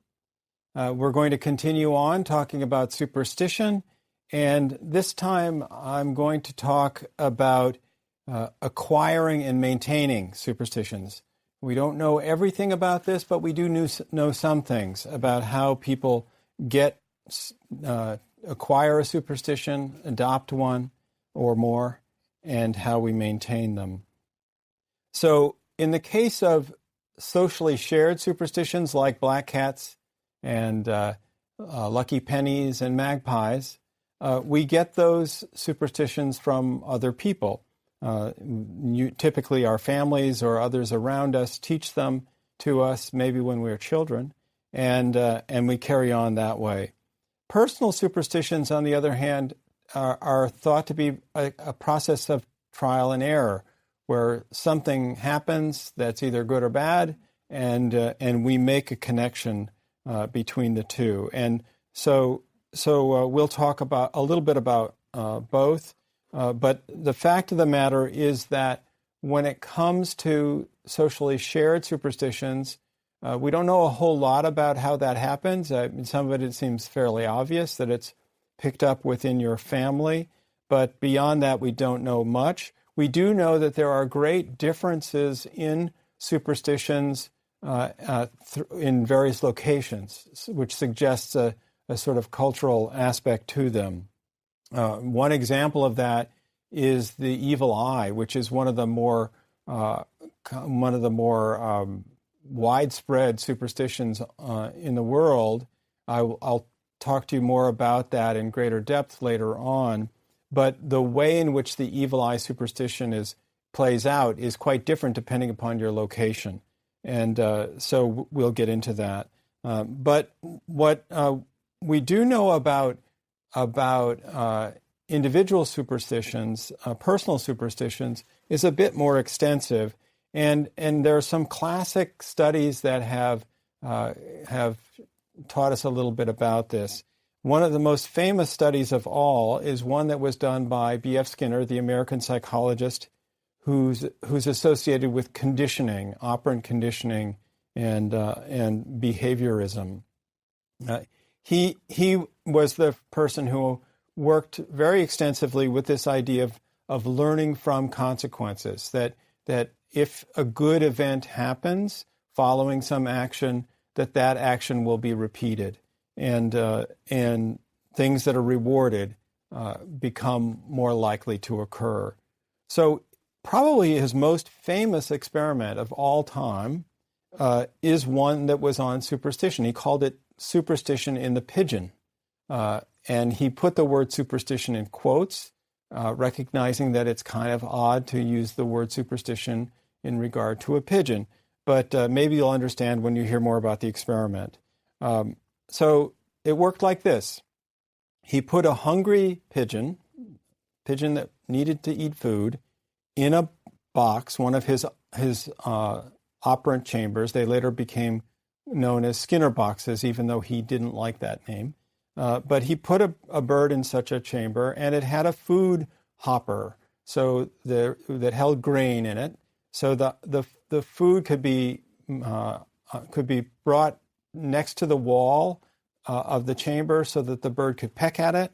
We're going to continue on talking about superstition, and this time I'm going to talk about acquiring and maintaining superstitions. We don't know everything about this, but we do know some things about how people acquire a superstition, adopt one or more, and how we maintain them. So in the case of socially shared superstitions like black cats and lucky pennies and magpies, we get those superstitions from other people. Typically our families or others around us teach them to us, maybe when we were children, and we carry on that way. Personal superstitions, on the other hand, are thought to be a process of trial and error, where something happens that's either good or bad, and we make a connection between the two. And so we'll talk about a little bit about both. But the fact of the matter is that when it comes to socially shared superstitions, we don't know a whole lot about how that happens. Some of it seems fairly obvious that it's picked up within your family, but beyond that, we don't know much. We do know that there are great differences in superstitions in various locations, which suggests a sort of cultural aspect to them. One example of that is the evil eye, which is one of the more widespread superstitions in the world. I'll talk to you more about that in greater depth later on. But the way in which the evil eye superstition plays out is quite different depending upon your location. And so we'll get into that. But what we do know about individual superstitions, personal superstitions, is a bit more extensive. And there are some classic studies that have taught us a little bit about this. One of the most famous studies of all is one that was done by B.F. Skinner, the American psychologist, who's associated with conditioning, operant conditioning, and behaviorism. he was the person who worked very extensively with this idea of learning from consequences, that if a good event happens following some action, that action will be repeated, and things that are rewarded become more likely to occur. So probably his most famous experiment of all time is one that was on superstition. He called it superstition in the pigeon. And he put the word superstition in quotes, recognizing that it's kind of odd to use the word superstition in regard to a pigeon. But maybe you'll understand when you hear more about the experiment. So it worked like this. He put a hungry pigeon that needed to eat food, in a box, one of his operant chambers. They later became known as Skinner boxes, even though he didn't like that name. But he put a bird in such a chamber, and it had a food hopper that held grain in it. So the food could be brought next to the wall of the chamber so that the bird could peck at it,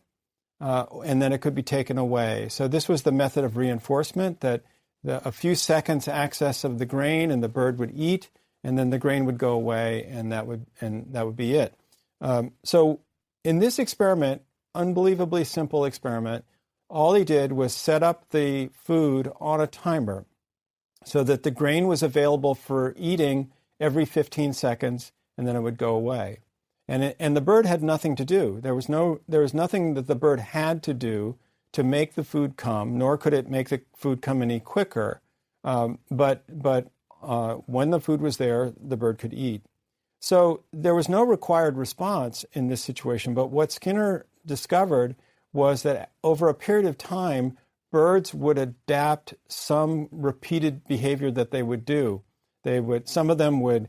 and then it could be taken away. So this was the method of reinforcement, that a few seconds access of the grain and the bird would eat, and then the grain would go away, and that would be it. So in this experiment, unbelievably simple experiment, all he did was set up the food on a timer so that the grain was available for eating every 15 seconds, and then it would go away. And the bird had nothing to do. There was nothing that the bird had to do to make the food come, nor could it make the food come any quicker. But when the food was there, the bird could eat. So there was no required response in this situation. But what Skinner discovered was that over a period of time, birds would adapt some repeated behavior that they would do. Some of them would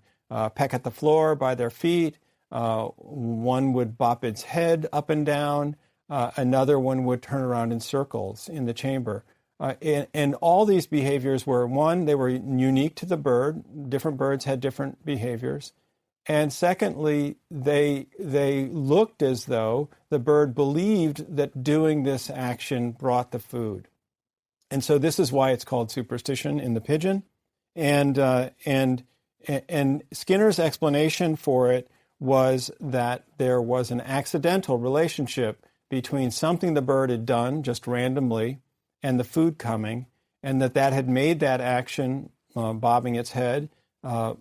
peck at the floor by their feet. One would bop its head up and down. Another one would turn around in circles in the chamber. And all these behaviors were, one, they were unique to the bird. Different birds had different behaviors. And secondly, they looked as though the bird believed that doing this action brought the food. And so this is why it's called superstition in the pigeon. And Skinner's explanation for it was that there was an accidental relationship between something the bird had done just randomly and the food coming, and that had made that action, bobbing its head,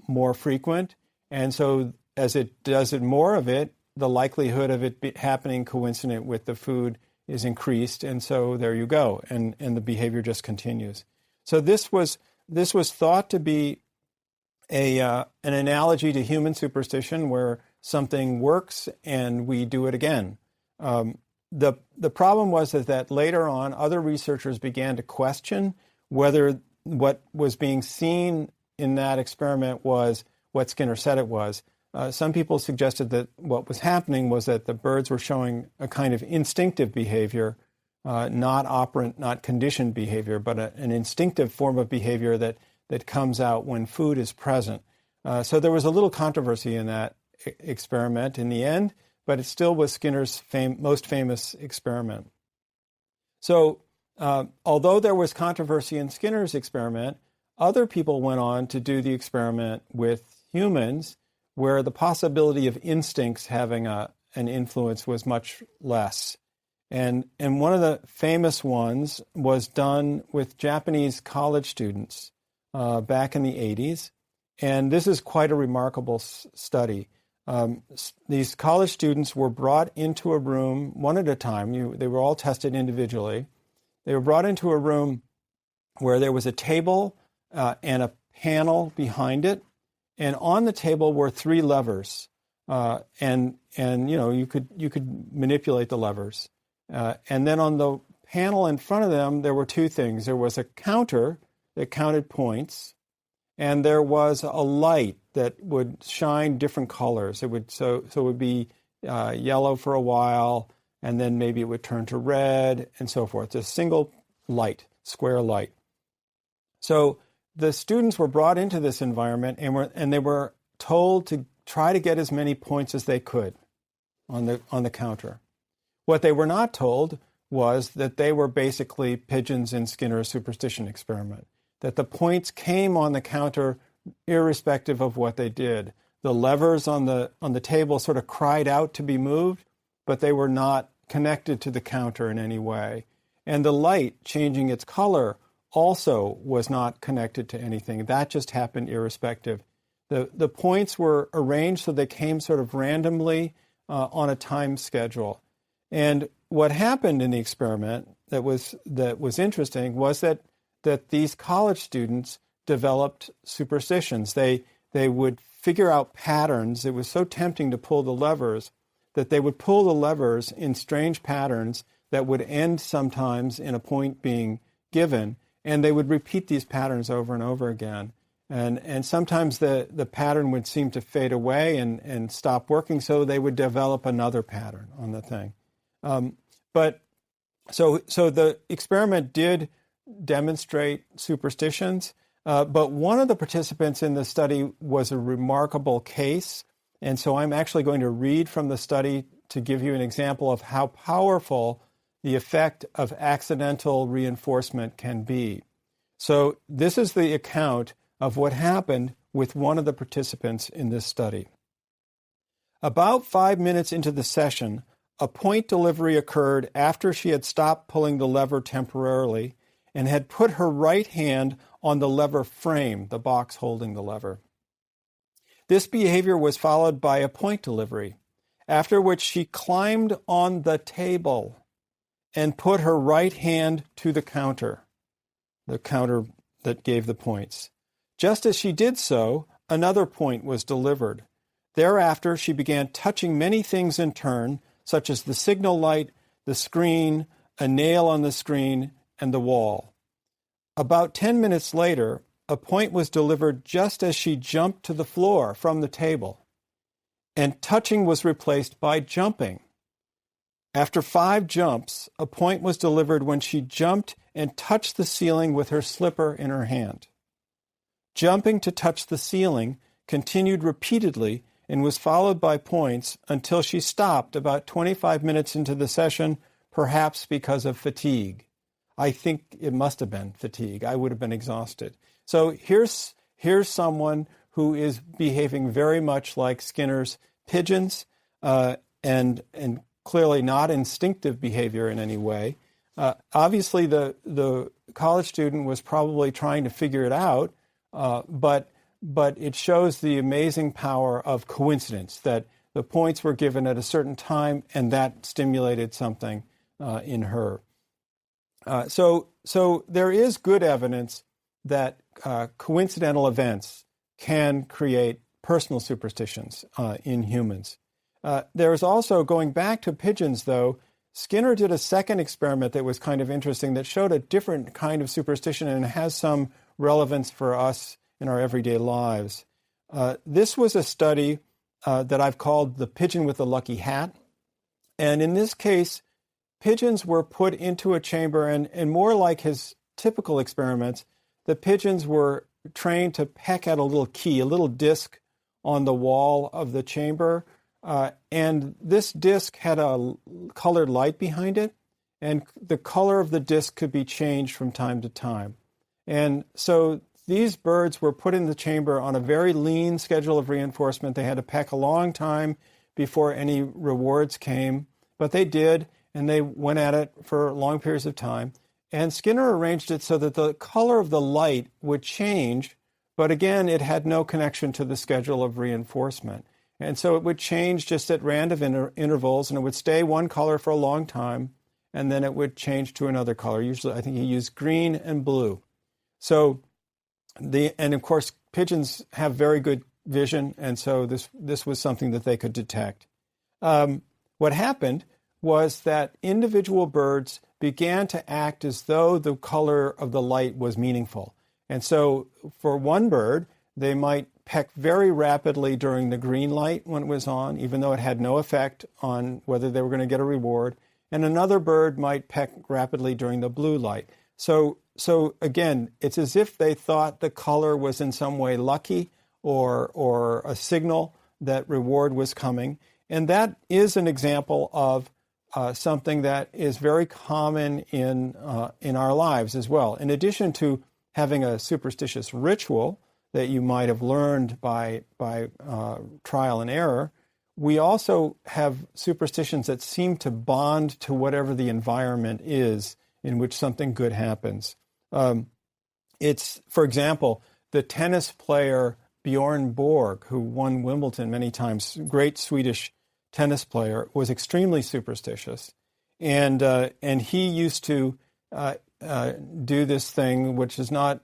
more frequent. And so as it does more of it, the likelihood of it happening coincident with the food is increased. And so there you go. And the behavior just continues. So this was thought to be an analogy to human superstition, where something works and we do it again. The problem was that later on, other researchers began to question whether what was being seen in that experiment was what Skinner said it was. Some people suggested that what was happening was that the birds were showing a kind of instinctive behavior, not operant, not conditioned behavior, but an instinctive form of behavior that comes out when food is present. So there was a little controversy in that experiment in the end, but it still was Skinner's most famous experiment. So although there was controversy in Skinner's experiment, other people went on to do the experiment with humans, where the possibility of instincts having an influence was much less. And one of the famous ones was done with Japanese college students back in the 80s. And this is quite a remarkable study. These college students were brought into a room one at a time. They were all tested individually. They were brought into a room where there was a table and a panel behind it. And on the table were 3 levers. And you could manipulate the levers. And then on the panel in front of them, there were 2 things. There was a counter that counted points, and there was a light that would shine different colors. It would it would be yellow for a while, and then maybe it would turn to red, and so forth. A single light, square light. So the students were brought into this environment, and they were told to try to get as many points as they could. on the counter. What they were not told was that they were basically pigeons in Skinner's superstition experiment, that the points came on the counter irrespective of what they did. The levers on the table sort of cried out to be moved, but they were not connected to the counter in any way. And the light changing its color also was not connected to anything. That just happened irrespective. The points were arranged so they came sort of randomly on a time schedule. And what happened in the experiment that was interesting was that these college students developed superstitions. They would figure out patterns. It was so tempting to pull the levers that they would pull the levers in strange patterns that would end sometimes in a point being given, and they would repeat these patterns over and over again. And sometimes the pattern would seem to fade away and stop working, so they would develop another pattern on the thing. But so the experiment did demonstrate superstitions, but one of the participants in the study was a remarkable case. And so I'm actually going to read from the study to give you an example of how powerful the effect of accidental reinforcement can be. So this is the account of what happened with one of the participants in this study. About 5 minutes into the session, a point delivery occurred after she had stopped pulling the lever temporarily and had put her right hand on the lever frame, the box holding the lever. This behavior was followed by a point delivery, after which she climbed on the table and put her right hand to the counter that gave the points. Just as she did so, another point was delivered. Thereafter, she began touching many things in turn, such as the signal light, the screen, a nail on the screen, and the wall. About 10 minutes later, a point was delivered just as she jumped to the floor from the table, and touching was replaced by jumping. After 5 jumps, a point was delivered when she jumped and touched the ceiling with her slipper in her hand. Jumping to touch the ceiling continued repeatedly and was followed by points until she stopped about 25 minutes into the session, perhaps because of fatigue. I think it must have been fatigue. I would have been exhausted. So here's someone who is behaving very much like Skinner's pigeons, and clearly not instinctive behavior in any way. Obviously, the college student was probably trying to figure it out, but it shows the amazing power of coincidence, that the points were given at a certain time and that stimulated something in her. So there is good evidence that coincidental events can create personal superstitions in humans. There is also, going back to pigeons though, Skinner did a second experiment that was kind of interesting that showed a different kind of superstition and has some relevance for us in our everyday lives. This was a study that I've called the pigeon with the lucky hat. And in this case, pigeons were put into a chamber, and more like his typical experiments, the pigeons were trained to peck at a little key, a little disc on the wall of the chamber. And this disc had a colored light behind it, and the color of the disc could be changed from time to time. And so these birds were put in the chamber on a very lean schedule of reinforcement. They had to peck a long time before any rewards came, but they did, and they went at it for long periods of time. And Skinner arranged it so that the color of the light would change, but again, it had no connection to the schedule of reinforcement. And so it would change just at random intervals, and it would stay one color for a long time, and then it would change to another color. Usually, I think he used green and blue. So, and of course, pigeons have very good vision, and so this was something that they could detect. What happened was that individual birds began to act as though the color of the light was meaningful. And so for one bird, they might peck very rapidly during the green light when it was on, even though it had no effect on whether they were going to get a reward. And another bird might peck rapidly during the blue light. So again, it's as if they thought the color was in some way lucky or a signal that reward was coming. And that is an example of something that is very common in our lives as well. In addition to having a superstitious ritual that you might have learned by trial and error, we also have superstitions that seem to bond to whatever the environment is in which something good happens. It's, for example, the tennis player Bjorn Borg, who won Wimbledon many times, great Swedish tennis player, was extremely superstitious. And he used to do this thing, which is not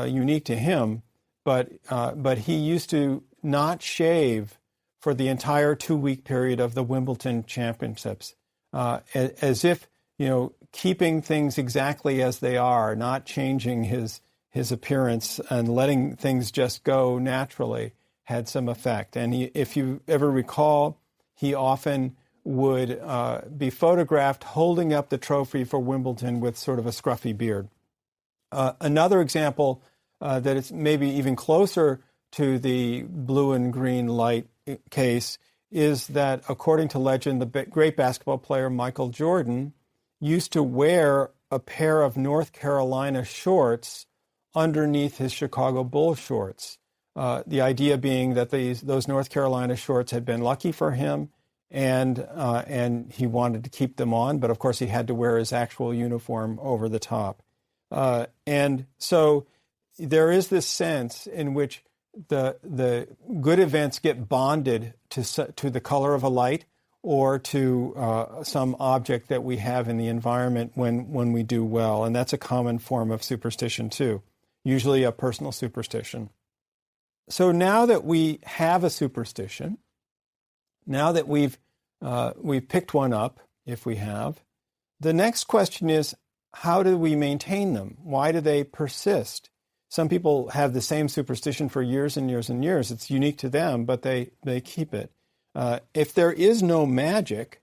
unique to him, but he used to not shave for the entire 2-week period of the Wimbledon championships, as if, keeping things exactly as they are, not changing his appearance and letting things just go naturally had some effect. And if you ever recall, he often would be photographed holding up the trophy for Wimbledon with sort of a scruffy beard. Another example that is maybe even closer to the blue and green light case is that, according to legend, the great basketball player Michael Jordan used to wear a pair of North Carolina shorts underneath his Chicago Bulls shorts. The idea being that those North Carolina shorts had been lucky for him, and he wanted to keep them on, but of course he had to wear his actual uniform over the top. And so there is this sense in which the good events get bonded to the color of a light or to some object that we have in the environment when we do well. And that's a common form of superstition too, usually a personal superstition. So now that we have a superstition, now that we've picked one up, if we have, the next question is, how do we maintain them? Why do they persist? Some people have the same superstition for years and years and years. It's unique to them, but they keep it. If there is no magic,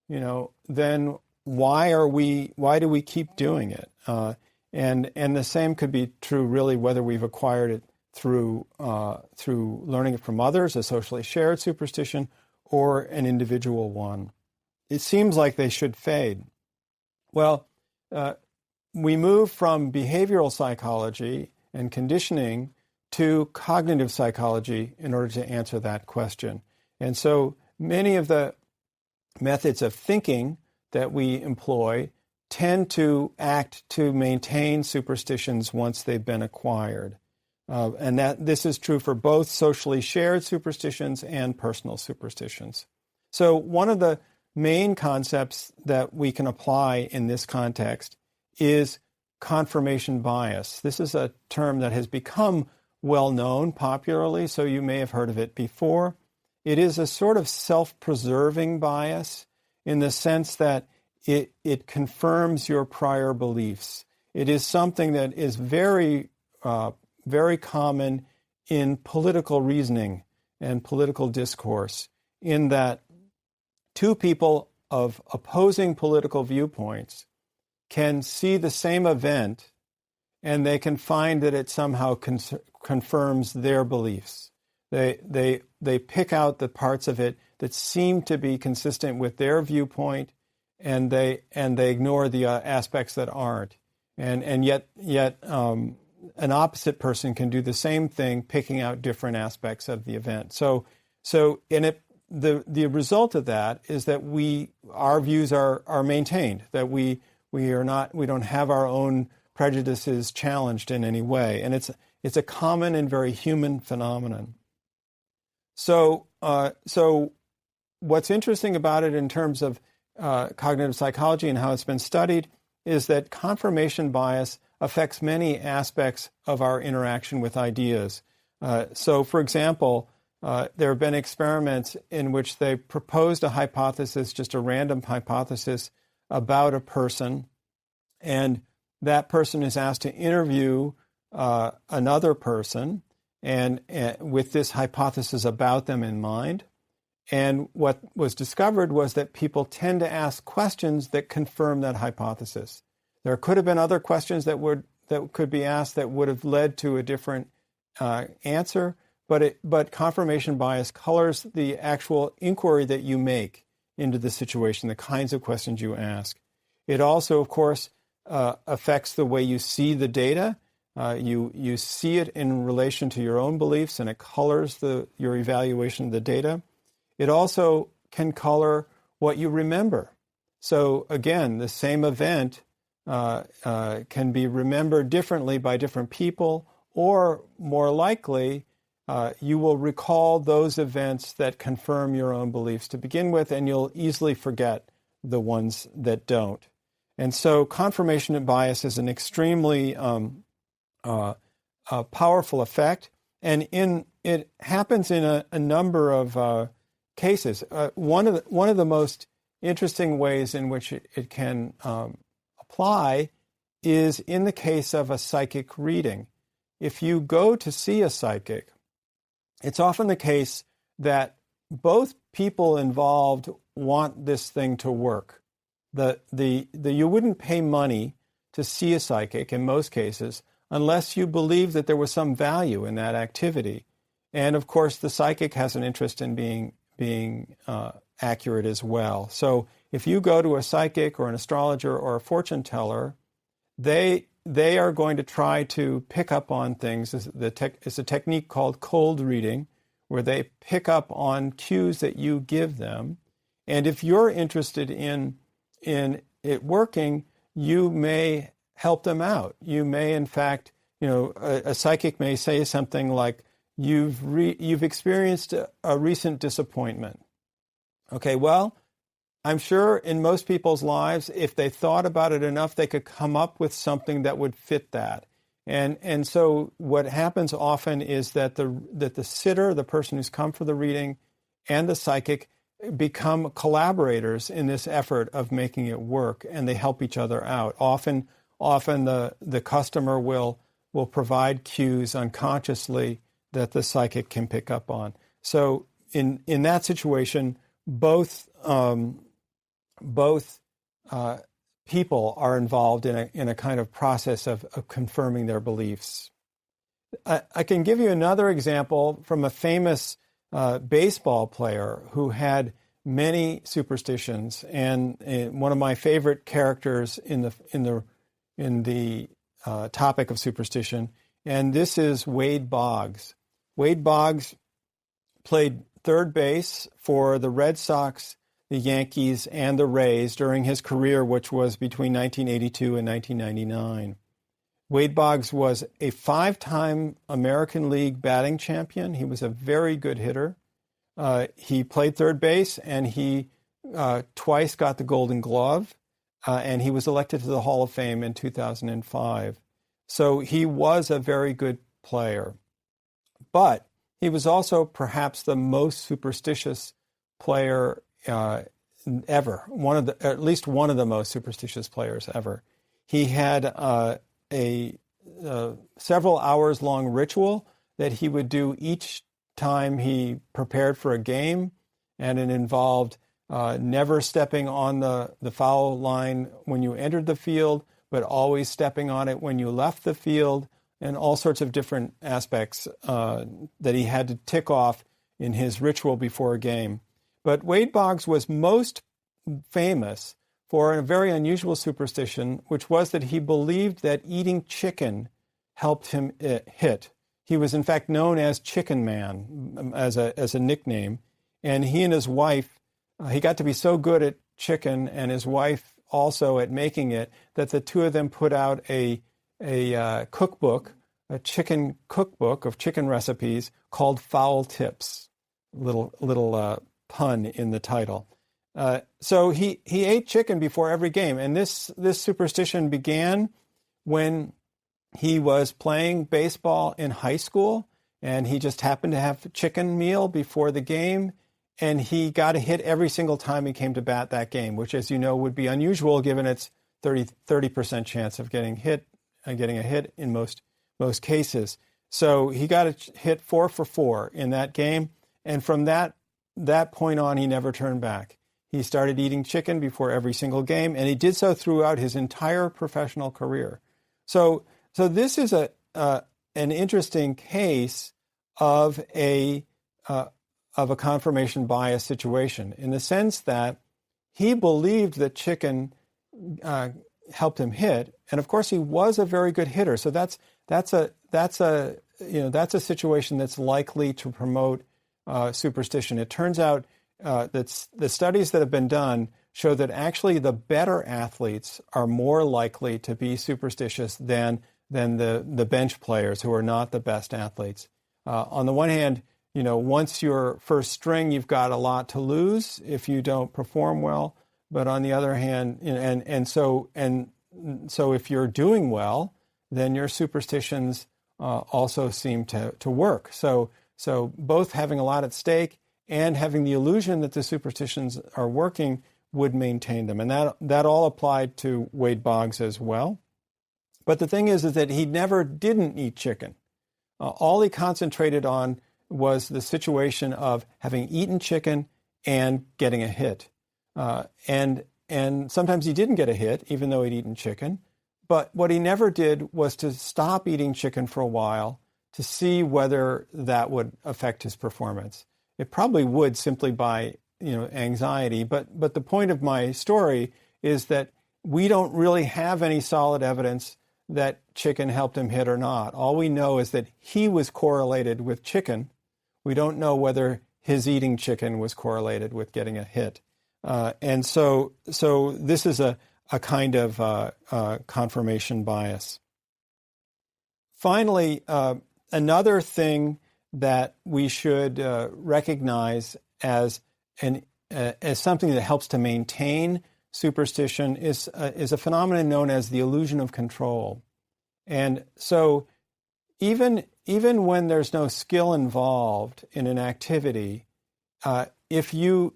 then why do we keep doing it? And the same could be true, really, whether we've acquired it through learning it from others, a socially shared superstition, or an individual one. It seems like they should fade. Well, we move from behavioral psychology and conditioning to cognitive psychology in order to answer that question. And so many of the methods of thinking that we employ tend to act to maintain superstitions once they've been acquired. And that this is true for both socially shared superstitions and personal superstitions. So one of the main concepts that we can apply in this context is confirmation bias. This is a term that has become well known popularly, so you may have heard of it before. It is a sort of self-preserving bias in the sense that it confirms your prior beliefs. It is something that is very common in political reasoning and political discourse, in that two people of opposing political viewpoints can see the same event and they can find that it somehow confirms their beliefs. They pick out the parts of it that seem to be consistent with their viewpoint, and they ignore the aspects that aren't. And yet an opposite person can do the same thing, picking out different aspects of the event. So the result of that is that our views are maintained, that we don't have our own prejudices challenged in any way, and it's a common and very human phenomenon. So what's interesting about it in terms of cognitive psychology and how it's been studied is that confirmation bias affects many aspects of our interaction with ideas. So, for example, there have been experiments in which they proposed a hypothesis, just a random hypothesis about a person, and that person is asked to interview another person and with this hypothesis about them in mind. And what was discovered was that people tend to ask questions that confirm that hypothesis. There could have been other questions that could be asked that would have led to a different answer, but confirmation bias colors the actual inquiry that you make into the situation, the kinds of questions you ask. It also, of course, affects the way you see the data. You see it in relation to your own beliefs, and it colors your evaluation of the data. It also can color what you remember. So again, the same event can be remembered differently by different people, or more likely, you will recall those events that confirm your own beliefs to begin with, and you'll easily forget the ones that don't. And so confirmation bias is an extremely powerful effect, and it happens in a number of cases. One of the most interesting ways in which it can apply is in the case of a psychic reading. If you go to see a psychic, it's often the case that both people involved want this thing to work. You wouldn't pay money to see a psychic in most cases unless you believe that there was some value in that activity. And of course, the psychic has an interest in being accurate as well. So if you go to a psychic or an astrologer or a fortune teller, they are going to try to pick up on things. It's a technique called cold reading, where they pick up on cues that you give them. And if you're interested in it working, you may help them out. You may, in fact, a psychic may say something like, you've experienced a recent disappointment. Okay, well, I'm sure in most people's lives, if they thought about it enough, they could come up with something that would fit that. And so what happens often is that the sitter, the person who's come for the reading, and the psychic become collaborators in this effort of making it work, and they help each other out. Often the customer will provide cues unconsciously that the psychic can pick up on. So in that situation, both people are involved in a kind of process of confirming their beliefs. I can give you another example from a famous baseball player who had many superstitions, and one of my favorite characters in the topic of superstition, and this is Wade Boggs. Wade Boggs played third base for the Red Sox, the Yankees, and the Rays during his career, which was between 1982 and 1999. Wade Boggs was a 5-time American League batting champion. He was a very good hitter. He played third base, and he twice got the Golden Glove, and he was elected to the Hall of Fame in 2005. So he was a very good player. But he was also perhaps the most superstitious player ever, at least one of the most superstitious players ever. He had a several hours long ritual that he would do each time he prepared for a game, and it involved never stepping on the foul line when you entered the field, but always stepping on it when you left the field, and all sorts of different aspects that he had to tick off in his ritual before a game. But Wade Boggs was most famous for a very unusual superstition, which was that he believed that eating chicken helped him hit. He was in fact known as Chicken Man as a nickname, and he and his wife, he got to be so good at chicken, and his wife also at making it, that the two of them put out a cookbook, a chicken cookbook of chicken recipes called Fowl Tips. Little pun in the title. So he ate chicken before every game, and this superstition began when he was playing baseball in high school, and he just happened to have a chicken meal before the game, and he got a hit every single time he came to bat that game, which, as you know, would be unusual given its 30% chance of getting a hit in most cases. So he got a hit 4 for 4 in that game, and from that point on, he never turned back. He started eating chicken before every single game, and he did so throughout his entire professional career. So this is an interesting case of a confirmation bias situation, in the sense that he believed that chicken helped him hit, and of course he was a very good hitter. So that's a situation that's likely to promote superstition. It turns out that the studies that have been done show that actually the better athletes are more likely to be superstitious than the bench players who are not the best athletes. On the one hand, once you're first string, you've got a lot to lose if you don't perform well. But on the other hand, so if you're doing well, then your superstitions also seem to work. So both having a lot at stake and having the illusion that the superstitions are working would maintain them. And that all applied to Wade Boggs as well. But the thing is that he never didn't eat chicken. All he concentrated on was the situation of having eaten chicken and getting a hit. And sometimes he didn't get a hit, even though he'd eaten chicken. But what he never did was to stop eating chicken for a while to see whether that would affect his performance. It probably would, simply by anxiety. But the point of my story is that we don't really have any solid evidence that chicken helped him hit or not. All we know is that he was correlated with chicken. We don't know whether his eating chicken was correlated with getting a hit. And so this is a kind of confirmation bias. Finally, another thing that we should recognize as something that helps to maintain superstition is a phenomenon known as the illusion of control. And so even when there's no skill involved in an activity, if you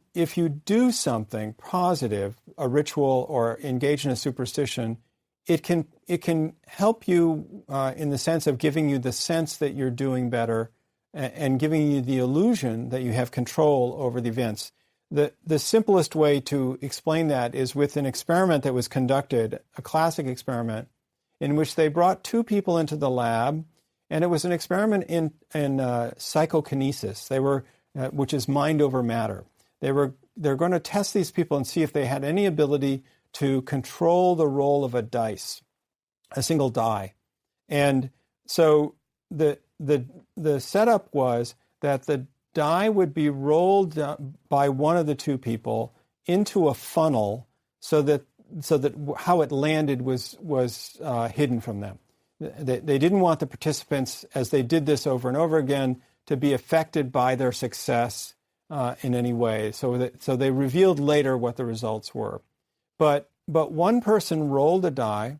do something positive, a ritual, or engage in a superstition, it can help you in the sense of giving you the sense that you're doing better and giving you the illusion that you have control over the events. The simplest way to explain that is with an experiment that was conducted, a classic experiment, in which they brought two people into the lab, and it was an experiment in psychokinesis. Which is mind over matter. They're going to test these people and see if they had any ability to control the roll of a dice, a single die. And so the setup was that the die would be rolled by one of the two people into a funnel, so that how it landed was hidden from them. They didn't want the participants, as they did this over and over again, to be affected by their success in any way. So they revealed later what the results were. But one person rolled a die,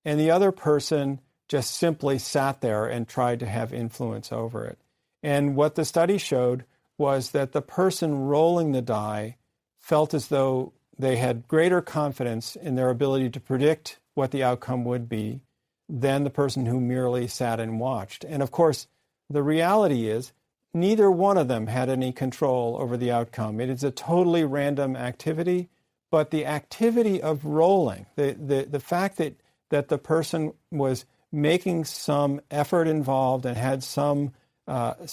and the other person just simply sat there and tried to have influence over it. And what the study showed was that the person rolling the die felt as though they had greater confidence in their ability to predict what the outcome would be than the person who merely sat and watched. And of course, the reality is neither one of them had any control over the outcome. It is a totally random activity, but the activity of rolling, the fact that the person was making some effort involved and had some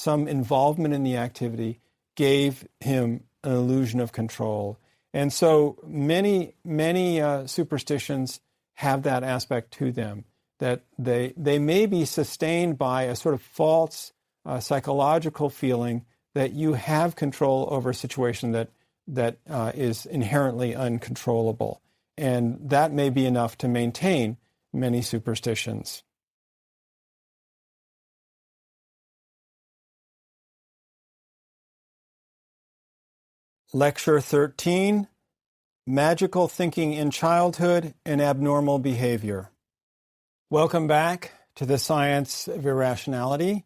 involvement in the activity, gave him an illusion of control. And so many superstitions have that aspect to them, that they may be sustained by a sort of false psychological feeling that you have control over a situation that is inherently uncontrollable. And that may be enough to maintain many superstitions. Lecture 13, Magical Thinking in Childhood and Abnormal Behavior. Welcome back to the Science of Irrationality.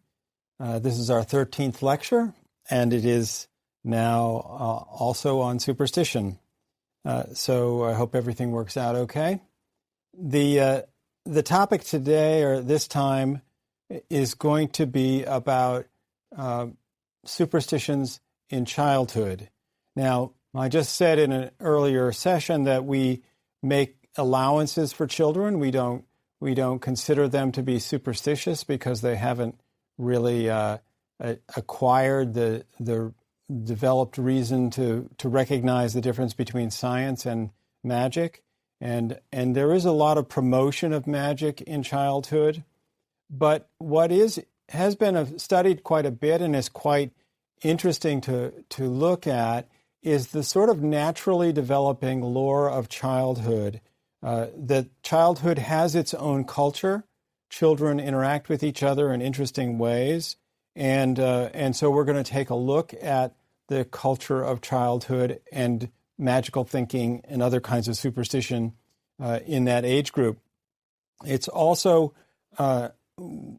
This is our 13th lecture, and it is now also on superstition. So I hope everything works out okay. The topic today, or this time, is going to be about superstitions in childhood. Now, I just said in an earlier session that we make allowances for children. We don't consider them to be superstitious because they haven't really acquired the developed reason to recognize the difference between science and magic. And there is a lot of promotion of magic in childhood. But what has been studied quite a bit and is quite interesting to look at is the sort of naturally developing lore of childhood. That childhood has its own culture. Children interact with each other in interesting ways. And so we're going to take a look at the culture of childhood and magical thinking and other kinds of superstition in that age group. It's also,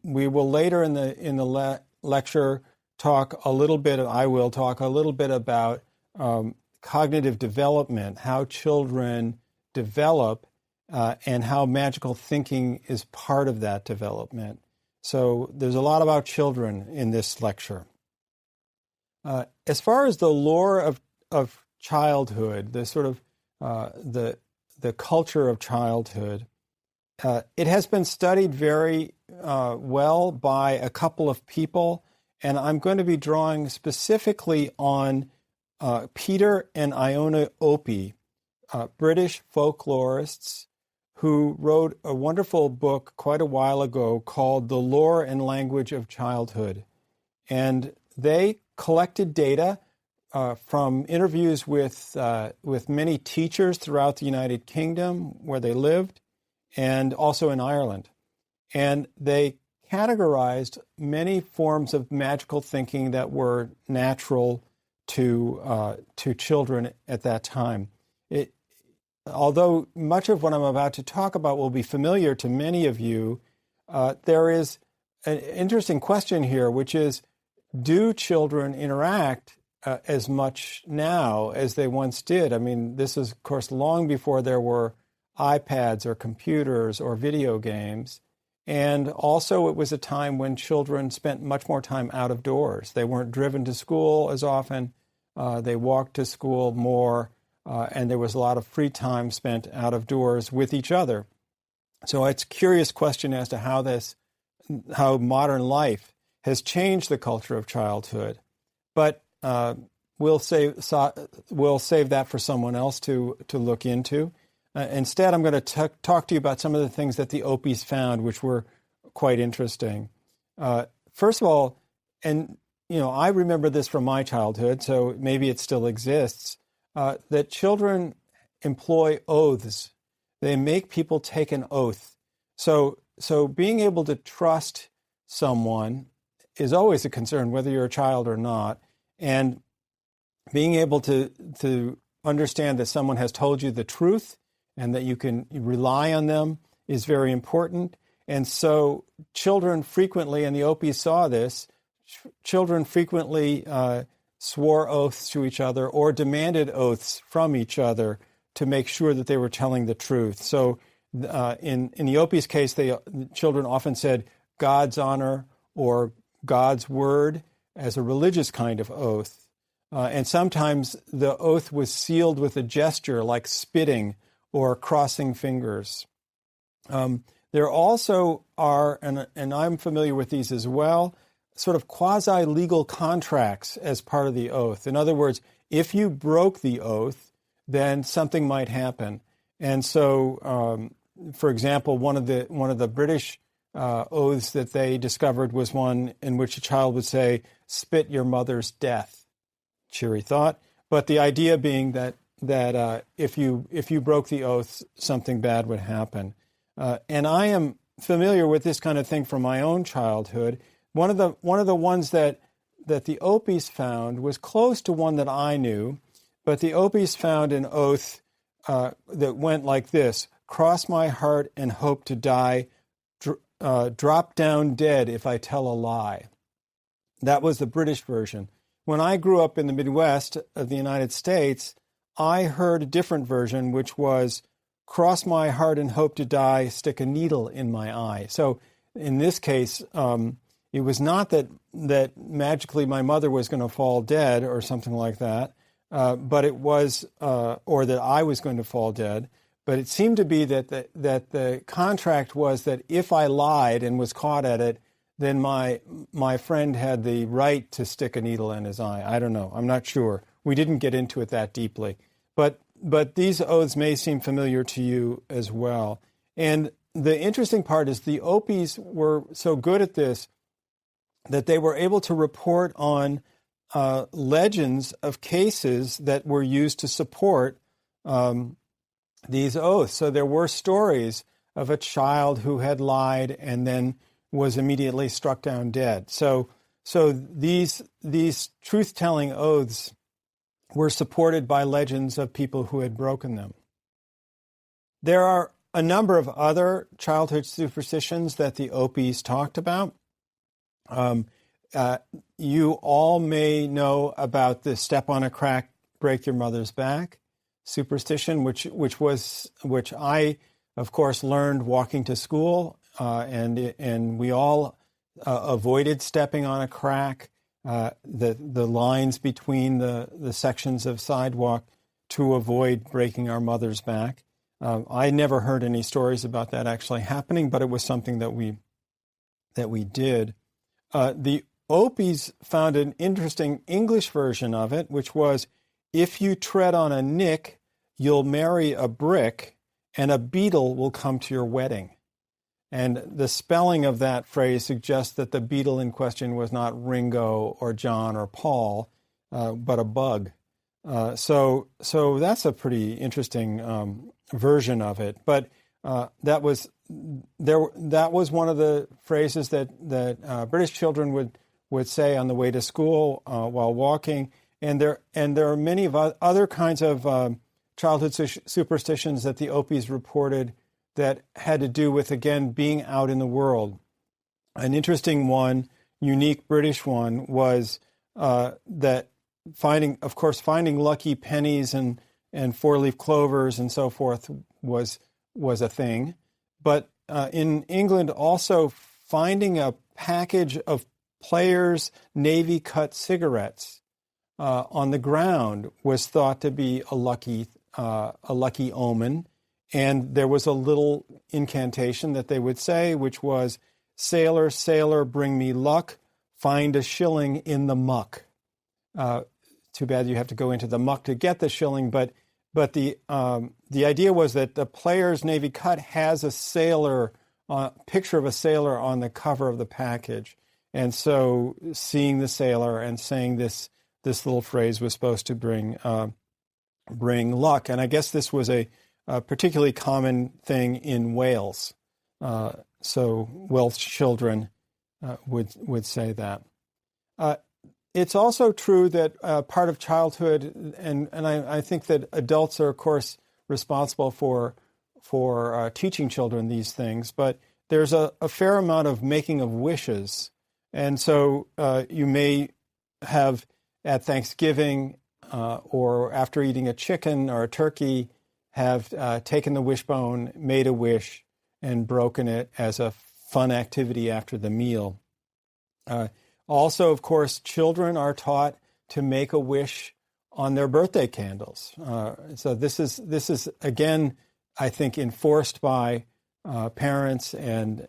we will later in the lecture talk a little bit, I will talk a little bit about cognitive development, how children develop, and how magical thinking is part of that development. So there's a lot about children in this lecture. As far as the lore of childhood, the sort of the culture of childhood, it has been studied very well by a couple of people, and I'm going to be drawing specifically on Peter and Iona Opie, British folklorists who wrote a wonderful book quite a while ago called The Lore and Language of Childhood. And they collected data from interviews with many teachers throughout the United Kingdom where they lived, and also in Ireland. And they categorized many forms of magical thinking that were natural to children at that time. Although much of what I'm about to talk about will be familiar to many of you, there is an interesting question here, which is, do children interact as much now as they once did? I mean, this is, of course, long before there were iPads or computers or video games. And also it was a time when children spent much more time out of doors. They weren't driven to school as often. They walked to school more. And there was a lot of free time spent out of doors with each other. So it's a curious question as to how modern life has changed the culture of childhood. But we'll save that for someone else to look into. Instead, I'm going to talk to you about some of the things that the Opies found, which were quite interesting. First of all, and I remember this from my childhood, so maybe it still exists. That children employ oaths. They make people take an oath. So being able to trust someone is always a concern, whether you're a child or not. And being able to understand that someone has told you the truth and that you can rely on them is very important. And so children frequently, and the Opies saw this, children frequently swore oaths to each other or demanded oaths from each other to make sure that they were telling the truth. So in the Opies' case, children often said God's honor or God's word as a religious kind of oath. And sometimes the oath was sealed with a gesture like spitting or crossing fingers. There also are, and I'm familiar with these as well, sort of quasi-legal contracts as part of the oath. In other words, if you broke the oath, then something might happen. And so, for example, one of the British oaths that they discovered was one in which a child would say, "Spit your mother's death." Cheery thought, but the idea being that if you broke the oath, something bad would happen. And I am familiar with this kind of thing from my own childhood. One of the ones that the Opies found was close to one that I knew, but the Opies found an oath that went like this: "Cross my heart and hope to die, drop down dead if I tell a lie." That was the British version. When I grew up in the Midwest of the United States, I heard a different version, which was, "Cross my heart and hope to die, stick a needle in my eye." So in this case, it was not that magically my mother was going to fall dead or something like that, but it was, or that I was going to fall dead. But it seemed to be that the contract was that if I lied and was caught at it, then my friend had the right to stick a needle in his eye. I don't know. I'm not sure. We didn't get into it that deeply. But these oaths may seem familiar to you as well. And the interesting part is the Opis were so good at this that they were able to report on legends of cases that were used to support these oaths. So there were stories of a child who had lied and then was immediately struck down dead. So these truth-telling oaths were supported by legends of people who had broken them. There are a number of other childhood superstitions that the Opis talked about. You all may know about the step on a crack, break your mother's back superstition, which I, of course, learned walking to school, and we all avoided stepping on a crack, the lines between the sections of sidewalk, to avoid breaking our mother's back. I never heard any stories about that actually happening, but it was something that we did. The Opis found an interesting English version of it, which was, if you tread on a nick, you'll marry a brick, and a beetle will come to your wedding. And the spelling of that phrase suggests that the beetle in question was not Ringo or John or Paul, but a bug. So that's a pretty interesting version of it. But that was one of the phrases that British children would say on the way to school while walking. And there are many of other kinds of childhood superstitions that the Opis reported that had to do with, again, being out in the world. An interesting one, unique British one, was that finding lucky pennies and four-leaf clovers and so forth was a thing. But in England, also finding a package of Players' Navy-cut cigarettes on the ground was thought to be a lucky omen. And there was a little incantation that they would say, which was, "Sailor, sailor, bring me luck, find a shilling in the muck." Too bad you have to go into the muck to get the shilling, but the idea was that the Players' Navy Cut has a sailor, picture of a sailor on the cover of the package. And so seeing the sailor and saying this little phrase was supposed to bring luck. And I guess this was a particularly common thing in Wales. So Welsh children would say that. It's also true that part of childhood, and I think that adults are, of course, responsible for teaching children these things, but there's a fair amount of making of wishes. And so you may have at Thanksgiving or after eating a chicken or a turkey, have taken the wishbone, made a wish, and broken it as a fun activity after the meal. Also, of course, children are taught to make a wish on their birthday candles. So this is again, I think, enforced by parents and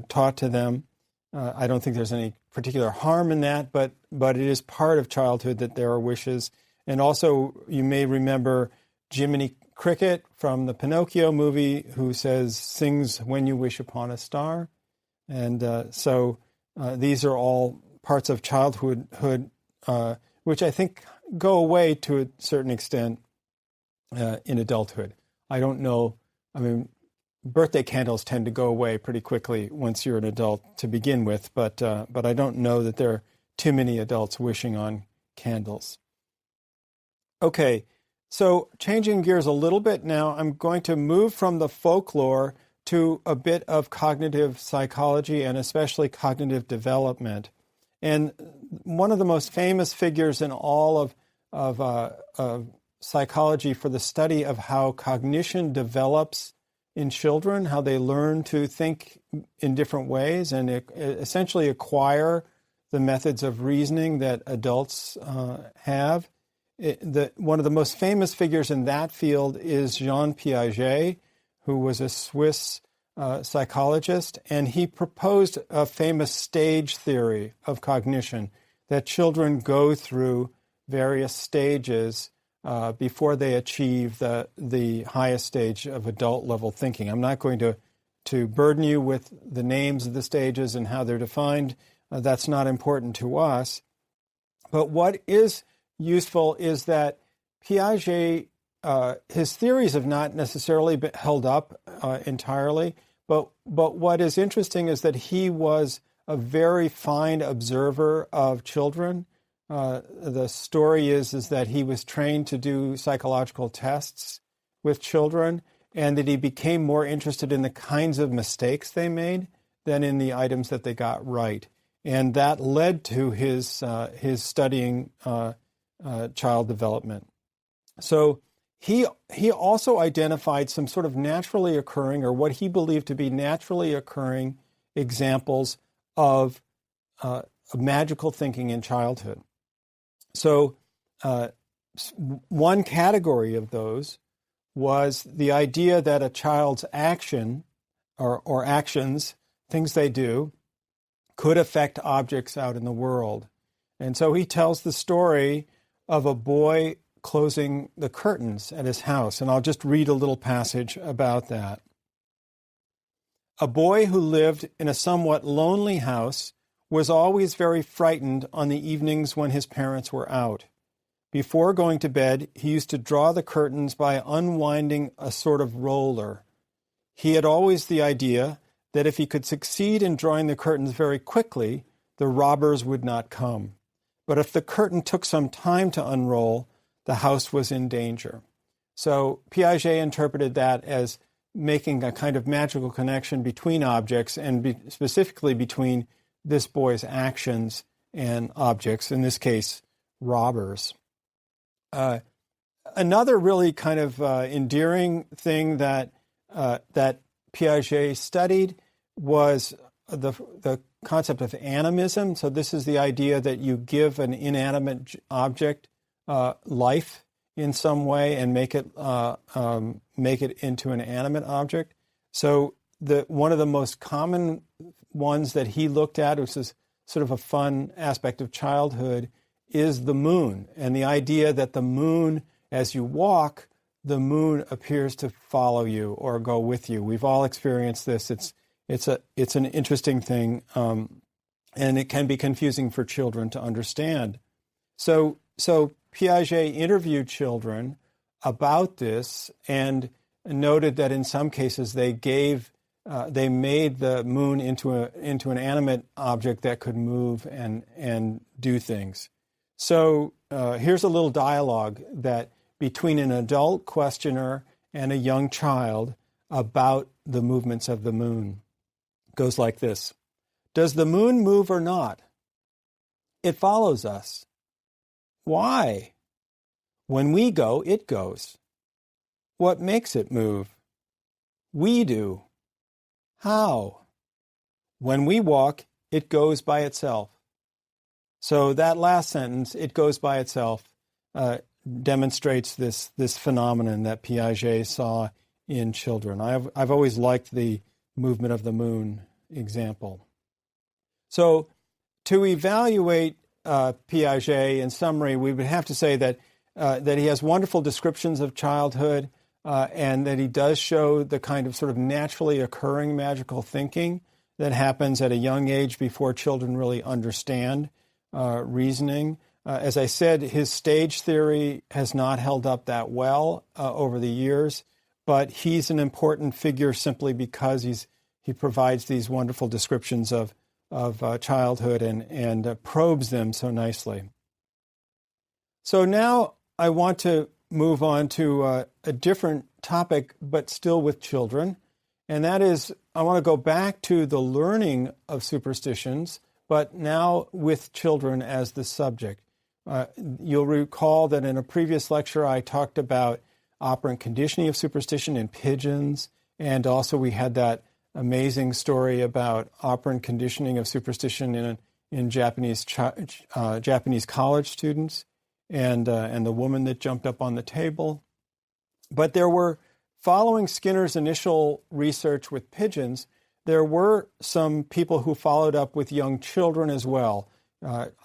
taught to them. I don't think there's any particular harm in that, but it is part of childhood that there are wishes. And also, you may remember Jiminy Cricket from the Pinocchio movie, who sings "When You Wish Upon a Star." And so these are all parts of childhood, which I think go away to a certain extent in adulthood. I don't know. I mean, birthday candles tend to go away pretty quickly once you're an adult to begin with, but I don't know that there are too many adults wishing on candles. Okay, so changing gears a little bit now, I'm going to move from the folklore to a bit of cognitive psychology and especially cognitive development. And one of the most famous figures in all of psychology for the study of how cognition develops in children, how they learn to think in different ways and essentially acquire the methods of reasoning that adults have. One of the most famous figures in that field is Jean Piaget, who was a Swiss psychologist, and he proposed a famous stage theory of cognition, that children go through various stages before they achieve the highest stage of adult level thinking. I'm not going to burden you with the names of the stages and how they're defined. That's not important to us. But what is useful is that Piaget, his theories have not necessarily been held up entirely, but what is interesting is that he was a very fine observer of children. The story is that he was trained to do psychological tests with children, and that he became more interested in the kinds of mistakes they made than in the items that they got right. And that led to his studying child development. So he also identified some sort of naturally occurring, or what he believed to be naturally occurring, examples of magical thinking in childhood. So one category of those was the idea that a child's action or actions, things they do, could affect objects out in the world. And so he tells the story of a boy closing the curtains at his house. And I'll just read a little passage about that. A boy who lived in a somewhat lonely house was always very frightened on the evenings when his parents were out. Before going to bed, he used to draw the curtains by unwinding a sort of roller. He had always the idea that if he could succeed in drawing the curtains very quickly, the robbers would not come. But if the curtain took some time to unroll, the house was in danger. So Piaget interpreted that as making a kind of magical connection between objects, and specifically between this boy's actions and objects, in this case, robbers. Another really kind of endearing thing that Piaget studied was the concept of animism. So this is the idea that you give an inanimate object life in some way and make it into an animate object. So one of the most common ones that he looked at, which is sort of a fun aspect of childhood, is the moon, and the idea that the moon, as you walk, the moon appears to follow you or go with you. We've all experienced this. It's an interesting thing, and it can be confusing for children to understand. So Piaget interviewed children about this and noted that in some cases they made the moon into an animate object that could move and do things. So here's a little dialogue between an adult questioner and a young child about the movements of the moon. It goes like this. Does the moon move or not? It follows us. Why? When we go, it goes. What makes it move? We do. How? When we walk, it goes by itself. So that last sentence, it goes by itself, demonstrates this phenomenon that Piaget saw in children. I've always liked the movement of the moon example. So to evaluate Piaget, in summary, we would have to say that he has wonderful descriptions of childhood, and that he does show the kind of sort of naturally occurring magical thinking that happens at a young age before children really understand reasoning. As I said, his stage theory has not held up that well over the years, but he's an important figure simply because he provides these wonderful descriptions of childhood and probes them so nicely. So now I want to move on to a different topic, but still with children, and that is I want to go back to the learning of superstitions, but now with children as the subject. You'll recall that in a previous lecture I talked about operant conditioning of superstition in pigeons, and also we had that amazing story about operant conditioning of superstition in Japanese college students, and the woman that jumped up on the table. But there were following Skinner's initial research with pigeons, there were some people who followed up with young children as well.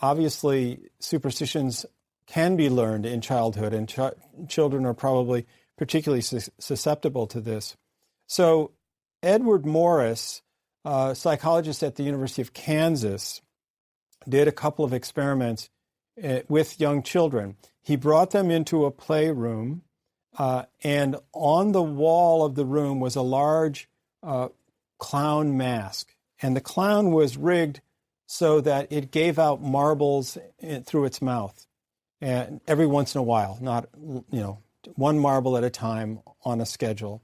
Obviously, superstitions can be learned in childhood, and children are probably particularly susceptible to this. So Edward Morris, a psychologist at the University of Kansas, did a couple of experiments with young children. He brought them into a playroom, and on the wall of the room was a large clown mask. And the clown was rigged so that it gave out marbles through its mouth, and every once in a while, not, one marble at a time on a schedule.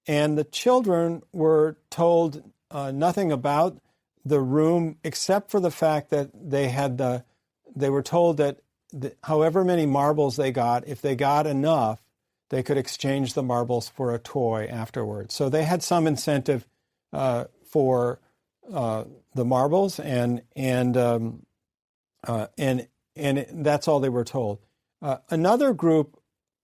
And the children were told nothing about the room except for the fact that they were told that however many marbles they got, if they got enough, they could exchange the marbles for a toy afterwards. So they had some incentive for the marbles, and that's all they were told. Another group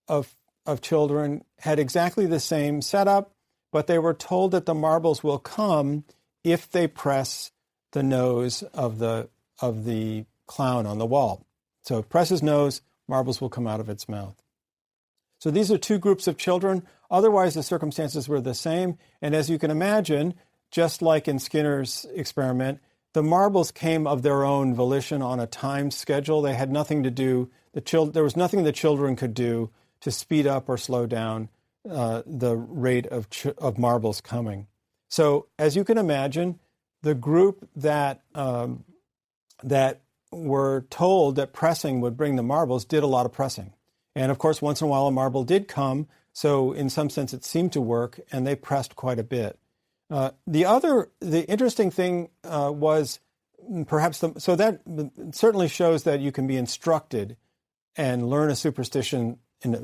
of children had exactly the same setup, but they were told that the marbles will come if they press the nose of the clown on the wall. So if it presses nose, marbles will come out of its mouth. So these are two groups of children. Otherwise, the circumstances were the same. And as you can imagine, just like in Skinner's experiment, the marbles came of their own volition on a time schedule. They had nothing to do, there was nothing the children could do to speed up or slow down the rate of marbles coming. So as you can imagine, the group that were told that pressing would bring the marbles did a lot of pressing. And of course, once in a while, a marble did come. So in some sense, it seemed to work, and they pressed quite a bit. The interesting thing was perhaps, so that certainly shows that you can be instructed and learn a superstition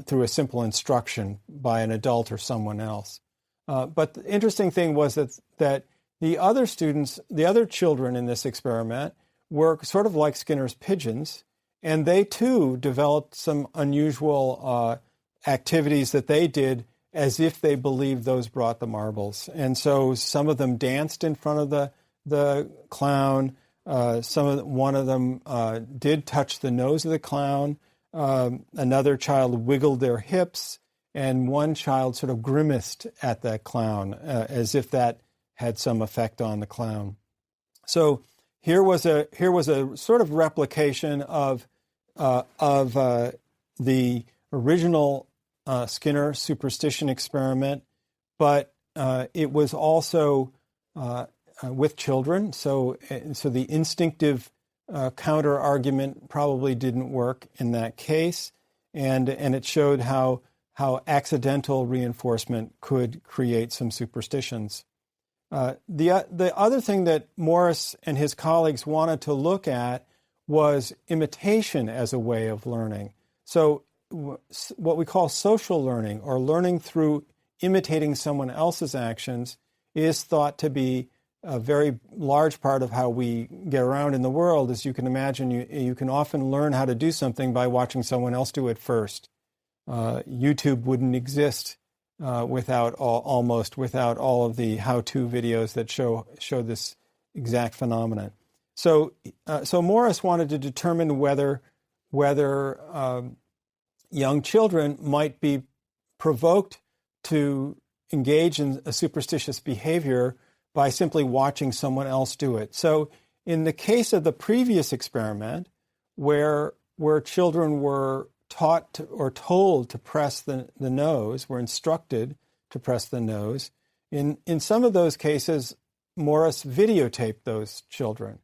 through a simple instruction by an adult or someone else. But the interesting thing was that the other students, the other children in this experiment, were sort of like Skinner's pigeons, and they too developed some unusual activities that they did as if they believed those brought the marbles. And so some of them danced in front of the clown. One of them did touch the nose of the clown. Another child wiggled their hips, and one child sort of grimaced at that clown as if that had some effect on the clown. So here was a sort of replication of the original Skinner superstition experiment, but it was also with children. So the instinctive counter argument probably didn't work in that case, and it showed how accidental reinforcement could create some superstitions. The other thing that Morris and his colleagues wanted to look at was imitation as a way of learning. So what we call social learning, or learning through imitating someone else's actions, is thought to be a very large part of how we get around in the world. As you can imagine, you can often learn how to do something by watching someone else do it first. YouTube wouldn't exist without all of the how-to videos that show this exact phenomenon. So Morris wanted to determine whether young children might be provoked to engage in a superstitious behavior by simply watching someone else do it. So in the case of the previous experiment, where children were taught or told to press the nose, were instructed to press the nose, in some of those cases, Morris videotaped those children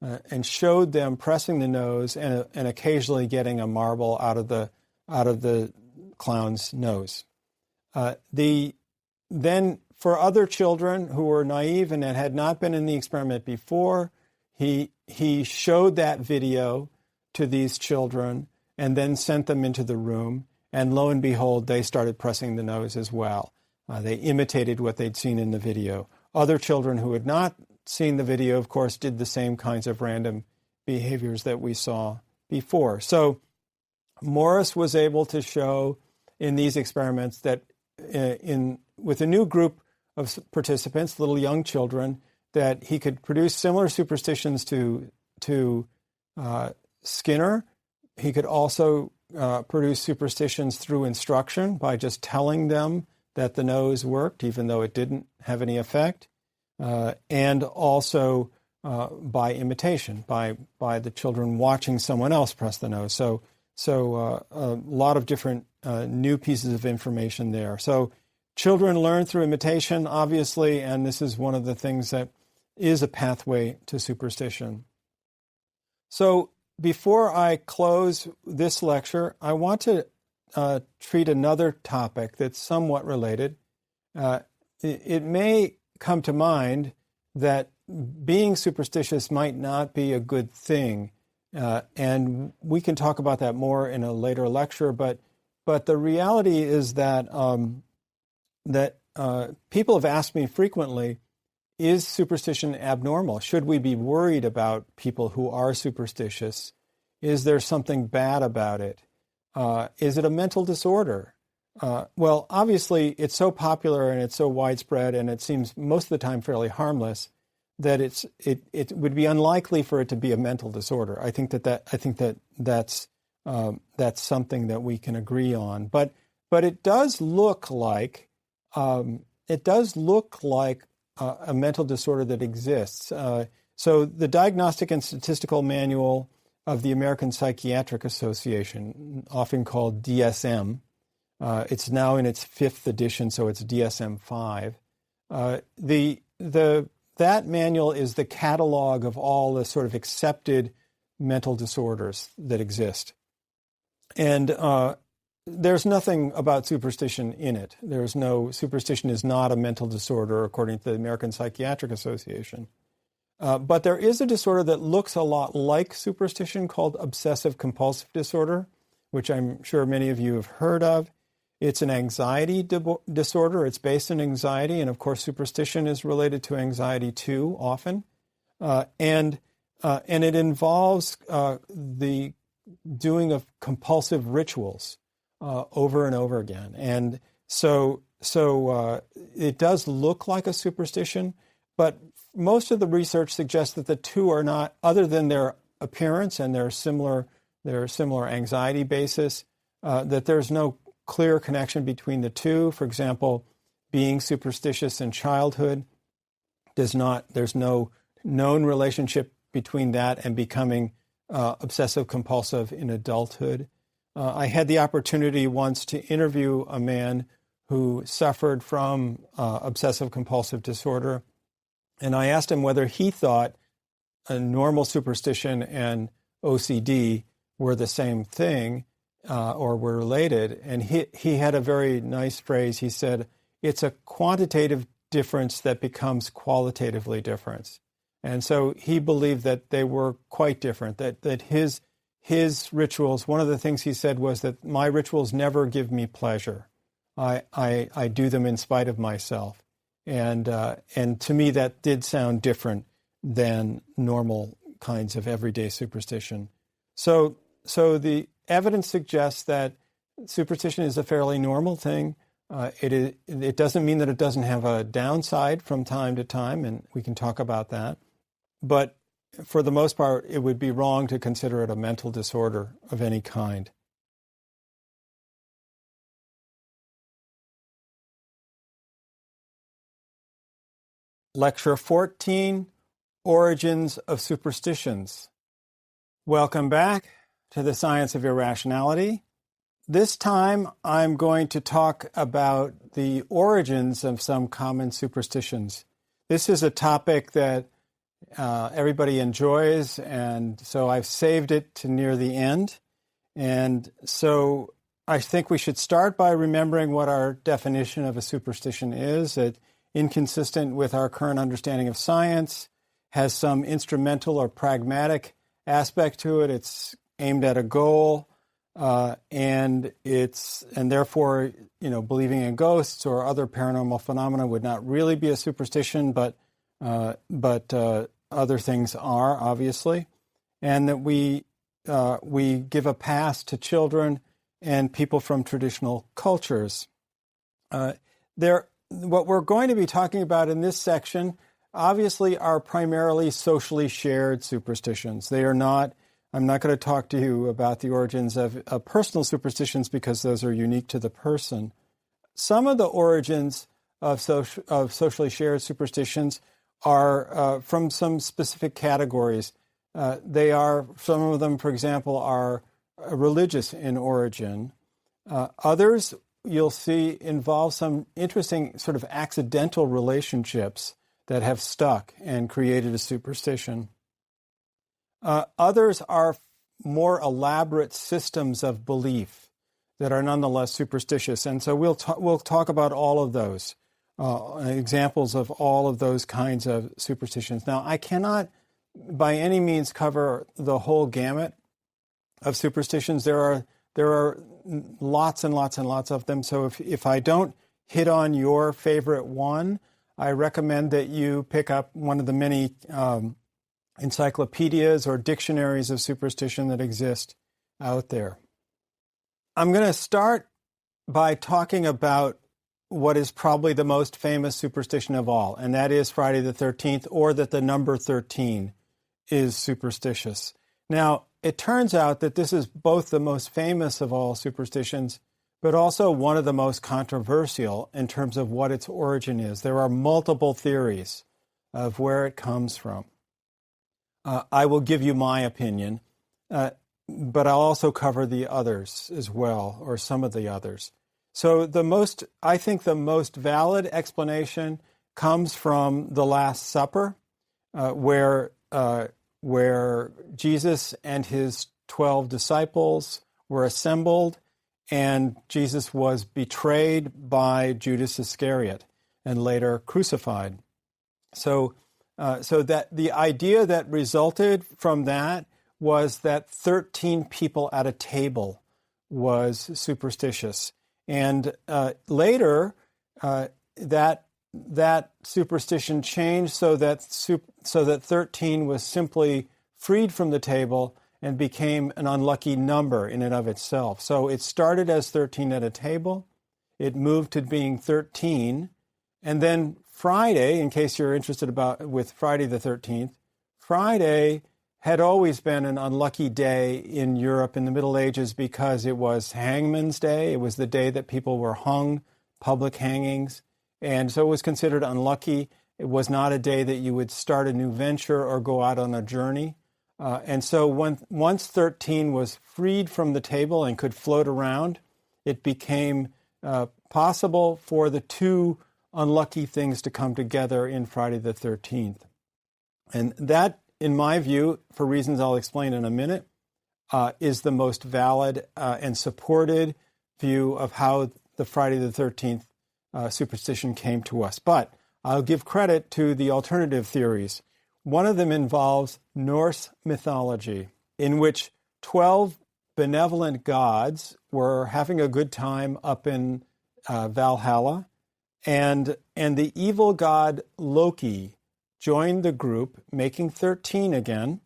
and showed them pressing the nose and occasionally getting a marble out of the clown's nose. Then for other children who were naive and had not been in the experiment before, he showed that video to these children and then sent them into the room, and lo and behold, they started pressing the nose as well. They imitated what they'd seen in the video. Other children who had not seen the video, of course, did the same kinds of random behaviors that we saw before. So Morris was able to show in these experiments that with a new group of participants, little young children, that he could produce similar superstitions to Skinner. He could also produce superstitions through instruction by just telling them that the nose worked, even though it didn't have any effect, and also by imitation, by the children watching someone else press the nose. So a lot of different new pieces of information there. So children learn through imitation, obviously, and this is one of the things that is a pathway to superstition. So before I close this lecture, I want to treat another topic that's somewhat related. It may come to mind that being superstitious might not be a good thing, and we can talk about that more in a later lecture. But the reality is that people have asked me frequently, is superstition abnormal? Should we be worried about people who are superstitious? Is there something bad about it? Is it a mental disorder? Well, obviously, it's so popular and it's so widespread, and it seems most of the time fairly harmless, that it would be unlikely for it to be a mental disorder. I think that's something that we can agree on. But it does look like a mental disorder that exists. So the Diagnostic and Statistical Manual of the American Psychiatric Association, often called DSM, it's now in its 5th edition, so it's DSM-5. That manual is the catalog of all the sort of accepted mental disorders that exist. And there's nothing about superstition in it. Superstition is not a mental disorder, according to the American Psychiatric Association. But there is a disorder that looks a lot like superstition called obsessive-compulsive disorder, which I'm sure many of you have heard of. It's an anxiety disorder. It's based on anxiety, and of course superstition is related to anxiety too, often. And it involves the doing of compulsive rituals over and over again. And so it does look like a superstition, but most of the research suggests that the two are not, other than their appearance and their similar anxiety basis, that there's no clear connection between the two. For example, being superstitious in childhood there's no known relationship between that and becoming obsessive compulsive in adulthood. I had the opportunity once to interview a man who suffered from obsessive compulsive disorder, and I asked him whether he thought a normal superstition and OCD were the same thing or were related. And he had a very nice phrase. He said, it's a quantitative difference that becomes qualitatively different. And so he believed that they were quite different, that his rituals, one of the things he said was that my rituals never give me pleasure. I do them in spite of myself. And to me, that did sound different than normal kinds of everyday superstition. So the evidence suggests that superstition is a fairly normal thing. It doesn't mean that it doesn't have a downside from time to time, and we can talk about that. But for the most part, it would be wrong to consider it a mental disorder of any kind. Lecture 14, Origins of Superstitions. Welcome back to the Science of Irrationality. This time, I'm going to talk about the origins of some common superstitions. This is a topic that everybody enjoys, and so I've saved it to near the end. And so I think we should start by remembering what our definition of a superstition is. It's inconsistent with our current understanding of science, has some instrumental or pragmatic aspect to it. It's aimed at a goal, and therefore, believing in ghosts or other paranormal phenomena would not really be a superstition, but other things are, obviously, and that we give a pass to children and people from traditional cultures. What we're going to be talking about in this section, obviously, are primarily socially shared superstitions. They are not. I'm not going to talk to you about the origins of personal superstitions because those are unique to the person. Some of the origins of socially shared superstitions are from some specific categories. Some of them, for example, are religious in origin. Others, you'll see, involve some interesting sort of accidental relationships that have stuck and created a superstition. Others are more elaborate systems of belief that are nonetheless superstitious. And so we'll talk about all of those, examples of all of those kinds of superstitions. Now, I cannot by any means cover the whole gamut of superstitions. There are lots and lots and lots of them. So if I don't hit on your favorite one, I recommend that you pick up one of the many encyclopedias or dictionaries of superstition that exist out there. I'm going to start by talking about what is probably the most famous superstition of all, and that is Friday the 13th, or that the number 13 is superstitious. Now, it turns out that this is both the most famous of all superstitions, but also one of the most controversial in terms of what its origin is. There are multiple theories of where it comes from. I will give you my opinion, but I'll also cover the others as well, or some of the others. So I think the most valid explanation comes from the Last Supper, where Jesus and his 12 disciples were assembled, and Jesus was betrayed by Judas Iscariot and later crucified. So that the idea that resulted from that was that 13 people at a table was superstitious. And later, that superstition changed so that 13 was simply freed from the table and became an unlucky number in and of itself. So it started as 13 at a table. It moved to being 13. And then Friday, in case you're interested with Friday the 13th, Friday had always been an unlucky day in Europe in the Middle Ages because it was Hangman's Day. It was the day that people were hung, public hangings. And so it was considered unlucky. It was not a day that you would start a new venture or go out on a journey. And so once 13 was freed from the table and could float around, it became possible for the two unlucky things to come together in Friday the 13th. And that, in my view, for reasons I'll explain in a minute, is the most valid and supported view of how the Friday the 13th superstition came to us. But I'll give credit to the alternative theories. One of them involves Norse mythology, in which 12 benevolent gods were having a good time up in Valhalla, and the evil god Loki joined the group, making 13 again,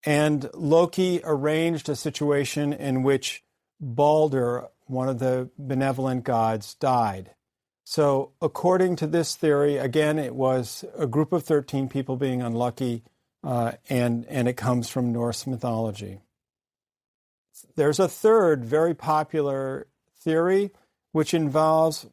and Loki arranged a situation in which Balder, one of the benevolent gods, died. So according to this theory, again, it was a group of 13 people being unlucky, and it comes from Norse mythology. There's a third very popular theory, which involves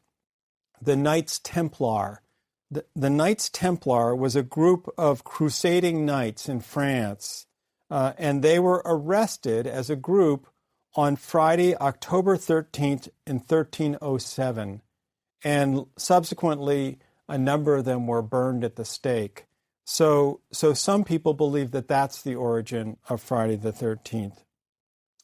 the Knights Templar. The Knights Templar was a group of crusading knights in France, and they were arrested as a group on Friday, October 13th in 1307. And subsequently, a number of them were burned at the stake. So some people believe that that's the origin of Friday the 13th.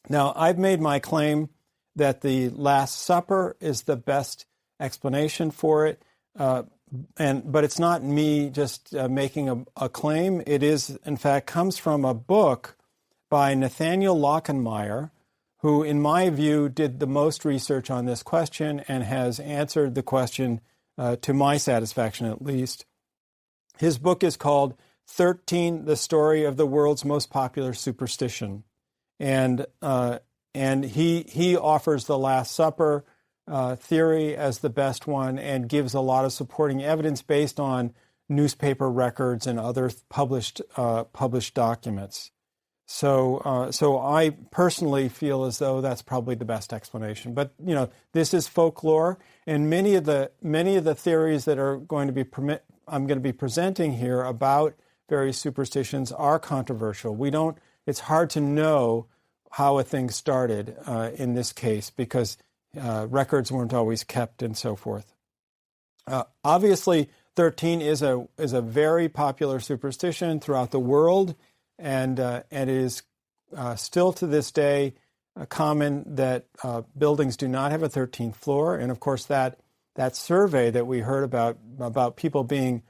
Now, I've made my claim that the Last Supper is the best explanation for it, but it's not me just making a claim. It is, in fact, comes from a book by Nathaniel Lockenmeyer, who, in my view, did the most research on this question and has answered the question to my satisfaction, at least. His book is called 13, The Story of the World's Most Popular Superstition. And he offers the Last Supper theory as the best one and gives a lot of supporting evidence based on newspaper records and other published documents. So I personally feel as though that's probably the best explanation. But this is folklore, and many of the theories that I'm going to be presenting here about various superstitions are controversial. It's hard to know how a thing started in this case because records weren't always kept and so forth. Obviously, 13 is a very popular superstition throughout the world. And it is still to this day common that buildings do not have a 13th floor. And of course, that survey that we heard about people being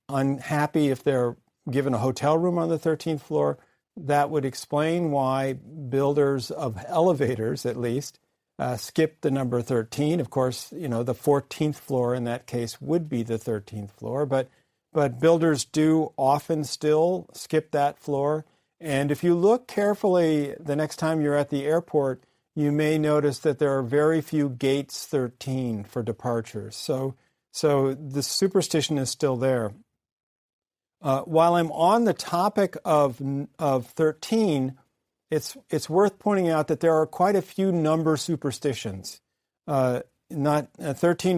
unhappy if they're given a hotel room on the 13th floor, that would explain why builders of elevators, at least, skip the number 13. Of course, the 14th floor in that case would be the 13th floor, but builders do often still skip that floor. And if you look carefully the next time you're at the airport, you may notice that there are very few gates 13 for departures. So the superstition is still there. While I'm on the topic of 13, it's worth pointing out that there are quite a few number superstitions. 13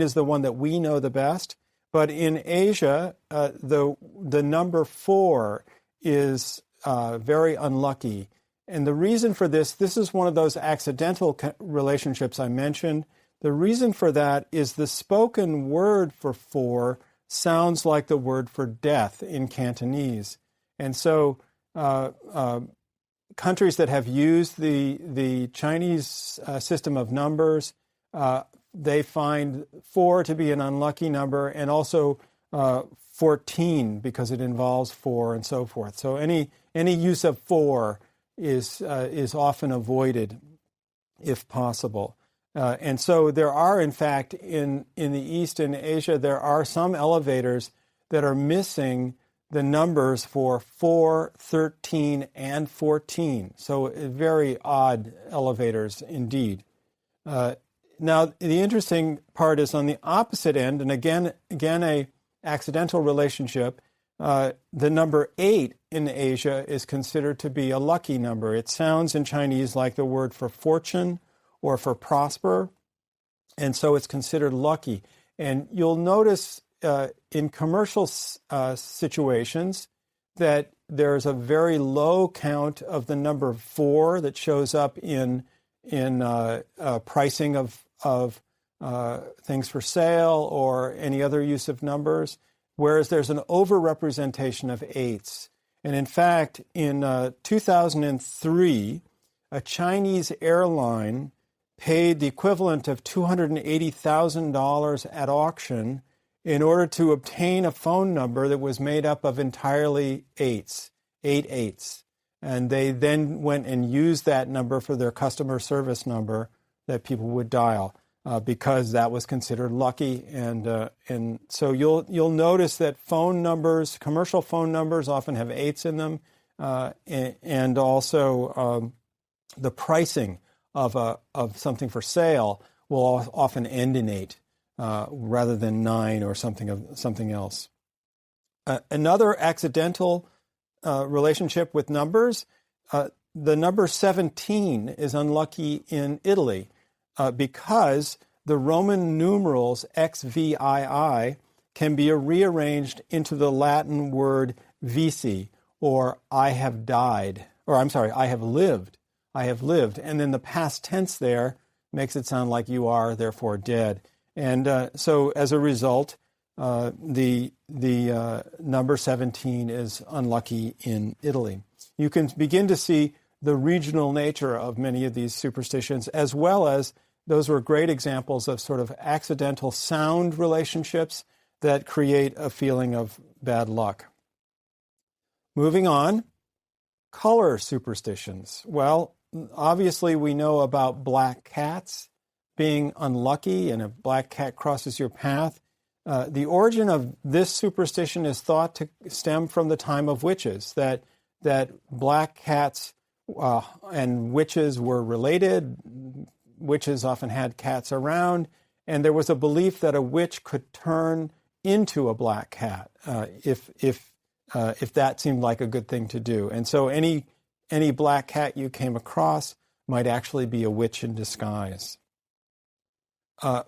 is the one that we know the best. But in Asia, the number 4 is very unlucky. And the reason for this is one of those accidental relationships I mentioned. The reason for that is the spoken word for 4 sounds like the word for death in Cantonese. And so countries that have used the Chinese system of numbers, they find 4 to be an unlucky number, and also 14 because it involves 4 and so forth. So any use of 4 is often avoided if possible. And so there are, in fact, in the East and Asia, there are some elevators that are missing the numbers for 4, 13, and 14. So very odd elevators indeed. Now, the interesting part is on the opposite end, and again a accidental relationship. The number 8 in Asia is considered to be a lucky number. It sounds in Chinese like the word for fortune or for prosper, and so it's considered lucky. And you'll notice in commercial situations that there's a very low count of the number 4 that shows up in pricing of things for sale or any other use of numbers, whereas there's an overrepresentation of 8s. And in fact, in 2003, a Chinese airline paid the equivalent of $280,000 at auction in order to obtain a phone number that was made up of entirely 8s, 8 8s. And they then went and used that number for their customer service number that people would dial because that was considered lucky. And so you'll notice that phone numbers, commercial phone numbers, often have 8s in them, and also the pricing of something for sale will often end in 8 rather than 9 or something else. Another accidental relationship with numbers, the number 17 is unlucky in Italy because the Roman numerals XVII can be rearranged into the Latin word vici, or I have died, or I'm sorry, I have lived. I have lived. And then the past tense there makes it sound like you are, therefore, dead. And so as a result, the number 17 is unlucky in Italy. You can begin to see the regional nature of many of these superstitions, as well as those were great examples of sort of accidental sound relationships that create a feeling of bad luck. Moving on, color superstitions. Well, obviously we know about black cats being unlucky, and if a black cat crosses your path. The origin of this superstition is thought to stem from the time of witches, that black cats and witches were related, witches often had cats around, and there was a belief that a witch could turn into a black cat if that seemed like a good thing to do. And so any black cat you came across might actually be a witch in disguise.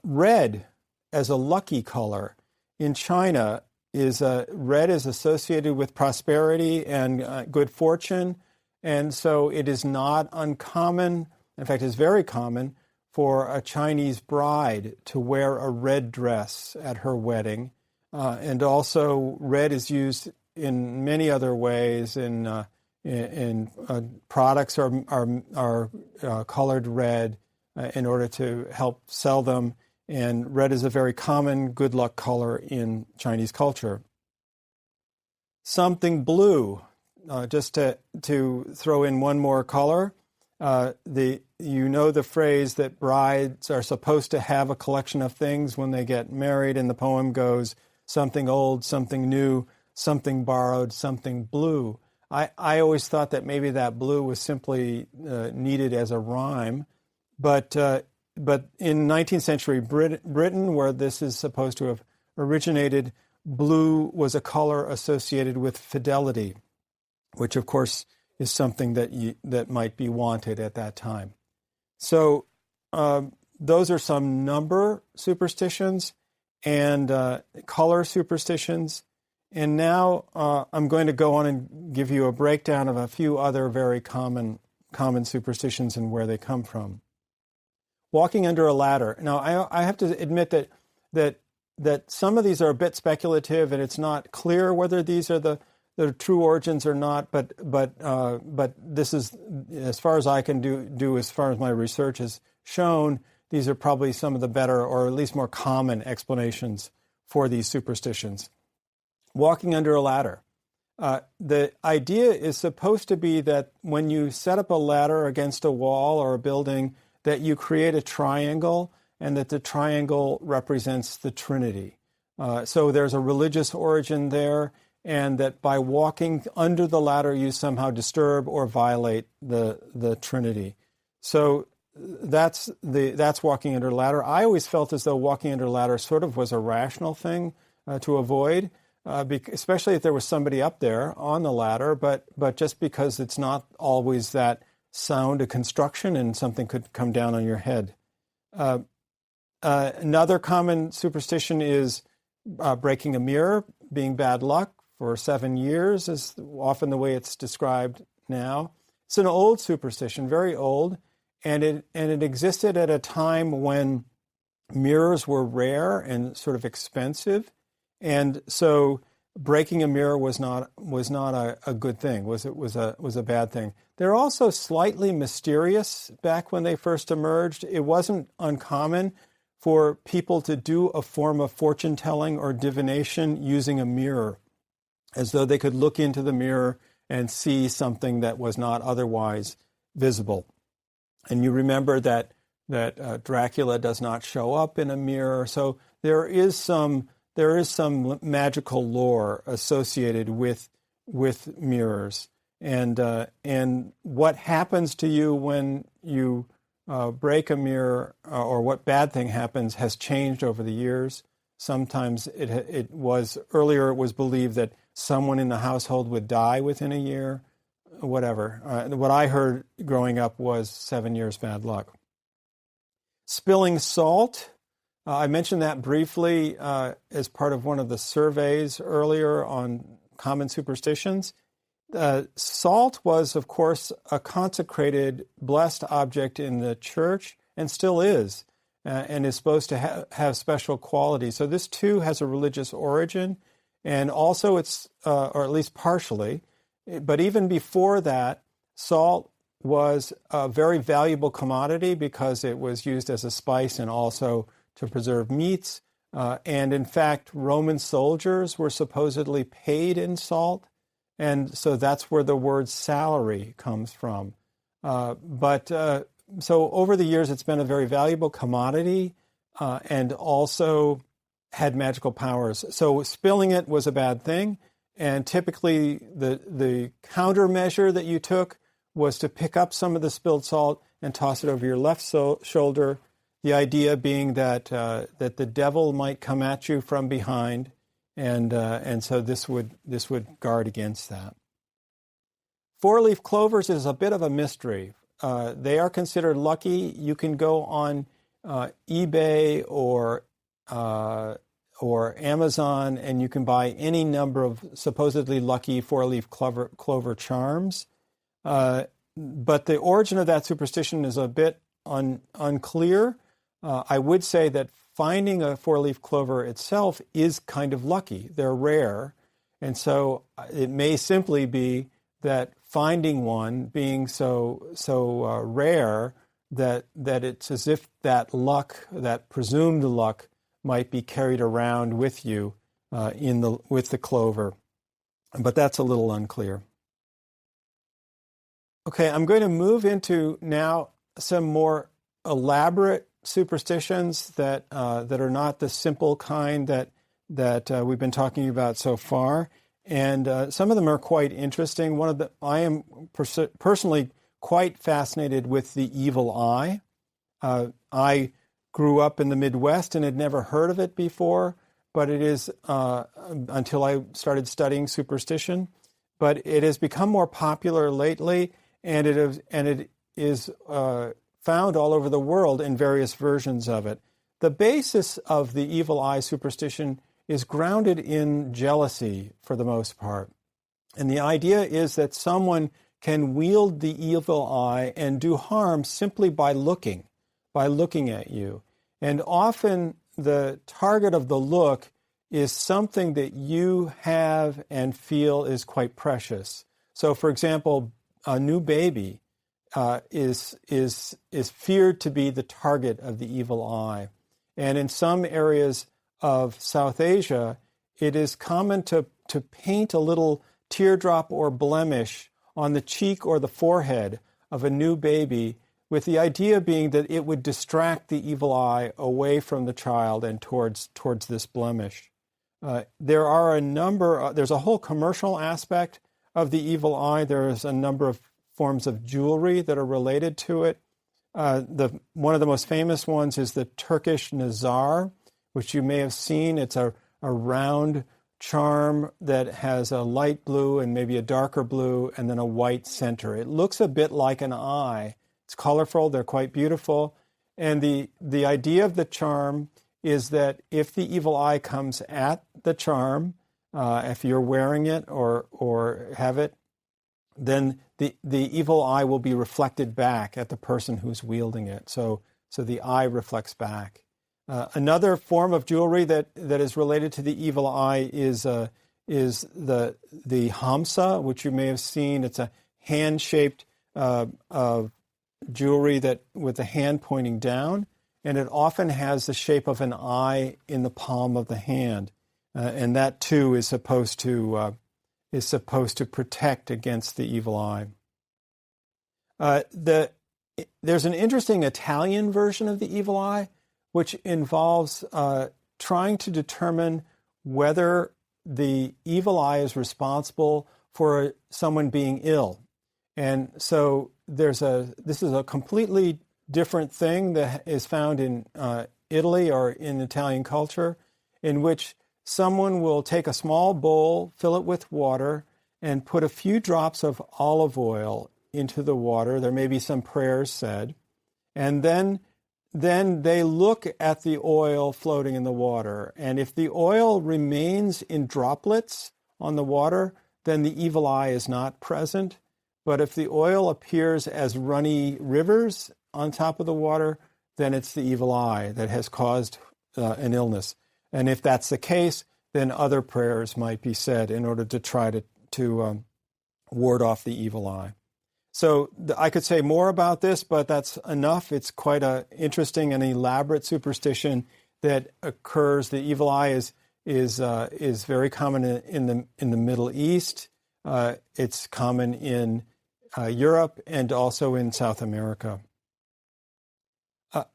Red as a lucky color in China red is associated with prosperity and good fortune, and so it is not uncommon. In fact, it's very common for a Chinese bride to wear a red dress at her wedding, and also red is used in many other ways. In products are colored red in order to help sell them. And red is a very common good luck color in Chinese culture. Something blue, just to throw in one more color, the phrase that brides are supposed to have a collection of things when they get married, and the poem goes, something old, something new, something borrowed, something blue. I always thought that maybe that blue was simply needed as a rhyme, but in 19th century Britain, where this is supposed to have originated, blue was a color associated with fidelity, which of course is something that might be wanted at that time. So those are some number superstitions and color superstitions. And now I'm going to go on and give you a breakdown of a few other very common superstitions and where they come from. Walking under a ladder. Now, I have to admit that some of these are a bit speculative, and it's not clear whether these are the true origins or not. But this is, as far as I can do as far as my research has shown, these are probably some of the better, or at least more common, explanations for these superstitions. Walking under a ladder. The idea is supposed to be that when you set up a ladder against a wall or a building, that you create a triangle, and that the triangle represents the Trinity. So there's a religious origin there, and that by walking under the ladder, you somehow disturb or violate the Trinity. So that's walking under a ladder. I always felt as though walking under a ladder sort of was a rational thing to avoid, especially if there was somebody up there on the ladder, but just because it's not always that sound a construction and something could come down on your head. Another common superstition is breaking a mirror, being bad luck for 7 years is often the way it's described now. It's an old superstition, very old, and it existed at a time when mirrors were rare and sort of expensive, and so breaking a mirror was not a good thing. Was a bad thing. They're also slightly mysterious. Back when they first emerged, it wasn't uncommon for people to do a form of fortune telling or divination using a mirror, as though they could look into the mirror and see something that was not otherwise visible. And you remember that Dracula does not show up in a mirror. So there is some magical lore associated with mirrors, and what happens to you when you break a mirror, or what bad thing happens, has changed over the years. Sometimes it was believed that someone in the household would die within a year, whatever. What I heard growing up was 7 years bad luck. Spilling salt. I mentioned that briefly as part of one of the surveys earlier on common superstitions. Salt was, of course, a consecrated, blessed object in the church, and still is, and is supposed to have special qualities. So this, too, has a religious origin, and also it's, or at least partially, but even before that, salt was a very valuable commodity because it was used as a spice and also to preserve meats. And in fact, Roman soldiers were supposedly paid in salt. And so that's where the word salary comes from. So over the years, it's been a very valuable commodity and also had magical powers. So spilling it was a bad thing. And typically the countermeasure that you took was to pick up some of the spilled salt and toss it over your left shoulder. The idea being that that the devil might come at you from behind, and so this would guard against that. Four-leaf clovers is a bit of a mystery. They are considered lucky. You can go on eBay or Amazon, and you can buy any number of supposedly lucky four-leaf clover charms. But the origin of that superstition is a bit unclear. I would say that finding a four-leaf clover itself is kind of lucky. They're rare. And so it may simply be that finding one being so rare that it's as if that luck, that presumed luck, might be carried around with you with the clover. But that's a little unclear. Okay, I'm going to move into now some more elaborate superstitions that are not the simple kind that we've been talking about so far, and some of them are quite interesting. I am personally quite fascinated with the evil eye. I grew up in the Midwest and had never heard of it before, but it is until I started studying superstition. But it has become more popular lately, and it is found all over the world in various versions of it. The basis of the evil eye superstition is grounded in jealousy for the most part. And the idea is that someone can wield the evil eye and do harm simply by looking at you. And often the target of the look is something that you have and feel is quite precious. So, for example, a new baby is feared to be the target of the evil eye. And in some areas of South Asia, it is common to paint a little teardrop or blemish on the cheek or the forehead of a new baby, with the idea being that it would distract the evil eye away from the child and towards this blemish. There's a whole commercial aspect of the evil eye. There's a number of forms of jewelry that are related to it. One of the most famous ones is the Turkish Nazar, which you may have seen. It's a round charm that has a light blue and maybe a darker blue and then a white center. It looks a bit like an eye. It's colorful. They're quite beautiful. And the idea of the charm is that if the evil eye comes at the charm, if you're wearing it or have it, then the evil eye will be reflected back at the person who's wielding it. So the eye reflects back. Another form of jewelry that is related to the evil eye is the hamsa, which you may have seen. It's a hand-shaped jewelry that with the hand pointing down, and it often has the shape of an eye in the palm of the hand, and that too is supposed to protect against the evil eye. There's an interesting Italian version of the evil eye, which involves trying to determine whether the evil eye is responsible for someone being ill. And so this is a completely different thing that is found in Italy or in Italian culture, in which someone will take a small bowl, fill it with water, and put a few drops of olive oil into the water. There may be some prayers said. And then they look at the oil floating in the water. And if the oil remains in droplets on the water, then the evil eye is not present. But if the oil appears as runny rivers on top of the water, then it's the evil eye that has caused an illness. And if that's the case, then other prayers might be said in order to try to ward off the evil eye. So I could say more about this, but that's enough. It's quite an interesting and elaborate superstition that occurs. The evil eye is very common in the Middle East. It's common in Europe and also in South America.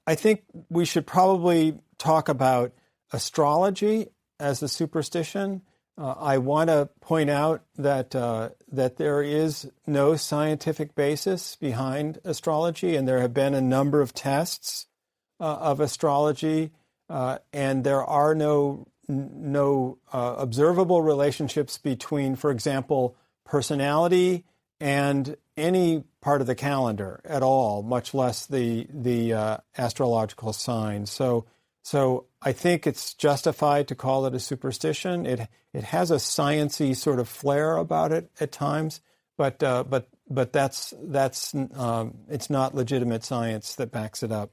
I think we should probably talk about astrology as a superstition. I want to point out that that there is no scientific basis behind astrology, and there have been a number of tests of astrology, and there are no observable relationships between, for example, personality and any part of the calendar at all, much less the astrological signs. So I think it's justified to call it a superstition. It has a sciencey sort of flair about it at times, but that's it's not legitimate science that backs it up.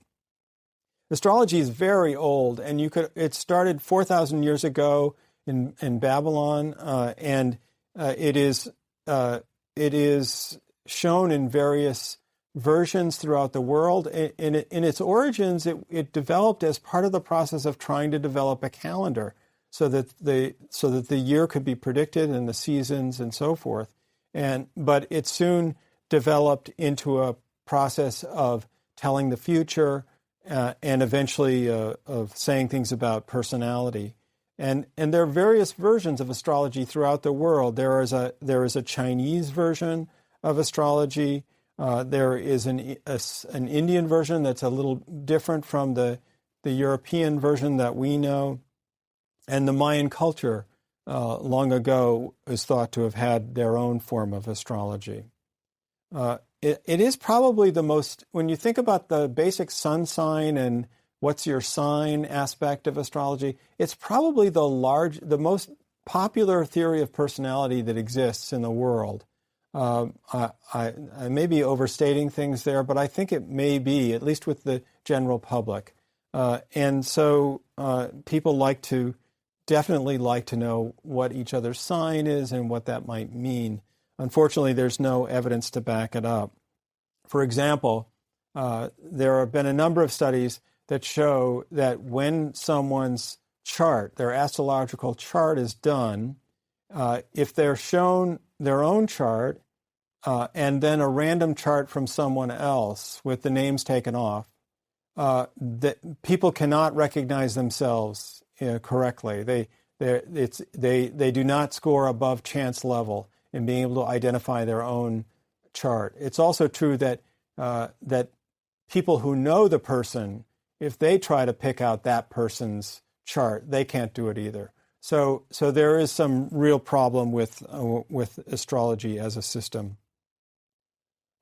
Astrology is very old, and it started 4,000 years ago in Babylon, and it is shown in various versions throughout the world. In its origins, it developed as part of the process of trying to develop a calendar so that the year could be predicted and the seasons and so forth. But it soon developed into a process of telling the future and eventually of saying things about personality. And there are various versions of astrology throughout the world. There is a Chinese version of astrology. There is an Indian version that's a little different from the European version that we know. And the Mayan culture long ago is thought to have had their own form of astrology. It is probably the most, when you think about the basic sun sign and what's your sign aspect of astrology, it's probably the most popular theory of personality that exists in the world. I may be overstating things there, but I think it may be, at least with the general public. And so people definitely like to know what each other's sign is and what that might mean. Unfortunately, there's no evidence to back it up. For example, there have been a number of studies that show that when someone's chart, their astrological chart, is done, if they're shown their own chart and then a random chart from someone else with the names taken off, that people cannot recognize themselves correctly. They do not score above chance level in being able to identify their own chart. It's also true that people who know the person, if they try to pick out that person's chart, they can't do it either. So there is some real problem with astrology as a system.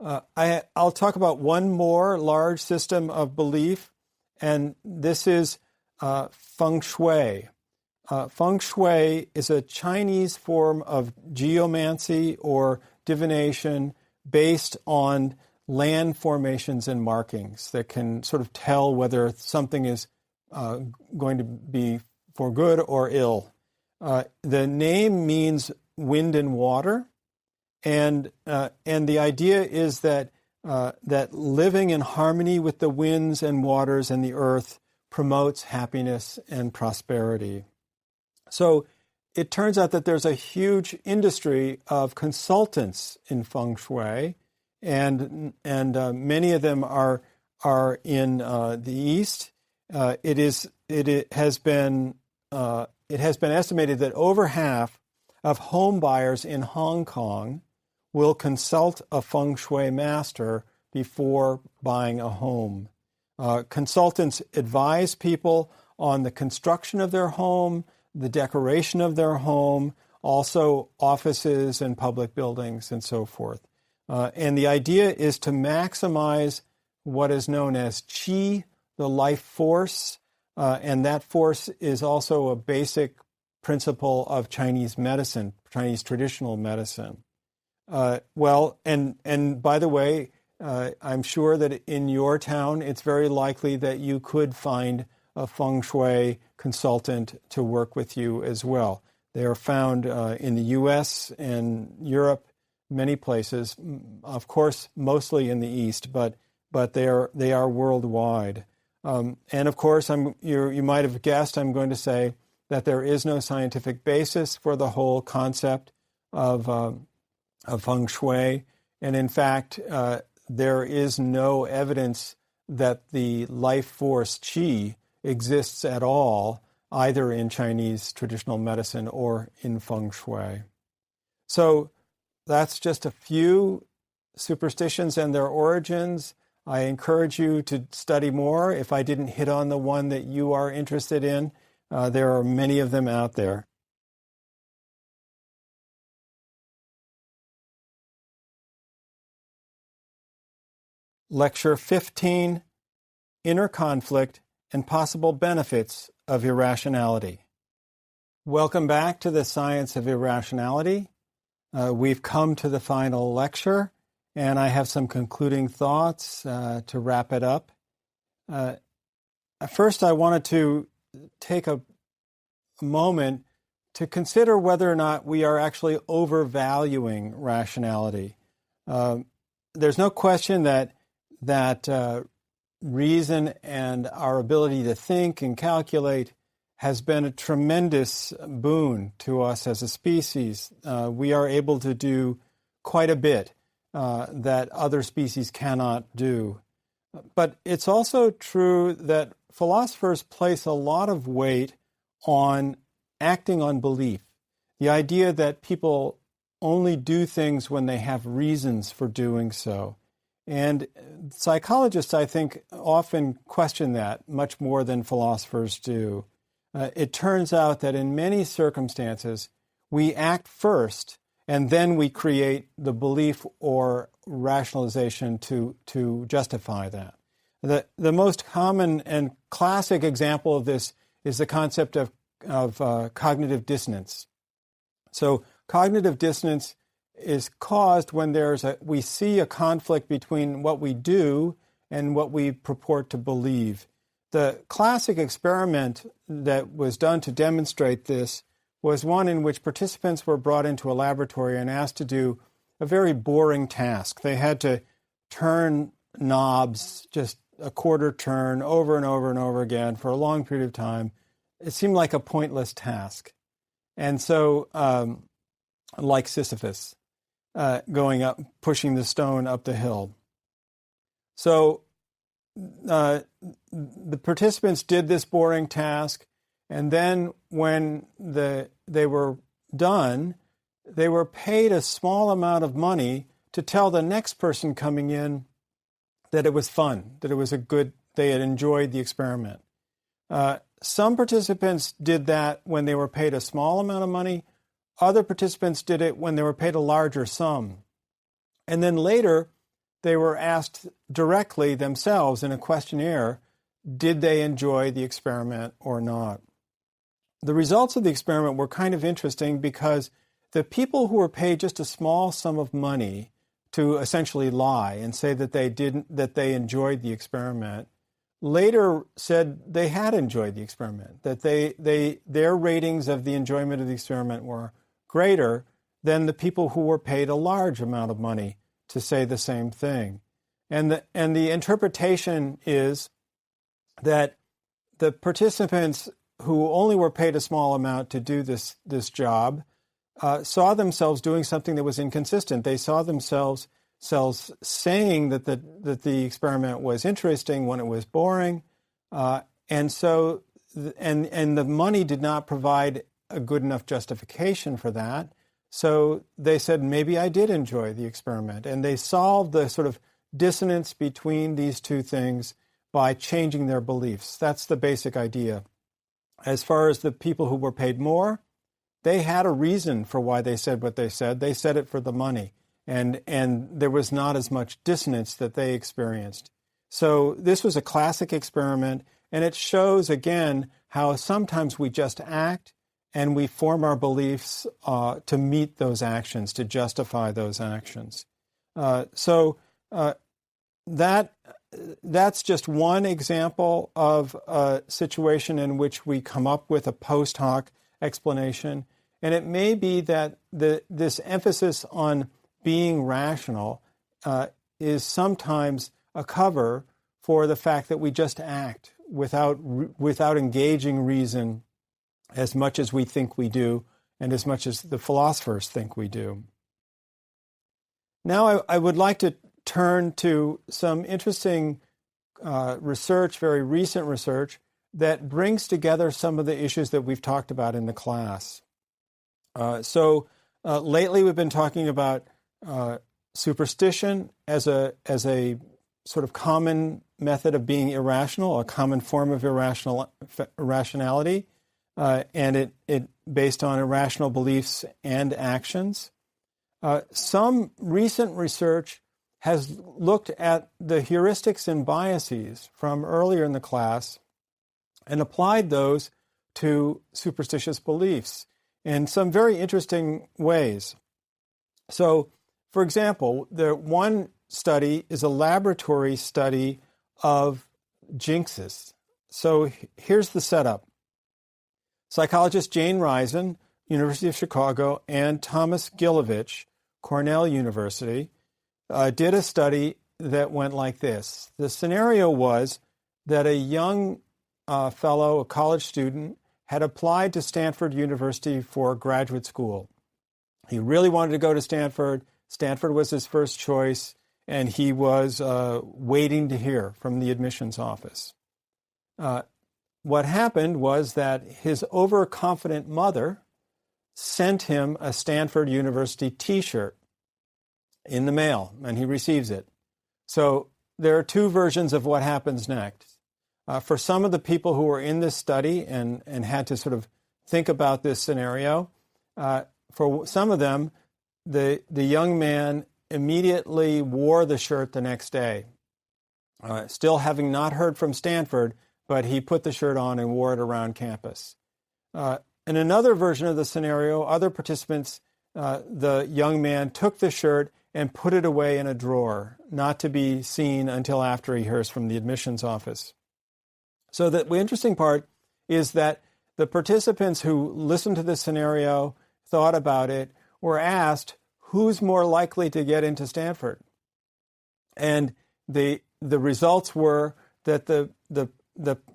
I'll talk about one more large system of belief, and this is feng shui. Feng shui is a Chinese form of geomancy or divination based on land formations and markings that can sort of tell whether something is going to be for good or ill. The name means wind and water, and the idea is that living in harmony with the winds and waters and the earth promotes happiness and prosperity. So it turns out that there's a huge industry of consultants in feng shui, and many of them are in the East. It has been estimated that over half of home buyers in Hong Kong will consult a feng shui master before buying a home. Consultants advise people on the construction of their home, the decoration of their home, also offices and public buildings and so forth. And the idea is to maximize what is known as qi, the life force, and that force is also a basic principle of Chinese medicine, Chinese traditional medicine. And by the way, I'm sure that in your town, it's very likely that you could find a feng shui consultant to work with you as well. They are found in the U.S. and Europe, many places, of course, mostly in the East, but they are worldwide. And of course, you might have guessed, I'm going to say that there is no scientific basis for the whole concept of feng shui, and in fact, there is no evidence that the life force qi exists at all either in Chinese traditional medicine or in feng shui. So that's just a few superstitions and their origins. I encourage you to study more. If I didn't hit on the one that you are interested in, there are many of them out there. Lecture 15, Inner Conflict and Possible Benefits of Irrationality. Welcome back to the Science of Irrationality. We've come to the final lecture, and I have some concluding thoughts to wrap it up. First, I wanted to take a moment to consider whether or not we are actually overvaluing rationality. There's no question that reason and our ability to think and calculate has been a tremendous boon to us as a species. We are able to do quite a bit that other species cannot do. But it's also true that philosophers place a lot of weight on acting on belief. The idea that people only do things when they have reasons for doing so. And psychologists, I think, often question that much more than philosophers do. It turns out that in many circumstances, we act first, and then we create the belief or rationalization to justify that. The most common and classic example of this is the concept of cognitive dissonance. So cognitive dissonance is caused when we see a conflict between what we do and what we purport to believe. The classic experiment that was done to demonstrate this was one in which participants were brought into a laboratory and asked to do a very boring task. They had to turn knobs, just a quarter turn, over and over and over again for a long period of time. It seemed like a pointless task. And so, like Sisyphus, going up, pushing the stone up the hill. So the participants did this boring task, and then when they were done, they were paid a small amount of money to tell the next person coming in that it was fun, that it was they had enjoyed the experiment. Some participants did that when they were paid a small amount of money. Other participants did it when they were paid a larger sum. And then later, they were asked directly themselves in a questionnaire, did they enjoy the experiment or not? The results of the experiment were kind of interesting because the people who were paid just a small sum of money to essentially lie and say that they enjoyed the experiment, later said they had enjoyed the experiment, that their ratings of the enjoyment of the experiment were greater than the people who were paid a large amount of money to say the same thing. And the interpretation is that the participants who only were paid a small amount to do this job saw themselves doing something that was inconsistent. They saw themselves saying that the experiment was interesting when it was boring, and the money did not provide a good enough justification for that. So they said, maybe I did enjoy the experiment. And they solved the sort of dissonance between these two things by changing their beliefs. That's the basic idea. As far as the people who were paid more, they had a reason for why they said what they said. They said it for the money. And there was not as much dissonance that they experienced. So this was a classic experiment, and it shows, again, how sometimes we just act and we form our beliefs to meet those actions, to justify those actions. So that's just one example of a situation in which we come up with a post hoc explanation. And it may be that this emphasis on being rational is sometimes a cover for the fact that we just act without engaging reason as much as we think we do and as much as the philosophers think we do. Now I would like to turn to some interesting research, very recent research, that brings together some of the issues that we've talked about in the class. So lately we've been talking about superstition as a sort of common method of being irrational, a common form of irrationality, and it based on irrational beliefs and actions. Some recent research has looked at the heuristics and biases from earlier in the class and applied those to superstitious beliefs in some very interesting ways. So, for example, the one study is a laboratory study of jinxes. So here's the setup. Psychologist Jane Risen, University of Chicago, and Thomas Gilovich, Cornell University, did a study that went like this. The scenario was that a young fellow, a college student, had applied to Stanford University for graduate school. He really wanted to go to Stanford. Stanford was his first choice, and he was waiting to hear from the admissions office. What happened was that his overconfident mother sent him a Stanford University T-shirt in the mail, and he receives it. So there are two versions of what happens next. For some of the people who were in this study and had to sort of think about this scenario, for some of them, the young man immediately wore the shirt the next day, still having not heard from Stanford, but he put the shirt on and wore it around campus. In another version of the scenario, other participants, the young man took the shirt and put it away in a drawer, not to be seen until after he hears from the admissions office. So the interesting part is that the participants who listened to this scenario, thought about it, were asked, who's more likely to get into Stanford? And the results were that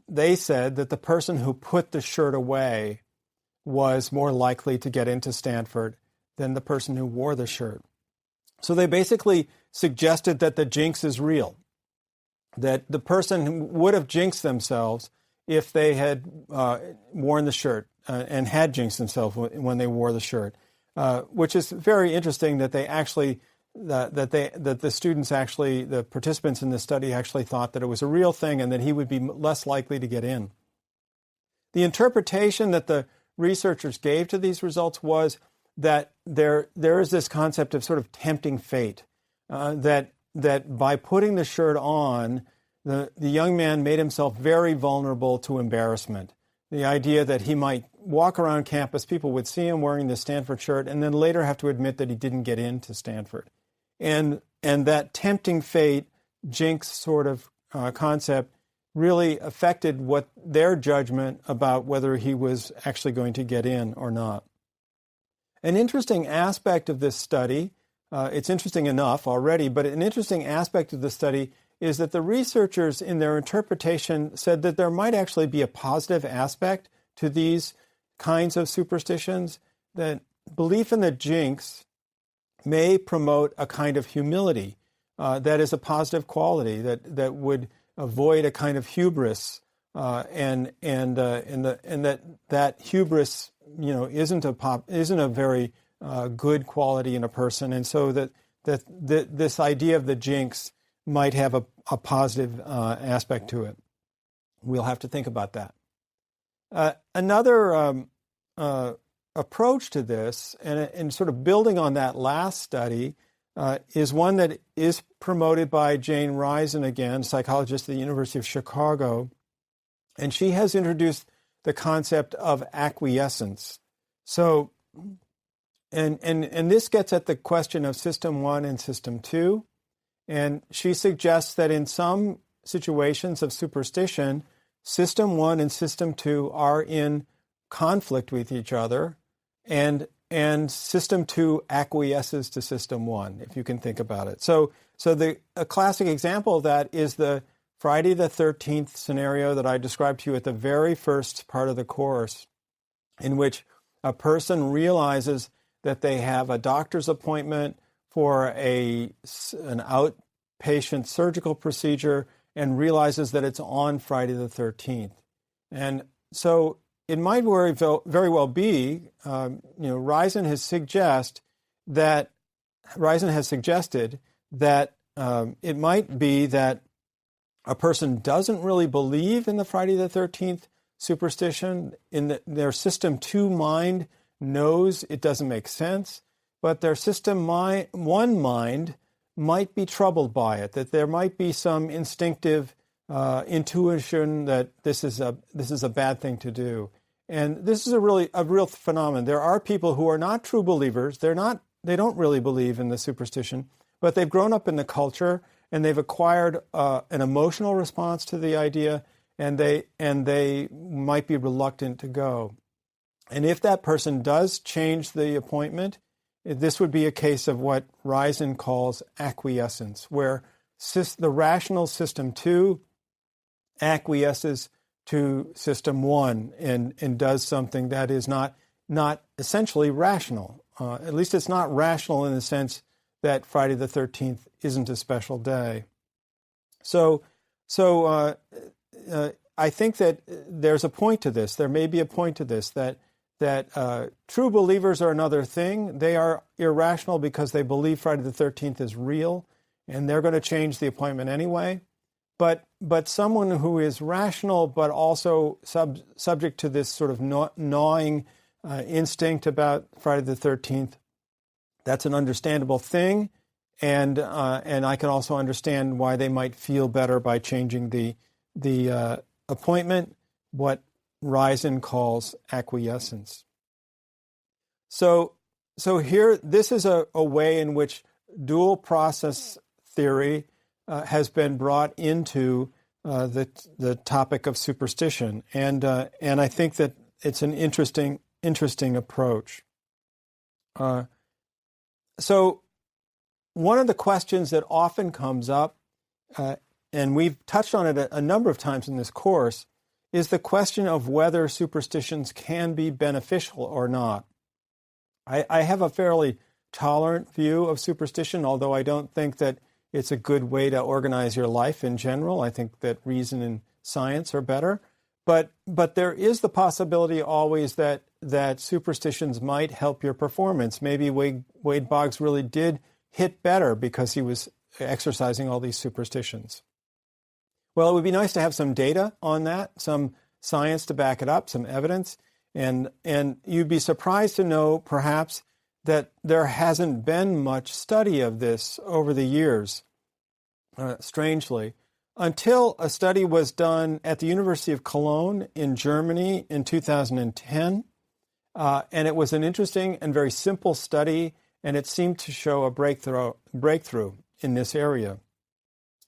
they said that the person who put the shirt away was more likely to get into Stanford than the person who wore the shirt. So they basically suggested that the jinx is real, that the person would have jinxed themselves if they had worn the shirt and had jinxed themselves when they wore the shirt, which is very interesting that they actually that the students actually, the participants in this study actually thought that it was a real thing and that he would be less likely to get in. The interpretation that the researchers gave to these results was that there is this concept of sort of tempting fate, that by putting the shirt on, the young man made himself very vulnerable to embarrassment. The idea that he might walk around campus, people would see him wearing the Stanford shirt, and then later have to admit that he didn't get into Stanford. And that tempting fate, jinx sort of concept really affected what their judgment about whether he was actually going to get in or not. An interesting aspect of this study, it's interesting enough already, but an interesting aspect of the study is that the researchers in their interpretation said that there might actually be a positive aspect to these kinds of superstitions, that belief in the jinx may promote a kind of humility that is a positive quality that would avoid a kind of hubris, and that hubris, isn't a very good quality in a person, and so that this idea of the jinx might have a positive aspect to it. We'll have to think about that. Another approach to this, and sort of building on that last study, is one that is promoted by Jane Risen, again, psychologist at the University of Chicago, and she has introduced the concept of acquiescence. So, and this gets at the question of System 1 and System 2, and she suggests that in some situations of superstition, System 1 and System 2 are in conflict with each other, and System 2 acquiesces to System 1, if you can think about it. So a classic example of that is the Friday the 13th scenario that I described to you at the very first part of the course, in which a person realizes that they have a doctor's appointment for an outpatient surgical procedure and realizes that it's on Friday the 13th. And so it might very well be, Risen has suggested that it might be that a person doesn't really believe in the Friday the 13th superstition. Their System 2 mind knows it doesn't make sense, but their System 1 mind might be troubled by it, that there might be some instinctive intuition that this is a bad thing to do. And this is a real phenomenon. There are people who are not true believers. They don't really believe in the superstition, but they've grown up in the culture and they've acquired an emotional response to the idea, and they might be reluctant to go. And if that person does change the appointment, this would be a case of what Risen calls acquiescence, where the rational System 2 acquiesces to System 1 and does something that is not essentially rational. At least it's not rational in the sense that Friday the 13th isn't a special day. So I think that there's a point to this. There may be a point to this, that true believers are another thing. They are irrational because they believe Friday the 13th is real, and they're going to change the appointment anyway. But someone who is rational but also subject to this sort of gnawing instinct about Friday the 13th, that's an understandable thing, and I can also understand why they might feel better by changing the appointment, what Risen calls acquiescence. So here, this is a way in which dual process theory has been brought into the topic of superstition, and I think that it's an interesting approach. So one of the questions that often comes up, and we've touched on it a number of times in this course, is the question of whether superstitions can be beneficial or not. I have a fairly tolerant view of superstition, although I don't think that it's a good way to organize your life in general. I think that reason and science are better. But there is the possibility always that superstitions might help your performance. Maybe Wade Boggs really did hit better because he was exercising all these superstitions. Well, it would be nice to have some data on that, some science to back it up, some evidence. And you'd be surprised to know, perhaps, that there hasn't been much study of this over the years, strangely, until a study was done at the University of Cologne in Germany in 2010. And it was an interesting and very simple study, and it seemed to show a breakthrough in this area.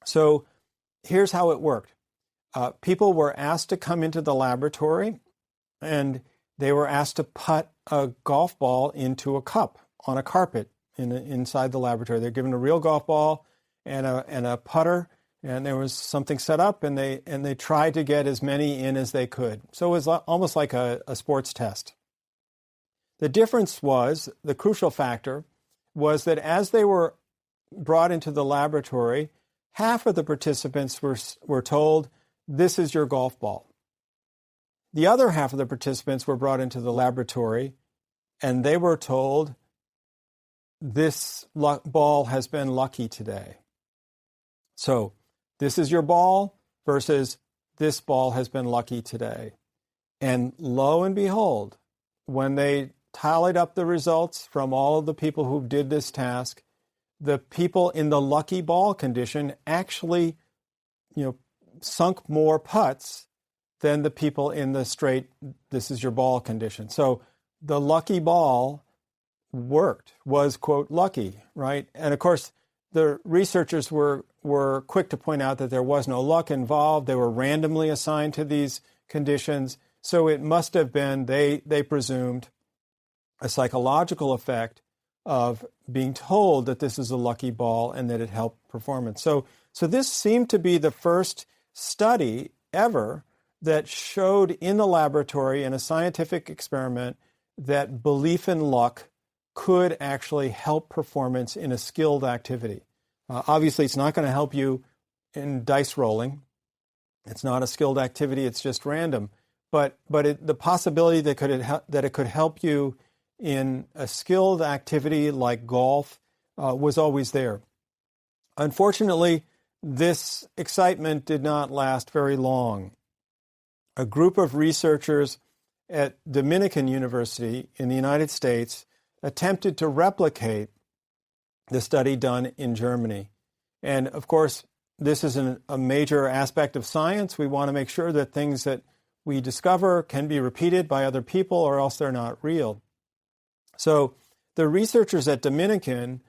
So here's how it worked. People were asked to come into the laboratory, and they were asked to putt a golf ball into a cup on a carpet inside the laboratory. They're given a real golf ball and a putter, and there was something set up, and they tried to get as many in as they could. So it was almost like a sports test. The difference was, the crucial factor, was that as they were brought into the laboratory, half of the participants were told, "This is your golf ball." The other half of the participants were brought into the laboratory, and they were told, "This ball has been lucky today." So, this is your ball versus this ball has been lucky today. And lo and behold, when they tallied up the results from all of the people who did this task, the people in the lucky ball condition actually, sunk more putts than the people in the straight, this is your ball condition. So the lucky ball was, quote, lucky, right? And of course, the researchers were quick to point out that there was no luck involved. They were randomly assigned to these conditions. So it must have been, they presumed, a psychological effect of being told that this is a lucky ball and that it helped performance. So this seemed to be the first study ever that showed in the laboratory in a scientific experiment that belief in luck could actually help performance in a skilled activity. Obviously, it's not going to help you in dice rolling. It's not a skilled activity. It's just random. but the possibility that it could help you in a skilled activity like golf was always there. Unfortunately, this excitement did not last very long. A group of researchers at Dominican University in the United States attempted to replicate the study done in Germany. And of course, this is a major aspect of science. We want to make sure that things that we discover can be repeated by other people, or else they're not real. So the researchers at Dominican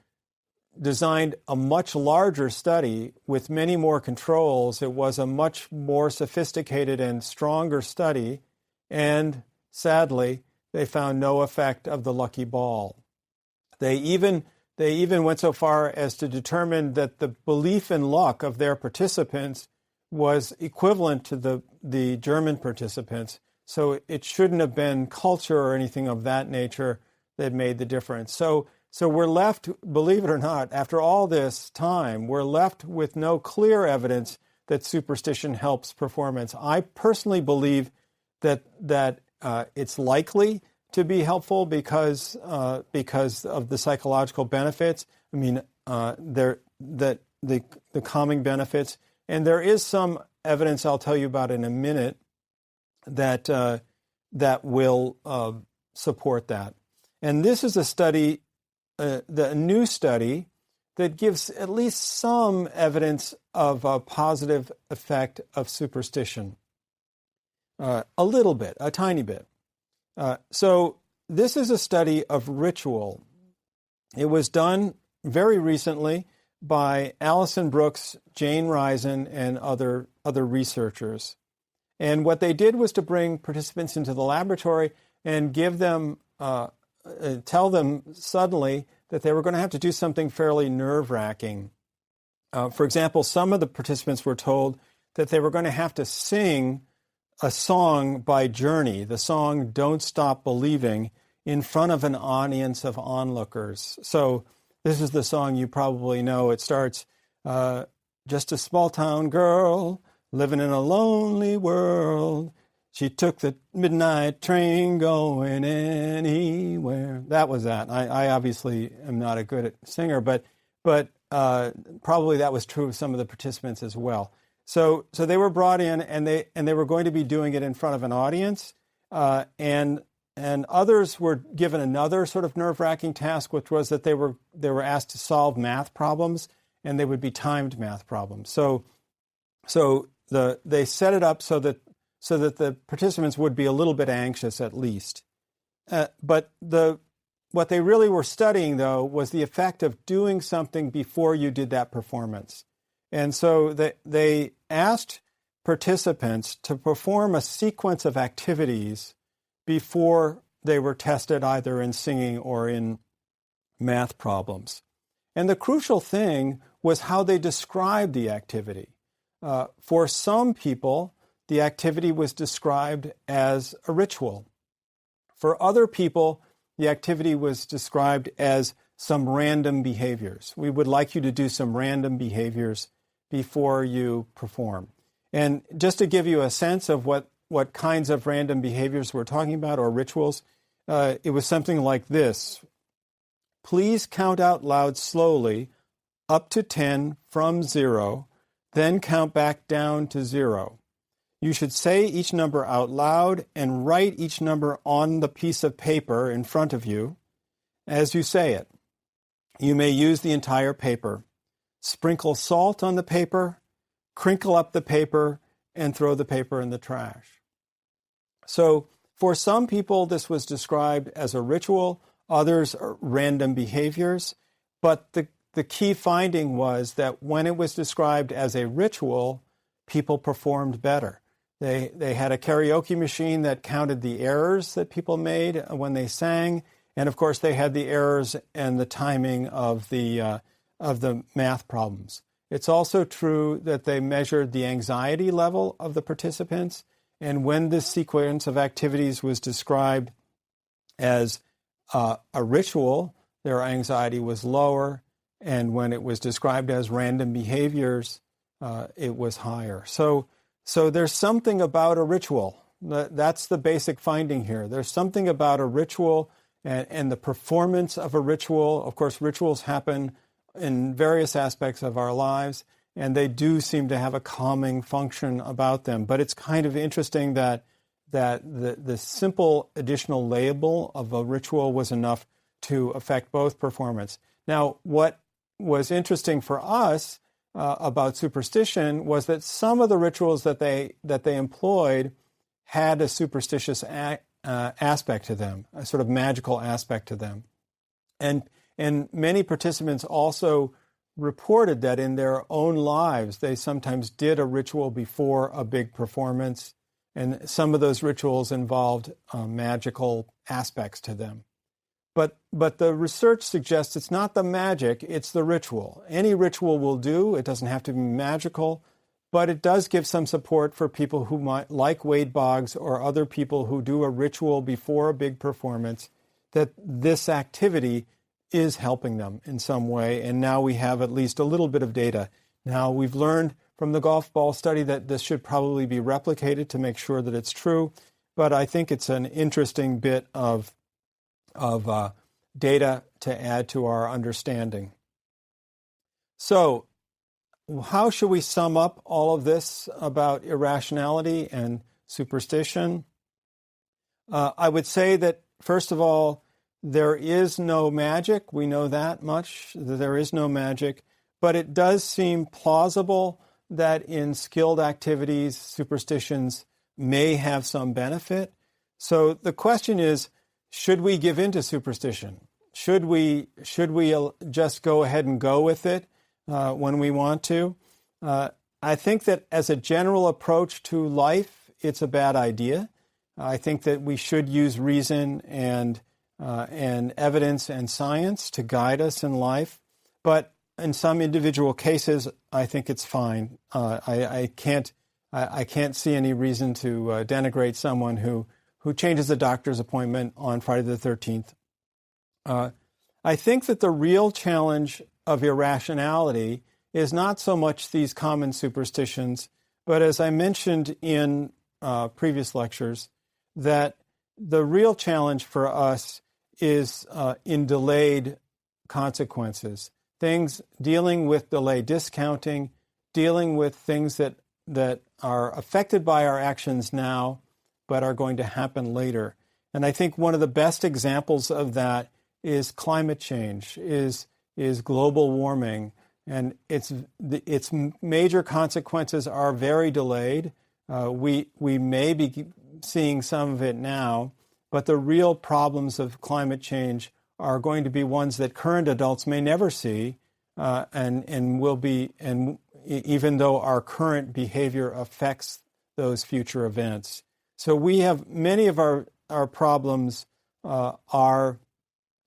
designed a much larger study with many more controls. It was a much more sophisticated and stronger study, and sadly, they found no effect of the lucky ball. They even went so far as to determine that the belief in luck of their participants was equivalent to the German participants. So it shouldn't have been culture or anything of that nature that made the difference. So we're left, believe it or not, after all this time, we're left with no clear evidence that superstition helps performance. I personally believe that it's likely to be helpful because of the psychological benefits. I mean, the calming benefits, and there is some evidence I'll tell you about in a minute that will support that. And this is a study, the new study that gives at least some evidence of a positive effect of superstition. A little bit, a tiny bit. So this is a study of ritual. It was done very recently by Alison Brooks, Jane Risen, and other researchers. And what they did was to bring participants into the laboratory and give them, tell them suddenly that they were going to have to do something fairly nerve-wracking. For example, some of the participants were told that they were going to have to sing a song by Journey, the song Don't Stop Believing, in front of an audience of onlookers. So this is the song you probably know. It starts, just a small town girl living in a lonely world. She took the midnight train going anywhere. That was that. I obviously am not a good singer, but probably that was true of some of the participants as well. So they were brought in, and they were going to be doing it in front of an audience, and others were given another sort of nerve-wracking task, which was that they were asked to solve math problems, and they would be timed math problems. So they set it up so that the participants would be a little bit anxious at least. But what they really were studying, though, was the effect of doing something before you did that performance. And so they asked participants to perform a sequence of activities before they were tested either in singing or in math problems. And the crucial thing was how they described the activity. For some people, the activity was described as a ritual. For other people, the activity was described as some random behaviors. We would like you to do some random behaviors before you perform. And just to give you a sense of what kinds of random behaviors we're talking about, or rituals, it was something like this. Please count out loud slowly up to 10 from 0, then count back down to 0. You should say each number out loud and write each number on the piece of paper in front of you as you say it. You may use the entire paper. Sprinkle salt on the paper, crinkle up the paper, and throw the paper in the trash. So for some people, this was described as a ritual, others are random behaviors. But the key finding was that when it was described as a ritual, people performed better. They had a karaoke machine that counted the errors that people made when they sang. And of course, they had the errors and the timing of the math problems. It's also true that they measured the anxiety level of the participants. And when this sequence of activities was described as a ritual, their anxiety was lower. And when it was described as random behaviors, it was higher. So there's something about a ritual. That's the basic finding here. There's something about a ritual and the performance of a ritual. Of course, rituals happen in various aspects of our lives, and they do seem to have a calming function about them. But it's kind of interesting that the simple additional label of a ritual was enough to affect both performance. Now, what was interesting for us about superstition was that some of the rituals that they employed had a superstitious aspect to them, a sort of magical aspect to them. And many participants also reported that in their own lives, they sometimes did a ritual before a big performance, and some of those rituals involved magical aspects to them. But the research suggests it's not the magic, it's the ritual. Any ritual will do. It doesn't have to be magical, but it does give some support for people who might, like Wade Boggs or other people who do a ritual before a big performance, that this activity is helping them in some way. And now we have at least a little bit of data. Now, we've learned from the golf ball study that this should probably be replicated to make sure that it's true. But I think it's an interesting bit of data to add to our understanding. So, how should we sum up all of this about irrationality and superstition? I would say that, first of all, there is no magic. We know that much, that there is no magic. But it does seem plausible that in skilled activities, superstitions may have some benefit. So the question is, should we give in to superstition? Should we just go ahead and go with it when we want to? I think that as a general approach to life, it's a bad idea. I think that we should use reason and evidence and science to guide us in life. But in some individual cases, I think it's fine. I can't see any reason to denigrate someone who changes a doctor's appointment on Friday the 13th. I think that the real challenge of irrationality is not so much these common superstitions, but as I mentioned in previous lectures, that the real challenge for us is in delayed consequences. Things dealing with delayed discounting, dealing with things that are affected by our actions now, but are going to happen later. And I think one of the best examples of that is climate change, is global warming, and its major consequences are very delayed. We may be seeing some of it now, but the real problems of climate change are going to be ones that current adults may never see, and will be, and even though our current behavior affects those future events. So we have many of our problems are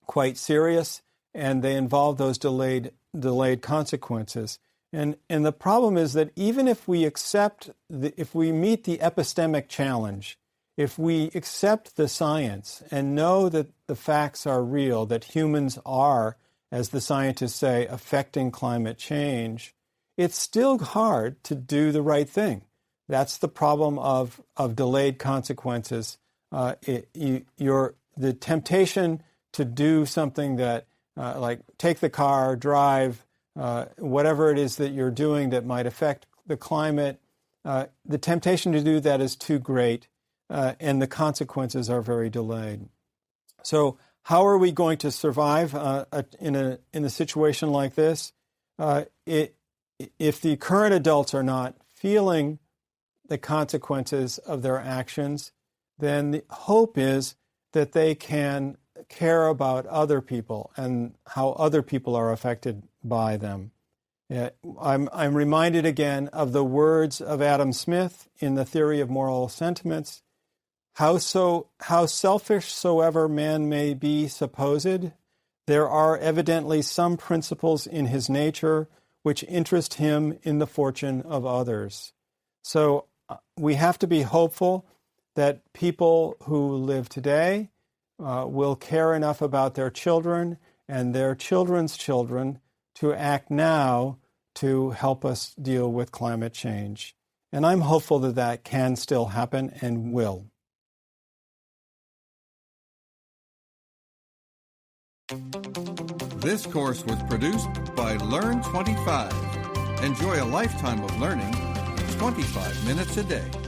quite serious, and they involve those delayed consequences. And the problem is that even if we if we meet the epistemic challenge, if we accept the science and know that the facts are real, that humans are, as the scientists say, affecting climate change, it's still hard to do the right thing. That's the problem of delayed consequences. The temptation to do something that, like take the car, drive, whatever it is that you're doing that might affect the climate, the temptation to do that is too great, and the consequences are very delayed. So how are we going to survive in a situation like this? If the current adults are not feeling the consequences of their actions, then the hope is that they can care about other people and how other people are affected by them. I'm reminded again of the words of Adam Smith in The Theory of Moral Sentiments. How selfish soever man may be supposed, there are evidently some principles in his nature which interest him in the fortune of others. So we have to be hopeful that people who live today will care enough about their children and their children's children to act now to help us deal with climate change. And I'm hopeful that that can still happen and will. This course was produced by Learn 25. Enjoy a lifetime of learning 25 minutes a day.